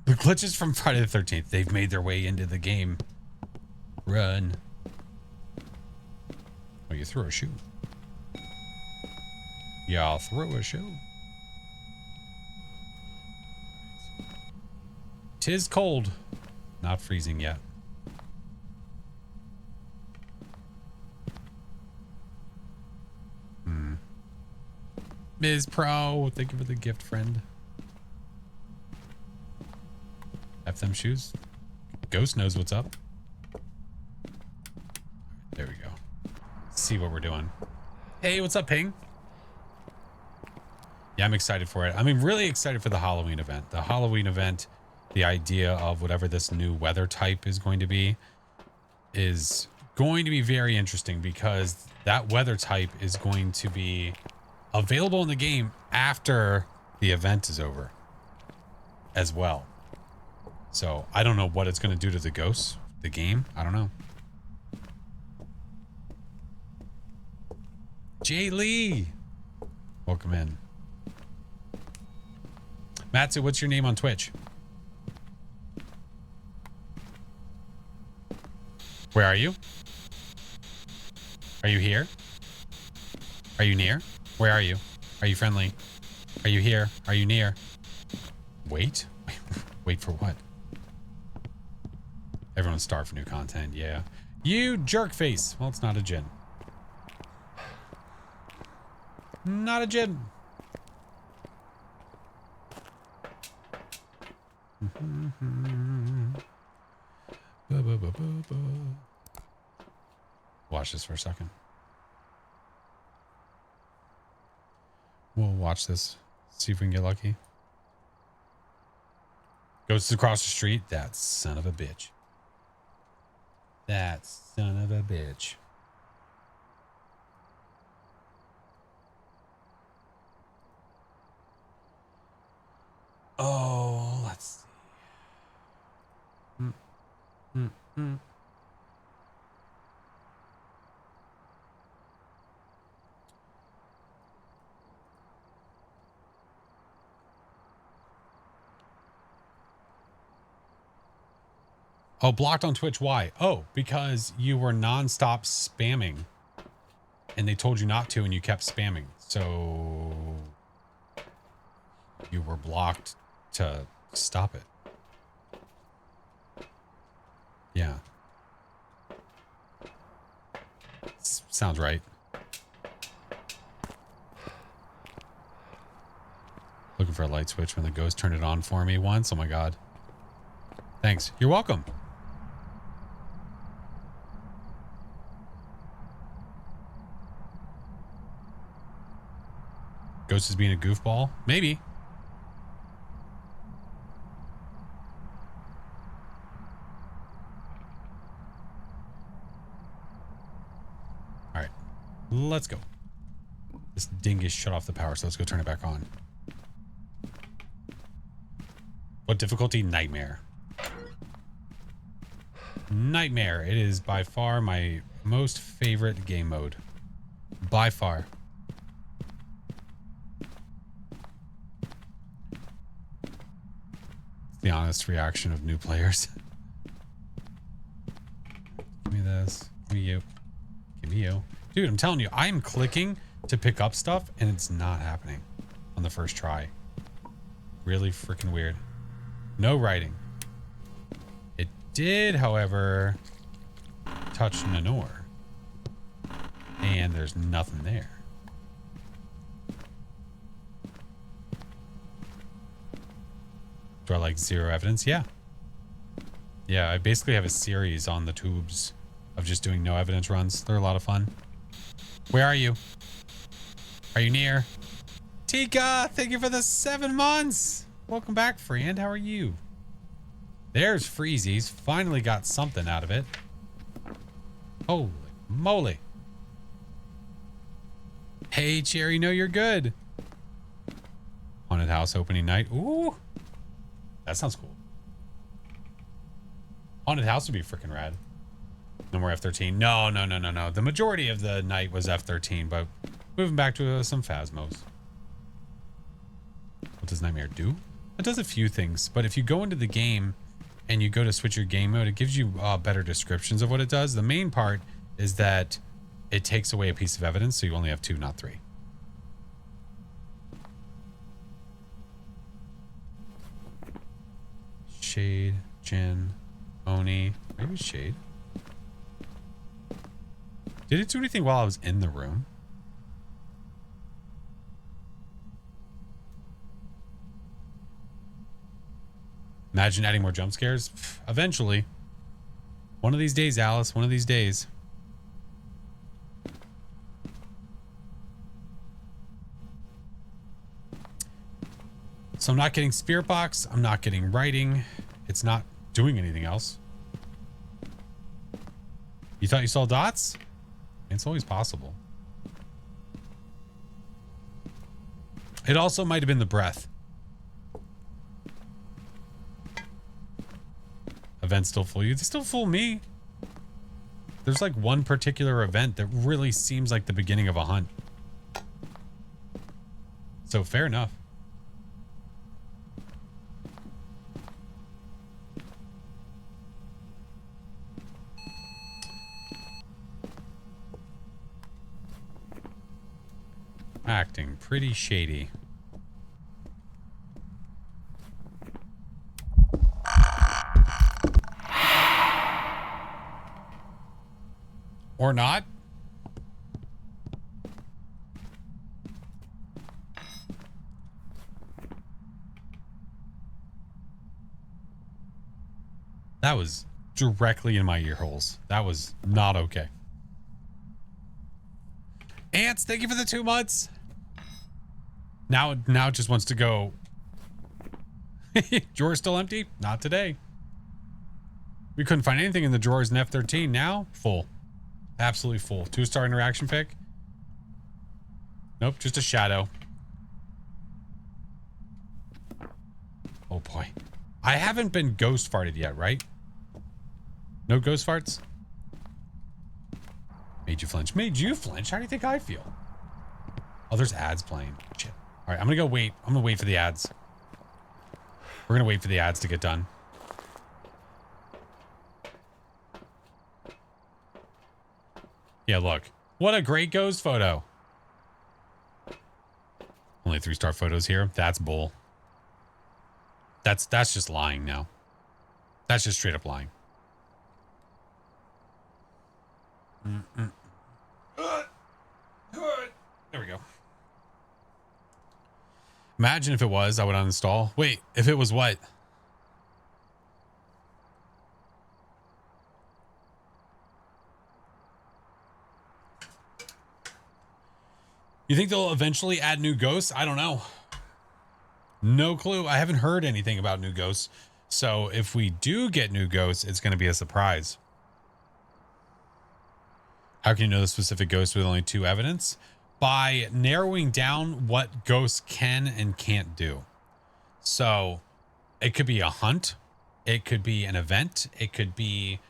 The glitches from Friday the 13th. They've made their way into the game. Run. Oh, you threw a shoe. Yeah, I'll throw a shoe. Tis cold. Not freezing yet. Ms. Pro, thank you for the gift, friend. F them shoes. Ghost knows what's up. There we go. Let's see what we're doing. Hey, what's up, Ping? Yeah, I'm excited for it. I mean, really excited for the Halloween event. The Halloween event, the idea of whatever this new weather type is going to be very interesting because that weather type is going to be available in the game after the event is over as well. So I don't know what it's going to do to the ghosts, the game. I don't know. Jay Lee, welcome in. Matsu, what's your name on Twitch? Where are you? Are you here? Are you near? Where are you? Are you friendly? Are you here? Are you near? Wait. Wait for what? Everyone's starved for new content, yeah. You jerk face. Well, it's not a gin. Not a gin. Watch this for a second. We'll watch this. See if we can get lucky. Ghosts across the street. That son of a bitch. That son of a bitch. Oh, let's see. Oh, blocked on Twitch. Why? Oh, because you were nonstop spamming. And they told you not to and you kept spamming. So you were blocked to stop it. Yeah. Sounds right. Looking for a light switch when the ghost turned it on for me once. Oh my God. Thanks. You're welcome. Ghost is being a goofball? Maybe. All right. Let's go. This dingus shut off the power, so let's go turn it back on. What difficulty? Nightmare. Nightmare. It is by far my most favorite game mode. By far. It's the honest reaction of new players. Give me this. Give me you. Give me you. Dude, I'm telling you, I'm clicking to pick up stuff and it's not happening on the first try. Really freaking weird. No writing. It did, however, touch Nanor. And there's nothing there. Do I like zero evidence? Yeah. Yeah, I basically have a series on the tubes of just doing no evidence runs. They're a lot of fun. Where are you? Are you near? Tika, thank you for the 7 months. Welcome back, friend. How are you? There's Freezy's. Finally got something out of it. Holy moly. Hey, Cherry, know you're good. Haunted house opening night. Ooh. That sounds cool. Haunted house would be freaking rad. No more F-13. No. The majority of the night was F-13, but moving back to some Phasmos. What does Nightmare do? It does a few things, but if you go into the game and you go to switch your game mode, it gives you better descriptions of what it does. The main part is that it takes away a piece of evidence, so you only have 2, not 3. Shade, Jin, Oni. Maybe Shade. Did it do anything while I was in the room? Imagine adding more jump scares. Eventually. One of these days, Alice. One of these days. So I'm not getting Spirit Box. I'm not getting writing. It's not doing anything else. You thought you saw dots? It's always possible. It also might have been the breath. Events still fool you? They still fool me. There's like one particular event that really seems like the beginning of a hunt. So fair enough. Acting pretty shady. Or not. That was directly in my ear holes. That was not okay. Ants, thank you for the 2 months. Now it just wants to go. Drawer still empty? Not today. We couldn't find anything in the drawers in F-13. Now, full. Absolutely full. 2-star interaction pick. Nope, just a shadow. Oh boy. I haven't been ghost farted yet, right? No ghost farts? Made you flinch. Made you flinch? How do you think I feel? Oh, there's ads playing. Shit. All right, I'm gonna go wait. I'm gonna wait for the ads. We're gonna wait for the ads to get done. Yeah, look. What a great ghost photo. Only 3-star photos here. That's bull. That's just lying now. That's just straight up lying. There we go. Imagine if it was, I would uninstall. Wait, if it was what? You think they'll eventually add new ghosts? I don't know. No clue. I haven't heard anything about new ghosts. So if we do get new ghosts, it's going to be a surprise. How can you know the specific ghost with only 2 evidence? By narrowing down what ghosts can and can't do. So it could be a hunt. It could be an event. It could be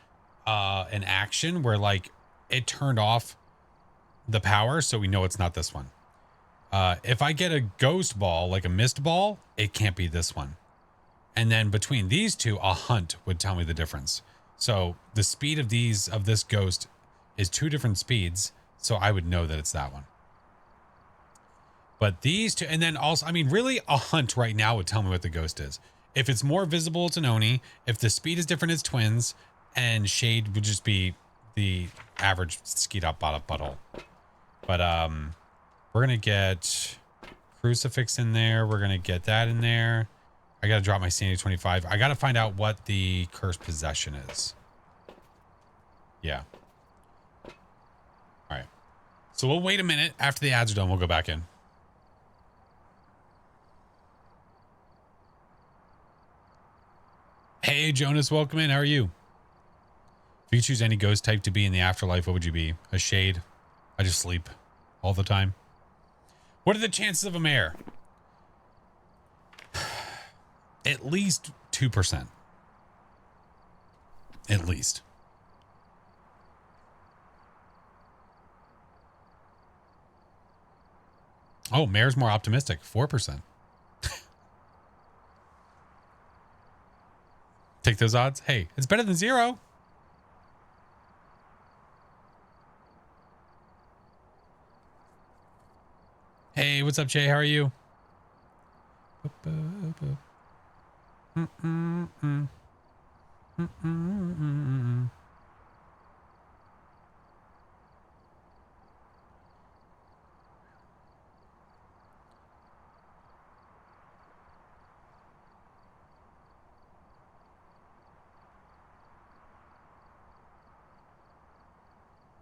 an action where like it turned off the power, so we know it's not this one. If I get a ghost ball, like a mist ball, it can't be this one. And then between these two, a hunt would tell me the difference. So the speed of this ghost is 2 different speeds, so I would know that it's that one. But these two, and then also, I mean, really, a hunt right now would tell me what the ghost is. If it's more visible, it's an Oni. If the speed is different, it's twins. And shade would just be the average skeet up butthole. But we're gonna get crucifix in there. We're gonna get that in there. I gotta drop my sanity 25. I gotta find out what the cursed possession is. Yeah. All right. So we'll wait a minute. After the ads are done, we'll go back in. Hey, Jonas, welcome in. How are you? If you could choose any ghost type to be in the afterlife, what would you be? A shade? I just sleep all the time. What are the chances of a mare? At least 2%. At least. Oh, mare's more optimistic. 4%. Take those odds. Hey, it's better than 0. Hey, what's up, Jay? How are you?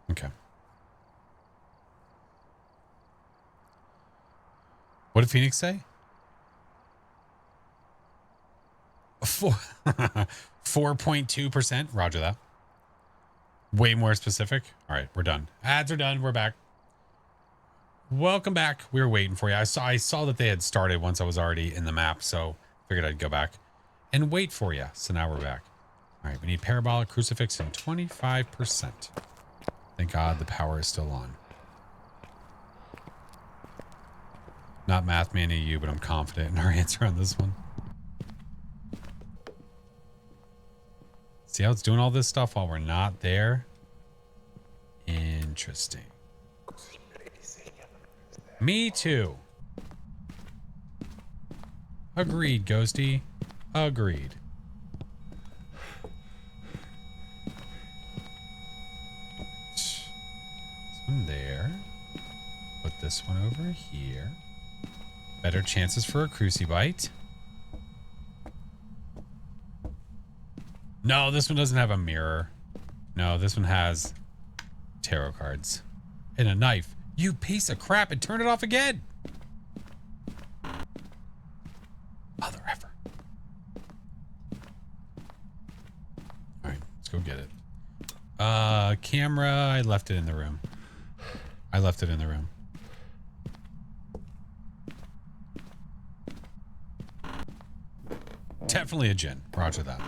Okay. What did Phoenix say? 4.2%. Roger that. Way more specific. All right, we're done. Ads are done. We're back. Welcome back. We were waiting for you. I saw that they had started once I was already in the map, so figured I'd go back and wait for you. So now we're back. All right, we need parabolic crucifix and 25%. Thank God the power is still on. Not math man you, but I'm confident in our answer on this one. See how it's doing all this stuff while we're not there? Interesting. Me too. Agreed, Ghosty. Agreed. this one over here. Better chances for a crucibite. No, this one doesn't have a mirror. No, this one has tarot cards. And a knife. You piece of crap, and turn it off again. Mother effer. Alright, let's go get it. Camera, I left it in the room. Definitely a gin. Roger that.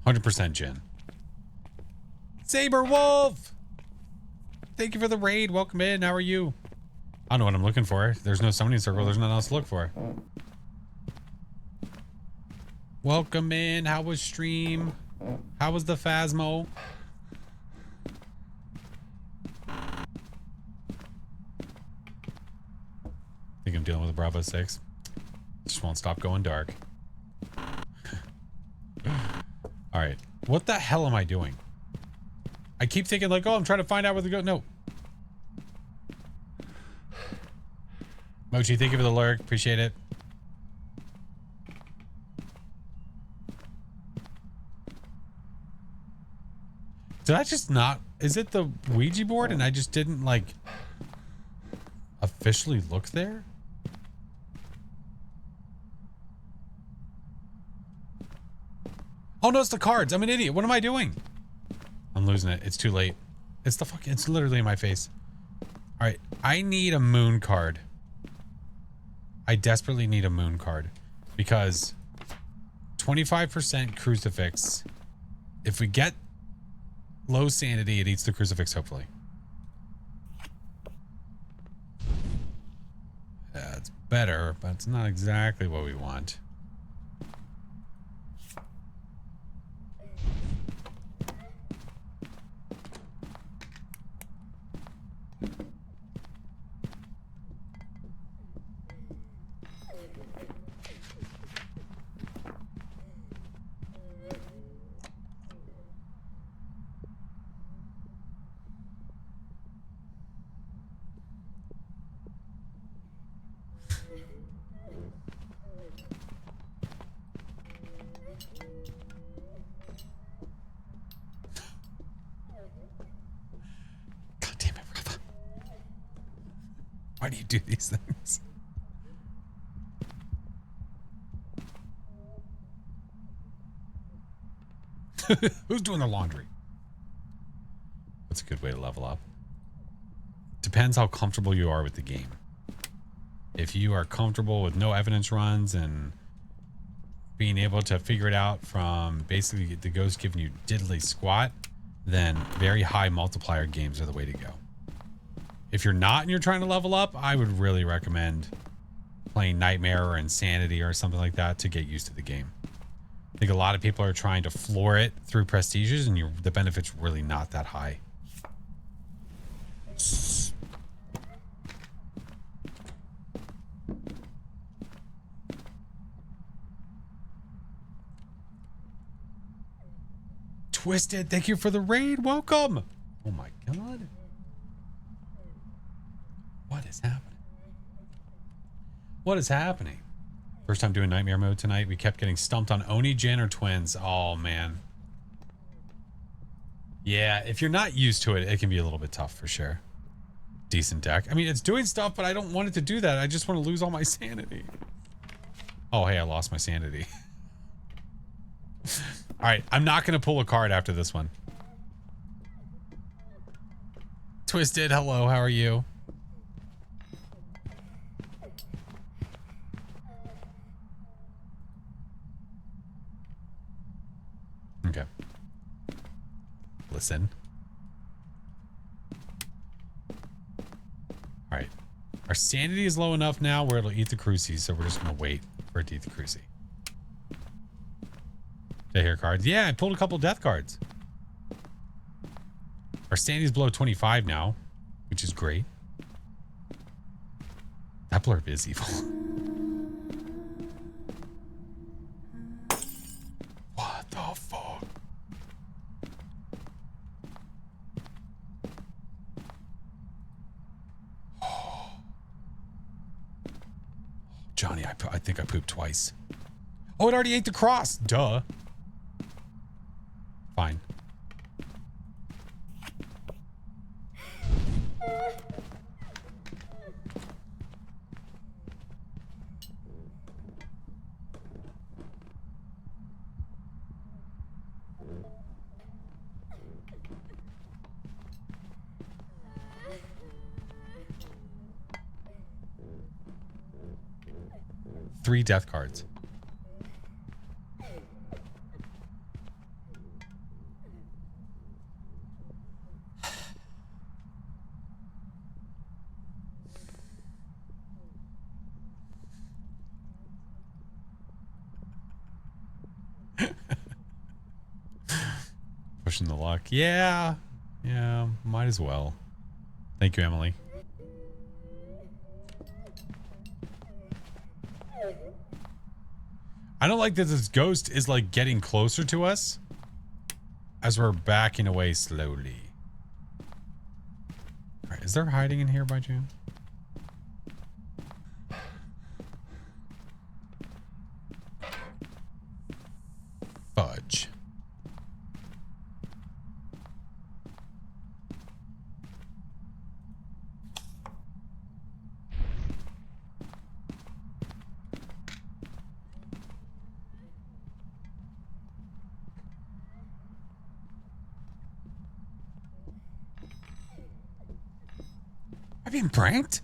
100% gin. Saber Wolf! Thank you for the raid. Welcome in. How are you? I don't know what I'm looking for. There's no summoning circle. There's nothing else to look for. Welcome in. How was stream? How was the Phasmo? I think I'm dealing with a Bravo 6. Just won't stop going dark. Alright. What the hell am I doing? I keep thinking like, oh, I'm trying to find out where to go. No. Mochi, thank you for the lurk. Appreciate it. Did I just not... Is it the Ouija board and I just didn't, like, officially look there? Oh, no, it's the cards. I'm an idiot. What am I doing? I'm losing it. It's too late. It's the fucking... It's literally in my face. All right. I need a moon card. I desperately need a moon card. Because 25% crucifix. If we get low sanity, it eats the crucifix, hopefully. That's better, but it's not exactly what we want. Why do you do these things? Who's doing the laundry? That's a good way to level up. Depends how comfortable you are with the game. If you are comfortable with no evidence runs and being able to figure it out from basically the ghost giving you diddly squat, then very high multiplier games are the way to go. If you're not and you're trying to level up, I would really recommend playing Nightmare or Insanity or something like that to get used to the game. I think a lot of people are trying to floor it through prestiges and the benefit's really not that high. Twisted, thank you for the raid. Welcome. Oh my God. What is happening? What is happening? First time doing Nightmare mode tonight. We kept getting stumped on Oni, Jin, or Twins. Oh, man. Yeah, if you're not used to it, it can be a little bit tough for sure. Decent deck. I mean, it's doing stuff, but I don't want it to do that. I just want to lose all my sanity. Oh, hey, I lost my sanity. All right, I'm not going to pull a card after this one. Twisted, hello, how are you? Okay. Listen. All right. Our sanity is low enough now where it'll eat the cruci, so we're just going to wait for it to eat the cruci. Did I hear cards? Yeah, I pulled a couple death cards. Our sanity is below 25 now, which is great. That blurb is evil. What the fuck? I think I pooped twice. Oh, it already ate the cross. Duh. Fine. Three death cards. Pushing the luck. Yeah. Yeah, might as well. Thank you, Emily. I don't like that this ghost is like getting closer to us as we're backing away slowly. All right, is there hiding in here by chance? Fudge. I'm being pranked?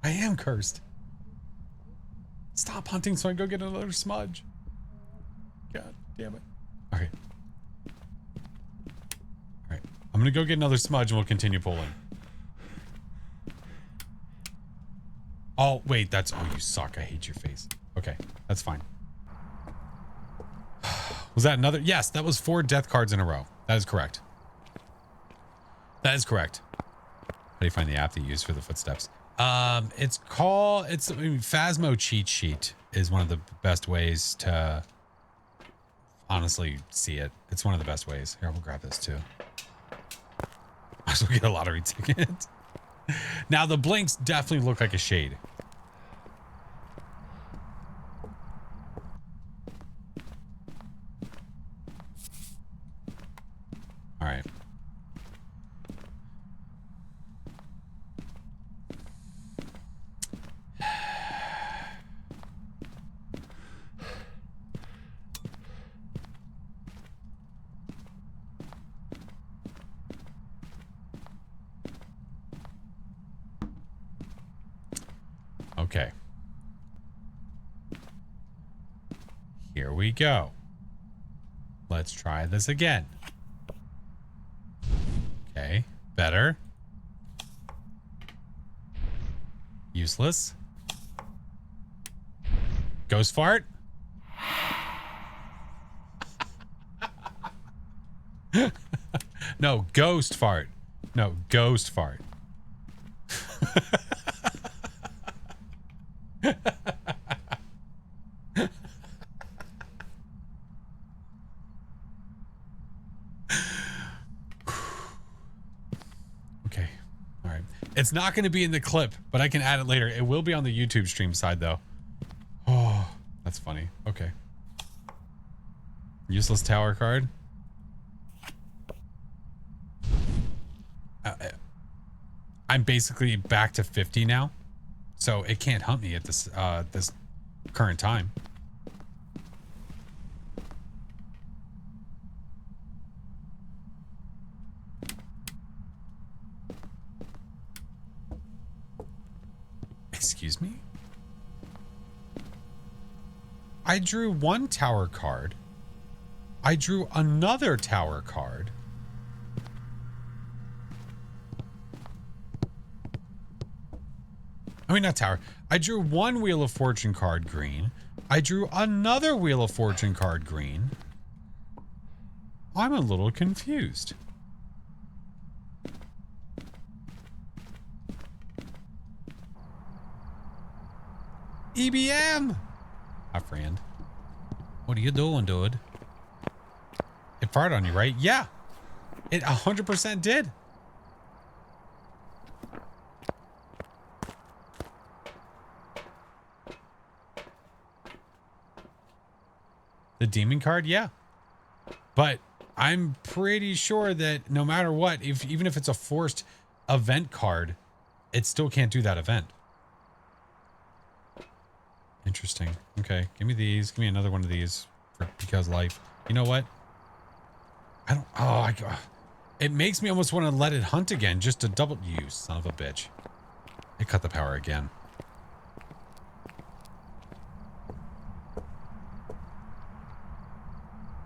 I am cursed. Stop hunting so I can go get another smudge. God damn it. Okay. Alright. I'm gonna go get another smudge and we'll continue pulling. Oh, wait, that's... Oh, you suck. I hate your face. Okay, that's fine. Was that another... Yes, that was 4 death cards in a row. That is correct. That is correct. How do you find the app that you use for the footsteps? It's called... It's... I mean, Phasmo cheat sheet is one of the best ways to honestly see it. It's one of the best ways. Here, we'll grab this too. Might as well get a lottery ticket. Now, the blinks definitely look like a shade. All right. Okay. Here we go. Let's try this again. Okay. Better. Useless. Ghost fart. No, ghost fart. No, ghost fart. Okay. All right. It's not going to be in the clip, but I can add it later. It will be on the YouTube stream side, though. Oh, that's funny. Okay. Useless tower card. I'm basically back to 50 now, so it can't hunt me at this this current time. Excuse me? I drew one tower card. I drew another tower card. I mean, not tower. I drew one Wheel of Fortune card green. I drew another Wheel of Fortune card green. I'm a little confused. EBM! Hi, friend. What are you doing, dude? It fired on you, right? Yeah. It 100% did. The demon card? Yeah. But I'm pretty sure that no matter what, even if it's a forced event card, it still can't do that event. Interesting. Okay, give me these. Give me another one of these because life. You know what? I don't. Oh, it makes me almost want to let it hunt again, just to double. You son of a bitch! It cut the power again.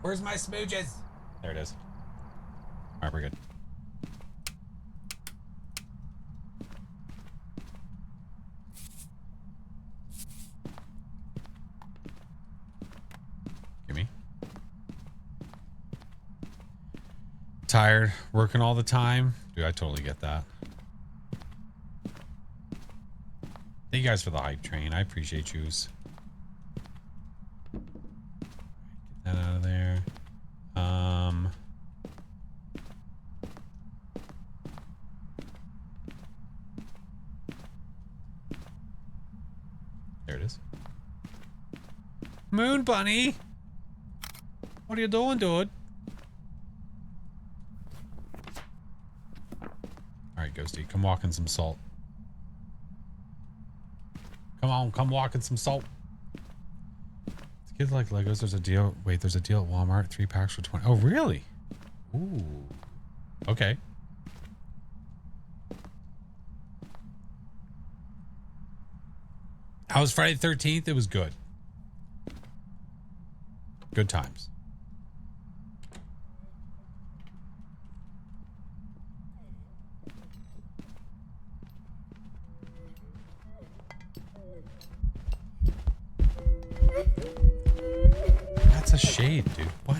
Where's my smooches? There it is. All right, we're good. Gimme. Tired, working all the time. Dude, I totally get that. Thank you guys for the hype train. I appreciate yous. Get that out of there. There it is. Moon Bunny! What are you doing, dude? Alright, Ghosty, come walk in some salt. Come on, come walk in some salt. Kids like Legos. There's a deal. Wait, there's a deal at Walmart. 3 packs for 20. Oh, really? Ooh. Okay. How was Friday the 13th? It was good. Good times. That's a shade, dude. What?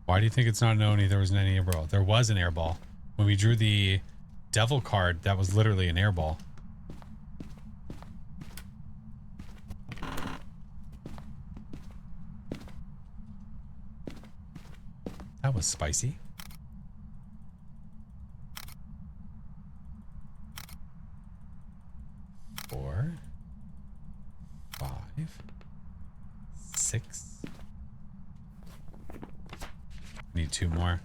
Why do you think it's not known there wasn't any airball? There was an airball. When we drew the devil card, that was literally an airball. That was spicy. Four, 5, 6. Need 2 more.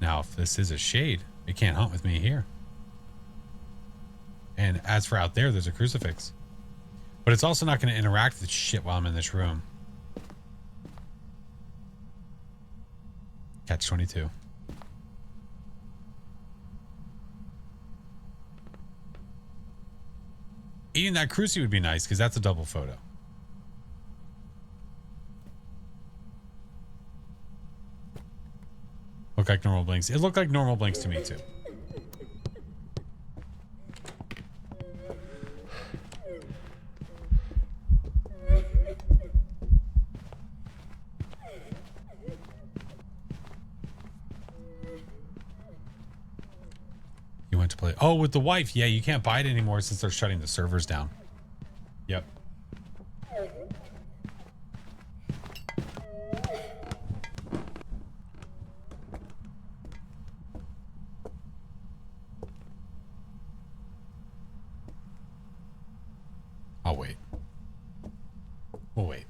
Now, if this is a shade, it can't hunt with me here. And as for out there, there's a crucifix. But it's also not going to interact with shit while I'm in this room. Catch 22. Eating that cruci would be nice because that's a double photo. Look like normal blinks. It looked like normal blinks to me too. You went to play. Oh, with the wife. Yeah, you can't buy it anymore since they're shutting the servers down. Yep. I'll wait. We'll wait.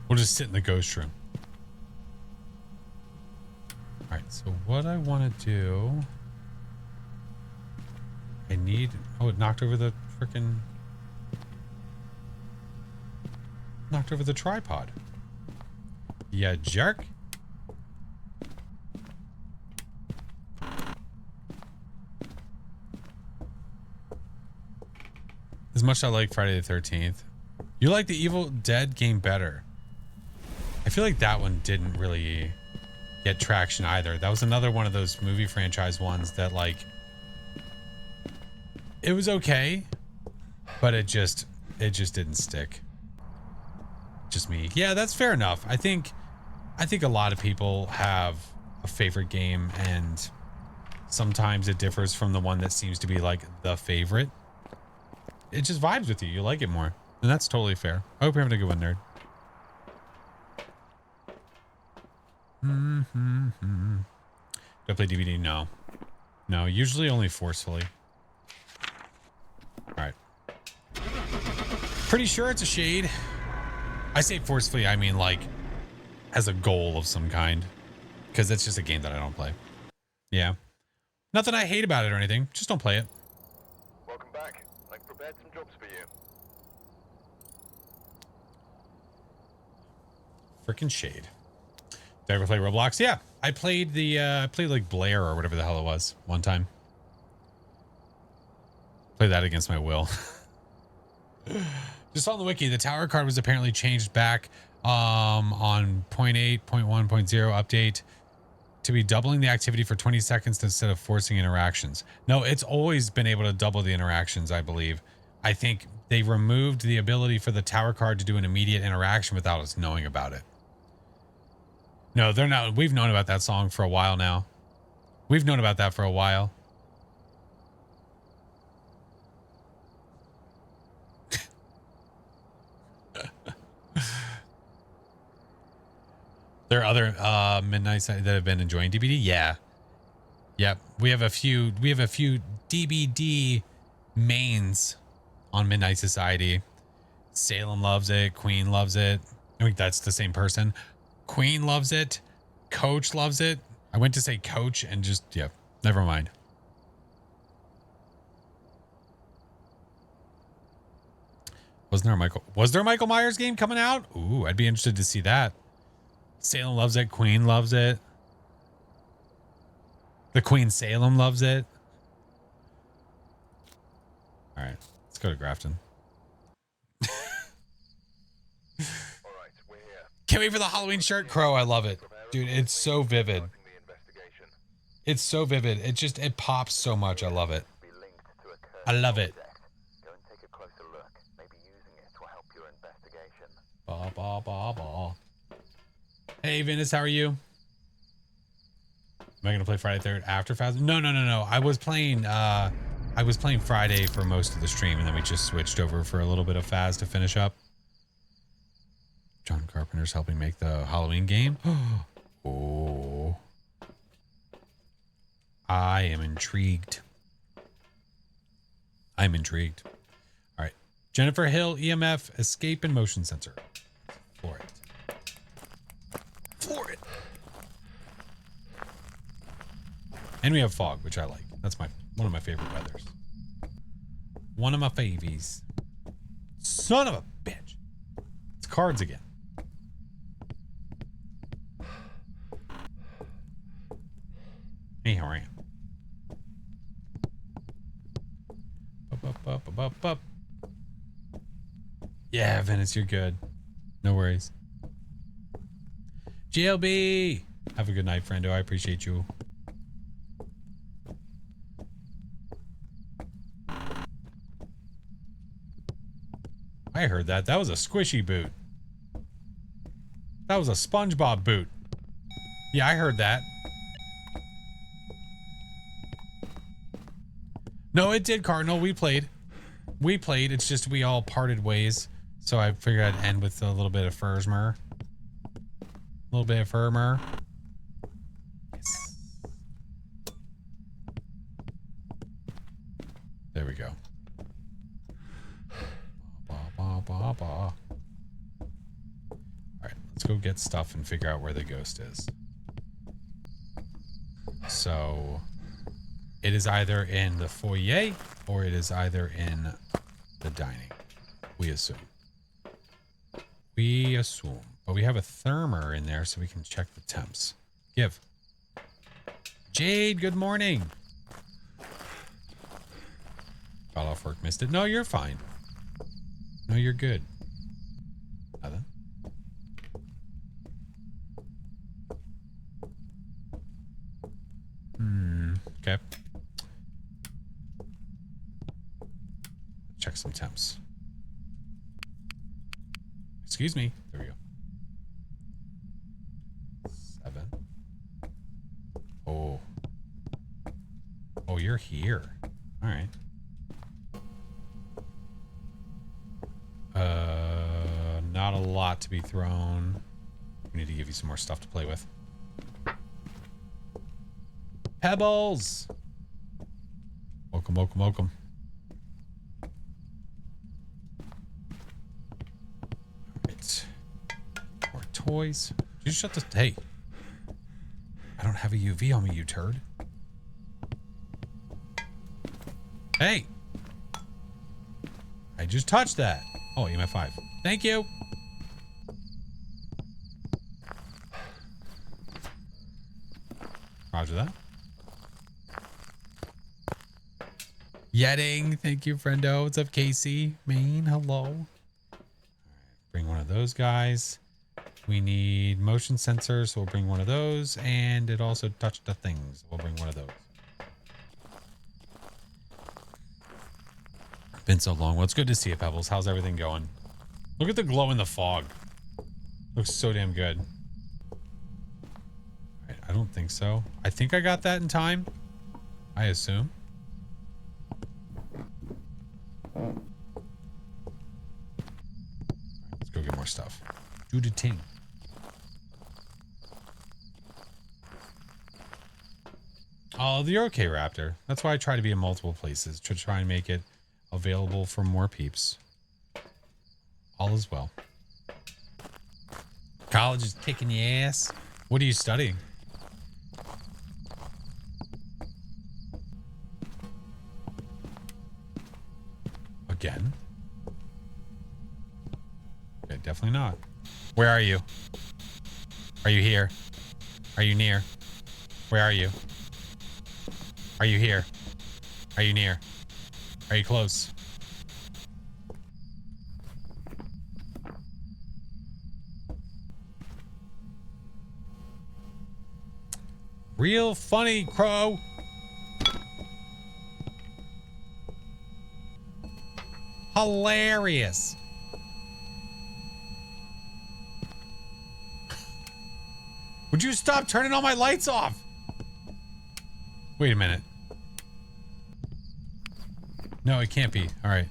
We'll just sit in the ghost room. All right, so what I want to do... I need... Oh, it knocked over the frickin'... Knocked over the tripod. Yeah, jerk. As much as I like Friday the 13th, you like the Evil Dead game better. I feel like that one didn't really get traction either. That was another one of those movie franchise ones that, like, it was okay, but it just didn't stick. Just me. Yeah, that's fair enough. I think a lot of people have a favorite game, and sometimes it differs from the one that seems to be like the favorite. It just vibes with you. You like it more, and that's totally fair. I hope you're having a good one, nerd. Do I play DVD? No. No, usually only forcefully. Alright. Pretty sure it's a shade. I say forcefully, I mean like as a goal of some kind. Because it's just a game that I don't play. Yeah. Nothing I hate about it or anything. Just don't play it. Welcome back. I've prepared some jobs for you. Freaking shade. Did I ever play Roblox? Yeah. I played like Blair or whatever the hell it was one time. Played that against my will. Just on the wiki, the tower card was apparently changed back on 0.8, 0.1, 0.0 update to be doubling the activity for 20 seconds instead of forcing interactions. No, it's always been able to double the interactions, I believe. I think they removed the ability for the tower card to do an immediate interaction without us knowing about it. No, they're not. We've known about that song for a while now. We've known about that for a while. There are other midnights that have been enjoying DBD. Yeah. Yep. We have a few DBD mains on Midnight Society. Salem loves it. Queen loves it. I think that's the same person. Queen loves it. Coach loves it. I went to say Coach and just, yeah, never mind. Was there a Michael Myers game coming out? Ooh, I'd be interested to see that. Salem loves it. Queen loves it. The Queen Salem loves it. All right, let's go to Grafton. Can't wait for the Halloween shirt. Crow, I love it. Dude, it's so vivid. It's so vivid. It pops so much. I love it. I love it. Ba, ba, ba, ba. Hey, Venus, how are you? Am I going to play Friday 3rd after Phasmophobia? No. I was playing Friday for most of the stream, and then we just switched over for a little bit of Phas to finish up. John Carpenter's helping make the Halloween game. Oh. I am intrigued. I'm intrigued. All right. Jennifer Hill, EMF, escape, and motion sensor. For it. And we have fog, which I like. That's one of my favorite weathers. One of my favies. Son of a bitch. It's cards again. Hey, how are you? Up. Yeah, Venice, you're good. No worries. GLB! Have a good night, friendo. I appreciate you. I heard that. That was a squishy boot. That was a SpongeBob boot. Yeah, I heard that. No, it did, Cardinal. We played. It's just we all parted ways. So I figured I'd end with a little bit of Phasmer. A little bit of Phasmer. Yes. There we go. All right, let's go get stuff and figure out where the ghost is. So it is either in the foyer or it is either in the dining. We assume. We assume. But we have a thermer in there so we can check the temps. Give. Jade, good morning. Got off work, missed it. No, you're fine. No, you're good. Nothing. Okay. Check some temps. Excuse me. There we go. 7. Oh. Oh, you're here. All right. Not a lot to be thrown. We need to give you some more stuff to play with. Pebbles! Welcome, welcome, welcome. Alright. More toys. You shut this. Hey. I don't have a UV on me, you turd. Hey! I just touched that. Oh, EMF 5. Thank you. Roger that. Yetting. Thank you, friendo. What's up, Casey? Maine, hello. All right, bring one of those guys. We need motion sensors, so we'll bring one of those. And it also touched the things. We'll bring one of those. Been so long. Well, it's good to see you, Pebbles. How's everything going? Look at the glow in the fog. Looks so damn good. All right, I don't think so. I think I got that in time. I assume. All right, let's go get more stuff. Do the ting. Oh, you're okay, Raptor. That's why I try to be in multiple places to try and make it available for more peeps. All is well. College is kicking your ass. What are you studying? Again? Okay, definitely not. Where are you? Are you here? Are you near? Where are you? Are you here? Are you near? Are you close? Real funny, Crow. Hilarious. Would you stop turning all my lights off? Wait a minute. No, it can't be. All right.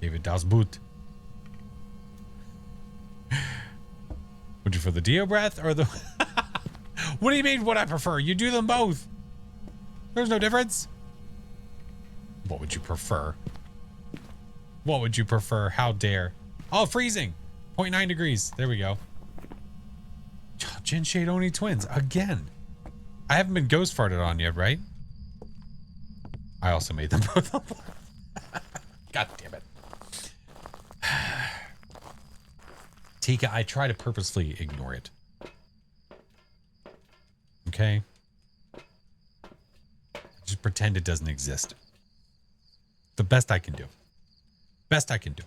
David Das Boot. Would you for the Dio breath or the... What do you mean what I prefer? You do them both. There's no difference. What would you prefer? What would you prefer? How dare? Oh, freezing. 0.9 degrees. There we go. Gin Shade Oni twins. Again. I haven't been ghost farted on yet, right? I also made them both up. God damn it. Tika, I try to purposely ignore it. Okay? Just pretend it doesn't exist. The best I can do. Best I can do.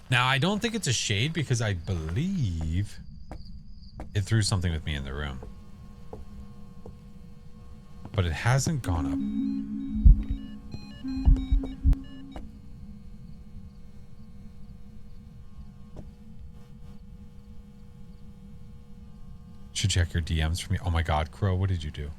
Now, I don't think it's a shade because I believe it threw something with me in the room. But it hasn't gone up. Should check your DMs for me. Oh my God, Crow, what did you do?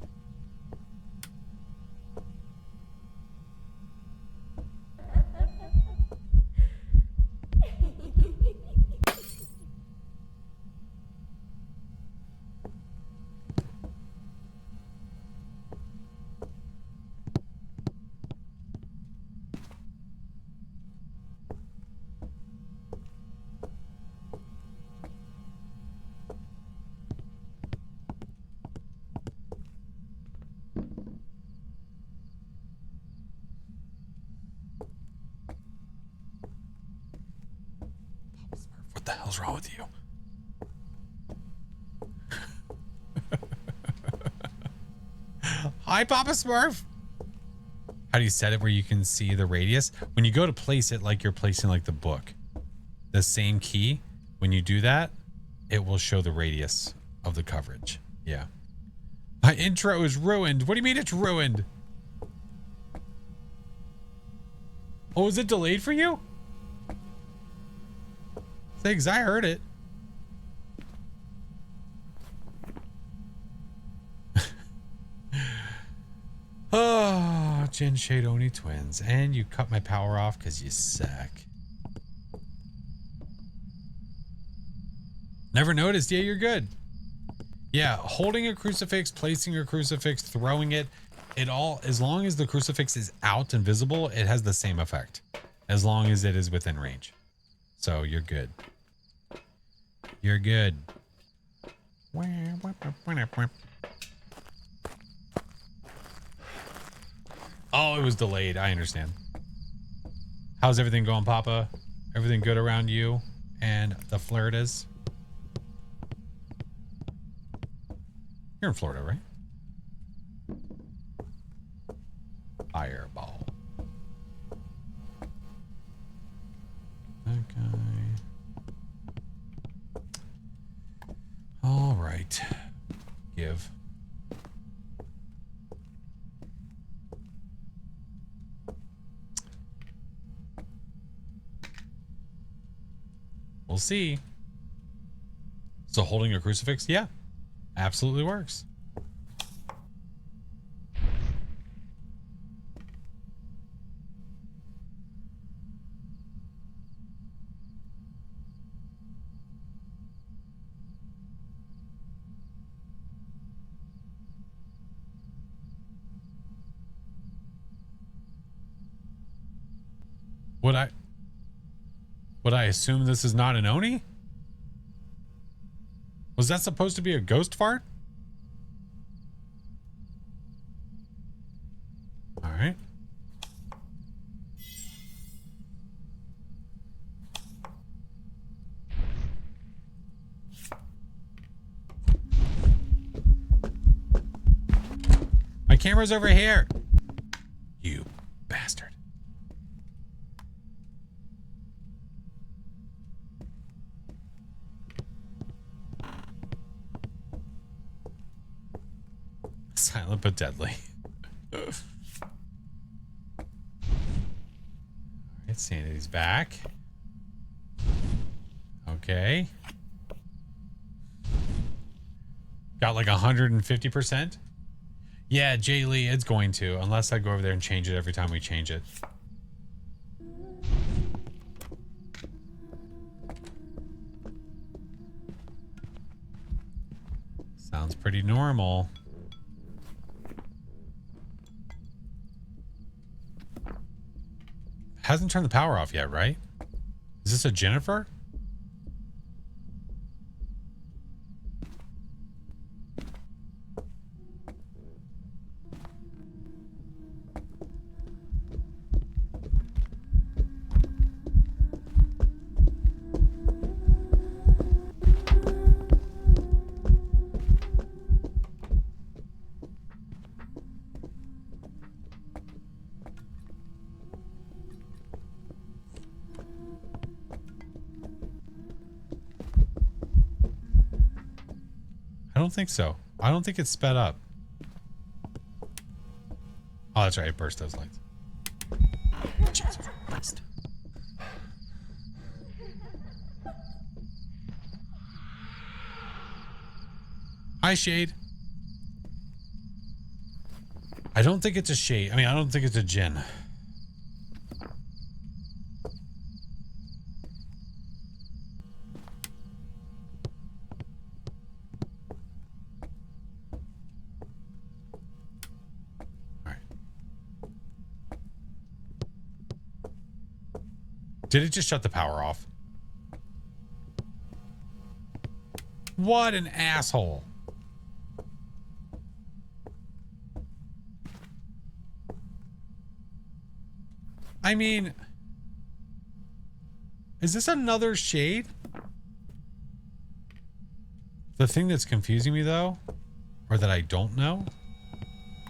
What the hell's wrong with you? Hi, Papa Smurf. How do you set it where you can see the radius? When you go to place it like you're placing like the book, the same key, when you do that, it will show the radius of the coverage. Yeah. My intro is ruined. What do you mean it's ruined? Oh, is it delayed for you? Thanks, I heard it. Oh, Jin Shade Oni twins. And you cut my power off because you suck. Never noticed. Yeah, you're good. Yeah, holding a crucifix, placing a crucifix, throwing it, it all, as long as the crucifix is out and visible, it has the same effect. As long as it is within range. So you're good. You're good. Oh, it was delayed. I understand. How's everything going, Papa? Everything good around you and the Floridas? You're in Florida, right? Fireball. Okay. All right. Give. We'll see. So holding a crucifix? Yeah. Absolutely works. Would I assume this is not an Oni? Was that supposed to be a ghost fart? All right. My camera's over here. You bastard. Silent but deadly. Alright, Sanity's back. Okay. Got like 150%? Yeah, Jay Lee, it's going to, unless I go over there and change it every time we change it. Sounds pretty normal. Hasn't turned the power off yet, right? Is this a Jennifer? I don't think so. I don't think it's sped up. Oh, that's right. It burst those lights. Jesus Christ. Hi, Shade. I don't think it's a shade. I mean, I don't think it's a Jinn. Did it just shut the power off? What an asshole. I mean, is this another shade? The thing that's confusing me though, or that I don't know,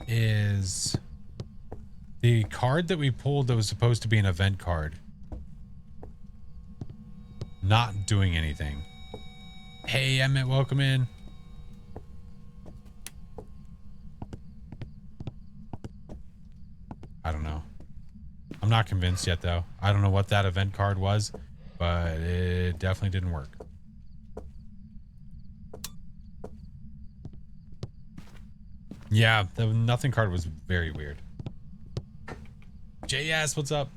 is the card that we pulled that was supposed to be an event card not doing anything. Hey, Emmett, welcome in. I don't know. I'm not convinced yet, though. I don't know what that event card was, but it definitely didn't work. Yeah, the nothing card was very weird. JS, what's up?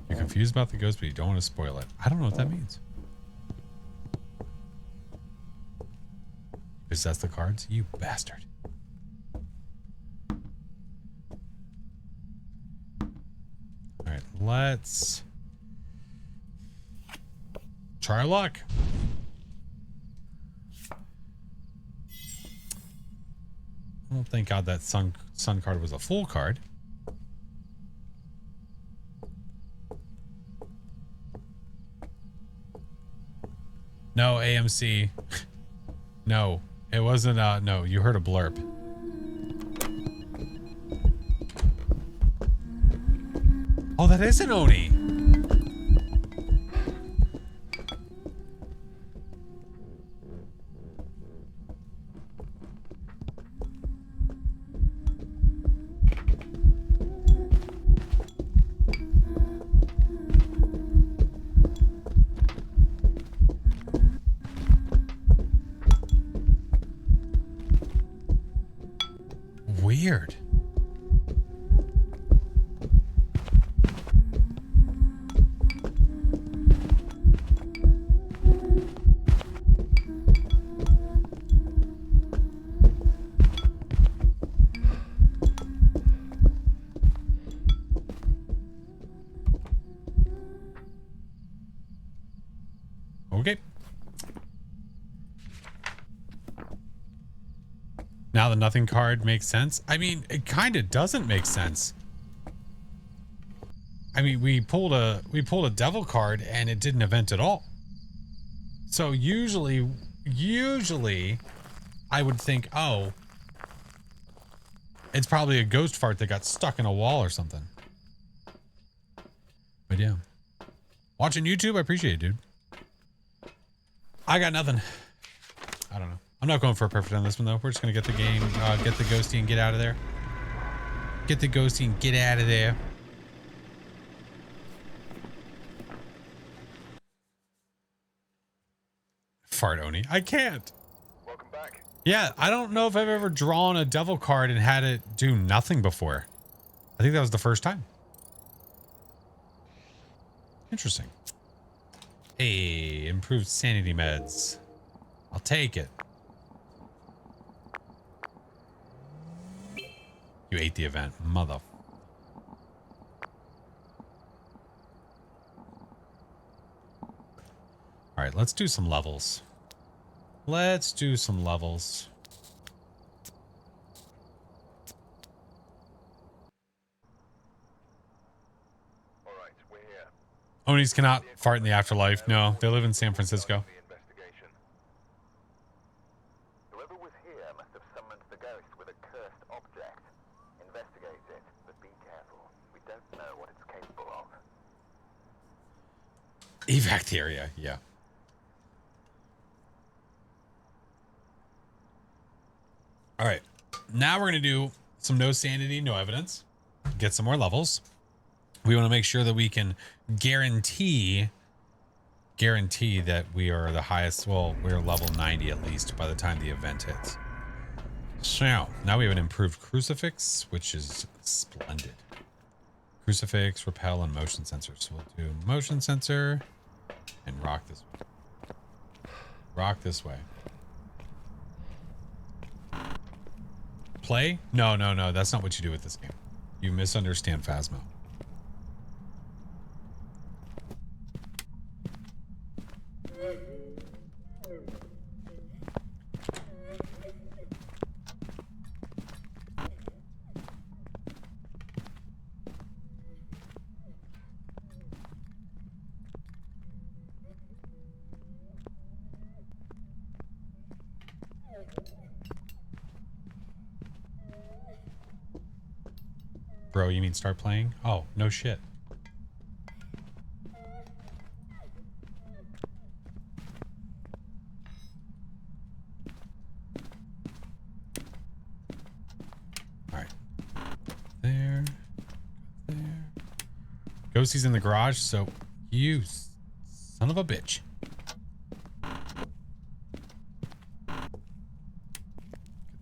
You're confused about the ghost, but you don't want to spoil it. I don't know what that means. Possess the cards? You bastard. Alright, let's try our luck. Well, thank God that sun card was a full card. No, AMC. No, it wasn't. No, you heard a blurb. Oh, that is an Oni. Weird. Okay. Now the nothing card makes sense. I mean, it kind of doesn't make sense. I mean, we pulled a devil card and it didn't event at all. So usually I would think, oh, it's probably a ghost fart that got stuck in a wall or something. But yeah. Watching YouTube, I appreciate it, dude. I got nothing. I don't know. I'm not going for a perfect on this one, though. We're just going to get the game, get the ghosty and get out of there. Get the ghosty and get out of there. Fart Oni. I can't. Welcome back. Yeah, I don't know if I've ever drawn a devil card and had it do nothing before. I think that was the first time. Interesting. Hey, improved sanity meds. I'll take it. You ate the event, mother. All right, let's do some levels. Let's do some levels. All right, we're here. Onis cannot fart in the afterlife. No, they live in San Francisco. Whoever was here must have summoned the ghost with a cursed object. Investigate it, but be careful. We don't know what it's capable of. Evac the area, yeah. All right, now we're gonna do some no sanity, no evidence. get some more levels. We want to make sure that we can guarantee that we are the highest. Well, we're level 90 at least by the time the event hits. So now we have an improved crucifix, which is splendid. Crucifix, repel, and motion sensor. So we'll do motion sensor and rock this way. Rock this way. Play? No. That's not what you do with this game. You misunderstand Phasmo. Bro, you mean start playing? Oh, no shit. All right. There. Ghostie's in the garage, so you son of a bitch. Get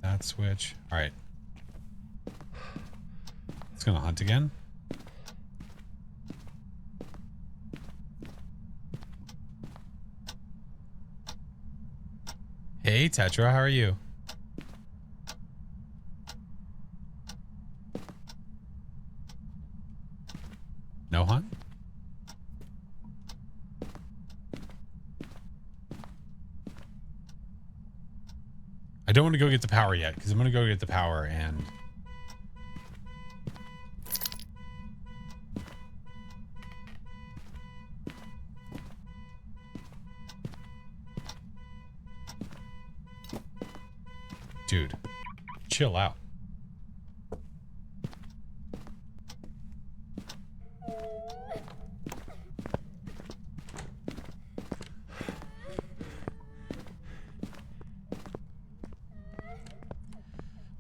that switch. All right. It's gonna hunt again. Hey Tetra, how are you? No hunt? I don't want to go get the power yet because I'm gonna go get the power and dude, chill out.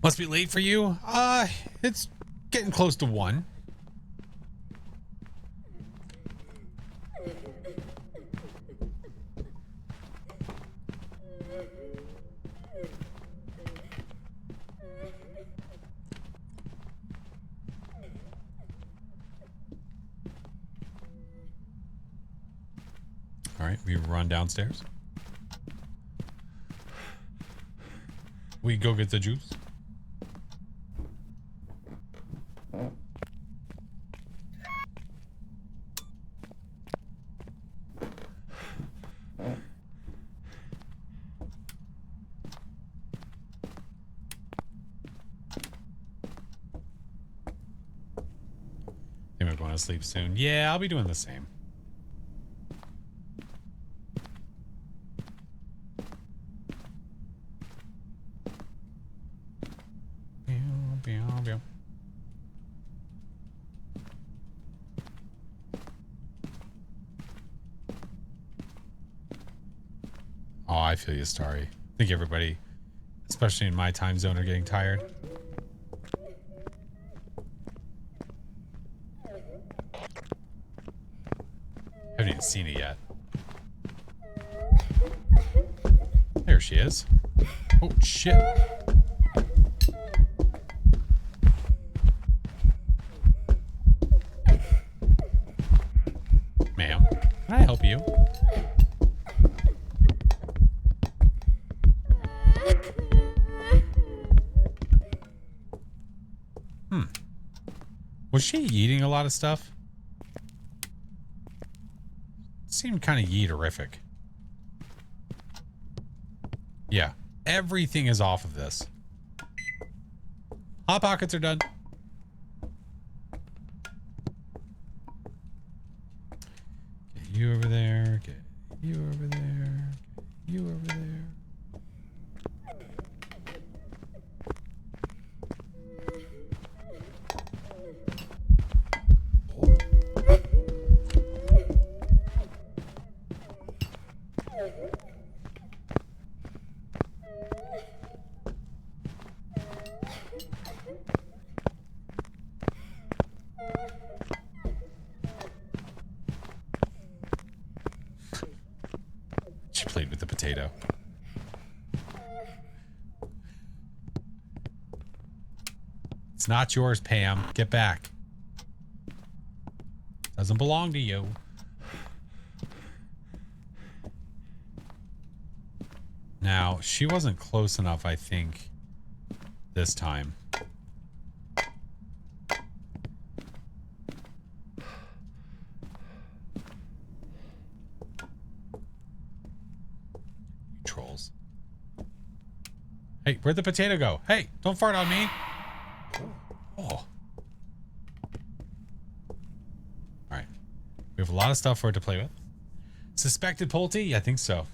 Must be late for you? It's getting close to 1. All right, we run downstairs. We go get the juice. Think we're going to sleep soon. Yeah, I'll be doing the same. Oh, I feel you, Starry. I think everybody, especially in my time zone, are getting tired. Haven't even seen it yet. There she is. Oh, shit. Ma'am, can I help you? Was she eating a lot of stuff? Seemed kind of yeeterific. Yeah, everything is off of this. Hot pockets are done. Get you over there. Get you over there. Get you over there. She played with the potato. It's not yours, Pam. Get back. Doesn't belong to you. Now, she wasn't close enough, I think, this time. Trolls. Hey, where'd the potato go? Hey, don't fart on me. Oh. Alright. We have a lot of stuff for it to play with. Suspected Pulte? I think so.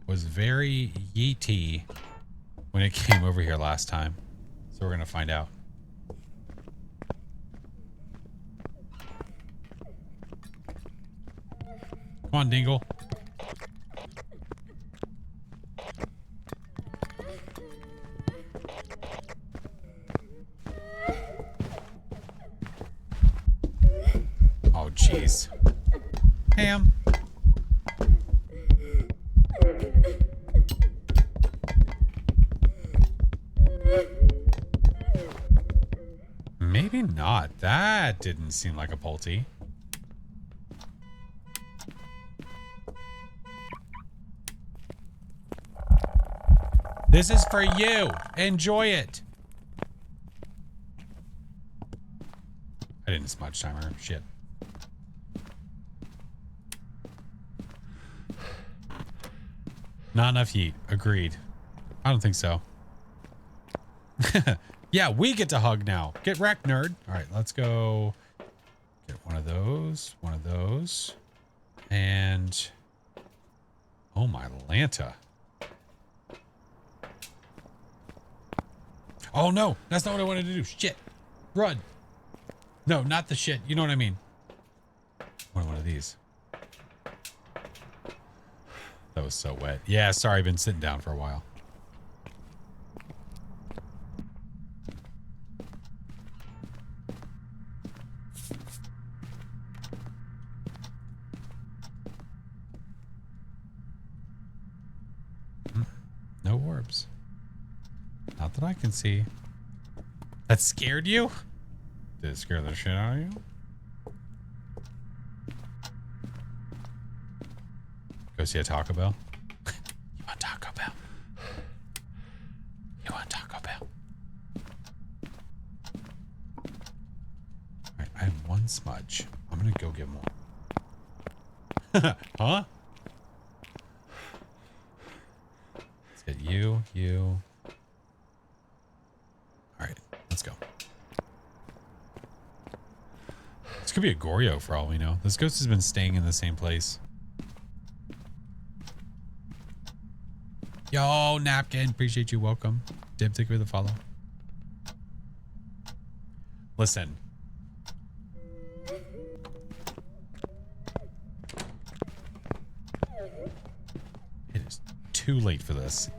Was very yeety when it came over here last time. So we're gonna find out. Come on, Dingle. Oh, jeez. Pam. Maybe not. That didn't seem like a Pulte. This is for you. Enjoy it. I didn't smudge timer. Shit. Not enough heat. Agreed. I don't think so. Yeah, we get to hug now. Get wrecked, nerd. All right, let's go get one of those, and oh my Lanta. Oh no, that's not what I wanted to do. Shit, run. No, not the shit. You know what I mean. One of these. That was so wet. Yeah, sorry, I've been sitting down for a while. No orbs. Not that I can see. That scared you? Did it scare the shit out of you? Go see a Taco Bell? You want Taco Bell? You want Taco Bell? Alright, I have one smudge. I'm gonna go get more. Huh? Let's get you. Alright, let's go. This could be a Goryo for all we know. This ghost has been staying in the same place. Yo, Napkin. Appreciate you. Welcome. Diptic with a follow. Listen. It is too late for this.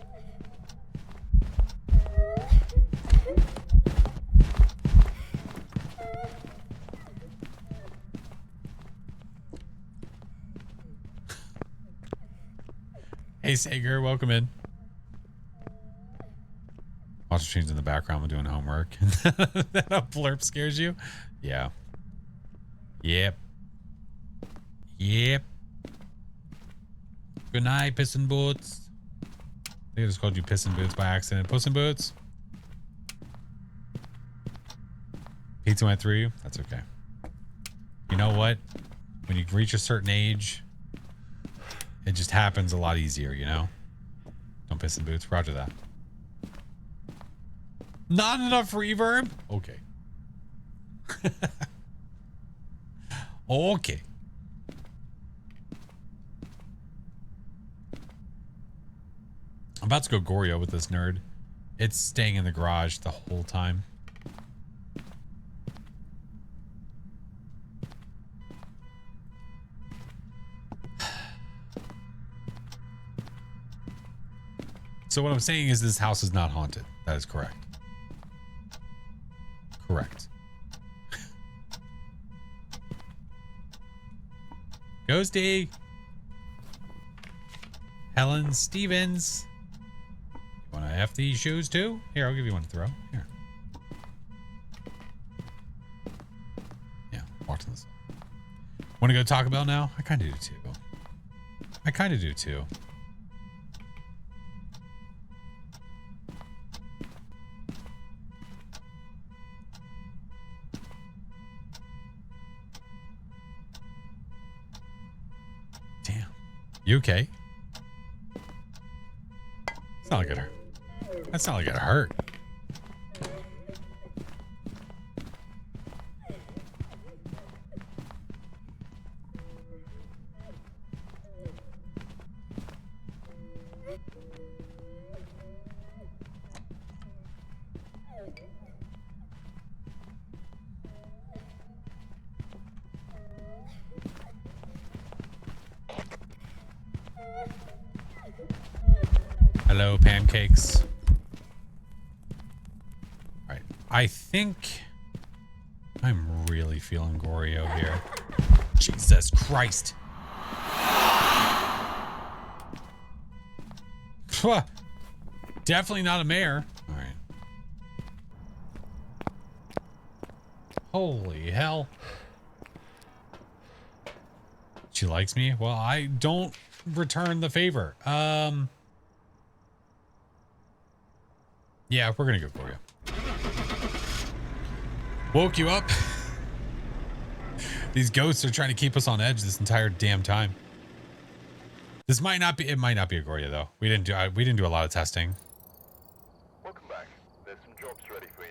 Hey, Sager. Welcome in. Watch the streams in the background when doing homework. That a blurp scares you? Yeah. Yep. Good night, Piss and Boots. I think I just called you Piss and Boots by accident. Puss in Boots. Pizza went through you? That's okay. You know what? When you reach a certain age, it just happens a lot easier, you know? Don't piss in boots. Roger that. Not enough reverb? Okay. Okay. I'm about to go Goryo with this nerd. It's staying in the garage the whole time. So what I'm saying is this house is not haunted. That is correct. Correct. Ghosty. Helen Stevens. You want to F these shoes too? Here, I'll give you one to throw. Here. Yeah, walk to the side. Want to go to Taco Bell now? I kind of do too. I kind of do too. Damn. You okay? It's not like it hurt. That's not like it hurt. Hello, pancakes. All right. I think I'm really feeling Goryo here. Jesus Christ. Definitely not a mayor. All right. Holy hell. She likes me? Well, I don't return the favor. Yeah, we're gonna go for you. Woke you up. These ghosts are trying to keep us on edge this entire damn time. This might not be. It might not be a Goria though. We didn't do a lot of testing. Welcome back. There's some jobs ready for you.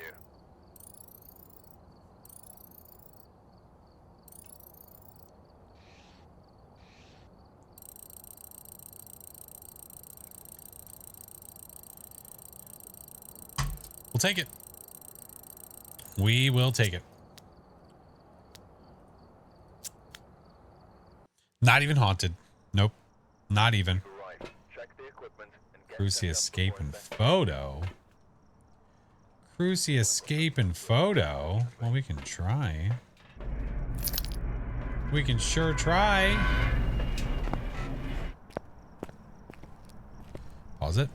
We'll take it. We will take it. Not even haunted. Nope. Not even. Cruci escape and photo. Cruci escape and photo. Well, we can try. We can sure try. Pause it.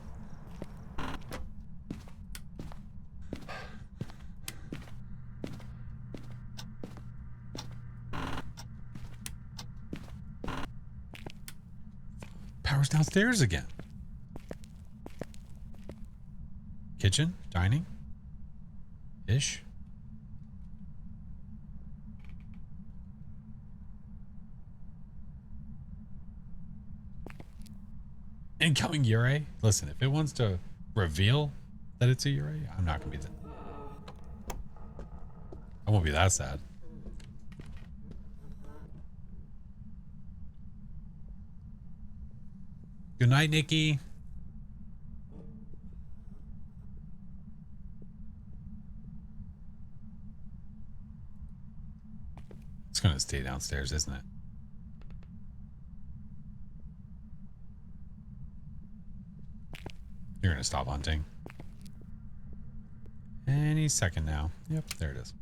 Power's downstairs again. Kitchen? Dining? Ish? Incoming Yurei? Listen, if it wants to reveal that it's a Yurei, I'm not gonna be that. I won't be that sad. Good night, Nikki. It's gonna stay downstairs, isn't it? You're gonna stop hunting. Any second now. Yep, there it is.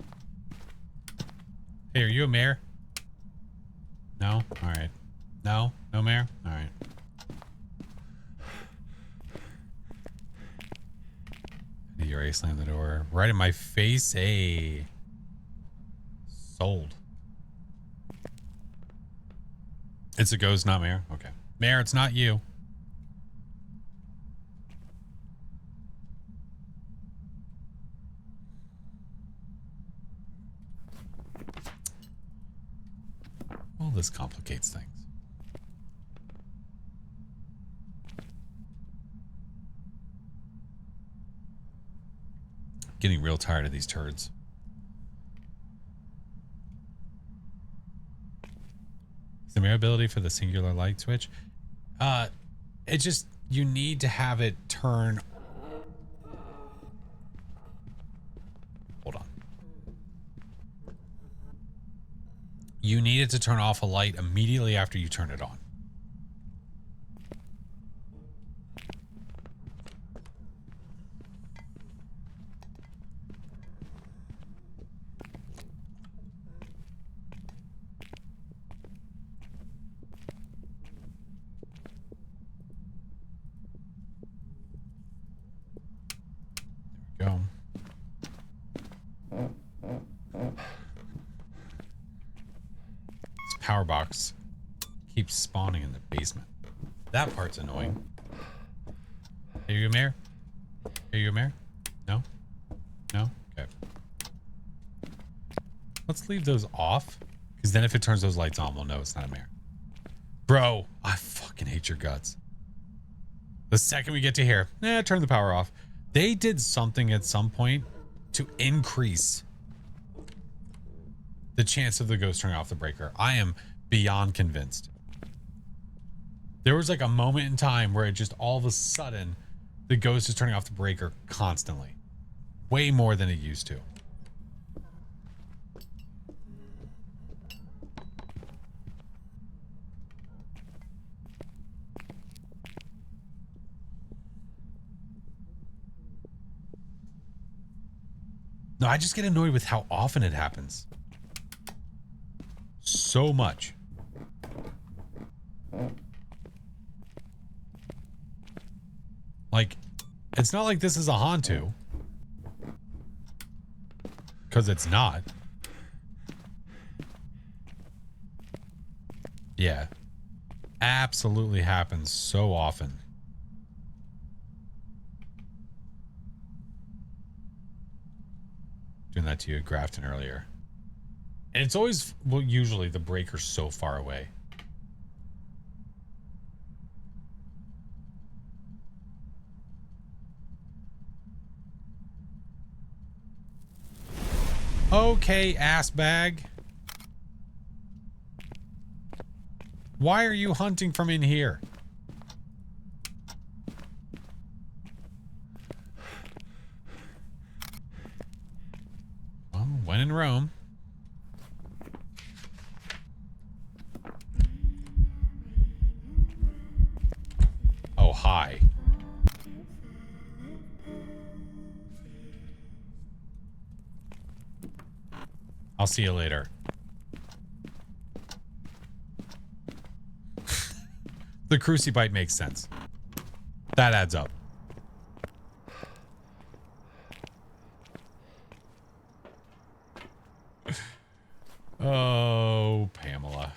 Hey, are you a mayor? No? Alright. No? No mayor? Alright. Yuri slammed the door right in my face. Hey. Sold. It's a ghost, not mayor. Okay. Mayor, it's not you. Well, this complicates things. Getting real tired of these turds. Is the mirror ability for the singular light switch? It just, you need to have it turn. Hold on. You need it to turn off a light immediately after you turn it on. power box keeps spawning in the basement. That part's annoying. Are you a mayor? Are you a mayor? No? No? Okay. Let's leave those off. Because then if it turns those lights on, we'll know it's not a mayor. Bro, I fucking hate your guts. The second we get to here, turn the power off. They did something at some point to increase the chance of the ghost turning off the breaker. I am beyond convinced. There was like a moment in time where it just all of a sudden the ghost is turning off the breaker constantly. Way more than it used to. No, I just get annoyed with how often it happens. So much. Like, it's not like this is a Hantu. Because it's not. Yeah. Absolutely happens so often. Doing that to you at Grafton earlier. And it's always, well, usually the breaker's so far away. Okay, ass bag. Why are you hunting from in here? Well, when in Rome. Oh, hi. I'll see you later. The crucibite makes sense. That adds up. Oh, Pamela.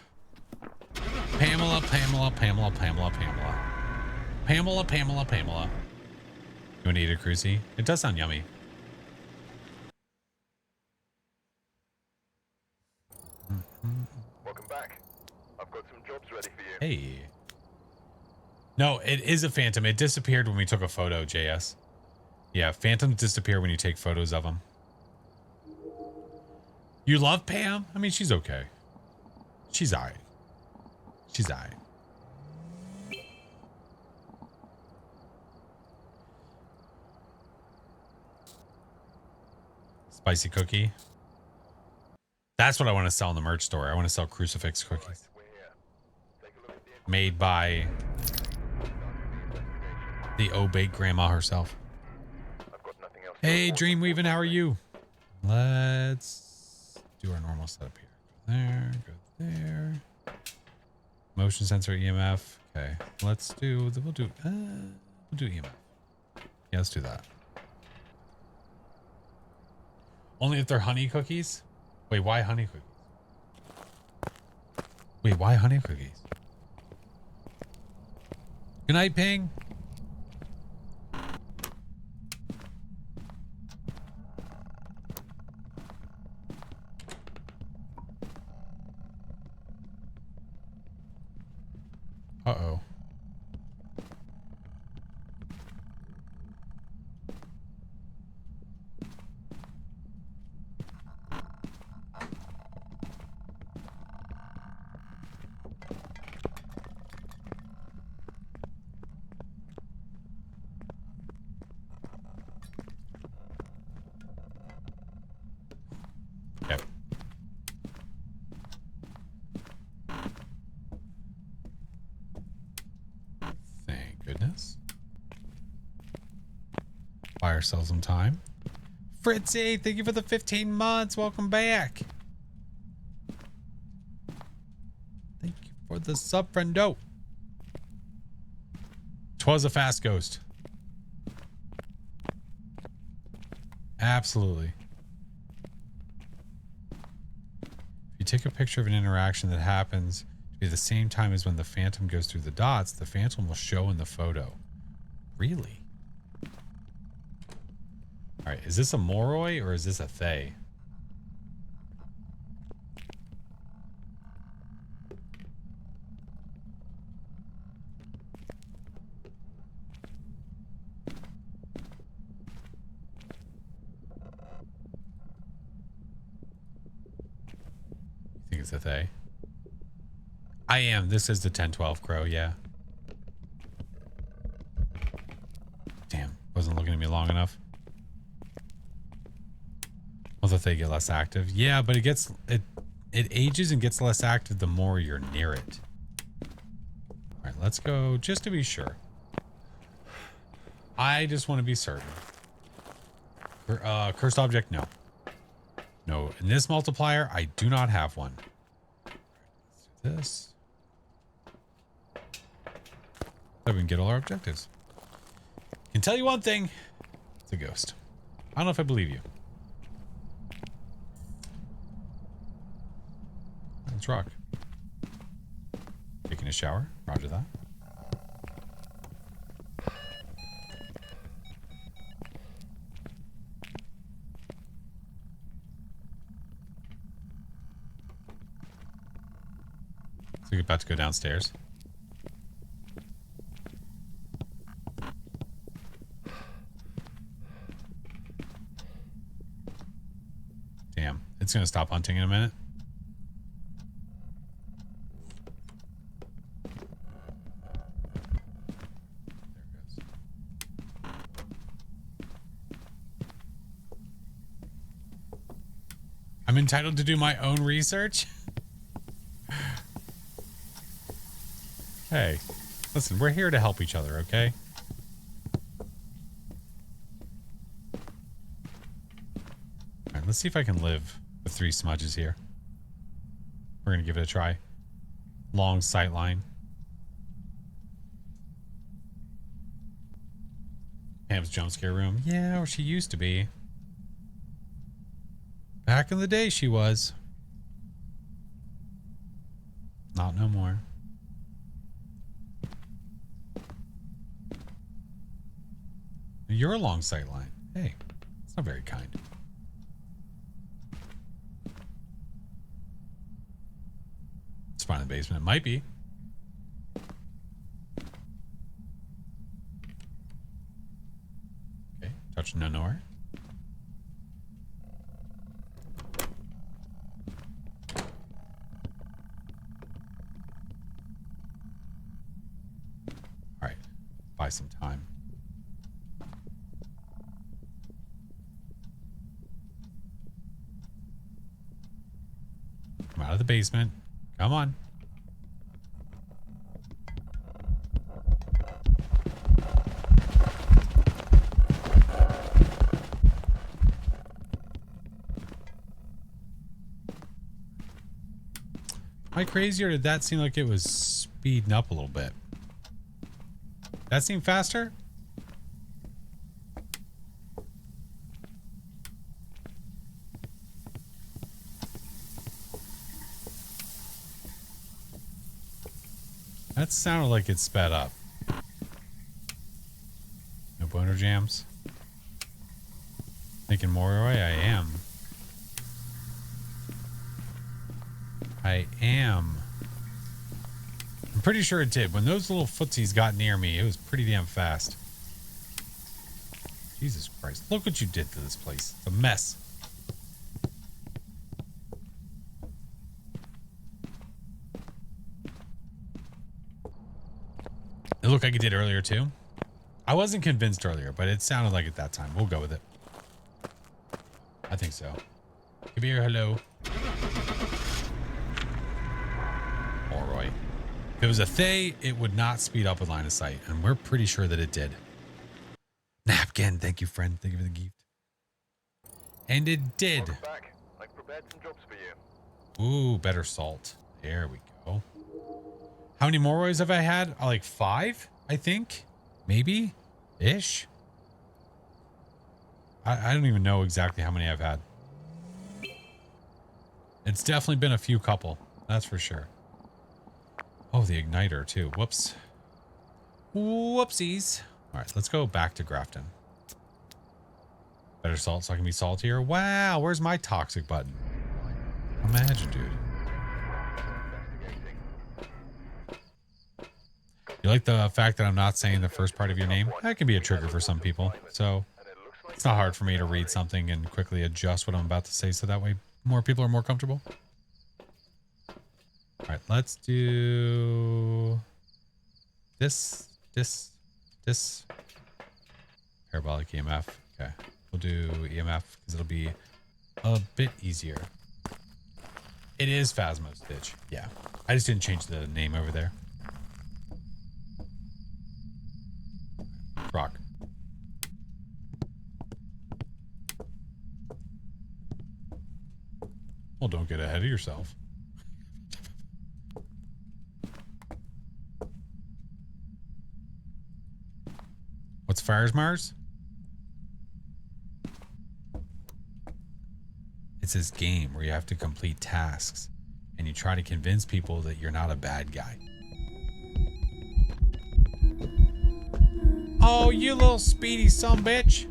Pamela, Pamela, Pamela, Pamela, Pamela. Pamela, Pamela, Pamela. You want to eat a cruci? It does sound yummy. Welcome back. I've got some jobs ready for you. Hey. No, it is a phantom. It disappeared when we took a photo, JS. Yeah, phantoms disappear when you take photos of them. You love Pam? I mean, she's okay. She's alright. She's alright. Spicy cookie. That's what I want to sell in the merch store. I want to sell crucifix cookies. Made by the O-Bake grandma herself. Hey, Dreamweaving, how are you? Let's do our normal setup here. Go there. Motion sensor EMF. Okay, let's do, we'll do EMF. Yeah, let's do that. Only if they're honey cookies? Wait, why honey cookies? Wait, why honey cookies? Good night, Ping. Uh-oh. Okay. Thank goodness. Buy ourselves some time. Fritzy, thank you for the 15 months. Welcome back. Thank you for the sub, friendo. 'Twas a fast ghost. Absolutely. If you take a picture of an interaction that happens to be the same time as when the phantom goes through the dots, the phantom will show in the photo. Really? All right, is this a Moroi or is this a Thay? You think it's a Thay? I am. This is the 1012 Crow, yeah. Damn, wasn't looking at me long enough. Well, the Thay get less active. Yeah, but it ages and gets less active the more you're near it. All right, let's go just to be sure. I just want to be certain. Cursed object, no. No, in this multiplier, I do not have one. Let's do this. So we can get all our objectives. Can tell you one thing. It's a ghost. I don't know if I believe you. Let's rock. Taking a shower. Roger that. So we're about to go downstairs. Damn. It's going to stop hunting in a minute. I'm entitled to do my own research. Hey, listen, we're here to help each other, okay? All right, let's see if I can live with 3 smudges here. We're going to give it a try. Long sight line. Pam's jump scare room. Yeah, where she used to be. Back in the day, she was. Not no more. You're a long sight line. Hey, it's not very kind. Spawn in the basement. It might be. Okay, touch nowhere. All right, buy some time. Come out of the basement. Come on. Am I crazy, or did that seem like it was speeding up a little bit? That seemed faster? That sounded like it sped up. No boner jams. Thinking Moroi, I am. I am. I'm pretty sure it did. When those little footsies got near me, it was pretty damn fast. Jesus Christ. Look what you did to this place. It's a mess. It looked like it did earlier too. I wasn't convinced earlier, but it sounded like it that time. We'll go with it. I think so. Come here, hello. Moroi. If it was a Thay, it would not speed up with line of sight, and we're pretty sure that it did. Napkin, thank you, friend. Thank you for the gift. And it did. Welcome back. I've prepared some jobs for you. Ooh, better salt. There we go. How many Morois have I had? Like 5, I think. Maybe? Ish. I don't even know exactly how many I've had. It's definitely been a few couple. That's for sure. Oh, the igniter too. Whoops. Whoopsies. All right, let's go back to Grafton. Better salt so I can be saltier. Wow, where's my toxic button? Imagine, dude. You like the fact that I'm not saying the first part of your name? That can be a trigger for some people. So it's not hard for me to read something and quickly adjust what I'm about to say so that way more people are more comfortable. All right, let's do this. Parabolic EMF. Okay, we'll do EMF because it'll be a bit easier. It is Phasmo Stitch. Yeah, I just didn't change the name over there. Rock. Well, don't get ahead of yourself. What's Fires Mars? It's this game where you have to complete tasks and you try to convince people that you're not a bad guy. Oh, you little speedy sumbitch.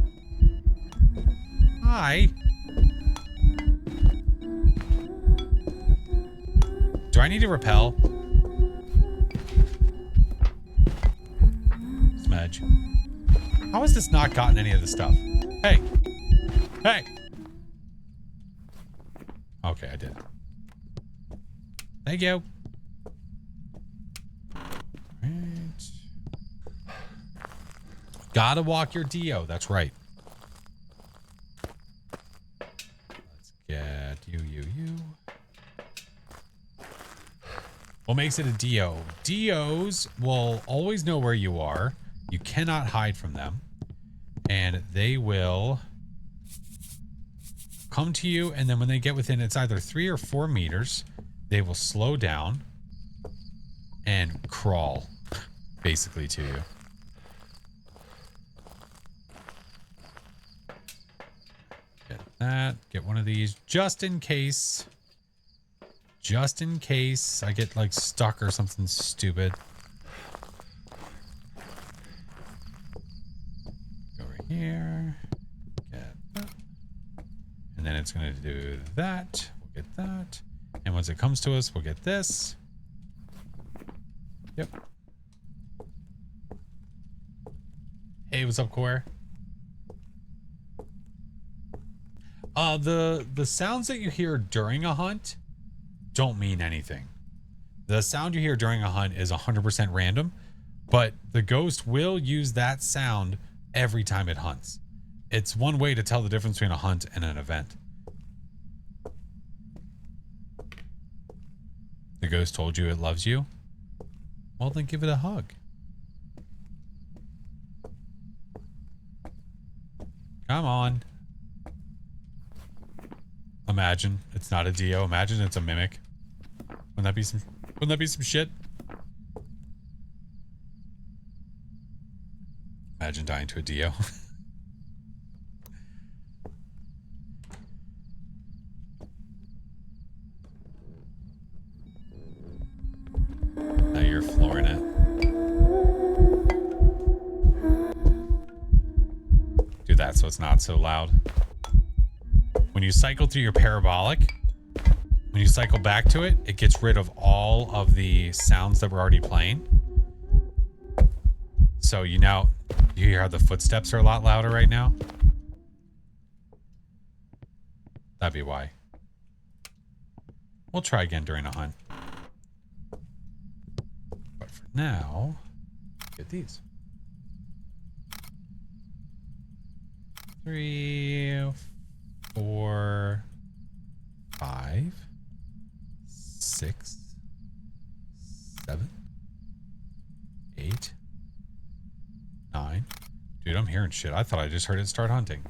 Hi. Do I need to repel? Smudge. How has this not gotten any of the stuff? Hey. Hey. Okay, I did. Thank you. Right. Gotta walk your Dio. That's right. Let's get you. What makes it a Dio? Dios will always know where you are. You cannot hide from them. And they will come to you, and then when they get within, it's either 3 or 4 meters, they will slow down and crawl basically to you. Get that. Get one of these just in case. Just in case I get like stuck or something stupid. Go over here. Get that. And then it's going to do that. We'll get that. And once it comes to us, we'll get this. Yep. Hey, what's up, Core? The sounds that you hear during a hunt don't mean anything. The sound you hear during a hunt is 100% random, but the ghost will use that sound every time it hunts. It's one way to tell the difference between a hunt and an event. The ghost told you it loves you? Well, then give it a hug. Come on. Imagine it's not a Dio. Imagine it's a mimic. Wouldn't that be some shit? Imagine dying to a Dio. Now you're flooring it. Do that so it's not so loud. When you cycle through your parabolic, when you cycle back to it, it gets rid of all of the sounds that were already playing. So you hear how the footsteps are a lot louder right now. That'd be why. We'll try again during a hunt. But for now, get these. 3, 4, 5, 6, 7, 8, 9. Dude, I'm hearing shit. I thought I just heard it start hunting.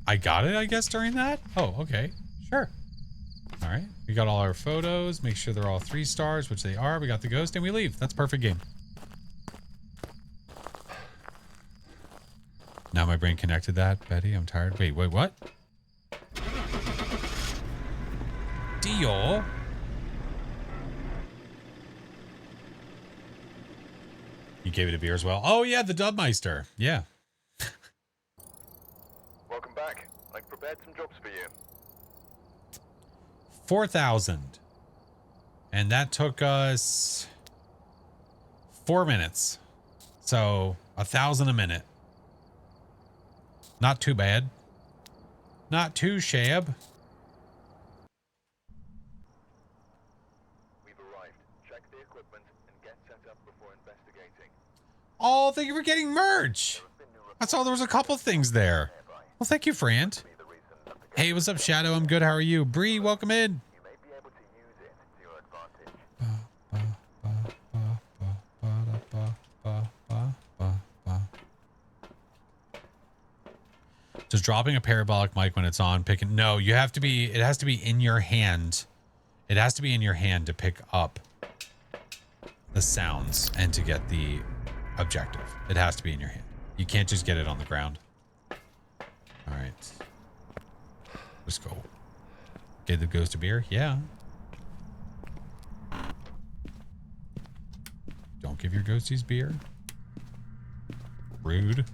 I got it, I guess, during that? Oh, okay. Sure. All right. We got all our photos. Make sure they're all 3 stars, which they are. We got the ghost, and we leave. That's perfect game. Now my brain connected that, Betty. I'm tired. Wait, what? Deal. You gave it a beer as well. Oh yeah, the Dubmeister. Yeah. Welcome back. I've prepared some jobs for you. 4,000. And that took us 4 minutes. So 1,000 a minute. Not too bad. Not too shab. We've arrived. Check the equipment and get set up before investigating. Oh, thank you for getting merch. I saw there was a couple things there. Well, thank you, Frant. Hey, what's up, Shadow? I'm good. How are you? Bree, welcome in. You may be able to use it to your advantage. Does dropping a parabolic mic when it's on picking? No, you have to be. It has to be in your hand. It has to be in your hand to pick up the sounds and to get the objective. It has to be in your hand. You can't just get it on the ground. All right. Let's go. Gave the ghost a beer? Yeah. Don't give your ghosties beer. Rude.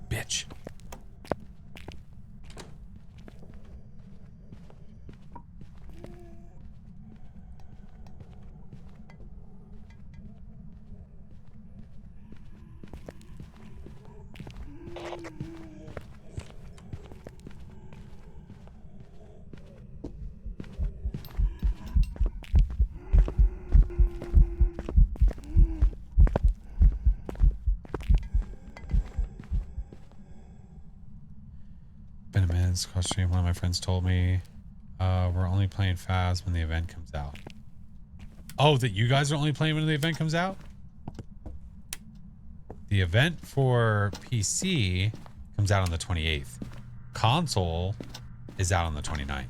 Bitch. Been a minute since costume. One of my friends told me we're only playing Phas when the event comes out. Oh, that you guys are only playing when the event comes out? The event for PC comes out on the 28th. Console is out on the 29th.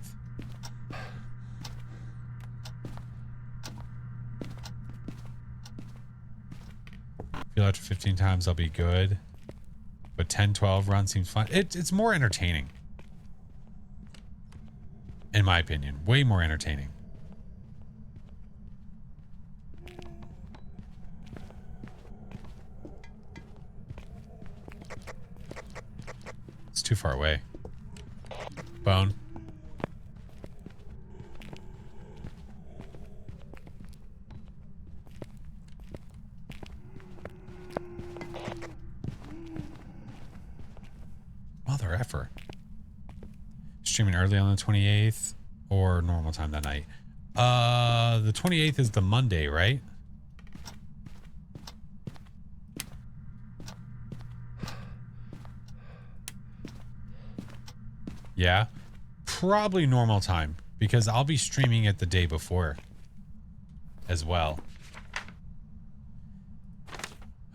Feel after 15 times I'll be good. But 10-12 run seems fun. It's more entertaining. In my opinion. Way more entertaining. It's too far away. Bone. Mother effer. Streaming early on the 28th or normal time that night. The 28th is the Monday, right? Yeah. Probably normal time because I'll be streaming it the day before as well.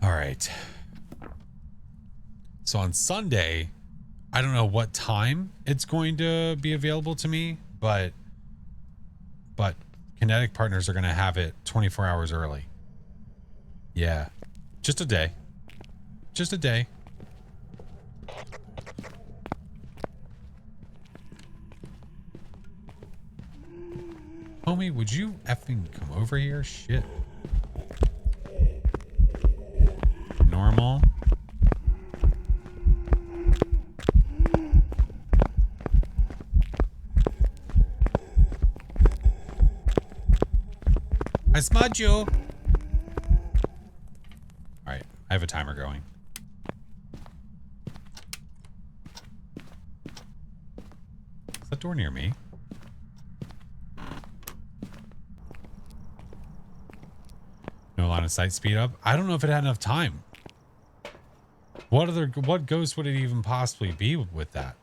All right. So on Sunday, I don't know what time it's going to be available to me, but Kinetic Partners are going to have it 24 hours early. Yeah. Just a day. Just a day. Homie, would you effing come over here? Shit. Normal. I smudged you. All right, I have a timer going. Is that door near me? No line of sight speed up. I don't know if it had enough time. What ghost would it even possibly be with that?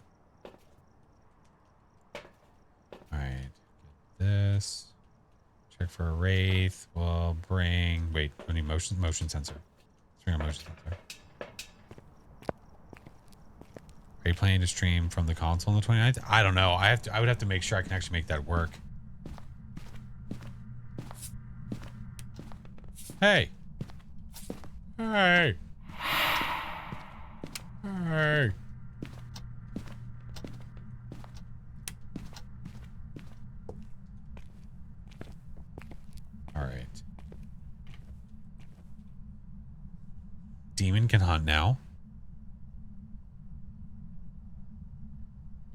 All right, get this. Check for a wraith. We'll bring. Wait, we need motion sensor. Let's bring a motion sensor. Are you planning to stream from the console on the 29th? I don't know. I would have to make sure I can actually make that work. Hey. Hey. Hey. All right. Demon can hunt now.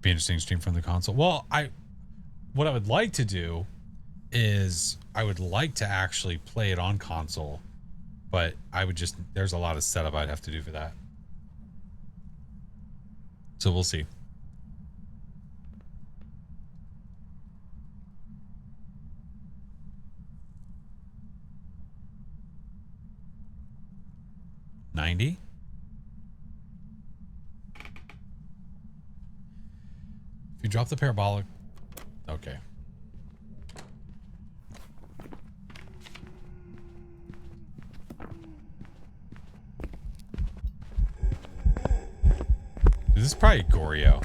Be interesting to stream from the console. Well, what I would like to do is I would like to actually play it on console, but there's a lot of setup I'd have to do for that. So we'll see. $90. If you drop the parabolic, okay. This is probably Goryo.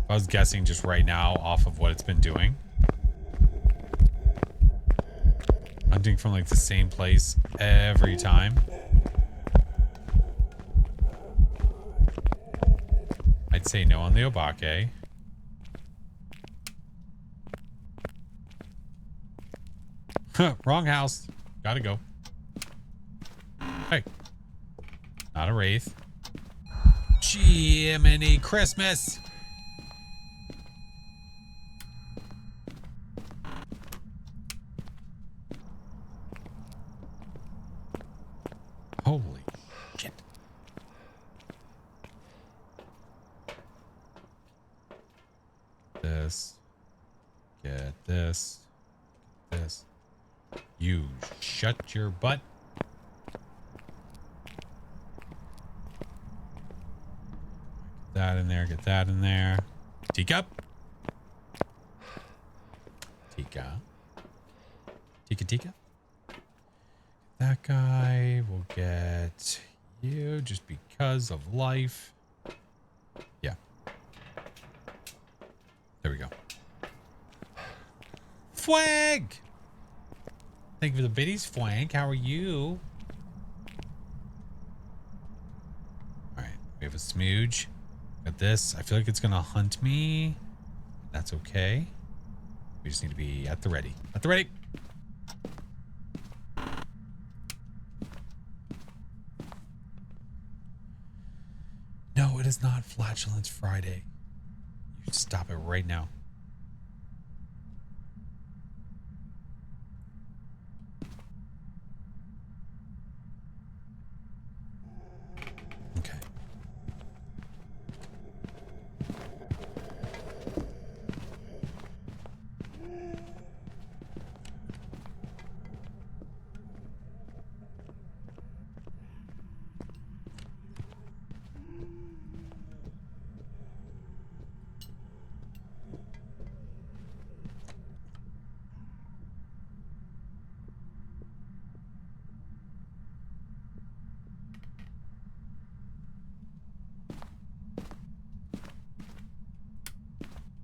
I was guessing just right now off of what it's been doing. Hunting from like the same place every time. I'd say no on the Obake. Wrong house. Gotta go. Hey. Not a wraith. Jiminy Christmas. Holy shit. This. Get this. Get this. You shut your butt. Get that in there. Get that in there. Teacup. Tika. Tika Tika. That guy will get you just because of life. Yeah. There we go. Fwag! Thank you for the biddies, Fwank. How are you? Alright, we have a smooge. Got this. I feel like it's gonna hunt me. That's okay. We just need to be at the ready. At the ready! No, it is not Flatulence Friday. You stop it right now. Okay.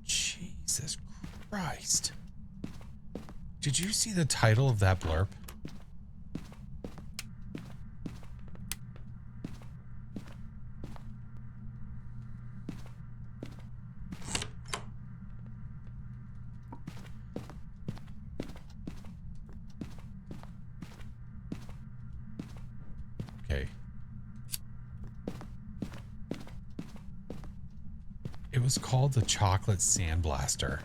Jesus Christ. Did you see the title of that blurb? Okay. It was called the Chocolate Sandblaster.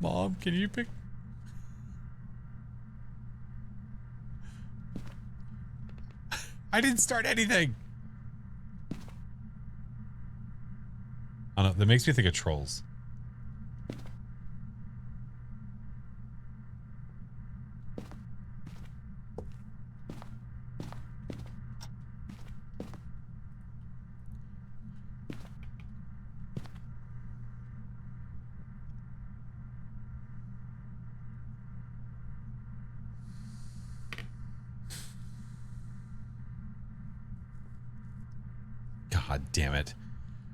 Mom, can you pick? I didn't start anything. I don't know. That makes me think of trolls. God damn it.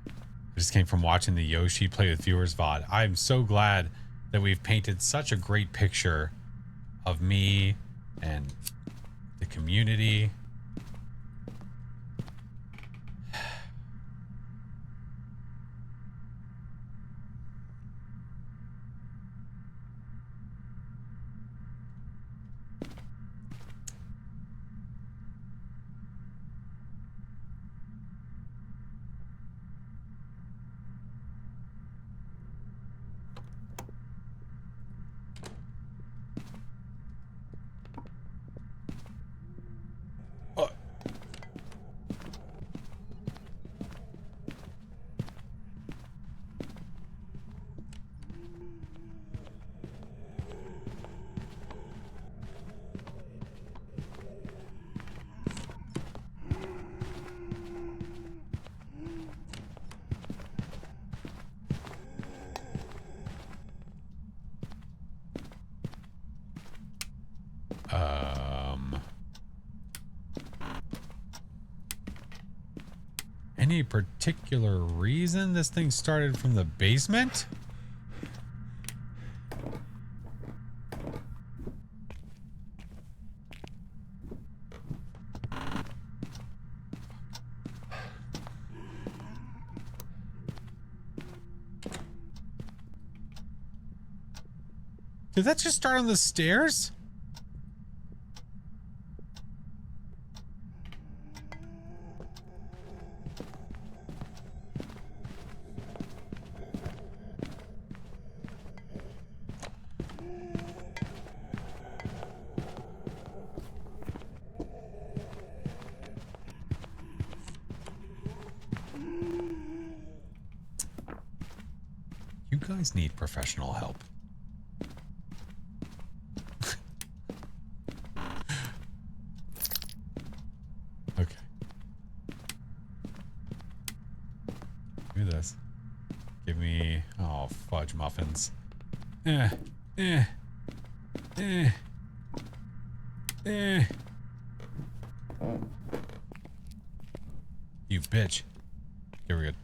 I just came from watching the Yoshi Play with Viewers VOD. I'm so glad that we've painted such a great picture of me and the community. Any particular reason this thing started from the basement? Did that just start on the stairs? You guys need professional help. Okay. Do this. Give me... Oh, fudge muffins. You bitch. Okay, we're good.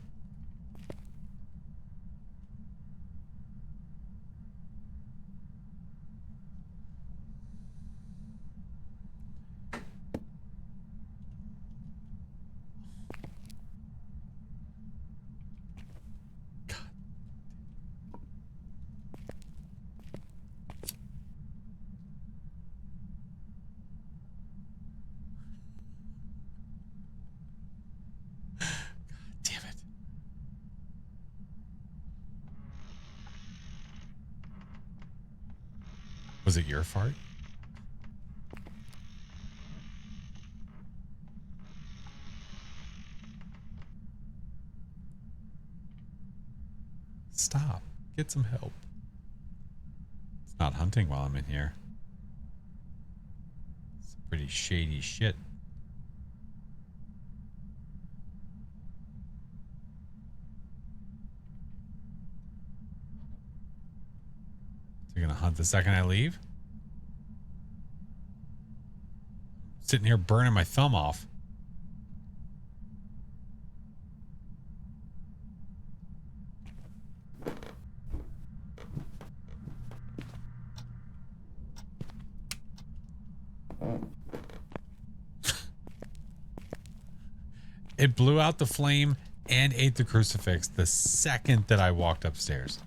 Was it your fart? Stop. Get some help. It's not hunting while I'm in here. It's pretty shady shit. So you're gonna hunt the second I leave? Sitting here burning my thumb off. It blew out the flame and ate the crucifix the second that I walked upstairs.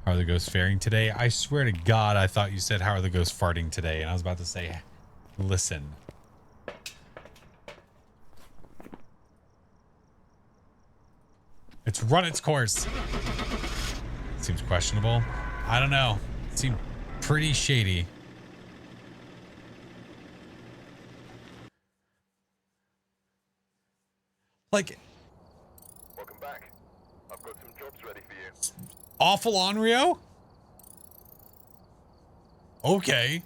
How are the ghosts faring today? I swear to God, I thought you said, how are the ghosts farting today? And I was about to say, listen. It's run its course. Seems questionable. I don't know. It seemed pretty shady. Like, Welcome back. I've got some jobs ready for you. awful Onryo? Okay.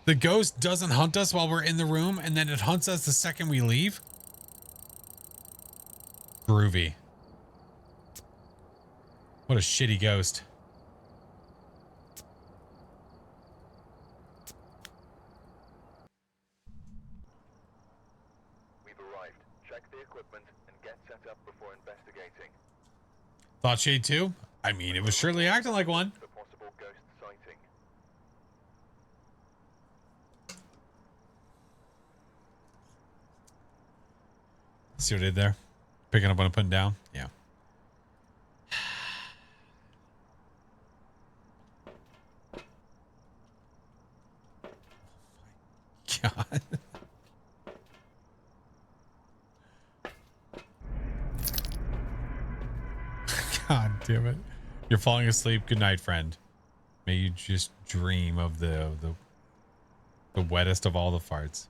The ghost doesn't hunt us while we're in the room, and then it hunts us the second we leave? Groovy. What a shitty ghost. Check the equipment and get set up before investigating. Thought Shade 2? I mean, it was surely acting like one. For possible ghost sighting. See what I did there? Picking up what I'm putting down? Yeah. God. God damn it. You're falling asleep. Good night, friend. May you just dream of the wettest of all the farts.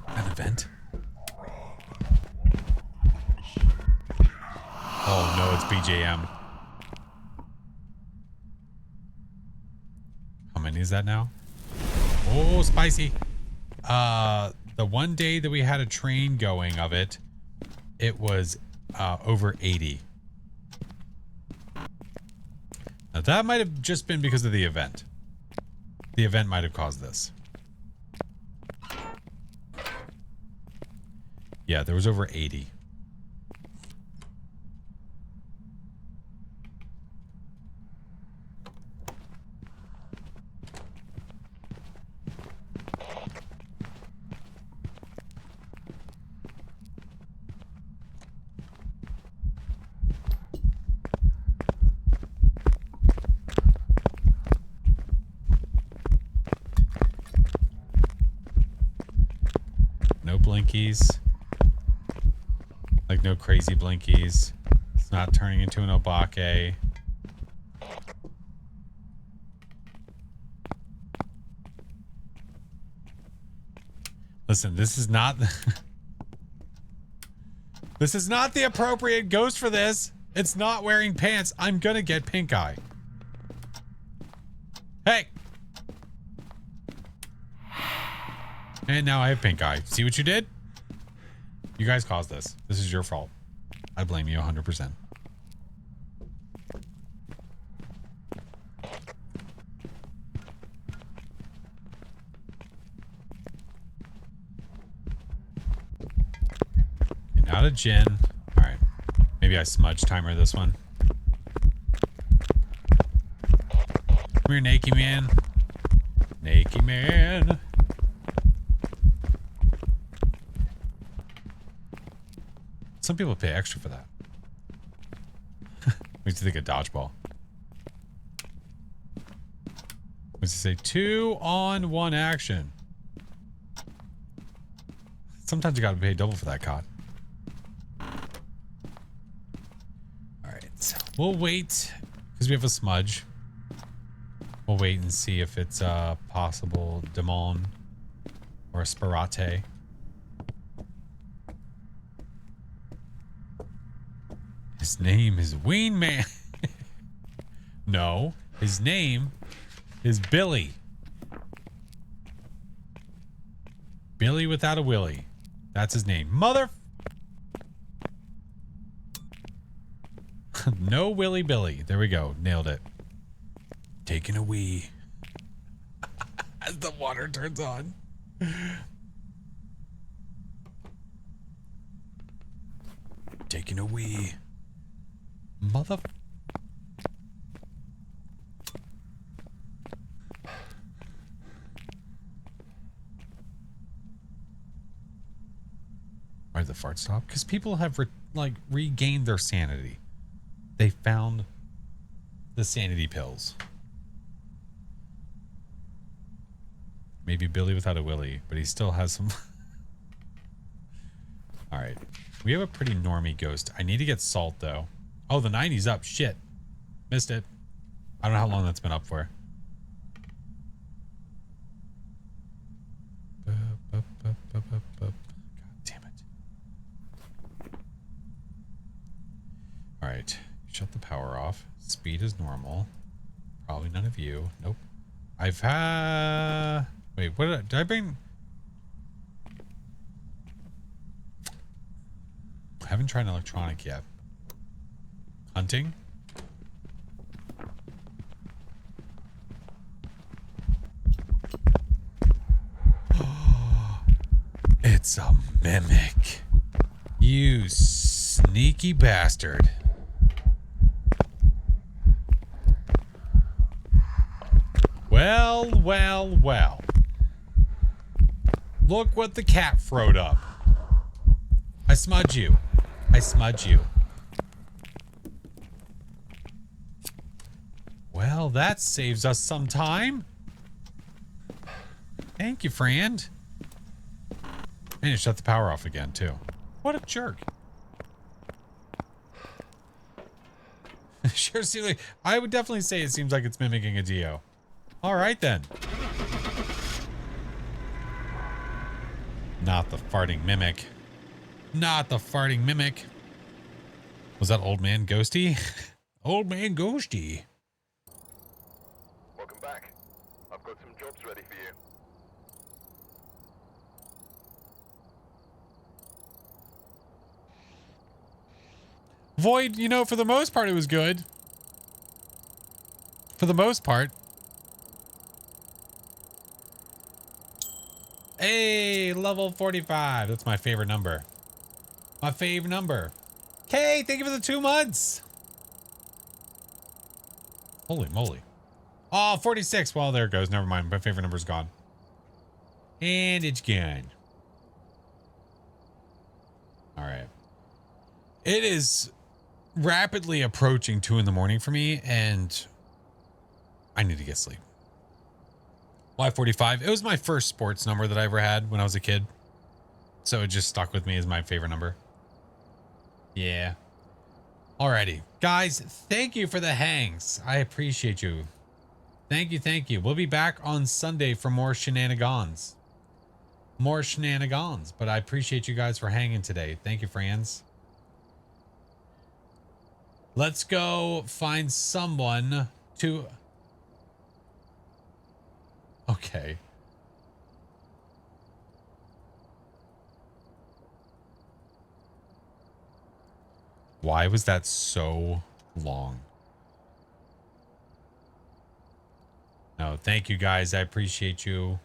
An event? Oh no, it's BJM. How many is that now? Oh, spicy. The one day that we had a train going of it, it was over 80. Now that might have just been because of the event. The event might have caused this. Yeah, there was over 80. No blinkies. Like no crazy blinkies. It's not turning into an obake. Listen, this is not this is not the appropriate ghost for this. It's not wearing pants. I'm gonna get pink eye. Hey. And now I have pink eye. See what you did? You guys caused this. This is your fault. I blame you 100%. Not a gin. All right. Maybe I smudge timer this one. Come here, Nakey Man. Nakey Man. Some people pay extra for that. What do you think of dodgeball? What's it say? 2 on 1 action. Sometimes you gotta pay double for that COD. Alright, so we'll wait because we have a smudge. We'll wait and see if it's a possible demon or a sparate. His name is Ween Man. No, his name is Billy. Billy without a willy. That's his name. Mother. No Willy Billy. There we go. Nailed it. Taking a wee. As the water turns on. Taking a wee. Mother. Why did the fart stop? Because people have regained their sanity. They found the sanity pills. Maybe Billy without a willy, but he still has some. All right, we have a pretty normie ghost. I need to get salt though. Oh, the 90's up. Shit. Missed it. I don't know how long that's been up for. God damn it. Alright. Shut the power off. Speed is normal. Probably none of you. Nope. I've had... Wait, what did I bring? haven't tried an electronic yet. Hunting? It's a mimic. You sneaky bastard. Well, well, well. Look what the cat throwed up. I smudge you. I smudge you. Well, that saves us some time. Thank you, friend. And you shut the power off again, too. What a jerk. Sure seems like... I would definitely say it seems like it's mimicking a Dio. All right, then. Not the farting mimic. Not the farting mimic. Was that Old Man Ghosty? Old Man Ghosty. Welcome back. I've got some jobs ready for you. Void, you know, for the most part, it was good. For the most part. Hey, level 45. That's my favorite number. My fave number. Kay, thank you for the 2 months. Holy moly. Oh, 46. Well, there it goes. Never mind. My favorite number's gone. And it's gone. All right. It is rapidly approaching 2 in the morning for me, and I need to get sleep. Why 45? It was my first sports number that I ever had when I was a kid. So it just stuck with me as my favorite number. Yeah. Alrighty. Guys, thank you for the hangs. I appreciate you. Thank you, thank you. We'll be back on Sunday for more shenanigans. More shenanigans. But I appreciate you guys for hanging today. Thank you, friends. Let's go find someone to... Okay. Why was that so long? No, thank you guys. I appreciate you.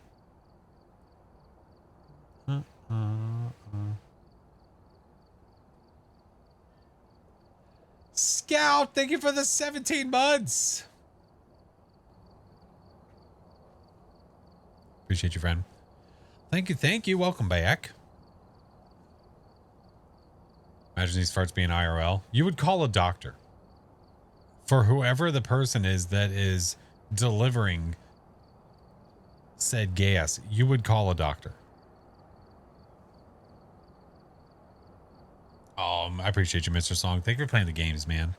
Scout, thank you for the 17 months. Appreciate you, friend. Thank you, thank you. Welcome back. Imagine these farts being IRL. You would call a doctor. For whoever the person is that is delivering said gas, you would call a doctor. I appreciate you, Mr. Song. Thank you for playing the games, man.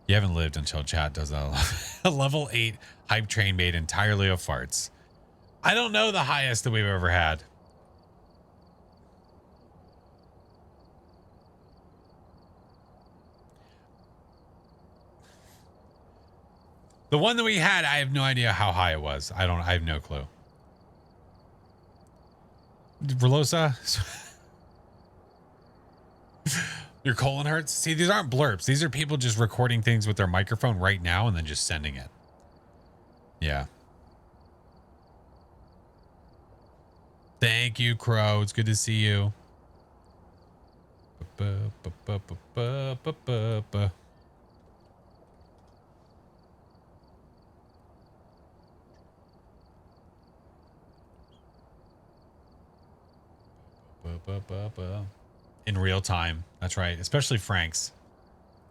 You haven't lived until chat does a level 8 hype train made entirely of farts. I don't know the highest that we've ever had. The one that we had, I have no idea how high it was. I have no clue. Velosa? Your colon hurts? See, these aren't blurps. These are people just recording things with their microphone right now and then just sending it. Yeah. Thank you, Crow. It's good to see you. In real time. That's right. Especially Frank's.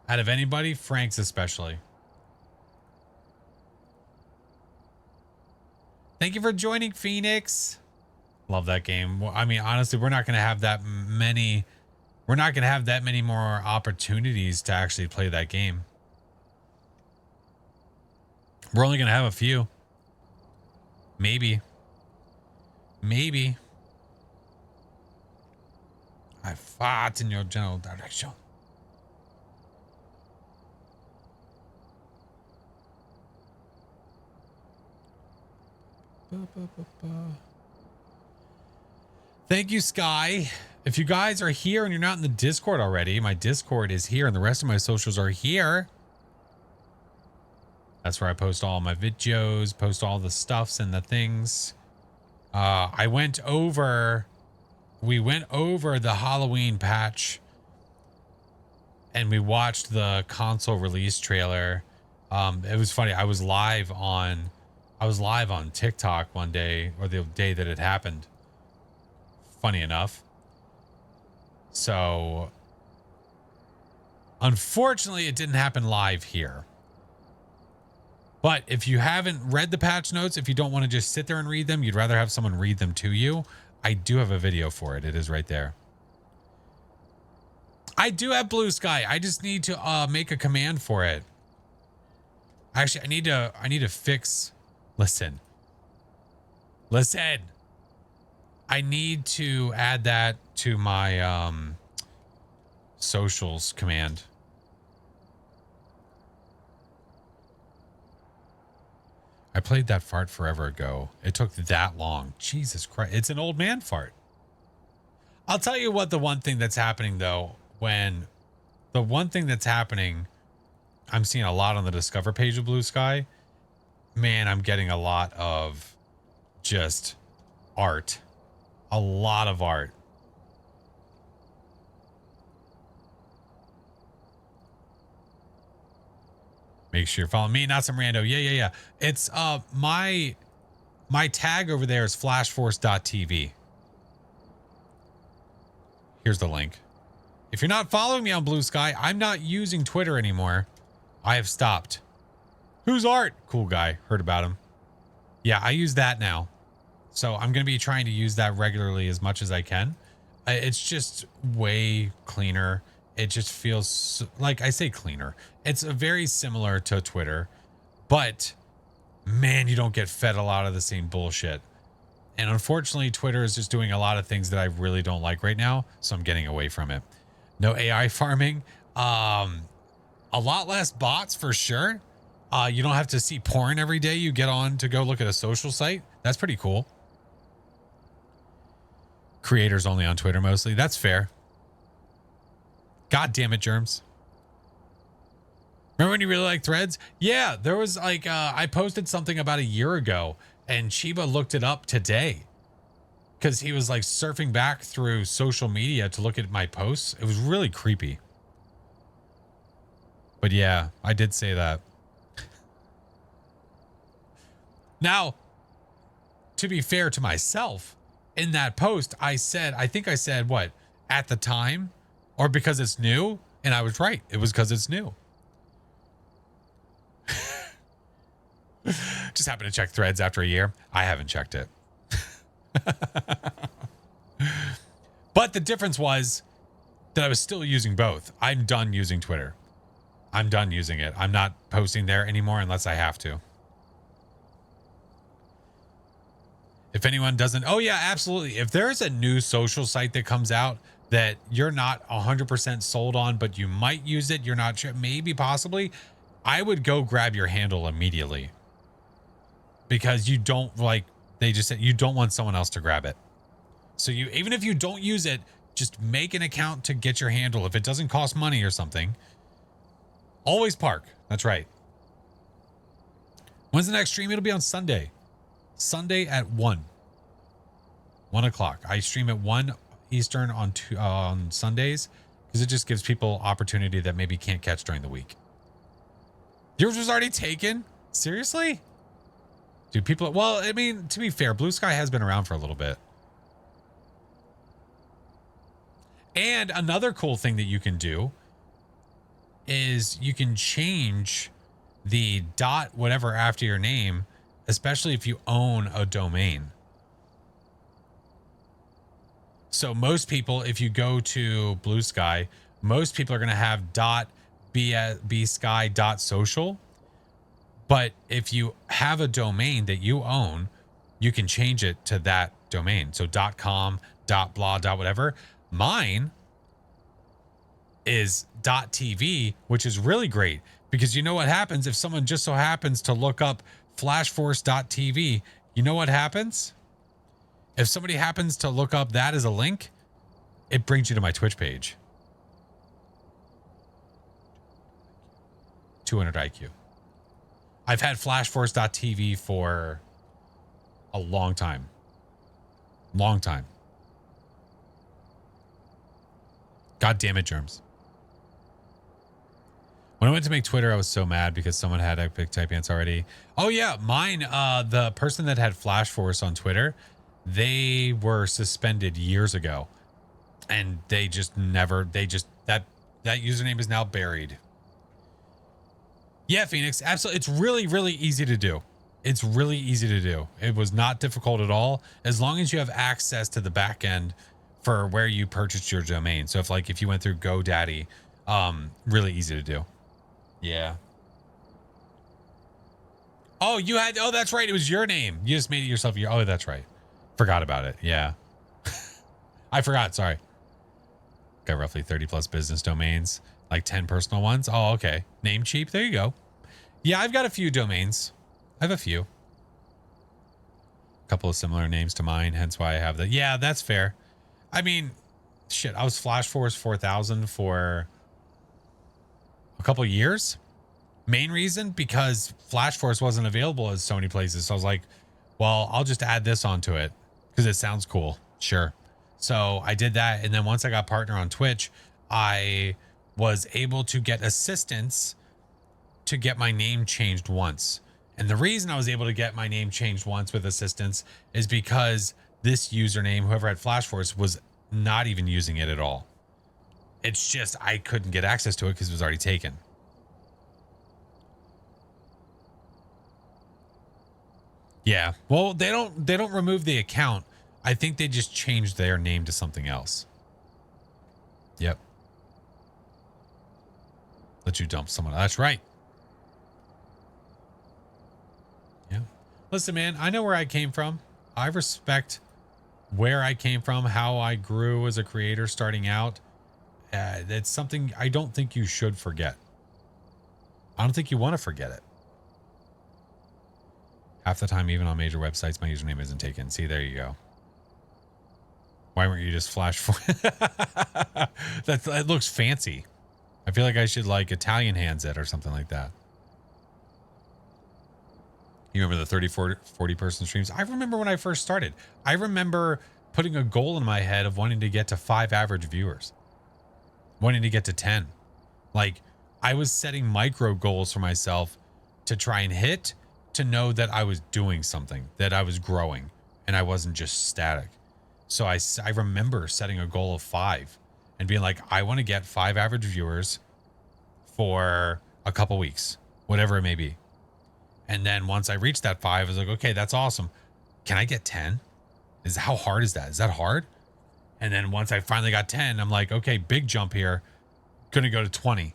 Out of anybody, Frank's especially. Thank you for joining, Phoenix. Love that game. I mean, honestly, we're not going to have that many. We're not going to have that many more opportunities to actually play that game. We're only going to have a few. Maybe. Maybe. I fought in your general direction. Thank you, Sky. If you guys are here and you're not in the Discord already, my Discord is here and the rest of my socials are here. That's where I post all my videos, post all the stuffs and the things. We went over the Halloween patch and we watched the console release trailer. It was funny. I was live on TikTok one day, or the day that it happened. Funny enough. So unfortunately, it didn't happen live here. But if you haven't read the patch notes, if you don't want to just sit there and read them, you'd rather have someone read them to you, I do have a video for it. It is right there. I do have Blue Sky. I just need to make a command for it. Actually, I need to fix. Listen. I need to add that to my socials command. I played that fart forever ago. It took that long. Jesus Christ. It's an old man fart. I'll tell you what, the one thing that's happening though, I'm seeing a lot on the Discover page of Blue Sky. Man, I'm getting a lot of just art. A lot of art. Make sure you're following me, not some rando. Yeah. It's my tag over there is flashforce.tv. Here's the link. If you're not following me on Blue Sky, I'm not using Twitter anymore. I have stopped. Who's Art? Cool guy. Heard about him. Yeah, I use that now. So I'm going to be trying to use that regularly as much as I can. It's just way cleaner. It just feels like, I say cleaner. It's very similar to Twitter, but man, you don't get fed a lot of the same bullshit. And unfortunately, Twitter is just doing a lot of things that I really don't like right now. So I'm getting away from it. No AI farming. A lot less bots for sure. You don't have to see porn every day you get on to go look at a social site. That's pretty cool. Creators only on Twitter mostly. That's fair. God damn it, Germs. Remember when you really liked Threads? Yeah, there was like, I posted something about a year ago and Chiba looked it up today because he was like surfing back through social media to look at my posts. It was really creepy. But yeah, I did say that. Now, to be fair to myself, in that post, I think I said what? At the time? Or because it's new? And I was right. It was because it's new. Just happened to check Threads after a year. I haven't checked it. But the difference was that I was still using both. I'm done using Twitter. I'm done using it. I'm not posting there anymore unless I have to. If anyone doesn't, oh yeah, absolutely. If there's a new social site that comes out that you're not 100% sold on, but you might use it, you're not sure, maybe, possibly, I would go grab your handle immediately. Because you don't, like they just said, you don't want someone else to grab it. So you, even if you don't use it, just make an account to get your handle. If it doesn't cost money or something, always park. That's right. When's the next stream? It'll be on Sunday. Sunday at 1 o'clock. I stream at 1 Eastern on Sundays because it just gives people opportunity that maybe can't catch during the week. Yours was already taken? Seriously? Dude, people, well, I mean, to be fair, Blue Sky has been around for a little bit. And another cool thing that you can do is you can change the dot whatever after your name, especially if you own a domain. So most people, if you go to Blue Sky, most people are going to have .bsky.social. But if you have a domain that you own, you can change it to that domain. So .com, .blah, .whatever. Mine is .tv, which is really great because you know what happens if someone just so happens to look up FlashForce.tv. You know what happens? If somebody happens to look up that as a link, it brings you to my Twitch page. 200 IQ. I've had FlashForce.tv for a long time. Long time. God damn it, Germs. When I went to make Twitter, I was so mad because someone had Epic Type Ants already. Oh yeah, mine, the person that had FlashForce on Twitter, they were suspended years ago. And they just never, that username is now buried. Yeah, Phoenix, absolutely. It's really, really easy to do. It's really easy to do. It was not difficult at all. As long as you have access to the back end for where you purchased your domain. So if you went through GoDaddy, really easy to do. Yeah. Oh, that's right. It was your name. You just made it yourself. Oh, that's right. Forgot about it. Yeah. I forgot. Sorry. Got roughly 30 plus business domains, like 10 personal ones. Oh, okay. Namecheap. There you go. Yeah, I've got a few domains. I have a few. A couple of similar names to mine, hence why I have that. Yeah, that's fair. I mean, shit, I was FlashForce 4000 for a couple of years. Main reason, because FlashForce wasn't available at so many places. So I was like, well, I'll just add this onto it because it sounds cool. Sure. So I did that. And then once I got partner on Twitch, I was able to get assistance to get my name changed once. And the reason I was able to get my name changed once with assistance is because this username, whoever had FlashForce, was not even using it at all. It's just I couldn't get access to it because it was already taken. Yeah. Well, they don't remove the account. I think they just changed their name to something else. Yep. Let you dump someone. That's right. Yeah. Listen, man, I know where I came from. I respect where I came from, how I grew as a creator starting out. That's something I don't think you should forget. I don't think you want to forget it. Half the time, even on major websites, my username isn't taken. See, there you go. Why weren't you just FlashForce? That looks fancy. I feel like I should like Italian hands it or something like that. You remember the 30, 40 person streams? I remember when I first started. I remember putting a goal in my head of wanting to get to 5 average viewers. Wanting to get to 10. Like, I was setting micro goals for myself to try and hit, to know that I was doing something, that I was growing, and I wasn't just static. So I remember setting a goal of 5 and being like, I want to get 5 average viewers for a couple weeks, whatever it may be. And then once I reached that 5, I was like, okay, that's awesome. Can I get 10? How hard is that? Is that hard? And then once I finally got 10, I'm like, okay, big jump here. Gonna go to 20.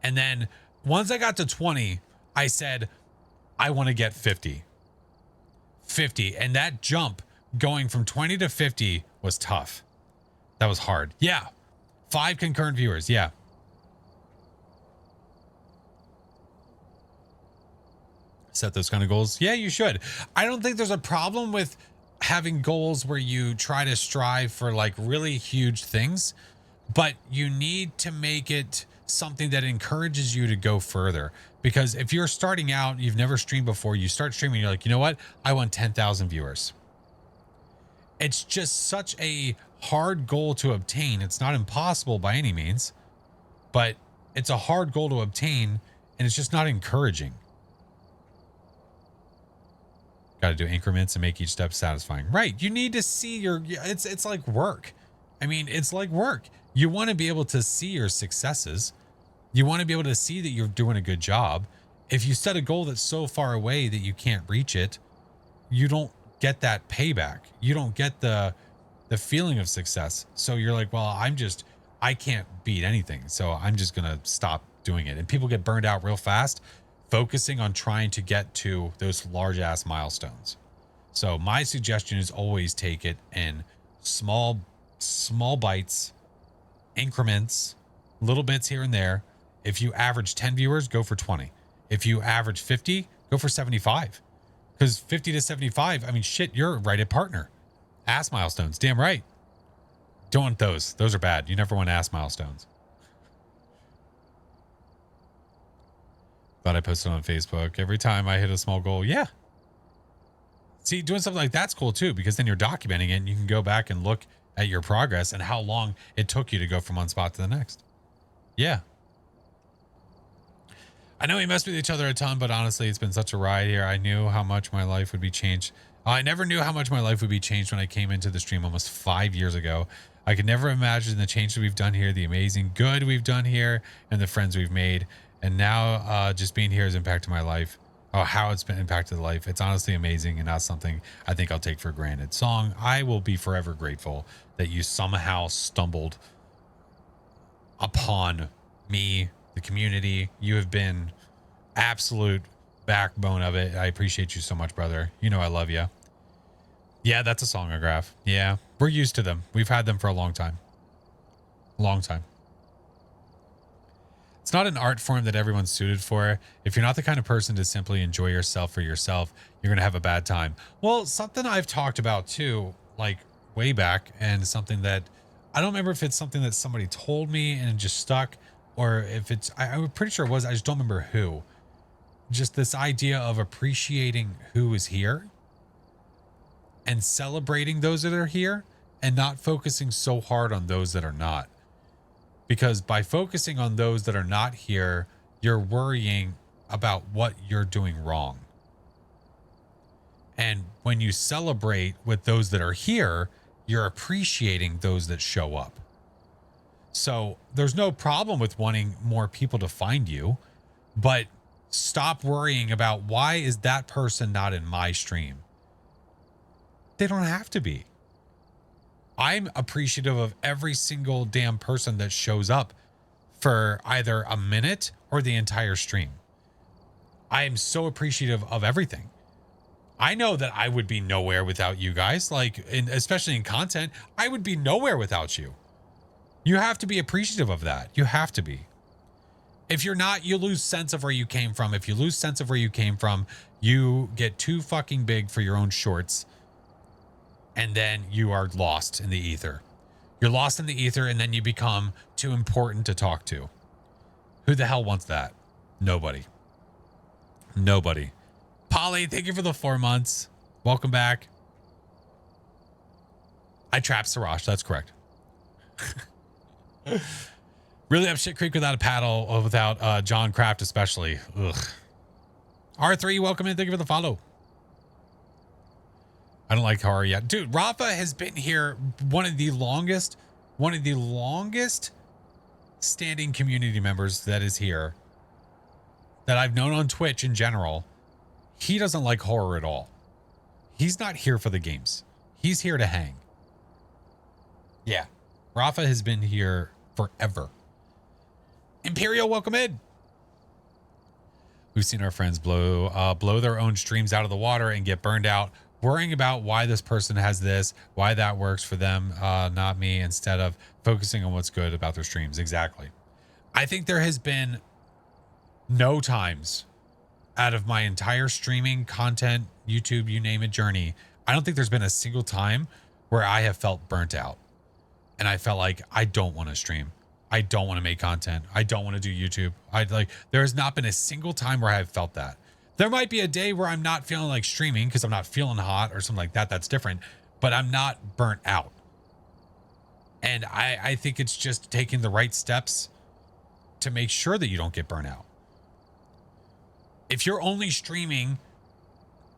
And then once I got to 20, I said, I want to get 50. 50. And that jump going from 20 to 50 was tough. That was hard. Yeah. 5 concurrent viewers. Yeah. Set those kind of goals. Yeah, you should. I don't think there's a problem with having goals where you try to strive for like really huge things, but you need to make it something that encourages you to go further. Because if you're starting out, you've never streamed before, you start streaming, you're like, you know what? I want 10,000 viewers. It's just such a hard goal to obtain. It's not impossible by any means, but it's a hard goal to obtain, and it's just not encouraging. Got to do increments and make each step satisfying. Right. You need to see it's like work. I mean, it's like work. You want to be able to see your successes. You want to be able to see that you're doing a good job. If you set a goal that's so far away that you can't reach it, you don't get that payback. You don't get the feeling of success. So you're like, well, I can't beat anything. So I'm just going to stop doing it. And people get burned out real fast, focusing on trying to get to those large ass milestones. So my suggestion is always take it in small bites, increments, little bits here and there. If you average 10 viewers, go for 20. If you average 50, go for 75. Because 50 to 75, I mean, shit, you're right at partner. Ass milestones. Damn right. Don't want those. Those are bad. You never want ass milestones. Thought I posted on Facebook. Every time I hit a small goal, yeah. See, doing something like that's cool too, because then you're documenting it and you can go back and look at your progress and how long it took you to go from one spot to the next. Yeah. I know we messed with each other a ton, but honestly, it's been such a ride here. I knew how much my life would be changed. I never knew how much my life would be changed when I came into the stream almost 5 years ago. I could never imagine the change that we've done here, the amazing good we've done here, and the friends we've made. And now just being here has impacted my life. Oh, how it's been impacted life. It's honestly amazing and not something I think I'll take for granted. Song, I will be forever grateful that you somehow stumbled upon me, the community. You have been absolute backbone of it. I appreciate you so much, brother. You know I love you. Yeah, that's a songograph. Yeah, we're used to them. We've had them for a long time. Long time. It's not an art form that everyone's suited for. If you're not the kind of person to simply enjoy yourself for yourself, you're going to have a bad time. Well, something I've talked about too, like way back, and something that I don't remember if it's something that somebody told me and it just stuck, or if it's, I'm pretty sure it was, I just don't remember who. Just this idea of appreciating who is here and celebrating those that are here and not focusing so hard on those that are not. Because by focusing on those that are not here, you're worrying about what you're doing wrong. And when you celebrate with those that are here, you're appreciating those that show up. So there's no problem with wanting more people to find you, but stop worrying about why is that person not in my stream? They don't have to be. I'm appreciative of every single damn person that shows up for either a minute or the entire stream. I am so appreciative of everything. I know that I would be nowhere without you guys, especially in content. I would be nowhere without you. You have to be appreciative of that. You have to be. If you're not, you lose sense of where you came from. If you lose sense of where you came from, you get too fucking big for your own shorts. And then you are lost in the ether. You're lost in the ether, and then you become too important to talk to. Who the hell wants that? Nobody. Nobody. Polly, thank you for the 4 months. Welcome back. I trapped Sarash. That's correct. Really up shit creek without a paddle, without John Kraft especially. Ugh. R3, welcome in. Thank you for the follow. I don't like horror yet. Dude, Rafa has been here one of the longest standing community members that is here that I've known on Twitch in general. He doesn't like horror at all. He's not here for the games. He's here to hang. Yeah. Rafa has been here forever. Imperial, welcome in. We've seen our friends blow their own streams out of the water and get burned out, worrying about why this person has this, why that works for them, not me, instead of focusing on what's good about their streams. Exactly. I think there has been no times out of my entire streaming content, YouTube, you name it, journey, I don't think there's been a single time where I have felt burnt out. And I felt like I don't want to stream. I don't want to make content. I don't want to do YouTube. There has not been a single time where I have felt that. There might be a day where I'm not feeling like streaming because I'm not feeling hot or something like that. That's different. But I'm not burnt out. And I think it's just taking the right steps to make sure that you don't get burnt out. If you're only streaming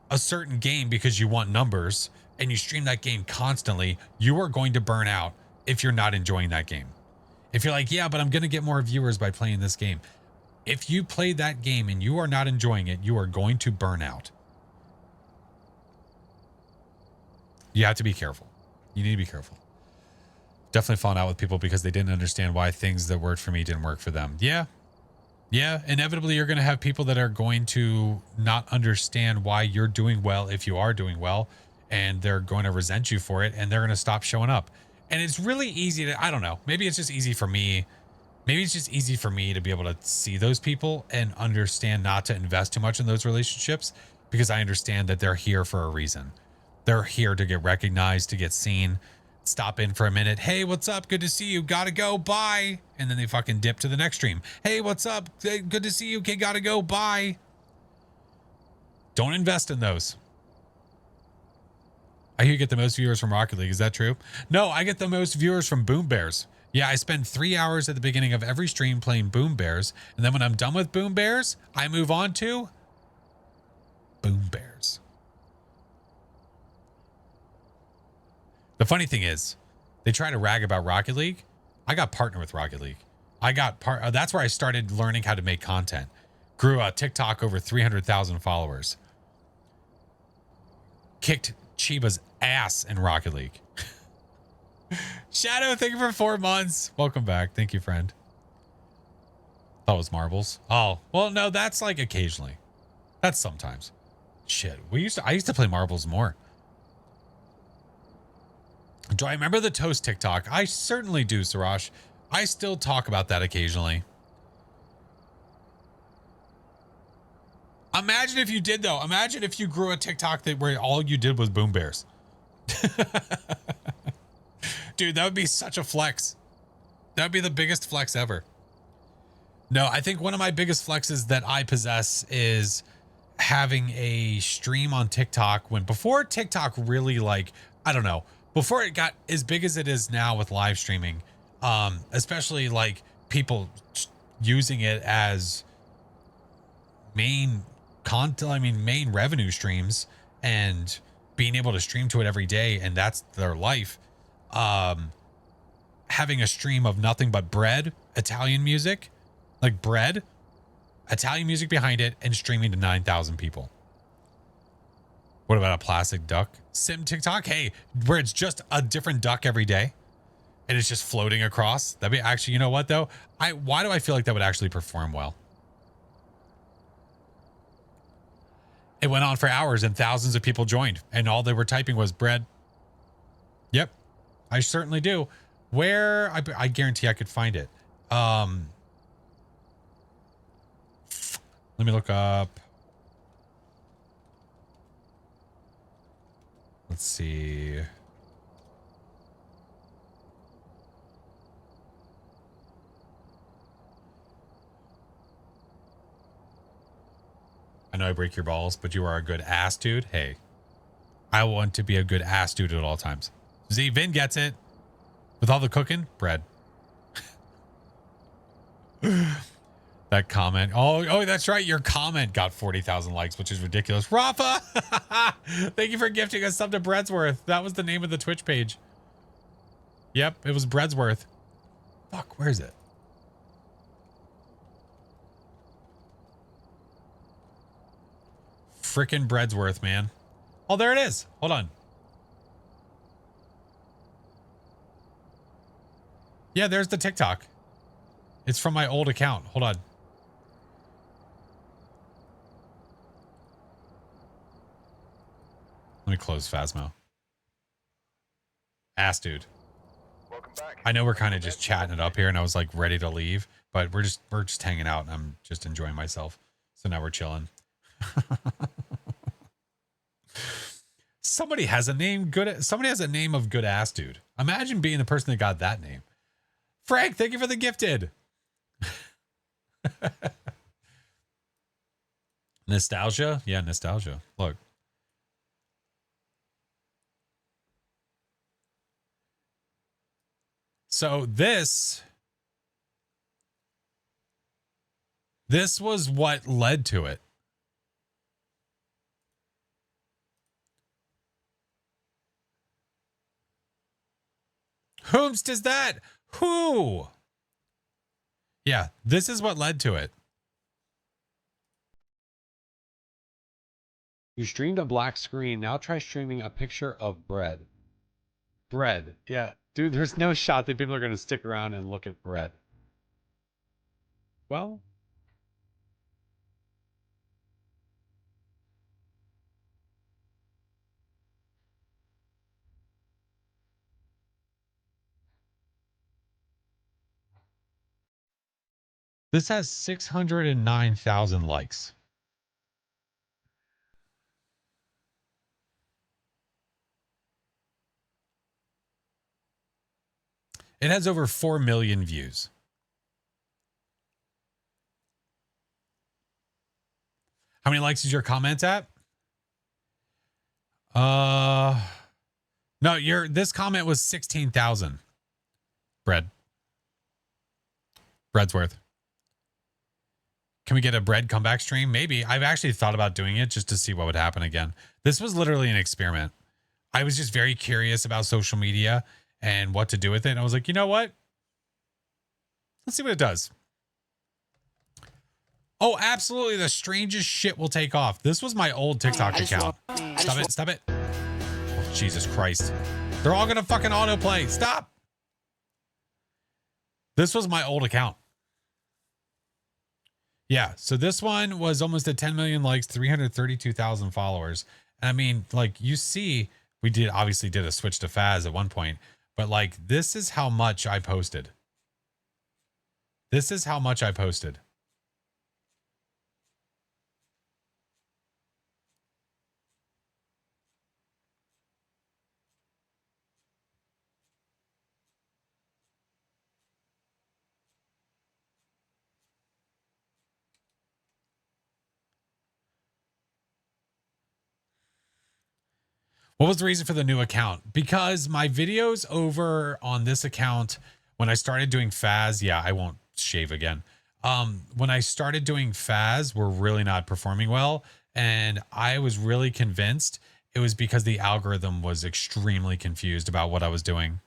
a certain game because you want numbers and you stream that game constantly, you are going to burn out if you're not enjoying that game. If you're like, yeah, but I'm going to get more viewers by playing this game. If you play that game and you are not enjoying it, you are going to burn out. You have to be careful. You need to be careful. Definitely falling out with people because they didn't understand why things that worked for me didn't work for them. Yeah. Yeah. Inevitably, you're going to have people that are going to not understand why you're doing well if you are doing well, and they're going to resent you for it, and they're going to stop showing up. And it's really easy to, I don't know, maybe it's just easy for me. Maybe it's just easy for me to be able to see those people and understand not to invest too much in those relationships, because I understand that they're here for a reason. They're here to get recognized, to get seen. stop in for a minute. Hey, what's up? Good to see you. Gotta go. Bye. And then they fucking dip to the next stream. Hey, what's up? Hey, good to see you. Okay, gotta go. Bye. Don't invest in those. I hear you get the most viewers from Rocket League. Is that true? No, I get the most viewers from Boom Bears. Yeah, I spend 3 hours at the beginning of every stream playing Boom Bears. And then when I'm done with Boom Bears, I move on to Boom Bears. The funny thing is, they try to rag about Rocket League. I got partnered with Rocket League. That's where I started learning how to make content. Grew a TikTok over 300,000 followers. Kicked Chiba's ass in Rocket League. Shadow, thank you for 4 months. Welcome back. Thank you, friend. Thought it was marbles. Oh, well, no, that's like occasionally. That's sometimes. Shit, I used to play marbles more. Do I remember the toast TikTok? I certainly do, Sarash. I still talk about that occasionally. Imagine if you did, though. Imagine if you grew a TikTok where all you did was Boom Bears. Dude, that would be such a flex. That would be the biggest flex ever. No, I think one of my biggest flexes that I possess is having a stream on TikTok before TikTok really, like, I don't know, before it got as big as it is now with live streaming, especially like people using it as main content, main revenue streams, and being able to stream to it every day, and that's their life. Having a stream of nothing but bread, Italian music, like bread, Italian music behind it, and streaming to 9,000 people. What about a plastic duck? Sim TikTok? Hey, where it's just a different duck every day and it's just floating across. That'd be actually, you know what though? Why do I feel like that would actually perform well? It went on for hours and thousands of people joined and all they were typing was bread. Yep, I certainly do. Where I guarantee I could find it. Let me look up. Let's see. I know I break your balls, but you are a good ass dude. Hey, I want to be a good ass dude at all times. Z Vin gets it. With all the cooking, bread. That comment. Oh, that's right. Your comment got 40,000 likes, which is ridiculous. Rafa, thank you for gifting us sub to Breadsworth. That was the name of the Twitch page. Yep, it was Breadsworth. Fuck, where is it? Frickin' Breadsworth, man. Oh, there it is. Hold on. Yeah, there's the TikTok. It's from my old account. Hold on. Let me close Phasmo. Ass dude. I know we're kind of just chatting it up here and I was like ready to leave, but we're just hanging out and I'm just enjoying myself. So now we're chilling. Somebody has a name of good ass dude. Imagine being the person that got that name. Frank, thank you for the gifted. Nostalgia? Yeah, nostalgia. Look. So this was what led to it. Whomst is that? Who? Yeah, this is what led to it. You streamed a black screen. Now try streaming a picture of bread. Bread. Yeah. Dude, there's no shot that people are going to stick around and look at bread. Well. This has 609,000 likes. It has over 4 million views. How many likes is your comment at? No, this comment was 16,000. Bread's worth. Can we get a bread comeback stream? Maybe. I've actually thought about doing it just to see what would happen again. This was literally an experiment. I was just very curious about social media and what to do with it. And I was like, you know what? Let's see what it does. Oh, absolutely. The strangest shit will take off. This was my old TikTok account. Stop it. Stop it. Oh, Jesus Christ. They're all going to fucking autoplay. Stop. This was my old account. Yeah. So this one was almost at 10 million likes, 332,000 followers. And I mean, like you see, we obviously did a switch to Phas at one point, but like, this is how much I posted. This is how much I posted. What was the reason for the new account? Because my videos over on this account, when I started doing Phas, yeah, I won't shave again. When I started doing Phas, were really not performing well. And I was really convinced it was because the algorithm was extremely confused about what I was doing.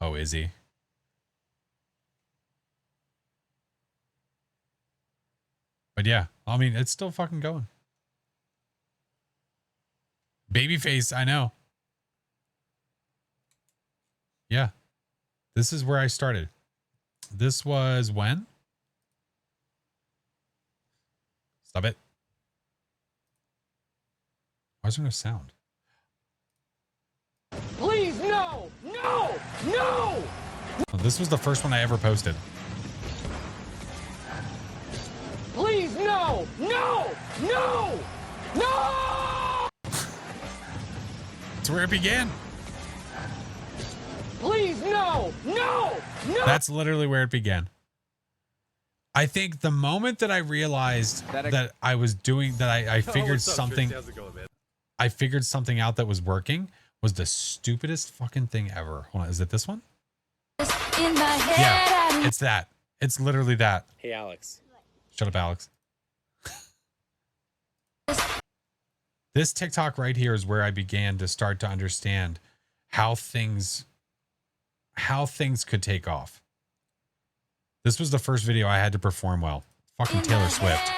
Oh, is he? But yeah, I mean, it's still fucking going. Babyface, I know. Yeah. This is where I started. This was when? Stop it. Why is there no sound? Please, no! No! No! Oh, this was the first one I ever posted. Please, no! No! No! No! That's where it began. Please, no! No! No! That's literally where it began. I think the moment that I realized that I was doing that, I figured something. I figured something out that was working was the stupidest fucking thing ever. Hold on, is it this one? In my head, Yeah, it's that. It's literally that. Hey, Alex. Shut up, Alex. This TikTok right here is where I began to start to understand how things could take off. This was the first video I had to perform well. Fucking Taylor Swift.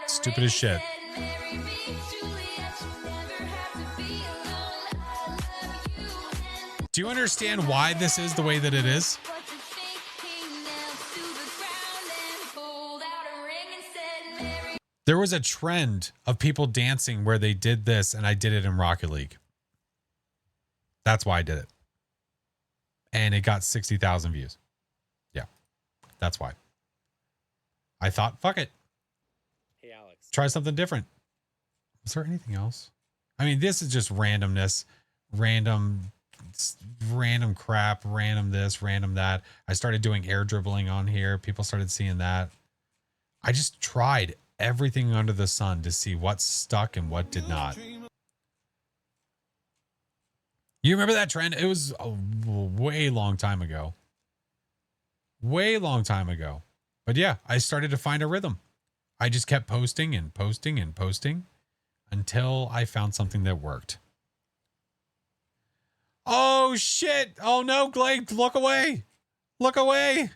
Stupid as shit. Do you understand why this is the way that it is? There was a trend of people dancing where they did this, and I did it in Rocket League. That's why I did it. And it got 60,000 views. Yeah, that's why. I thought, fuck it. Hey, Alex. Try something different. Was there anything else? I mean, this is just randomness, random crap, random this, random that. I started doing air dribbling on here. People started seeing that. I just tried everything under the sun to see what stuck and what did not. You remember that trend? It was a way long time ago. Way long time ago. But yeah, I started to find a rhythm. I just kept posting and posting and posting until I found something that worked. Oh shit. Oh no, Glade, look away. Look away.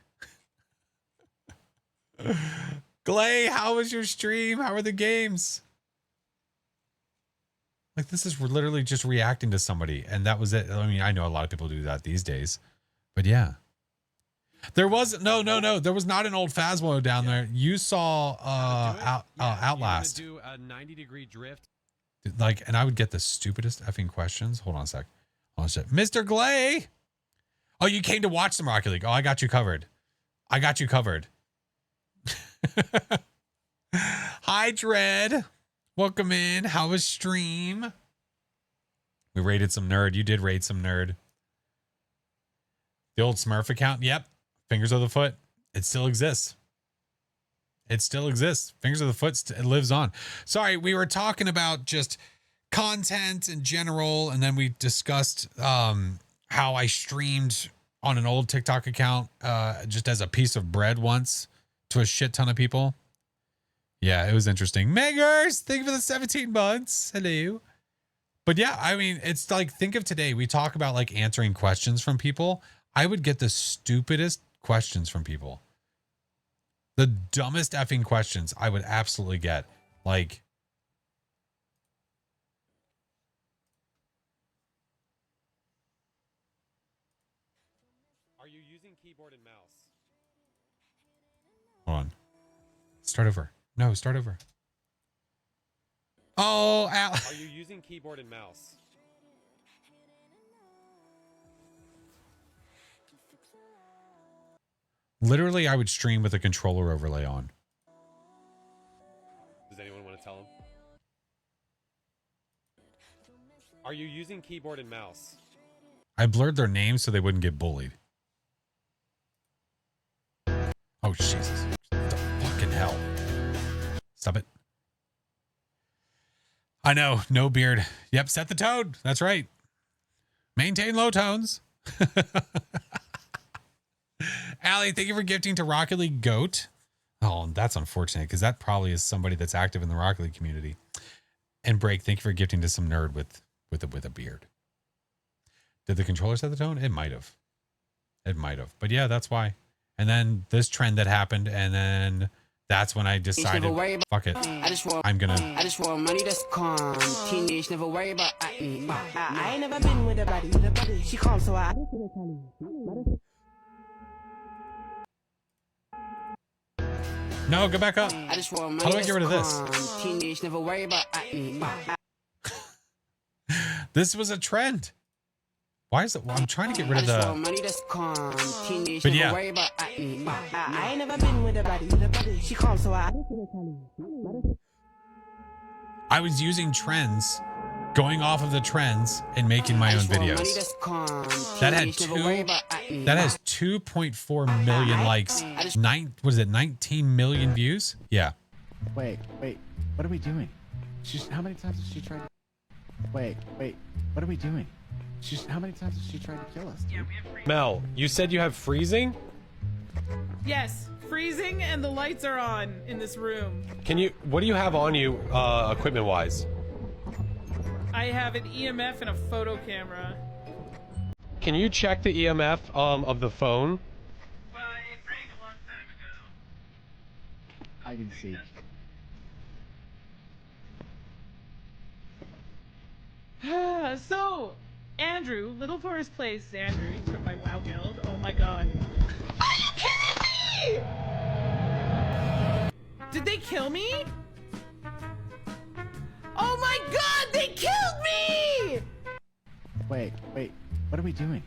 Glay, how was your stream? How are the games? Like, this is literally just reacting to somebody, and that was it. I mean, I know a lot of people do that these days, but yeah. There was no. There was not an old Phasmo down there. You saw Outlast. Do a 90-degree drift. Like, and I would get the stupidest effing questions. Hold on a sec. Hold on a sec. Mr. Glay. Oh, you came to watch some Rocket League. Oh, I got you covered. I got you covered. Hi, Dread. Welcome in. How was stream? We raided some nerd. You did raid some nerd. The old Smurf account. Yep. Fingers of the Foot. It still exists. It still exists. Fingers of the Foot it lives on. Sorry, we were talking about just content in general, and then we discussed how I streamed on an old TikTok account just as a piece of bread once to a shit ton of people. Yeah, it was interesting. Megers, thank you for the 17 months. Hello. But yeah, I mean, it's like, think of today. We talk about like answering questions from people. I would get the stupidest questions from people. The dumbest effing questions I would absolutely get. Like, Are you using keyboard and mouse? hold on. Start over. No, start over. Oh, Al. Are you using keyboard and mouse? Literally, I would stream with a controller overlay on. Does anyone want to tell him? Are you using keyboard and mouse? I blurred their names so they wouldn't get bullied. Oh, Jesus. What the fucking hell? Stop it. I know. No beard. Yep. Set the tone. That's right. Maintain low tones. Allie, thank you for gifting to Rocket League Goat. Oh, that's unfortunate because that probably is somebody that's active in the Rocket League community. And Break, thank you for gifting to some nerd with a beard. Did the controller set the tone? It might have. It might have. But yeah, that's why. And then this trend that happened, and then that's when I decided, fuck it. I'm gonna. I just want money that's calm. Teenage never worry about. I ain't never been with a body. She calm, so I. No, go back up. How do I get rid of this? Teenage never worry about. This was a trend. Why is it? Well, I'm trying to get rid of the. But yeah. I ain't never been with a body. She calm, so I. I was using trends, going off of the trends and making my own videos. That had that has 2.4 million likes. 19 million views? Yeah. Wait, what are we doing? How many times has she tried? Wait, what are we doing? How many times has she tried to kill us? Dude? Mel, you said you have freezing? Yes, freezing and the lights are on in this room. What do you have on you, equipment wise? I have an EMF and a photo camera. Can you check the EMF of the phone? Well, it broke a long time ago. I can see. So, Andrew, Little Forest Place, Andrew, from my WoW guild. Oh my god. Are you kidding me? Did they kill me? Oh my god, they killed me! Wait, what are we doing?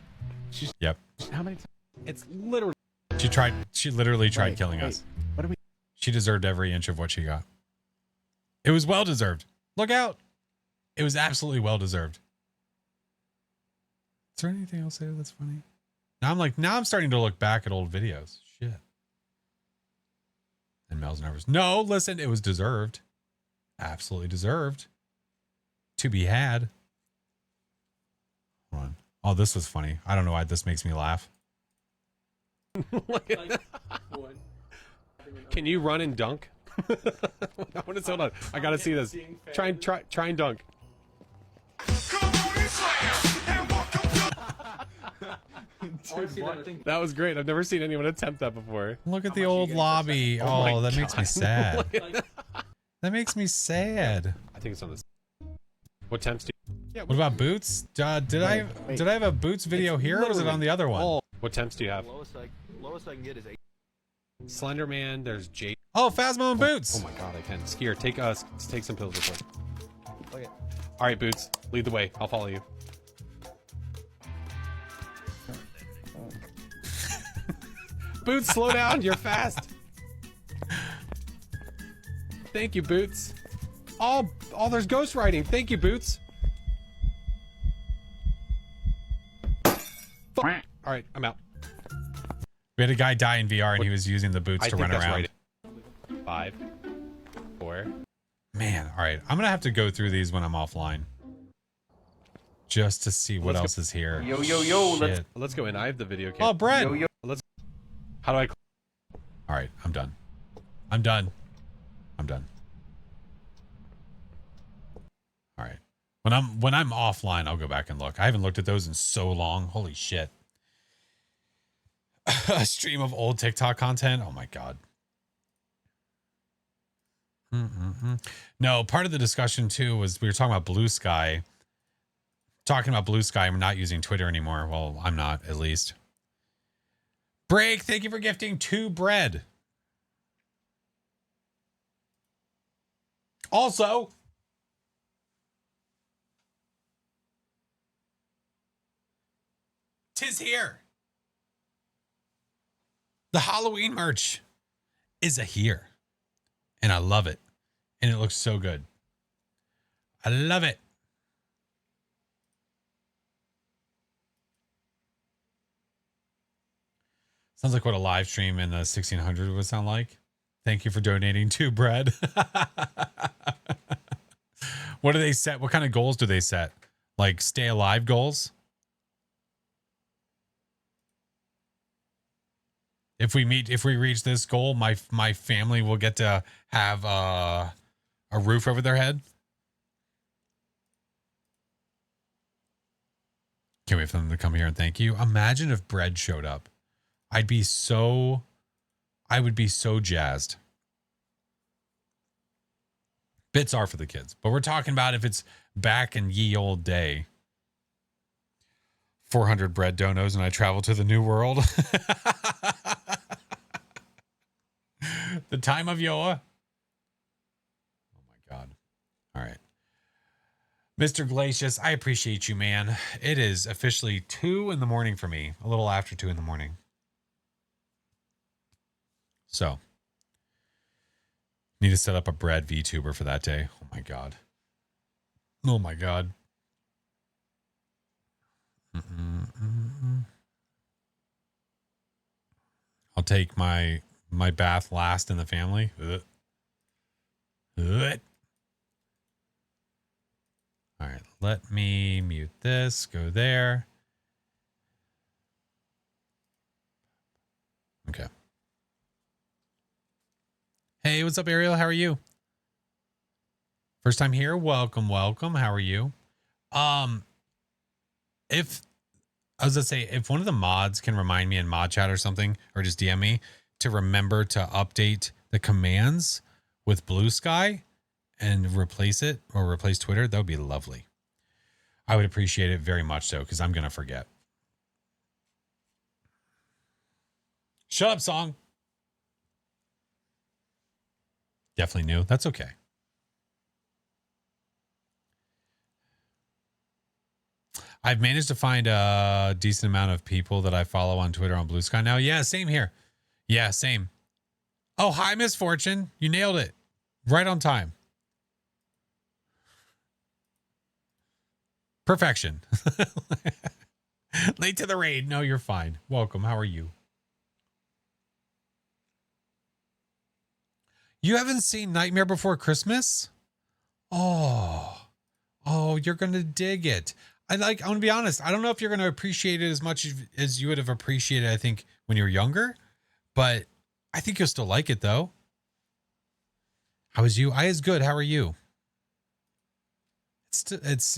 Yep. How many times? It's literally. She literally tried killing us. What are we? She deserved every inch of what she got. It was well deserved. Look out. It was absolutely well deserved. Is there anything else there that's funny? Now I'm starting to look back at old videos. Shit. And Mel's nervous. No, listen, it was deserved. Absolutely deserved. To be had. Hold on. Oh, this was funny. I don't know why this makes me laugh. Can you run and dunk? Hold on. I gotta see this. Try and dunk. That was great. I've never seen anyone attempt that before. Look at the old lobby. Oh, that makes me God. sad. That makes me sad. I think it's on this. What temps do you... What about boots? Did I have a boots video here, or was it on the other one? Oh, what temps do you have? Lowest I can get is 8. Slenderman. There's Jake. Oh, Phasmo and Boots. Oh my God, I can. Skier, take some pills real quick. Okay. All right, Boots, lead the way. I'll follow you. Boots, slow down. You're fast. Thank you, Boots. Oh, there's ghost writing. Thank you, Boots. All right, I'm out. We had a guy die in VR and he was using the boots to run around. 5, 4. Man, all right. I'm going to have to go through these when I'm offline. Just to see what else is here. Yo, let's go in. I have the video camera. Oh, Brett. Let's. How do I? All right, I'm done. I'm done. All right. When I'm offline, I'll go back and look. I haven't looked at those in so long. Holy shit. A stream of old TikTok content. Oh my god. No, part of the discussion too was we were talking about Blue Sky. Talking about Blue Sky, I'm not using Twitter anymore. Well, I'm not, at least. Break, thank you for gifting 2 bread. Also, tis here. The Halloween merch is a here. And I love it. And it looks so good. I love it. Sounds like what a live stream in the 1600 would sound like. Thank you for donating 2 bread. What do they set? What kind of goals do they set? Like stay alive goals? If we reach this goal, my family will get to have a roof over their head. Can't wait for them to come here and thank you. Imagine if bread showed up. I would be so jazzed. Bits are for the kids, but we're talking about if it's back in ye old day. 400 bread donos and I travel to the new world. The time of your. Oh my God. All right. Mr. Glacius, I appreciate you, man. It is officially 2 in the morning for me. A little after 2 in the morning. So, need to set up a bread VTuber for that day. Oh my god. Oh my god. I'll take my bath last in the family. All right, let me mute this. Go there. Okay. Hey, what's up, Ariel? How are you? First time here. Welcome. How are you? If I was gonna say, if one of the mods can remind me in mod chat or something, or just DM me to remember to update the commands with Blue Sky and replace it or replace Twitter, that would be lovely. I would appreciate it very much so, because I'm gonna forget. Shut up, song. Definitely new. That's okay. I've managed to find a decent amount of people that I follow on Twitter on Blue Sky now. Yeah, same here. Yeah, same. Oh, hi, Misfortune. You nailed it. Right on time. Perfection. Late to the raid. No, you're fine. Welcome. How are you? You haven't seen Nightmare Before Christmas? Oh, you're going to dig it. I'm going to be honest. I don't know if you're going to appreciate it as much as you would have appreciated, I think, when you were younger, but I think you'll still like it though. How is you? I is good. How are you?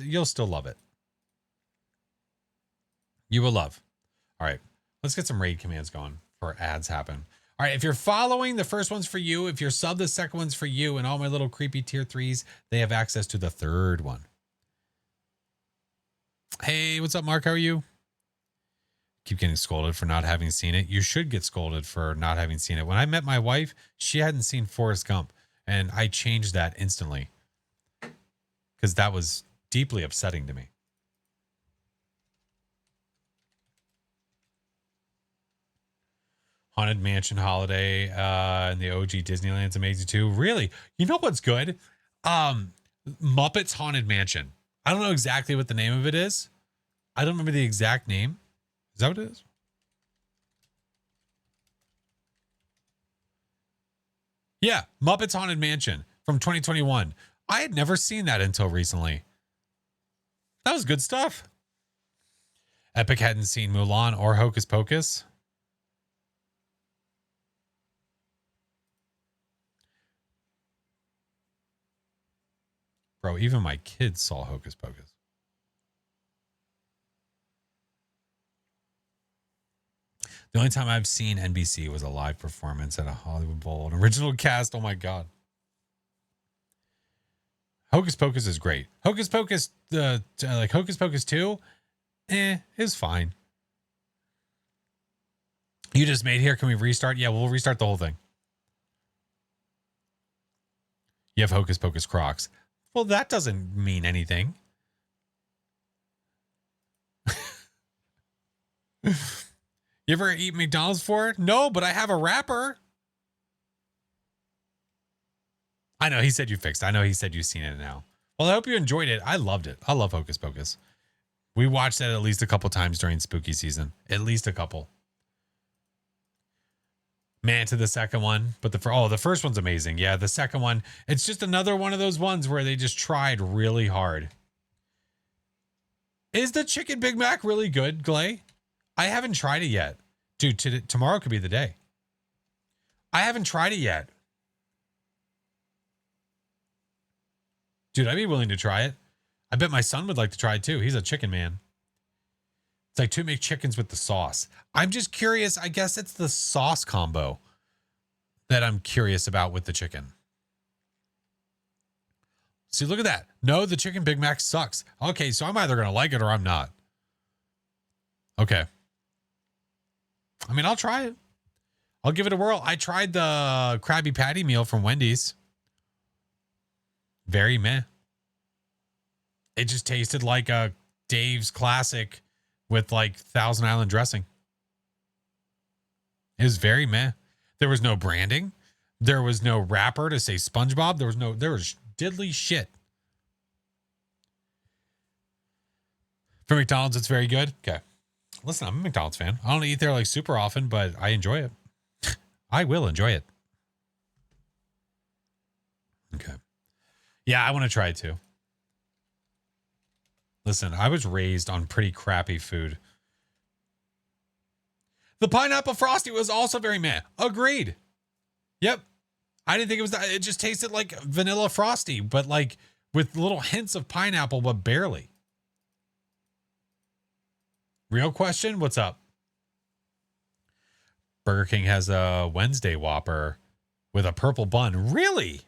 You'll still love it. You will love. All right. Let's get some raid commands going before ads happen. All right, if you're following, the first one's for you. If you're sub, the second one's for you. And all my little creepy tier 3s, they have access to the third one. Hey, what's up, Mark? How are you? Keep getting scolded for not having seen it. You should get scolded for not having seen it. When I met my wife, she hadn't seen Forrest Gump, and I changed that instantly because that was deeply upsetting to me. Haunted Mansion Holiday and the OG Disneyland's amazing too. Really? You know what's good? Muppets Haunted Mansion. I don't know exactly what the name of it is. I don't remember the exact name. Is that what it is? Yeah, Muppets Haunted Mansion from 2021. I had never seen that until recently. That was good stuff. Epic hadn't seen Mulan or Hocus Pocus. Bro, even my kids saw Hocus Pocus. The only time I've seen NBC was a live performance at a Hollywood Bowl, an original cast. Oh my God. Hocus Pocus is great. Hocus Pocus, like Hocus Pocus 2, is fine. You just made here. Can we restart? Yeah, we'll restart the whole thing. You have Hocus Pocus Crocs. Well, that doesn't mean anything. You ever eat McDonald's for it? No, but I have a wrapper. I know he said you fixed. I know he said you've seen it now. Well, I hope you enjoyed it. I loved it. I love Hocus Pocus. We watched that at least a couple times during spooky season. At least a couple. Man, to the second one, but the first one's amazing. Yeah, the second one, it's just another one of those ones where they just tried really hard. Is the chicken Big Mac really good, Glay? I haven't tried it yet. Dude, tomorrow could be the day. I haven't tried it yet. Dude, I'd be willing to try it. I bet my son would like to try it too. He's a chicken man. It's like 2 McChickens with the sauce. I'm just curious. I guess it's the sauce combo that I'm curious about with the chicken. See, look at that. No, the chicken Big Mac sucks. Okay, so I'm either going to like it or I'm not. Okay. I mean, I'll try it. I'll give it a whirl. I tried the Krabby Patty meal from Wendy's. Very meh. It just tasted like a Dave's classic with like Thousand Island dressing. It was very meh. There was no branding. There was no wrapper to say SpongeBob. There was diddly shit. For McDonald's, it's very good. Okay. Listen, I'm a McDonald's fan. I don't eat there like super often, but I enjoy it. I will enjoy it. Okay. Yeah, I want to try it too. Listen, I was raised on pretty crappy food. The pineapple frosty was also very meh. Agreed. Yep. I didn't think it was that. It just tasted like vanilla frosty, but like with little hints of pineapple, but barely. Real question, what's up? Burger King has a Wednesday Whopper with a purple bun. Really?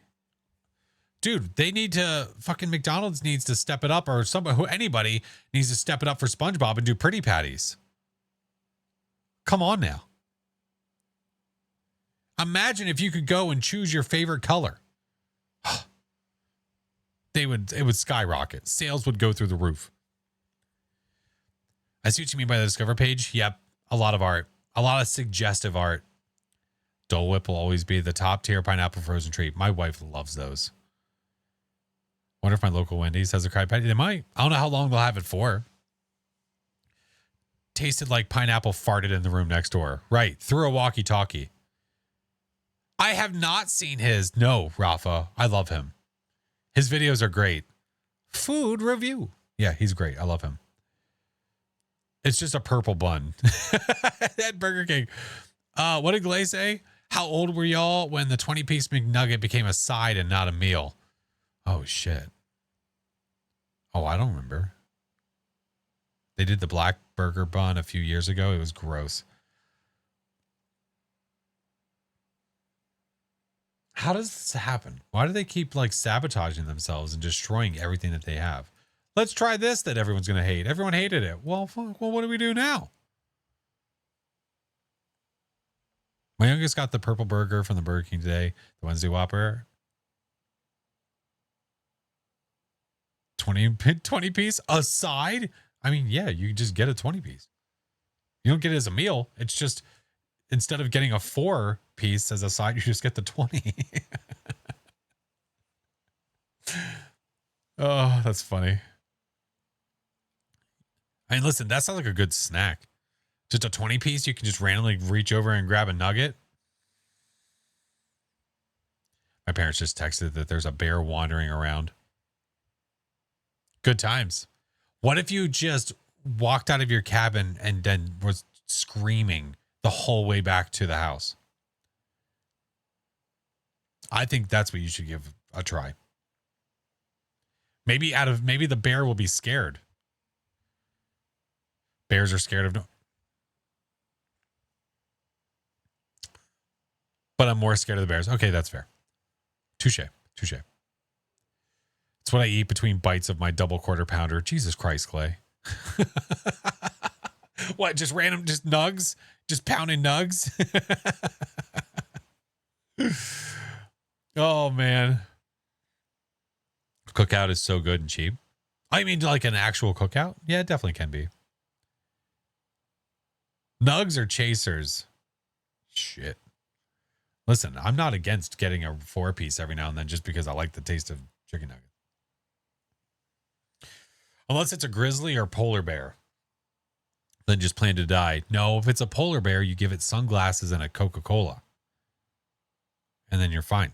Dude, they need to, fucking McDonald's needs to step it up, or anybody needs to step it up for SpongeBob and do pretty patties. Come on now. Imagine if you could go and choose your favorite color. It would skyrocket. Sales would go through the roof. I see what you mean by the Discover page. Yep. A lot of art. A lot of suggestive art. Dole Whip will always be the top tier pineapple frozen treat. My wife loves those. Wonder if my local Wendy's has a Krabby Patty. They might. I don't know how long they'll have it for. Tasted like pineapple farted in the room next door. Right. Through a walkie-talkie. I have not seen his. No, Rafa. I love him. His videos are great. Food review. Yeah, he's great. I love him. It's just a purple bun. At Burger King. What did Glay say? How old were y'all when the 20-piece McNugget became a side and not a meal? Oh, shit. Oh, I don't remember. They did the black burger bun a few years ago. It was gross. How does this happen? Why do they keep like sabotaging themselves and destroying everything that they have? Let's try this that everyone's going to hate. Everyone hated it. Well, fuck. Well, what do we do now? My youngest got the purple burger from the Burger King today. The Wednesday Whopper. 20 piece a side. I mean, yeah, you just get a 20 piece. You don't get it as a meal. It's just instead of getting a 4-piece as a side, you just get the 20. Oh, that's funny. I mean, listen, that sounds like a good snack. Just a 20-piece, you can just randomly reach over and grab a nugget. My parents just texted that there's a bear wandering around. Good times. What if you just walked out of your cabin and then was screaming the whole way back to the house? I think that's what you should give a try. Maybe the bear will be scared. Bears are scared of no. But I'm more scared of the bears. Okay, that's fair. Touche. It's what I eat between bites of my double quarter pounder. Jesus Christ, Clay. What? Just random, just nugs? Just pounding nugs? Oh, man. Cookout is so good and cheap. I mean, like an actual cookout? Yeah, it definitely can be. Nugs or chasers? Shit. Listen, I'm not against getting a 4-piece every now and then just because I like the taste of chicken nuggets. Unless it's a grizzly or polar bear. Then just plan to die. No, if it's a polar bear, you give it sunglasses and a Coca-Cola. And then you're fine.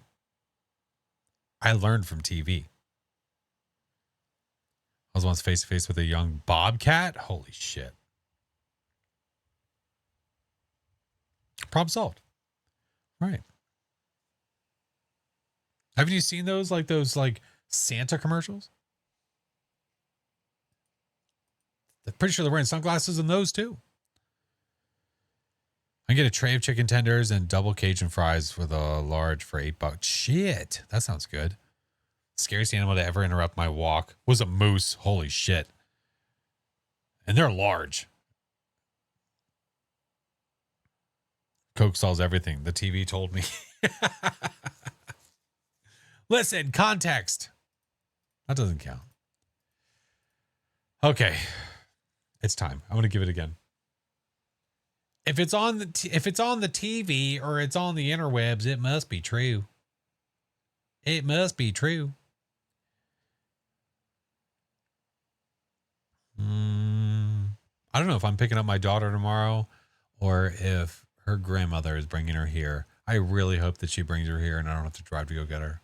I learned from TV. I was once face to face with a young bobcat. Holy shit. Problem solved. Right. Haven't you seen those Santa commercials? I'm pretty sure they're wearing sunglasses in those too. I get a tray of chicken tenders and double Cajun fries with a large for $8. Shit, that sounds good. Scariest animal to ever interrupt my walk was a moose. Holy shit. And they're large. Coke solves everything. The TV told me. Listen, context. That doesn't count. Okay. It's time. I'm going to give it again. If it's on the TV or it's on the interwebs, it must be true. It must be true. I don't know if I'm picking up my daughter tomorrow or if her grandmother is bringing her here. I really hope that she brings her here and I don't have to drive to go get her.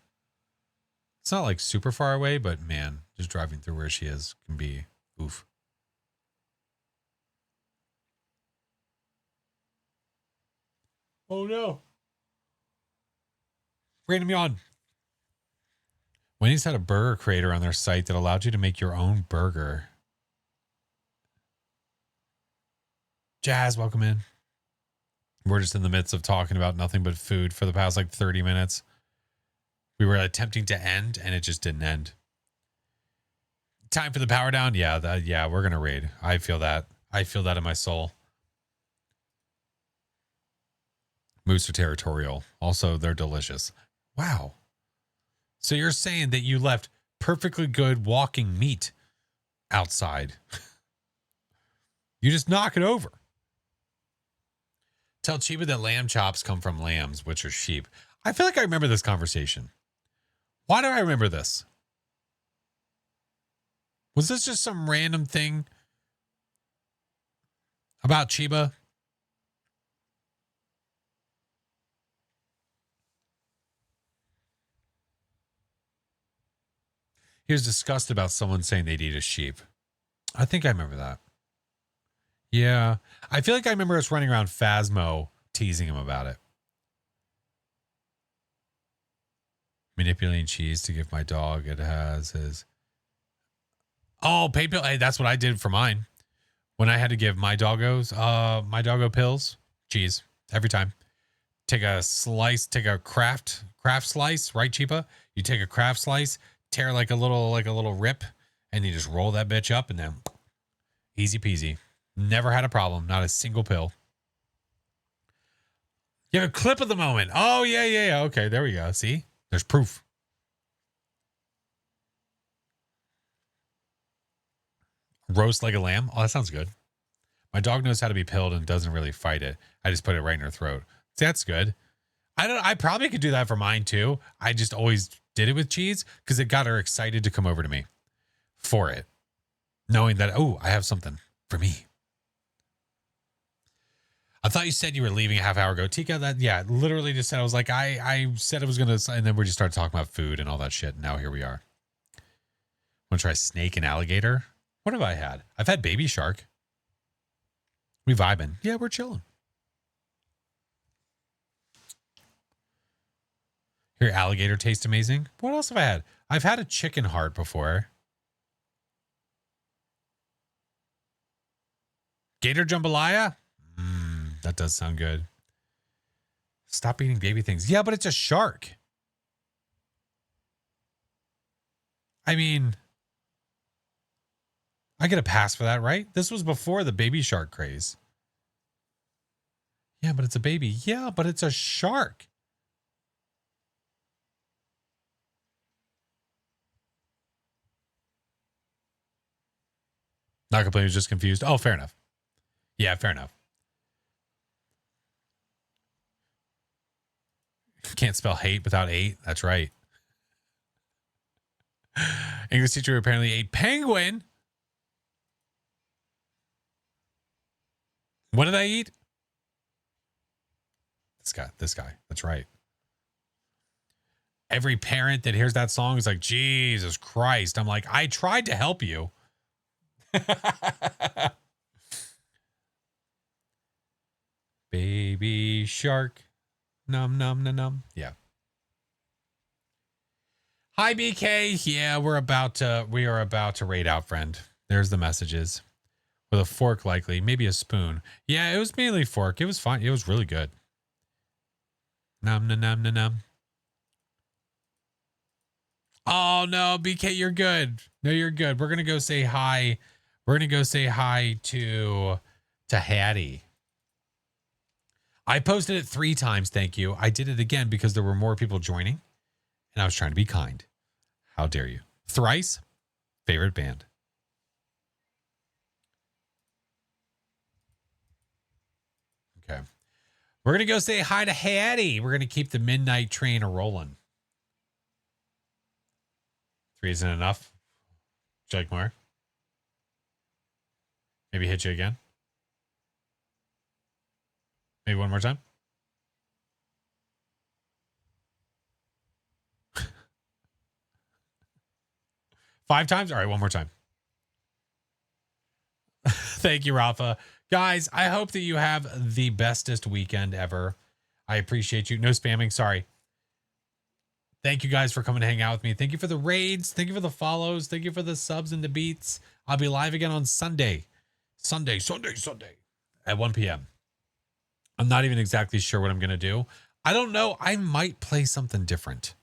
It's not like super far away, but man, just driving through where she is can be oof. Oh no. Random yawn. Wendy's had a burger creator on their site that allowed you to make your own burger. Jazz, welcome in. We're just in the midst of talking about nothing but food for the past 30 minutes. We were attempting to end and it just didn't end. Time for the power down. Yeah, we're going to raid. I feel that. I feel that in my soul. Moose are territorial. Also, they're delicious. Wow. So you're saying that you left perfectly good walking meat outside. You just knock it over. Tell Chiba that lamb chops come from lambs, which are sheep. I feel like I remember this conversation. Why do I remember this? Was this just some random thing about Chiba? He was disgusted about someone saying they'd eat a sheep. I think I remember that. Yeah. I feel like I remember us running around Phasmo teasing him about it. Manipulating cheese to give my dog. It has his... Oh, pay pill. Hey, that's what I did for mine. When I had to give my doggo pills, cheese, every time. Take a slice, take a craft slice, right, Chiba? You take a craft slice, tear like a little rip, and you just roll that bitch up and then easy peasy. Never had a problem. Not a single pill. You have a clip of the moment. Oh, yeah. Okay, there we go. See? There's proof. Roast like a lamb. Oh, that sounds good. My dog knows how to be pilled and doesn't really fight it. I just put it right in her throat. See, that's good. I probably could do that for mine too. I just always did it with Cheese because it got her excited to come over to me for it, knowing that, oh, I have something for me. I thought you said you were leaving a half hour ago. Tika, literally just said, I was like, I said I was going to, and then we just started talking about food and all that shit. And now here we are. Want to try snake and alligator? What have I had? I've had baby shark. We vibing. Yeah, we're chilling. Here, alligator tastes amazing. What else have I had? I've had a chicken heart before. Gator jambalaya? That does sound good. Stop eating baby things. Yeah, but it's a shark. I mean, I get a pass for that, right? This was before the baby shark craze. Yeah, but it's a baby. Yeah, but it's a shark. Not complaining, just confused. Oh, fair enough. Yeah, fair enough. Can't spell hate without 8. That's right. English teacher apparently ate penguin. What did I eat? This guy. That's right. Every parent that hears that song is like, Jesus Christ. I'm like, I tried to help you. Baby shark. Num num num num. Yeah. Hi BK. Yeah, we are about to raid out, friend. There's the messages. With a fork likely, maybe a spoon. Yeah, it was mainly fork. It was fine. It was really good. Num num num num num. Oh no, BK, you're good. No, you're good. We're gonna go say hi. We're gonna go say hi to Hattie. I posted it 3 times, thank you. I did it again because there were more people joining, and I was trying to be kind. How dare you? Thrice, favorite band. Okay. We're going to go say hi to Hattie. We're going to keep the midnight train a-rolling. 3 isn't enough. Would you like more? Maybe hit you again? Maybe one more time? Five times? All right, one more time. Thank you, Rafa. Guys, I hope that you have the bestest weekend ever. I appreciate you. No spamming. Sorry. Thank you guys for coming to hang out with me. Thank you for the raids. Thank you for the follows. Thank you for the subs and the beats. I'll be live again on Sunday. Sunday at 1 p.m. I'm not even exactly sure what I'm going to do. I don't know. I might play something different.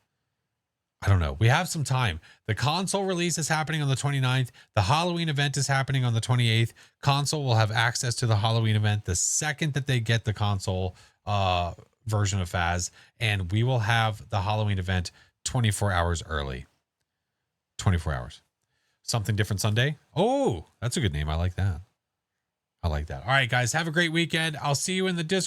I don't know. We have some time. The console release is happening on the 29th. The Halloween event is happening on the 28th. Console will have access to the Halloween event the second that they get the console version of Phas. And we will have the Halloween event 24 hours early. 24 hours. Something different Sunday. Oh, that's a good name. I like that. I like that. All right, guys. Have a great weekend. I'll see you in the Discord.